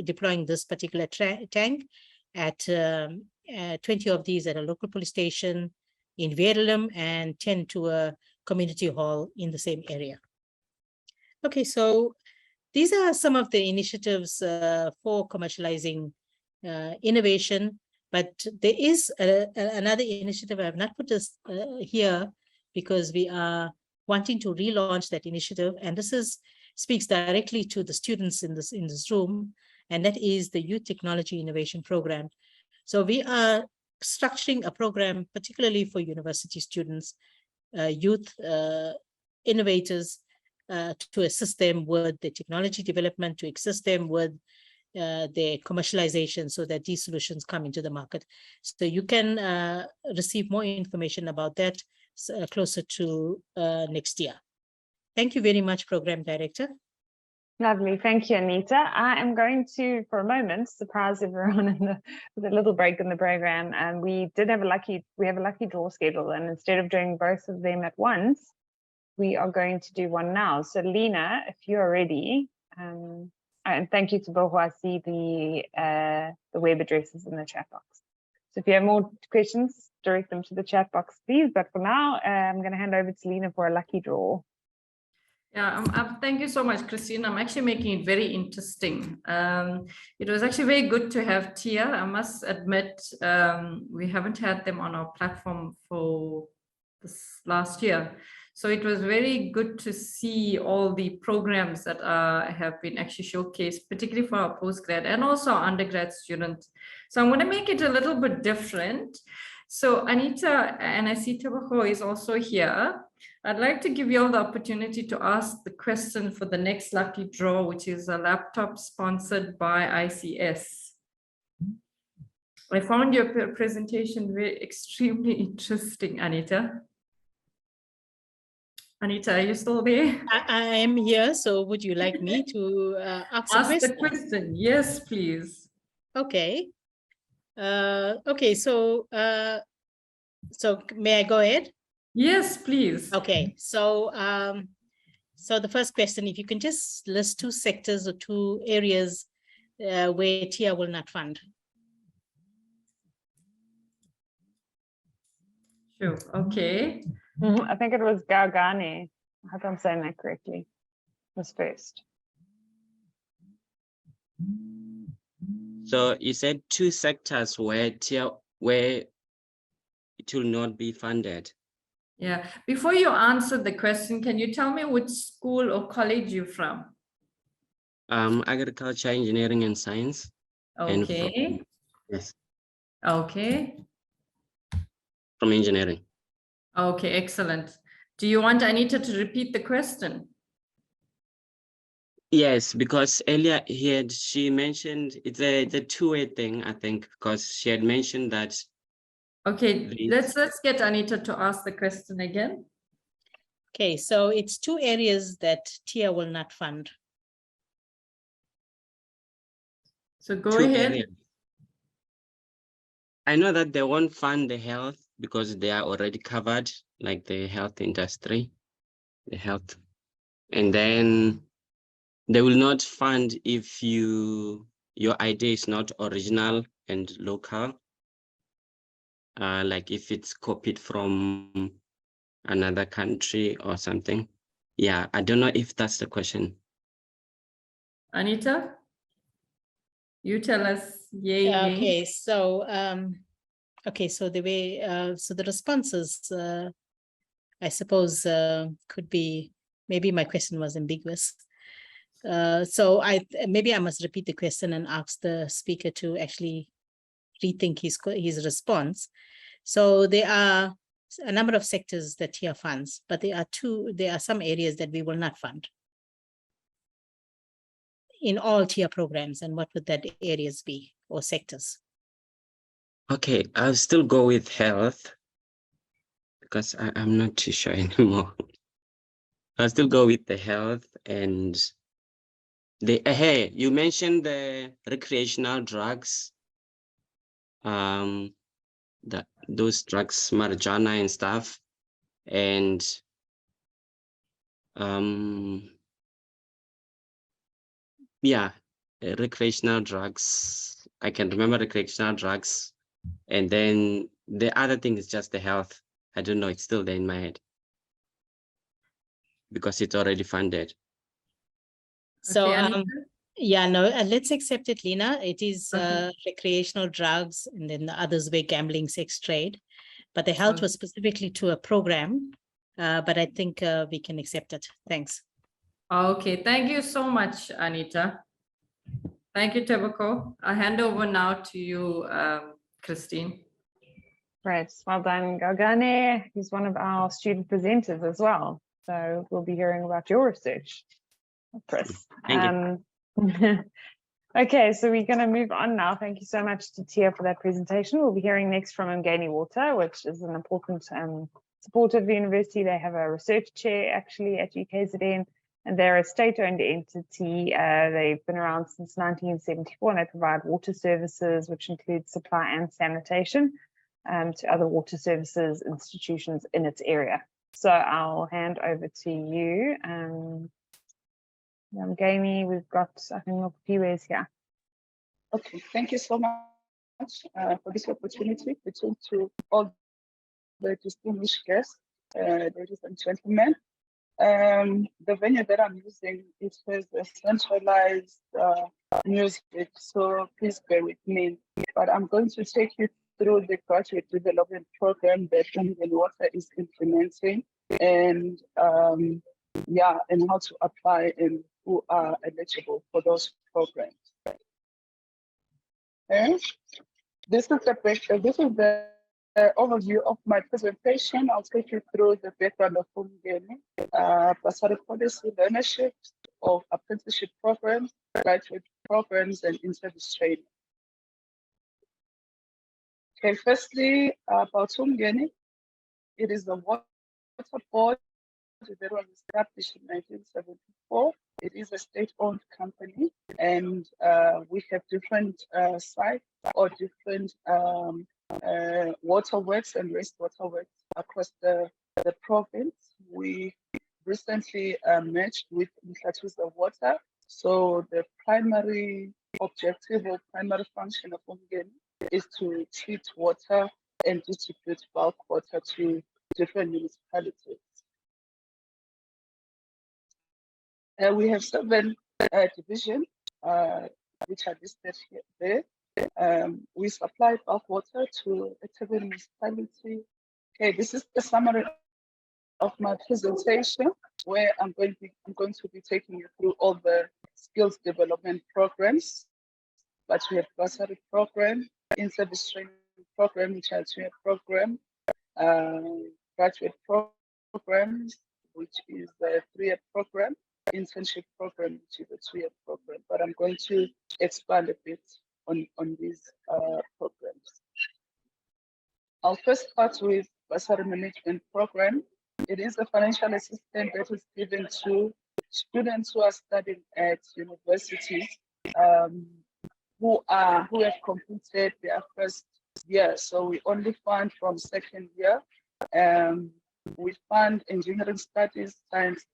deploying this particular tank at 20 of these at a local police station in Verulam and 10 to a community hall in the same area. Okay, so these are some of the initiatives for commercializing innovation, but there is another initiative. I have not put this here because we are wanting to relaunch that initiative, and this speaks directly to the students in this room, and that is the Youth Technology Innovation Program. So we are structuring a program particularly for university students, youth innovators, to assist them with the technology development, to assist them with their commercialization so that these solutions come into the market. So you can receive more information about that closer to next year. Thank you very much, Program Director. Lovely, thank you, Anita. I am going to, for a moment, surprise everyone with a little break in the program. And we have a lucky draw schedule, and instead of doing both of them at once, we are going to do one now. So Lena, if you are ready, and thank you to Boho, I see the web addresses in the chat box. So if you have more questions, direct them to the chat box, please. But for now, I'm going to hand over to Lena for a lucky draw. Yeah, thank you so much, Christine. I'm actually making it very interesting. It was actually very good to have Tia. I must admit, we haven't had them on our platform for this last year. So it was very good to see all the programs that have been actually showcased, particularly for our postgrad and also our undergrad students. So I'm going to make it a little bit different. So Anita, and I see Tabaho is also here. I'd like to give you all the opportunity to ask the question for the next lucky draw, which is a laptop sponsored by ICS. I found your presentation extremely interesting, Anita. Anita, are you still there? I am here, so would you like me to ask the question? Yes, please. Okay. Okay, so may I go ahead? Yes, please. Okay, so so the first question, if you can just list 2 sectors or 2 areas where TIA will not fund. Sure, okay. I think it was Gaugani. I hope I'm saying that correctly. Was first. So you said 2 sectors where it will not be funded. Yeah. Before you answer the question, can you tell me which school or college you're from? Agriculture, engineering, and science. Okay. Yes. Okay. From engineering. Okay, excellent. Do you want Anita to repeat the question? Yes, because earlier she mentioned it's a 2-way thing, I think, because she had mentioned that. Okay, let's get Anita to ask the question again. Okay, so it's 2 areas that TIA will not fund. So go ahead. Areas. I know that they won't fund the health because they are already covered, like the health industry, and then they will not fund if your idea is not original and local. Like if it's copied from another country or something. Yeah, I don't know if that's the question. Anita, you tell us. Yay, okay, nay. so okay, so the way so the responses I suppose could be, maybe my question was ambiguous. So maybe I must repeat the question and ask the speaker to actually rethink his response. So there are a number of sectors that TIA funds, but there are some areas that we will not fund in all TIA programs. And what would that areas be or sectors? Okay, I'll still go with health because I'm not too sure anymore. I'll still go with the health and hey, you mentioned the recreational drugs, those drugs, marijuana and stuff, and yeah, recreational drugs. I can remember recreational drugs, and then the other thing is just the health. I don't know, it's still there in my head because it's already funded. So, Okay, Anita? yeah, no, let's accept it, Lena. It is recreational drugs, and then the others were gambling, sex trade. But the health was specifically to a program. But I think we can accept it. Thanks. Okay, thank you so much, Anita. Thank you, Teboko. I'll hand over now to you, Christine. Great, well done, Gagane. He's one of our student presenters as well. So we'll be hearing about your research, Chris. Thank you. Okay, so we're going to move on now. Thank you so much to Tia for that presentation. We'll be hearing next from Umgeni Water, which is an important support of the university. They have a research chair actually at UKZN, and they're a state-owned entity. They've been around since 1974, and they provide water services, which include supply and sanitation to other water services institutions in its area. So I'll hand over to you. Umgeni, we've got, I think, a few ways here. Okay, thank you so much for this opportunity to talk to all the distinguished guests, ladies and gentlemen. The venue that I'm using, it has a centralized music, so please bear with me. But I'm going to take you through the graduate development program that Umgeni Water is implementing, and and how to apply and who are eligible for those programs. Okay. This is the overview of my presentation. I'll take you through the background of Umgeni, bursary policy, learnership of apprenticeship programs, graduate programs, and in-service training. Okay, firstly, about Umgeni, it is a water board that was established in 1974. It is a state-owned company, and we have different sites or different waterworks and wastewater works across the province. We recently merged with Mhlathuze Water. So the primary objective or primary function of Umgeni is to treat water and distribute bulk water to different municipalities. We have 7 divisions which are listed here. We supply bulk water to a municipality. Okay, this is the summary of my presentation, where I'm going to be taking you through all the skills development programs. But we have bursary program, in-service training program, which is a program, graduate programs, which is a 3-year program, internship program, which is a 2-year program. But I'm going to expand a bit on these programs. I'll first start with bursary management program. It is a financial assistance that is given to students who are studying at universities who have completed their first year. So we only fund from second year. We fund engineering studies, science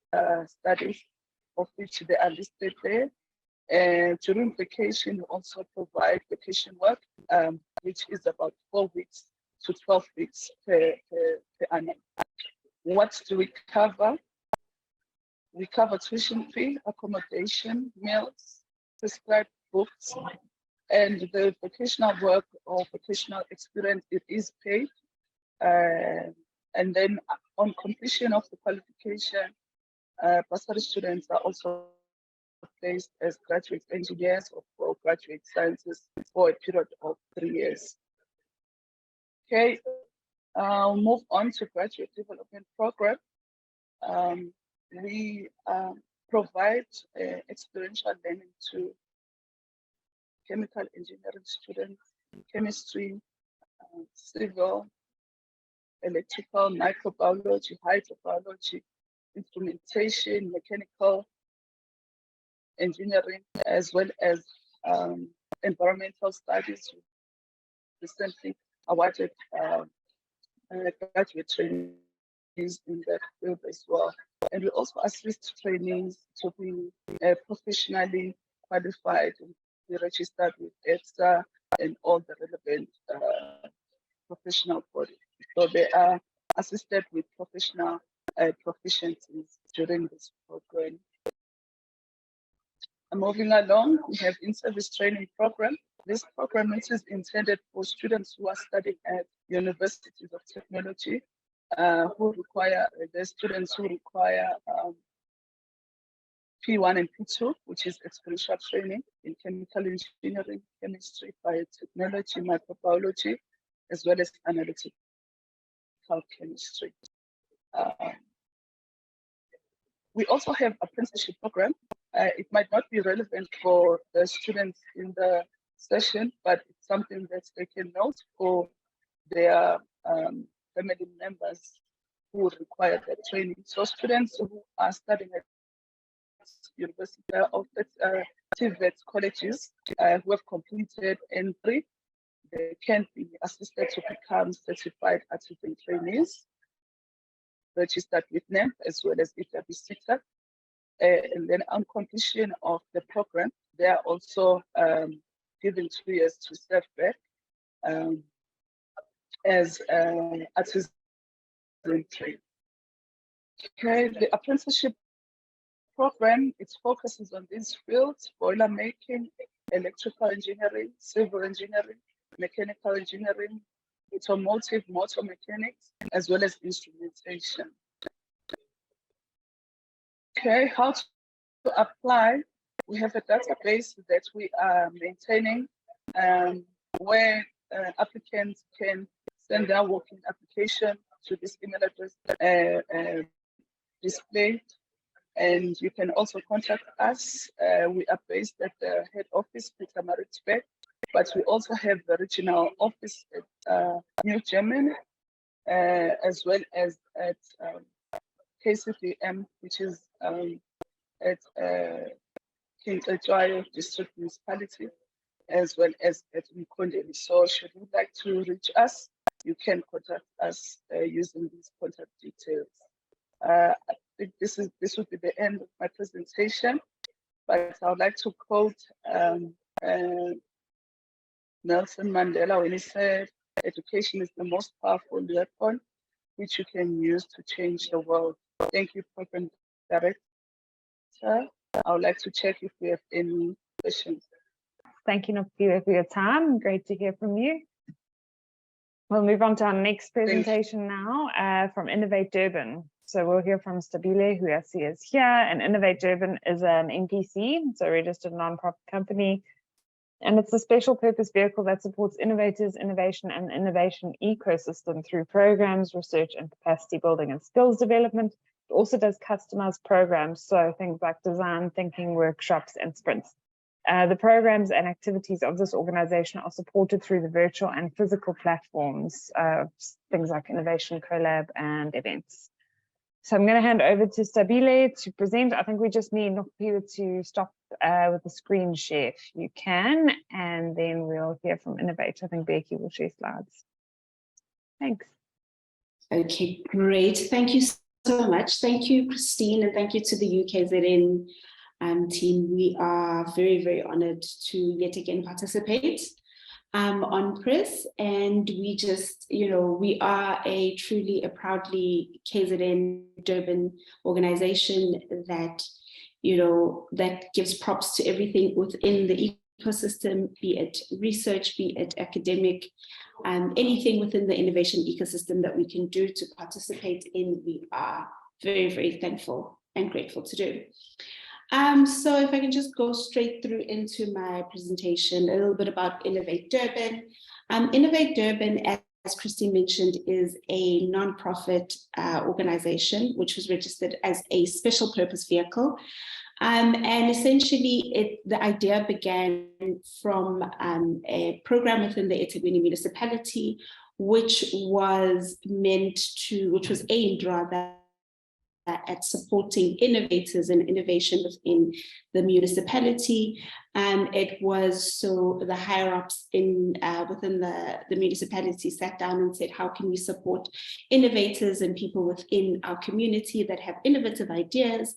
studies, of which they are listed there. And during vacation, we also provide vacation work, which is about 4 weeks to 12 weeks per annum. What do we cover? We cover tuition fee, accommodation, meals, prescribed books, and the vocational work or vocational experience, it is paid. And then on completion of the qualification, bursary students are also placed as graduate engineers or graduate scientists for a period of 3 years. Okay, I'll move on to graduate development program. We provide experiential learning to chemical engineering students, chemistry, civil, electrical, microbiology, hydrobiology, instrumentation, mechanical engineering, as well as environmental studies. Recently awarded graduate trainees in that field as well. And we also assist trainees to be professionally qualified and be registered with EFSA and all the relevant professional bodies. So they are assisted with professional proficiencies during this program. Moving along, we have in-service training program. This program is intended for students who are studying at universities of technology, the students who require P1 and P2, which is experiential training in chemical engineering, chemistry, biotechnology, microbiology, as well as analytical chemistry. We also have apprenticeship program. It might not be relevant for the students in the session, but it's something that they can note for their family members who require that training. So students who are studying at university of TVET colleges who have completed N3, they can be assisted to become certified artisan trainees, registered with NEM as well as EWCTA. And then on completion of the program, they are also given 2 years to serve back as artisan training. Okay, the apprenticeship program, it focuses on these fields: boiler making, electrical engineering, civil engineering, mechanical engineering, automotive motor mechanics, as well as instrumentation. Okay, how to apply? We have a database that we are maintaining where applicants can send their working application to this email address displayed. And you can also contact us. We are based at the head office, Pietermaritzburg, but we also have the regional office at New Germany, as well as at KCDM, which is at King Ejwayo District Municipality, as well as at Mkondeli. So should you like to reach us, you can contact us using these contact details. I think this would be the end of my presentation, but I would like to quote Nelson Mandela when he said, "Education is the most powerful weapon which you can use to change the world." Thank you, Program Director. I would like to check if we have any questions. Thank you, Nopiwe, for your time. Great to hear from you. We'll move on to our next presentation now from Innovate Durban. So we'll hear from Stabile, who I see is here, and Innovate Durban is an NPC, so a registered non-profit company. And it's a special purpose vehicle that supports innovators, innovation, and innovation ecosystem through programs, research, and capacity building and skills development. It also does customized programs, so things like design thinking workshops and sprints. The programs and activities of this organization are supported through the virtual and physical platforms, things like Innovation Collab and events. So I'm going to hand over to Stabile to present. I think we just need Nopiwe to stop with the screen share if you can, and then we'll hear from Innovate. I think Becky will share slides. Thanks. Okay, great. Thank you so much. Thank you, Christine, and thank you to the UKZN team. We are very, very honored to yet again participate on PRIS, and we just, we are a proudly KZN Durban organization that, that gives props to everything within the ecosystem, be it research, be it academic, anything within the innovation ecosystem that we can do to participate in, we are very, very thankful and grateful to do. So if I can just go straight through into my presentation, a little bit about Innovate Durban. Innovate Durban, as Christine mentioned, is a non-profit organization which was registered as a special purpose vehicle. And essentially, the idea began from a program within the eThekwini municipality, which was aimed rather at supporting innovators and innovation within the municipality. It was so the higher ups within the municipality sat down and said, how can we support innovators and people within our community that have innovative ideas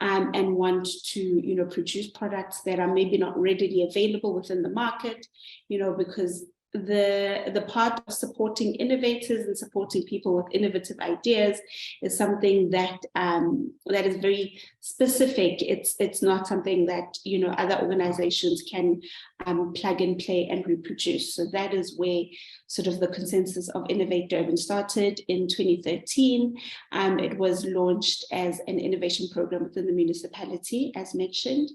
and want to produce products that are maybe not readily available within the market, because the part of supporting innovators and supporting people with innovative ideas is something that that is very specific. It's not something that, you know, other organizations can plug and play and reproduce. So that is where sort of the consensus of Innovate Durban started in 2013. It was launched as an innovation program within the municipality, as mentioned.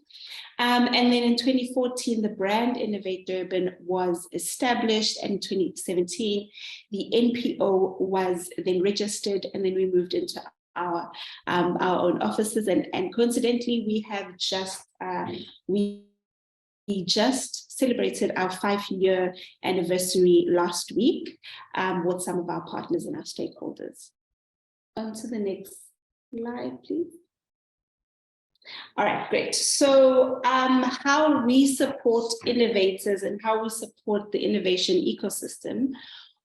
And then in 2014, the brand Innovate Durban was established, and in 2017, the NPO was then registered, and then we moved into our own offices. And coincidentally, we have just we just celebrated our 5-year anniversary last week with some of our partners and our stakeholders. On to the next slide, please. All right, great. So how we support innovators and how we support the innovation ecosystem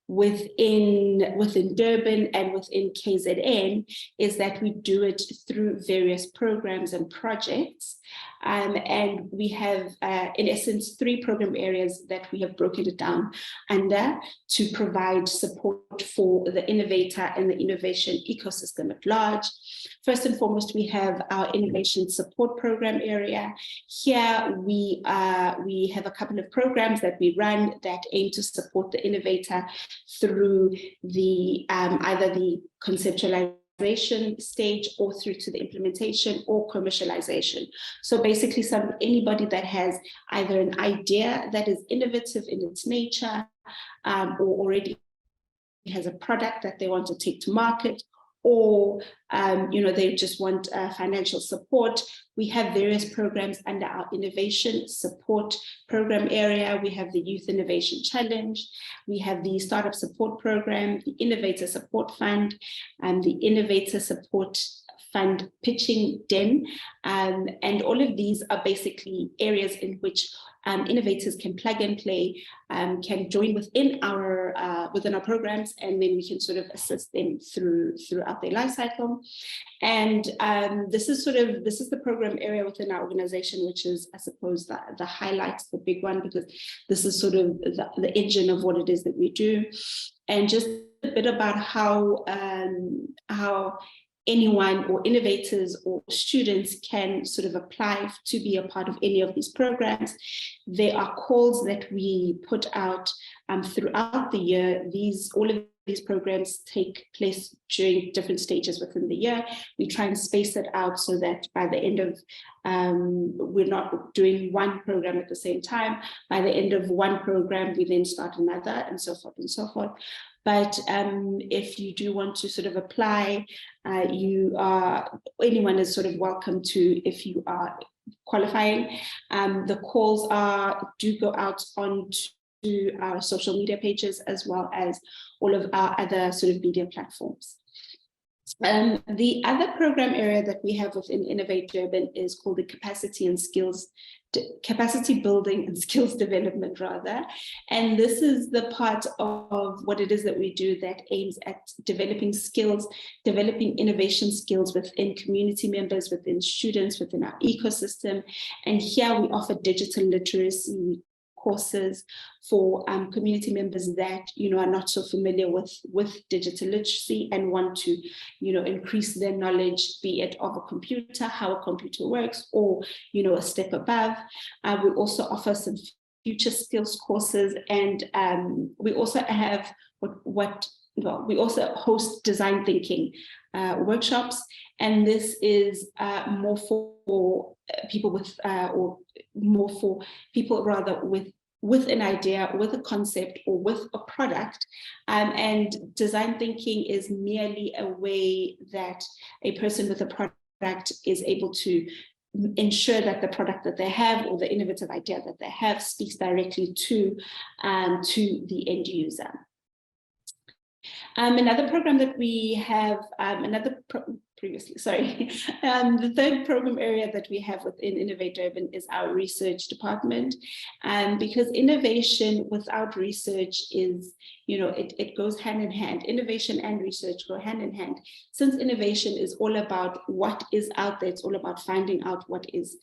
within Durban and within KZN is that we do it through various programs and projects. And we have, in essence, 3 program areas that we have broken it down under to provide support for the innovator and the innovation ecosystem at large. First and foremost, we have our innovation support program area. Here we have a couple of programs that we run that aim to support the innovator through the either the conceptualization stage or through to the implementation or commercialization. So basically anybody that has either an idea that is innovative in its nature or already has a product that they want to take to market, or you know, they just want financial support. We have various programs under our innovation support program area. We have the Youth Innovation Challenge. We have the Startup Support Program, the Innovator Support Fund, and the Innovator Support Fund Pitching Den. And all of these are basically areas in which innovators can plug and play, can join within our programs, and then we can sort of assist them throughout their life cycle. And this is the program area within our organization, which is, I suppose, the highlight, the big one, because this is sort of the engine of what it is that we do. And just a bit about how anyone or innovators or students can sort of apply to be a part of any of these programs. There are calls that we put out throughout the year. All of these programs take place during different stages within the year. We try and space it out so that by the end of, we're not doing one program at the same time. By the end of one program, we then start another, and so forth and so forth. But if you do want to sort of apply, anyone is sort of welcome to, if you are qualifying. The calls do go out onto our social media pages, as well as all of our other sort of media platforms. The other program area that we have within Innovate Durban is called the Capacity Building and Skills Development, rather. And this is the part of what it is that we do that aims at developing skills, developing innovation skills within community members, within students, within our ecosystem. And here we offer digital literacy courses for community members that, you know, are not so familiar with digital literacy and want to, you know, increase their knowledge, be it of a computer, how a computer works, or, you know, a step above. We also offer some future skills courses, and we also have we also host design thinking workshops, and this is more for people with, or more for people rather with an idea, with a concept, or with a product. And design thinking is merely a way that a person with a product is able to ensure that the product that they have or the innovative idea that they have speaks directly to the end user. Another program that we have, the third program area that we have within Innovate Durban is our research department. Because innovation without research is, you know, it goes hand in hand. Innovation and research go hand in hand. Since innovation is all about what is out there, it's all about finding out what is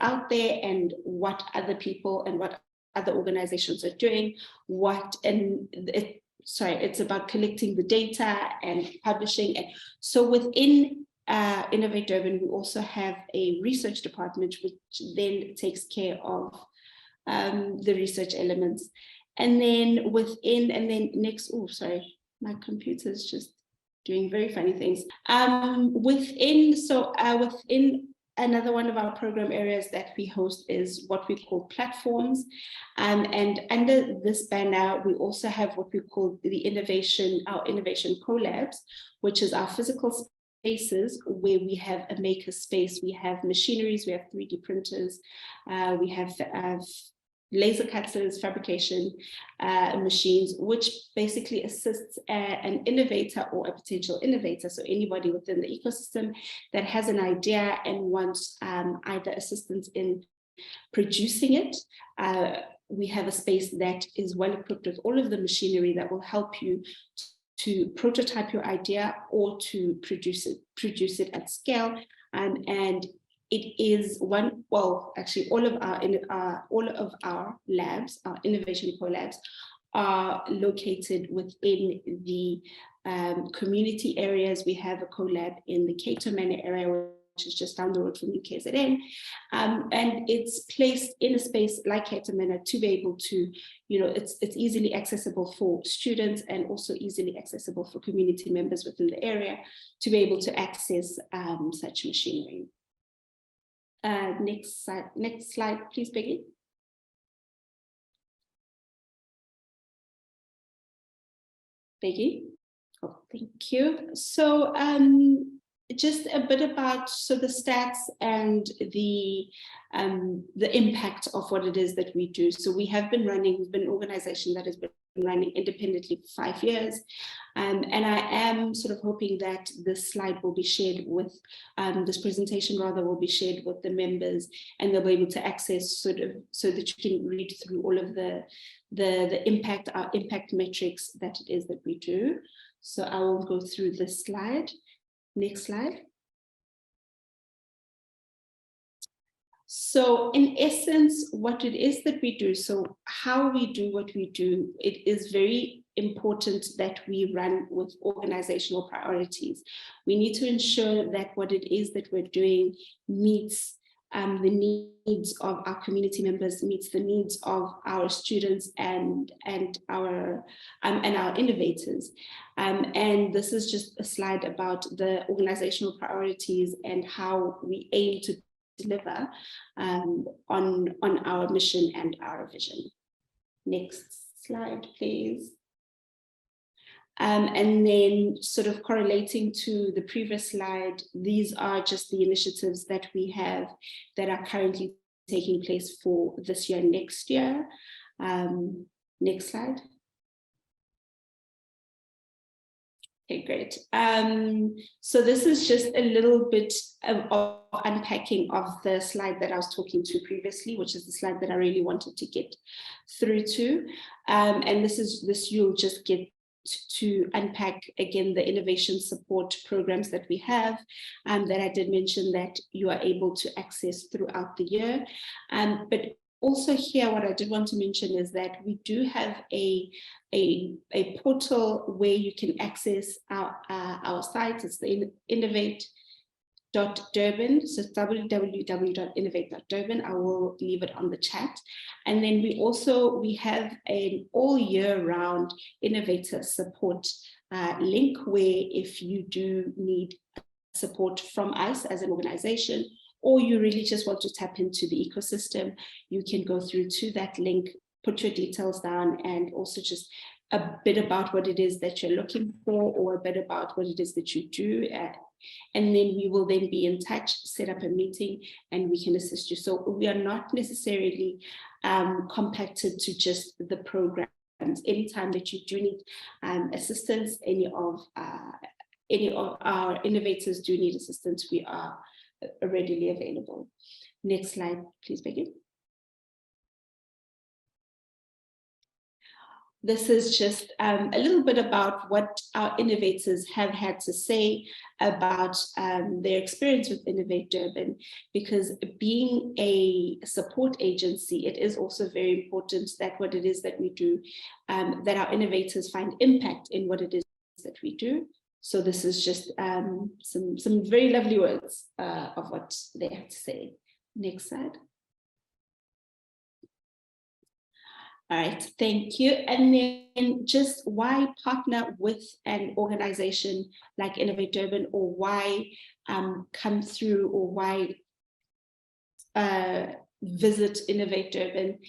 out there and what other people and what other organizations are doing, it's about collecting the data and publishing. And so within Innovate Durban, we also have a research department, which then takes care of the research elements. And then my computer's just doing very funny things. Within another one of our program areas that we host is what we call platforms. And under this banner, we also have what we call our innovation collabs, which is our physical spaces where we have a maker space, we have machineries, we have 3D printers, we have laser cutters, fabrication machines, which basically assists an innovator or a potential innovator. So anybody within the ecosystem that has an idea and wants either assistance in producing it. We have a space that is well equipped with all of the machinery that will help you to prototype your idea or to produce it at scale. And it is all of our labs, our innovation collabs, are located within the community areas. We have a collab in the Cato Manor area, which is just down the road from UKZN, and it's placed in a space like Cato Manor to be able to, it's easily accessible for students and also easily accessible for community members within the area to be able to access such machinery. Next slide, please, Peggy. Peggy. Oh, thank you. So just a bit about the stats and the impact of what it is that we do. So we've been an organization that has been running independently for 5 years. And I am sort of hoping that this slide will be shared with, this presentation rather will be shared with the members, and they'll be able to access so that you can read through all of our impact metrics that it is that we do. So I will go through this slide. Next slide. So in essence, what it is that we do, so how we do what we do, it is very important that we run with organizational priorities. We need to ensure that what it is that we're doing meets the needs of our community members, meets the needs of our students and our innovators. And this is just a slide about the organizational priorities and how we aim to deliver on our mission and our vision. Next slide, please. And then sort of correlating to the previous slide, these are just the initiatives that we have that are currently taking place for this year and next year. Next slide. Okay, great. So this is just a little bit of unpacking of the slide that I was talking to previously, which is the slide that I really wanted to get through to. And this you'll just get to unpack again the innovation support programs that we have, that I did mention that you are able to access throughout the year. But also here, what I did want to mention is that we do have a portal where you can access our site. It's the Innovate.Durban, so www.innovate.durban. I will leave it on the chat. And then we have an all year round innovator support link, where if you do need support from us as an organization, or you really just want to tap into the ecosystem, you can go through to that link, put your details down, and also just a bit about what it is that you're looking for, or a bit about what it is that you do. And then we will then be in touch, set up a meeting, and we can assist you. So we are not necessarily compacted to just the programs. Anytime that you do need assistance, any of our innovators do need assistance, we are readily available. Next slide, please, Becky. this is just a little bit about what our innovators have had to say about their experience with Innovate Durban, because being a support agency, it is also very important that what it is that we do, that our innovators find impact in what it is that we do. So this is just some very lovely words of what they have to say. Next slide. All right, thank you. And then just why partner with an organization like Innovate Durban, or why come through, or why visit Innovate Durban?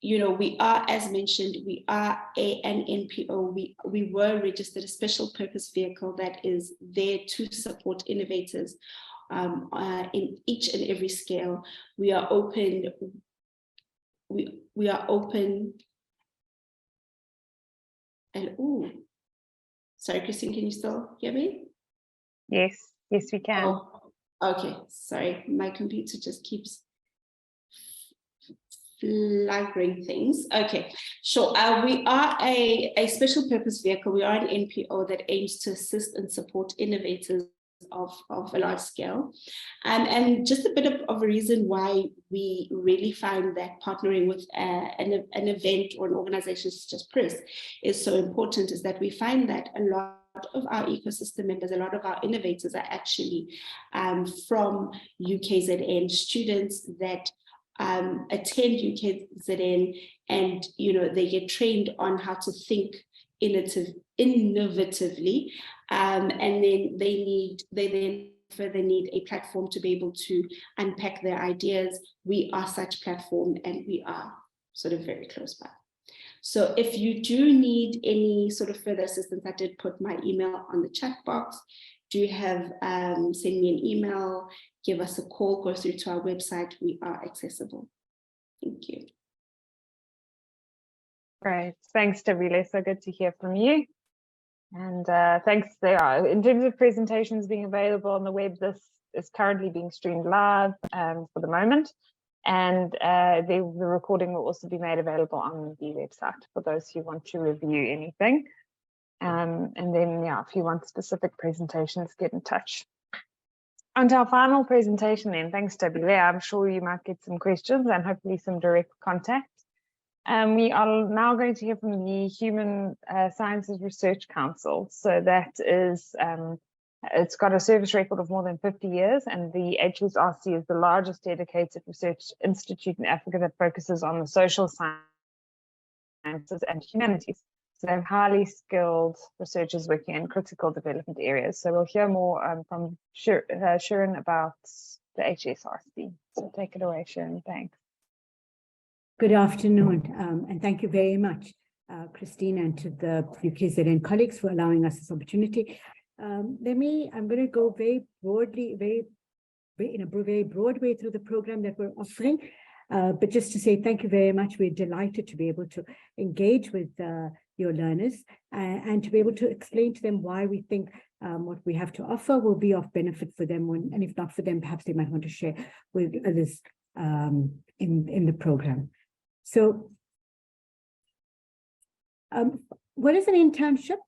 You know, we are, as mentioned, we are an NPO. We were registered a special purpose vehicle that is there to support innovators in each and every scale. We are open. We are open. And sorry, Christine, can you still hear me? Yes, yes, we can. Oh, okay, sorry, my computer just keeps flagging things. Okay, sure. We are a special purpose vehicle. We are an NPO that aims to assist and support innovators of a large scale. And just a bit of a reason why we really find that partnering with an event or an organization such as PRIS is so important is that we find that a lot of our ecosystem members, a lot of our innovators are actually from UKZN students that attend UKZN, and they get trained on how to think innovatively, and then they further need a platform to be able to unpack their ideas. We are such platform, and we are sort of very close by. So if you do need any sort of further assistance, I did put my email on the chat box. Do have send me an email, give us a call, go through to our website. We are accessible. Thank you. Great, thanks, Tabile. So good to hear from you. And thanks. In terms of presentations being available on the web, this is currently being streamed live for the moment. And the recording will also be made available on the website for those who want to review anything. And then, if you want specific presentations, get in touch. On to our final presentation then. Thanks, Tabile. I'm sure you might get some questions and hopefully some direct contact. We are now going to hear from the Human Sciences Research Council. So that is, it's got a service record of more than 50 years, and the HSRC is the largest dedicated research institute in Africa that focuses on the social sciences and humanities. So they have highly skilled researchers working in critical development areas. So we'll hear more from Sharon about the HSRC. So take it away, Sharon. Thanks. Good afternoon, and thank you very much, Christine, and to the UKZN colleagues for allowing us this opportunity. I'm going to go very broadly, in a very broad way through the program that we're offering. But just to say thank you very much. We're delighted to be able to engage with your learners and to be able to explain to them why we think what we have to offer will be of benefit for them, and if not for them, perhaps they might want to share with others in the program. So what is an internship?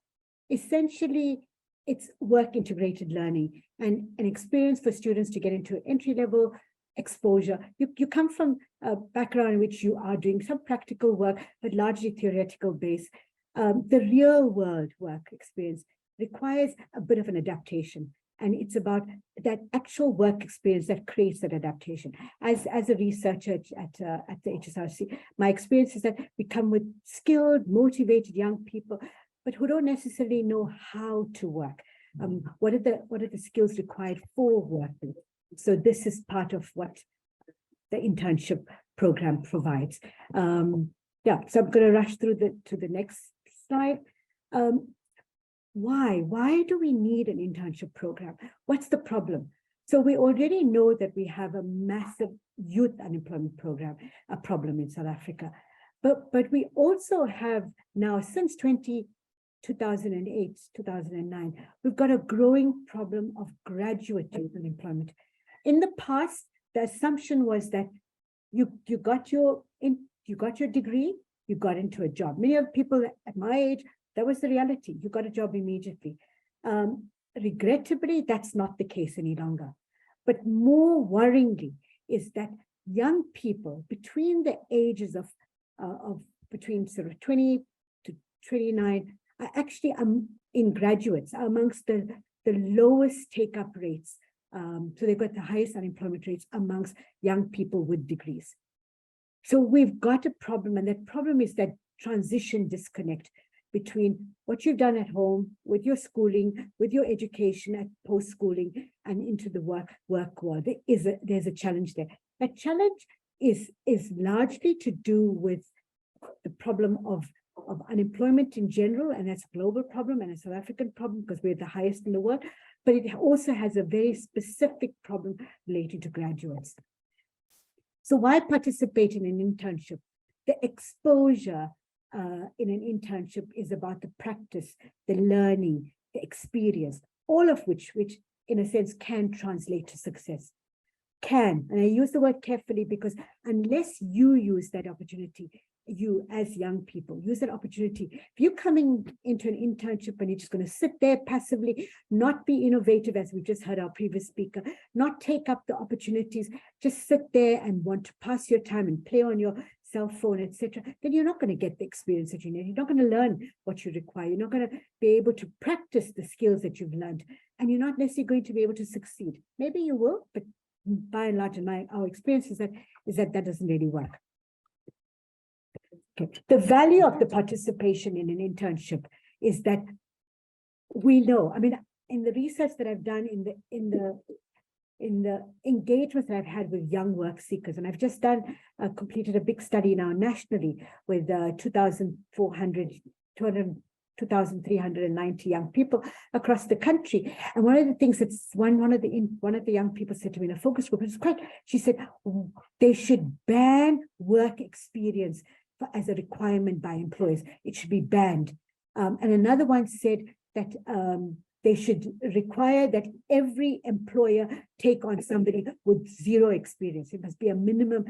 Essentially, it's work integrated learning and an experience for students to get into entry-level exposure. You come from a background in which you are doing some practical work, but largely theoretical based. The real world work experience requires a bit of an adaptation. And it's about that actual work experience that creates that adaptation. As a researcher at the HSRC, my experience is that we come with skilled, motivated young people, but who don't necessarily know how to work. What are the skills required for working? So this is part of what the internship program provides. So I'm going to rush through to the next slide. Why do we need an internship program? What's the problem? So we already know that we have a massive youth unemployment problem in South Africa. But we also have now, since 2008, 2009, we've got a growing problem of graduate youth unemployment. In the past, the assumption was that you got your degree, you got into a job. Many of people at my age, that was the reality. You got a job immediately. Regrettably, that's not the case any longer. But more worryingly is that young people between the ages of between sort of 20 to 29 are actually in graduates are amongst the lowest take-up rates. So they've got the highest unemployment rates amongst young people with degrees. So we've got a problem, and that problem is that transition disconnect between what you've done at home, with your schooling, with your education at post-schooling, and into the work world. There's a challenge there. That challenge is largely to do with the problem of unemployment in general, and that's a global problem and a South African problem because we're the highest in the world, but it also has a very specific problem related to graduates. So why participate in an internship? The exposure in an internship is about the practice, the learning, the experience, all of which in a sense can translate to success. And I use the word carefully because unless you use that opportunity, you as young people use that opportunity. If you're coming into an internship and you're just going to sit there passively, not be innovative, as we just heard our previous speaker, not take up the opportunities, just sit there and want to pass your time and play on your cell phone, etc., then you're not going to get the experience that you need. You're not going to learn what you require. You're not going to be able to practice the skills that you've learned, and you're not necessarily going to be able to succeed. Maybe you will, but by and large, our experience is that doesn't really work. Okay. The value of the participation in an internship is that we know, I mean, in the research that I've done, in the engagements that I've had with young work seekers, and I've just completed a big study now nationally with 2,390 young people across the country. And one of the things that's one of the young people said to me in a focus group, she said, they should ban work experience as a requirement by employers. It should be banned. And another one said that they should require that every employer take on somebody with zero experience. It must be a minimum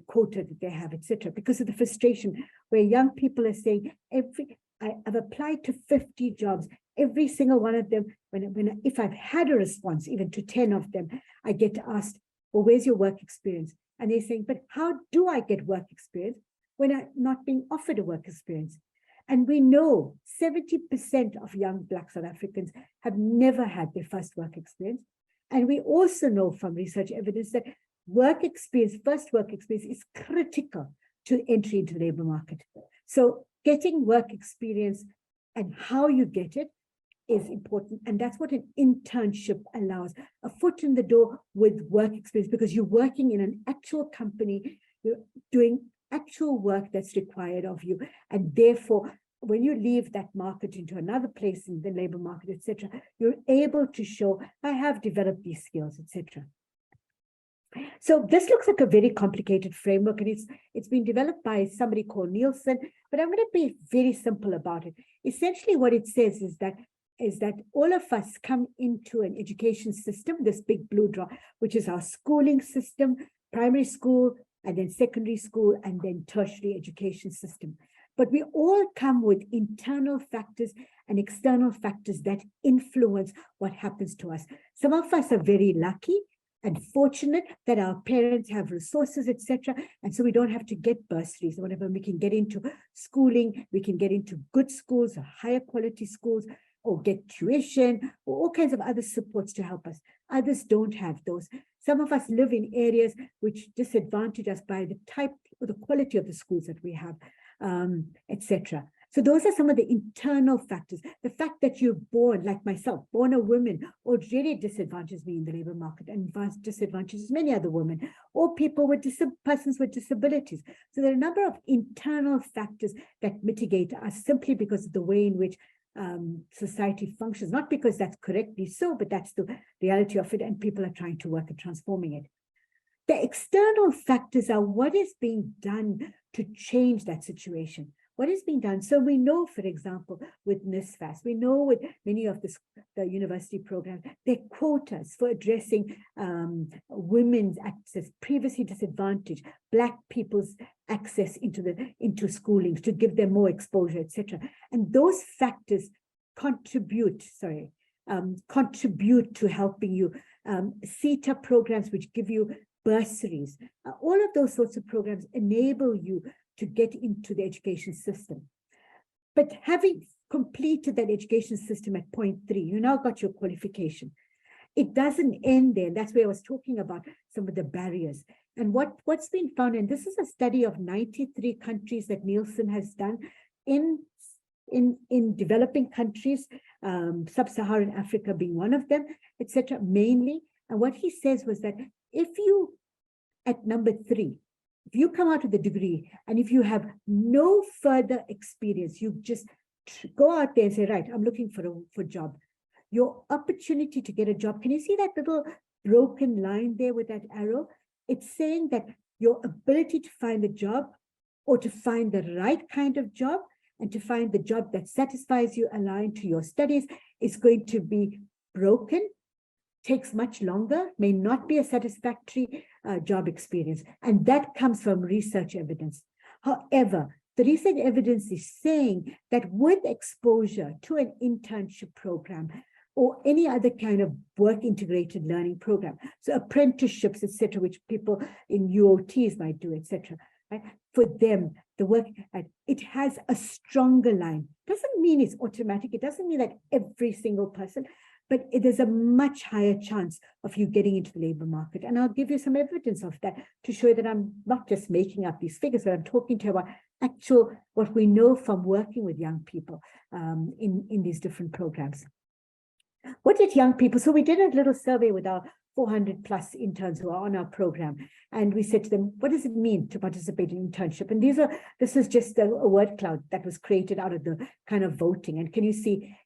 quota that they have, etc. Because of the frustration where young people are saying, I've applied to 50 jobs, every single one of them, if I've had a response, even to 10 of them, I get asked, well, where's your work experience? And they're saying, but how do I get work experience when I'm not being offered a work experience? And we know 70% of young Black South Africans have never had their first work experience. And we also know from research evidence that work experience, first work experience, is critical to entry into the labor market. So getting work experience and how you get it is important. And that's what an internship allows, a foot in the door with work experience, because you're working in an actual company, you're doing actual work that's required of you. And therefore, when you leave that market into another place in the labor market, etc., you're able to show, I have developed these skills, etc. So this looks like a very complicated framework, and it's been developed by somebody called Nielsen, but I'm going to be very simple about it. Essentially, what it says is that all of us come into an education system, this big blue dot, which is our schooling system, primary school, and then secondary school, and then tertiary education system. But we all come with internal factors and external factors that influence what happens to us. Some of us are very lucky and fortunate that our parents have resources, etc. And so we don't have to get bursaries or whatever. We can get into schooling, we can get into good schools or higher quality schools, or get tuition, or all kinds of other supports to help us. Others don't have those. Some of us live in areas which disadvantage us by the type or the quality of the schools that we have, etc. So those are some of the internal factors. The fact that you're born, like myself, born a woman, already disadvantages me in the labor market and disadvantages many other women, or people with persons with disabilities. So there are a number of internal factors that mitigate us simply because of the way in which society functions, not because that's correctly so, but that's the reality of it, and people are trying to work at transforming it. The external factors are what is being done to change that situation. what is being done? So we know, for example, with NSFAS, we know with many of the university programs, their quotas for addressing women's access, previously disadvantaged, Black people's access into schooling, to give them more exposure, etc. And those factors contribute to helping you. CETA programs, which give you bursaries, all of those sorts of programs enable you to get into the education system. But having completed that education system at point 3, you now got your qualification. It doesn't end there. That's where I was talking about some of the barriers. And what's been found, and this is a study of 93 countries that Nielsen has done in developing countries, sub-Saharan Africa being one of them, etc., mainly. And what he says was that if you, at number 3, if you come out with a degree and if you have no further experience, you just go out there and say, right, I'm looking for a job. Your opportunity to get a job, can you see that little broken line there with that arrow? It's saying that your ability to find a job, or to find the right kind of job, and to find the job that satisfies you, aligned to your studies, is going to be broken, takes much longer, may not be a satisfactory job experience. And that comes from research evidence. However, the research evidence is saying that with exposure to an internship program or any other kind of work integrated learning program, so apprenticeships, etc., which people in UOTs might do, etc., right? For them, the work, it has a stronger line. Doesn't mean it's automatic. It doesn't mean that every single person, but it is a much higher chance of you getting into the labor market. And I'll give you some evidence of that to show that I'm not just making up these figures, but I'm talking to you about actual, what we know from working with young people in these different programs. What did young people, so we did a little survey with our 400 plus interns who are on our program. And we said to them, what does it mean to participate in internship? And this is just a word cloud that was created out of the kind of voting. And can you see,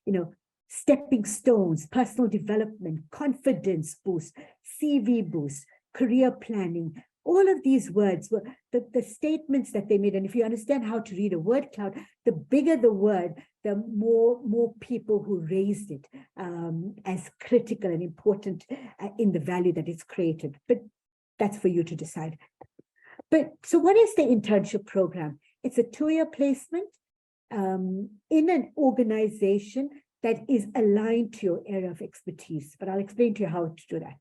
stepping stones, personal development, confidence boost, CV boost, career planning, all of these words were the statements that they made. And if you understand how to read a word cloud, the bigger the word, the more people who raised it as critical and important in the value that it's created. But that's for you to decide. But so what is the internship program? It's a 2-year placement in an organization that is aligned to your area of expertise. But I'll explain to you how to do that.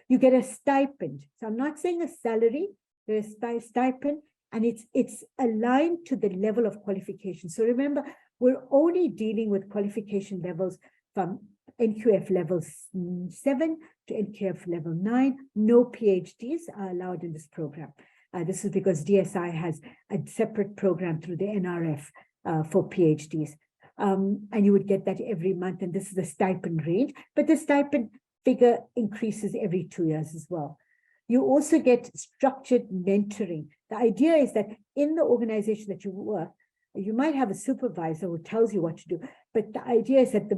You get a stipend. So I'm not saying a salary, there's a stipend, and it's aligned to the level of qualification. So remember, we're only dealing with qualification levels from NQF level 7 to NQF level 9. No PhDs are allowed in this program. This is because DSI has a separate program through the NRF for PhDs. And you would get that every month, and this is the stipend range, but the stipend figure increases every 2 years as well. You also get structured mentoring. The idea is that in the organization that you work, you might have a supervisor who tells you what to do, but the idea is that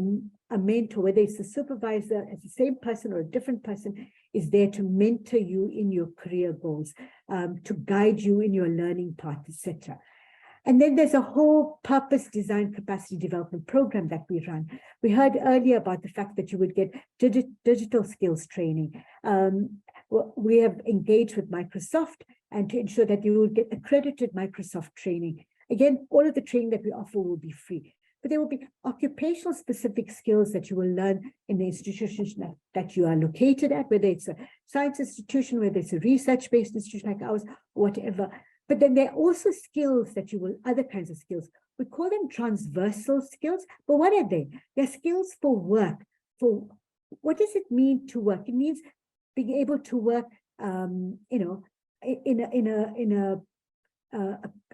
a mentor, whether it's the supervisor, it's the same person or a different person, is there to mentor you in your career goals, to guide you in your learning path, etc. And then there's a whole purpose design capacity development program that we run. We heard earlier about the fact that you would get digital skills training. We have engaged with Microsoft and to ensure that you will get accredited Microsoft training. Again, all of the training that we offer will be free, but there will be occupational specific skills that you will learn in the institutions that you are located at, whether it's a science institution, whether it's a research-based institution like ours, whatever. But then there are also skills that you will, other kinds of skills. We call them transversal skills, but what are they? They're skills for work. For what does it mean to work? It means being able to work, in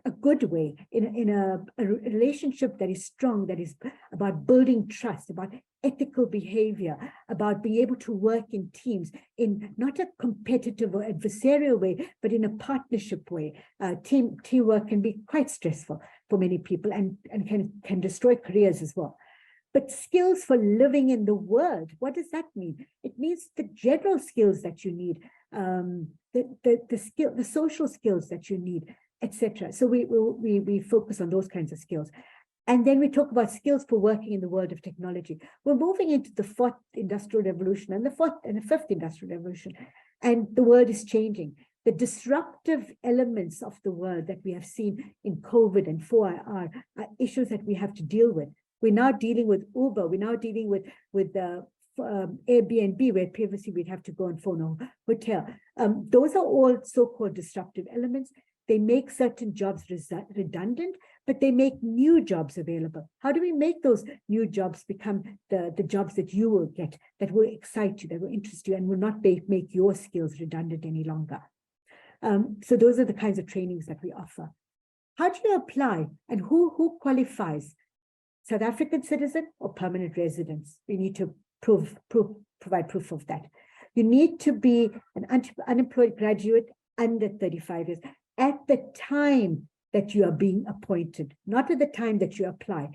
a good way, in a relationship that is strong, that is about building trust, about ethical behavior, about being able to work in teams in not a competitive or adversarial way, but in a partnership way. Teamwork can be quite stressful for many people and can destroy careers as well. But skills for living in the world, what does that mean? It means the general skills that you need, the social skills that you need, etc. So we focus on those kinds of skills. And then we talk about skills for working in the world of technology. We're moving into the fourth industrial revolution and the fifth industrial revolution, and the world is changing. The disruptive elements of the world that we have seen in COVID and 4IR are issues that we have to deal with. We're now dealing with Uber. We're now dealing with Airbnb, where previously we'd have to go and phone a hotel. Those are all so-called disruptive elements. They make certain jobs redundant, but they make new jobs available. How do we make those new jobs become the jobs that you will get, that will excite you, that will interest you, and will not make your skills redundant any longer? So those are the kinds of trainings that we offer. How do you apply, and who qualifies? South African citizen or permanent residents? We need to provide proof of that. You need to be an unemployed graduate under 35 years at the time that you are being appointed, not at the time that you apply,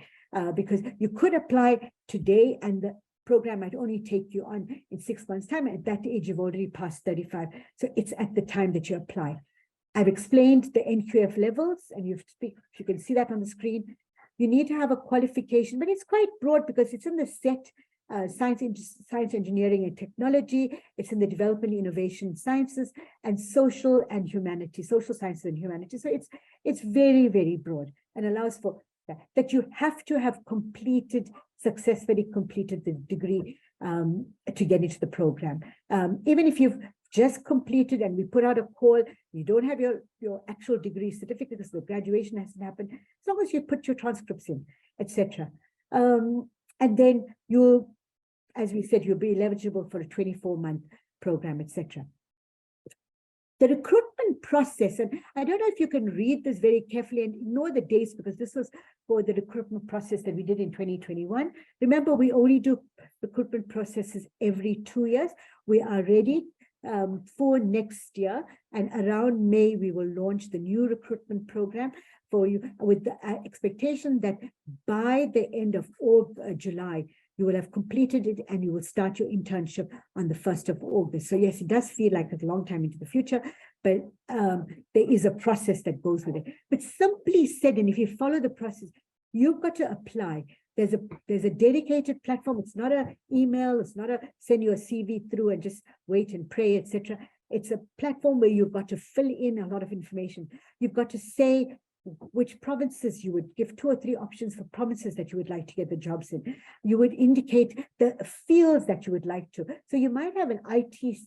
because you could apply today and the program might only take you on in 6 months' time. At that age, you've already passed 35. So it's at the time that you apply. I've explained the NQF levels, and you can see that on the screen. You need to have a qualification, but it's quite broad because it's in the set science, engineering, and technology. It's in the development, innovation, sciences, and social and humanities, social sciences and humanities. So it's very, very broad and allows for that you have to have successfully completed the degree to get into the program. Even if you've just completed and we put out a call, you don't have your actual degree certificate because the graduation hasn't happened, as long as you put your transcripts in, etc. And then you'll, as we said, you'll be eligible for a 24-month program, etc. The recruitment process, and I don't know if you can read this very carefully and ignore the dates because this was for the recruitment process that we did in 2021. Remember, we only do recruitment processes every 2 years. We are ready for next year, and around May, we will launch the new recruitment program for you with the expectation that by the end of July, you will have completed it and you will start your internship on the 1st of August. So yes, it does feel like a long time into the future, but there is a process that goes with it. But simply said, and if you follow the process, you've got to apply. There's a dedicated platform. It's not an email. It's not a send you a CV through and just wait and pray, etc. It's a platform where you've got to fill in a lot of information. You've got to say which provinces you would give 2 or 3 options for provinces that you would like to get the jobs in. You would indicate the fields that you would like to. So you might have an IT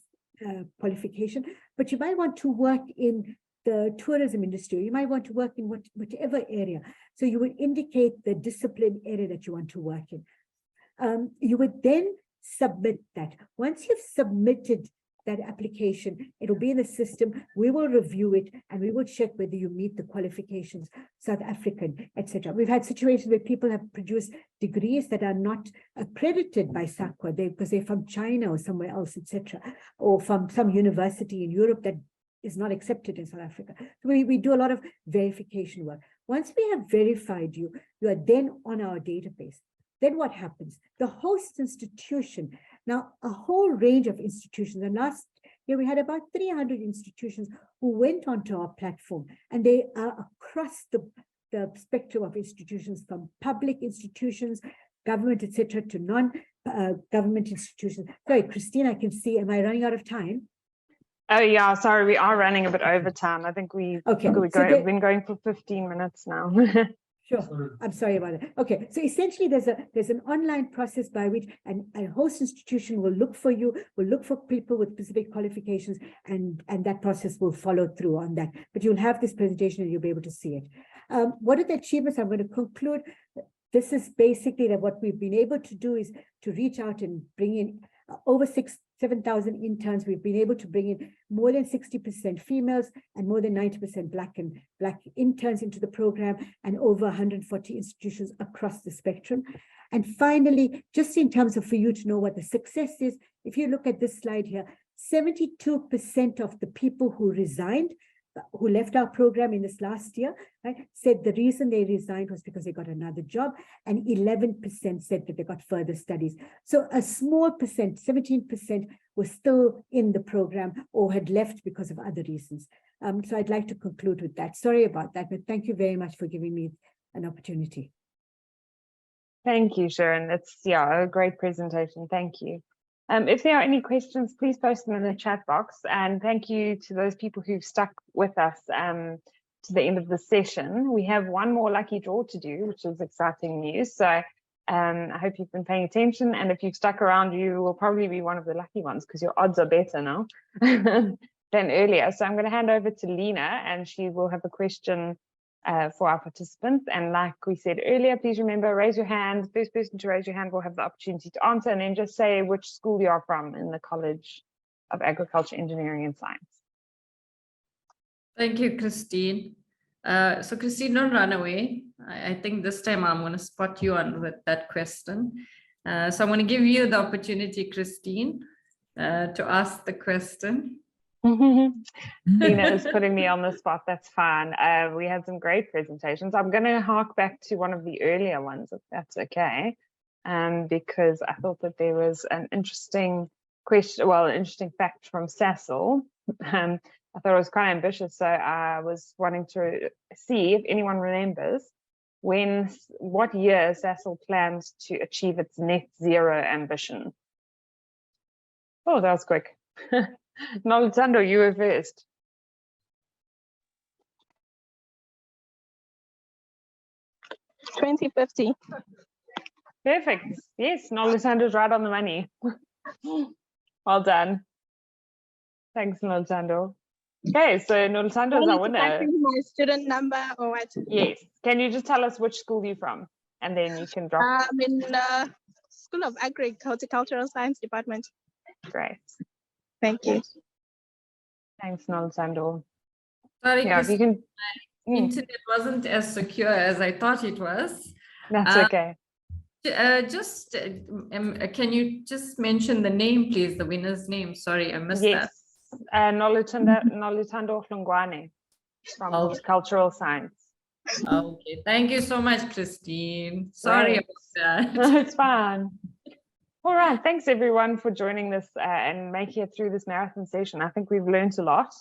qualification, but you might want to work in the tourism industry. You might want to work in whatever area. So you would indicate the discipline area that you want to work in. You would then submit that. Once you've submitted that application, it'll be in the system. We will review it and we will check whether you meet the qualifications, South African, etc. We've had situations where people have produced degrees that are not accredited by SACWA because they're from China or somewhere else, etc., or from some university in Europe that is not accepted in South Africa. So we do a lot of verification work. Once we have verified you, you are then on our database. Then what happens? The host institution, now a whole range of institutions, and last year we had about 300 institutions who went onto our platform, and they are across the spectrum of institutions, from public institutions, government, etc., to non-government institutions. Sorry, Christine, I can see, am I running out of time? Oh yeah, sorry, we are running a bit over time. I think we've been going for 15 minutes now. Sure, I'm sorry about that. Okay, so essentially there's an online process by which a host institution will look for you, will look for people with specific qualifications, and that process will follow through on that. But you'll have this presentation and you'll be able to see it. What are the achievements? I'm going to conclude. This is basically that what we've been able to do is to reach out and bring in over 7,000 interns. We've been able to bring in more than 60% females and more than 90% black interns into the program, and over 140 institutions across the spectrum. And finally, just in terms of for you to know what the success is, if you look at this slide here, 72% of the people who resigned who left our program in this last year, right, said the reason they resigned was because they got another job, and 11% said that they got further studies. So a small percent, 17%, was still in the program or had left because of other reasons. So I'd like to conclude with that. Sorry about that, but thank you very much for giving me an opportunity. Thank you, Sharon. It's a great presentation. Thank you. If there are any questions, please post them in the chat box. And thank you to those people who've stuck with us to the end of the session. We have one more lucky draw to do, which is exciting news. So I hope you've been paying attention. And if you've stuck around, you will probably be one of the lucky ones because your odds are better now than earlier. So I'm going to hand over to Lena, and she will have a question for our participants. And like we said earlier, please remember, raise your hand. First person to raise your hand will have the opportunity to answer, and then just say which school you are from in the College of Agriculture, Engineering and Science. Thank you, Christine. So Christine, don't run away. I think this time I'm going to spot you on with that question. So I'm going to give you the opportunity, Christine, to ask the question. Lena is putting me on the spot. That's fine. We had some great presentations. I'm going to hark back to one of the earlier ones, if that's okay, because I thought that there was an interesting question, well, an interesting fact from Sasol. I thought it was quite ambitious, so I was wanting to see if anyone remembers what year Sasol planned to achieve its net zero ambition. Oh, that was quick. Nolutando, you were first. (2050). Perfect. Yes, Nolutando's right on the money. Well done. Thanks, Nolutando. Okay, so Nolutando is our winner. My student number or what? Yes. Can you just tell us which school you're from, and then you can drop. I'm in the School of Horticultural Science Department. Great. Thank you. Thanks, Nolutando. Sorry, yeah, if you can. My internet wasn't as secure as I thought it was. That's okay. Can you just mention the name, please, the winner's name? Sorry, I missed that. Nolutando Hlongwane from Horticultural Science. Okay, thank you so much, Christine. Sorry about that. It's fine. All right, thanks everyone for joining this and making it through this marathon session. I think we've learned a lot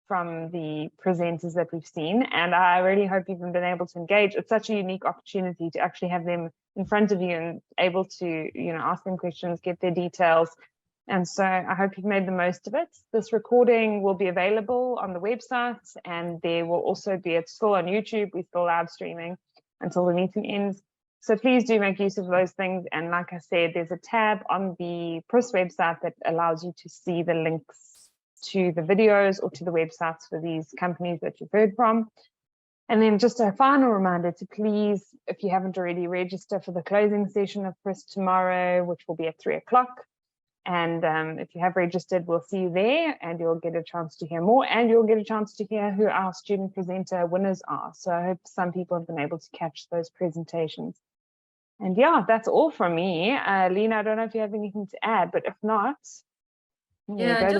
from the presenters that we've seen, and I really hope you've been able to engage. It's such a unique opportunity to actually have them in front of you and able to, ask them questions, get their details. And so I hope you've made the most of it. This recording will be available on the website, and there will also be, it's still on YouTube, we're still live streaming until the meeting ends. So please do make use of those things. And like I said, there's a tab on the PRIS website that allows you to see the links to the videos or to the websites for these companies that you've heard from. And then just a final reminder to please, if you haven't already, register for the closing session of PRIS tomorrow, which will be at 3 o'clock. And if you have registered, we'll see you there, and you'll get a chance to hear more, and you'll get a chance to hear who our student presenter winners are. So I hope some people have been able to catch those presentations. And yeah, that's all from me. Lena, I don't know if you have anything to add, but if not, yeah,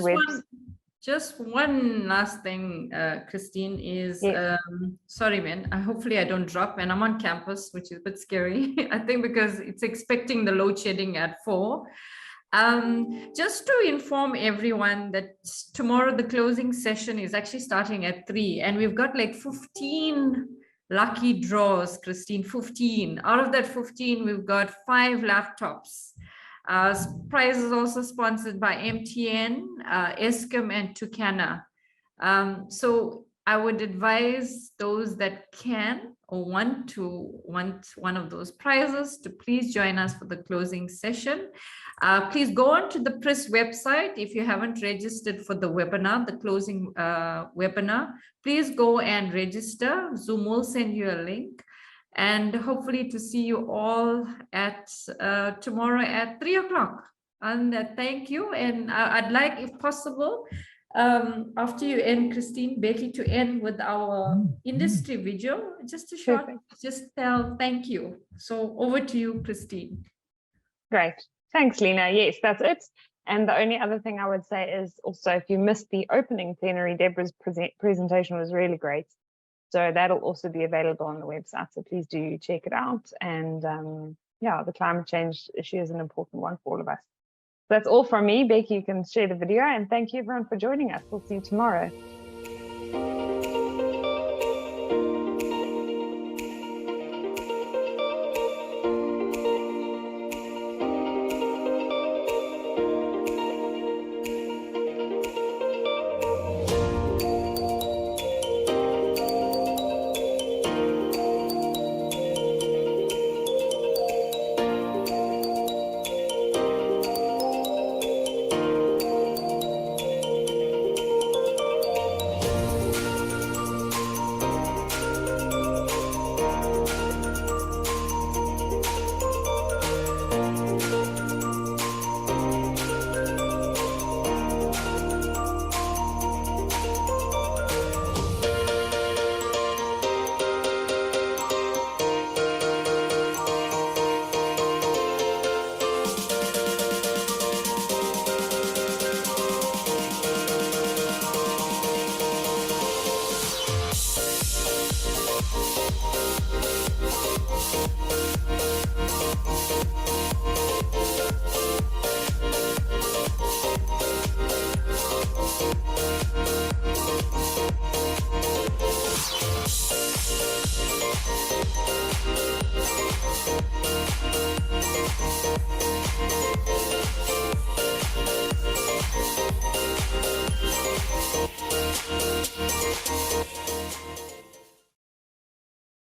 just one last thing, Christine, is sorry, man. Hopefully I don't drop, and I'm on campus, which is a bit scary. I think because it's expecting the load shedding at 4. Just to inform everyone that tomorrow the closing session is actually starting at 3, and we've got like 15 lucky draws, Christine, 15. Out of that 15, we've got 5 laptops. Prize is also sponsored by MTN, Eskom, and Tucana. So I would advise those that can or want one of those prizes to please join us for the closing session. Please go on to the PRIS website if you haven't registered for the webinar, the closing webinar. Please go and register. Zoom will send you a link, and hopefully to see you all at tomorrow at 3 o'clock. And thank you. And I'd like, if possible, after you end, Christine, Becky, to end with our industry video, just a short, just tell thank you. So over to you, Christine. Great. Thanks, Lena. Yes, that's it. And the only other thing I would say is also, if you missed the opening plenary, Deborah's presentation was really great. So that'll also be available on the website. So please do check it out. And yeah, the climate change issue is an important one for all of us. So that's all from me. Becky, you can share the video. And thank you everyone for joining us. We'll see you tomorrow.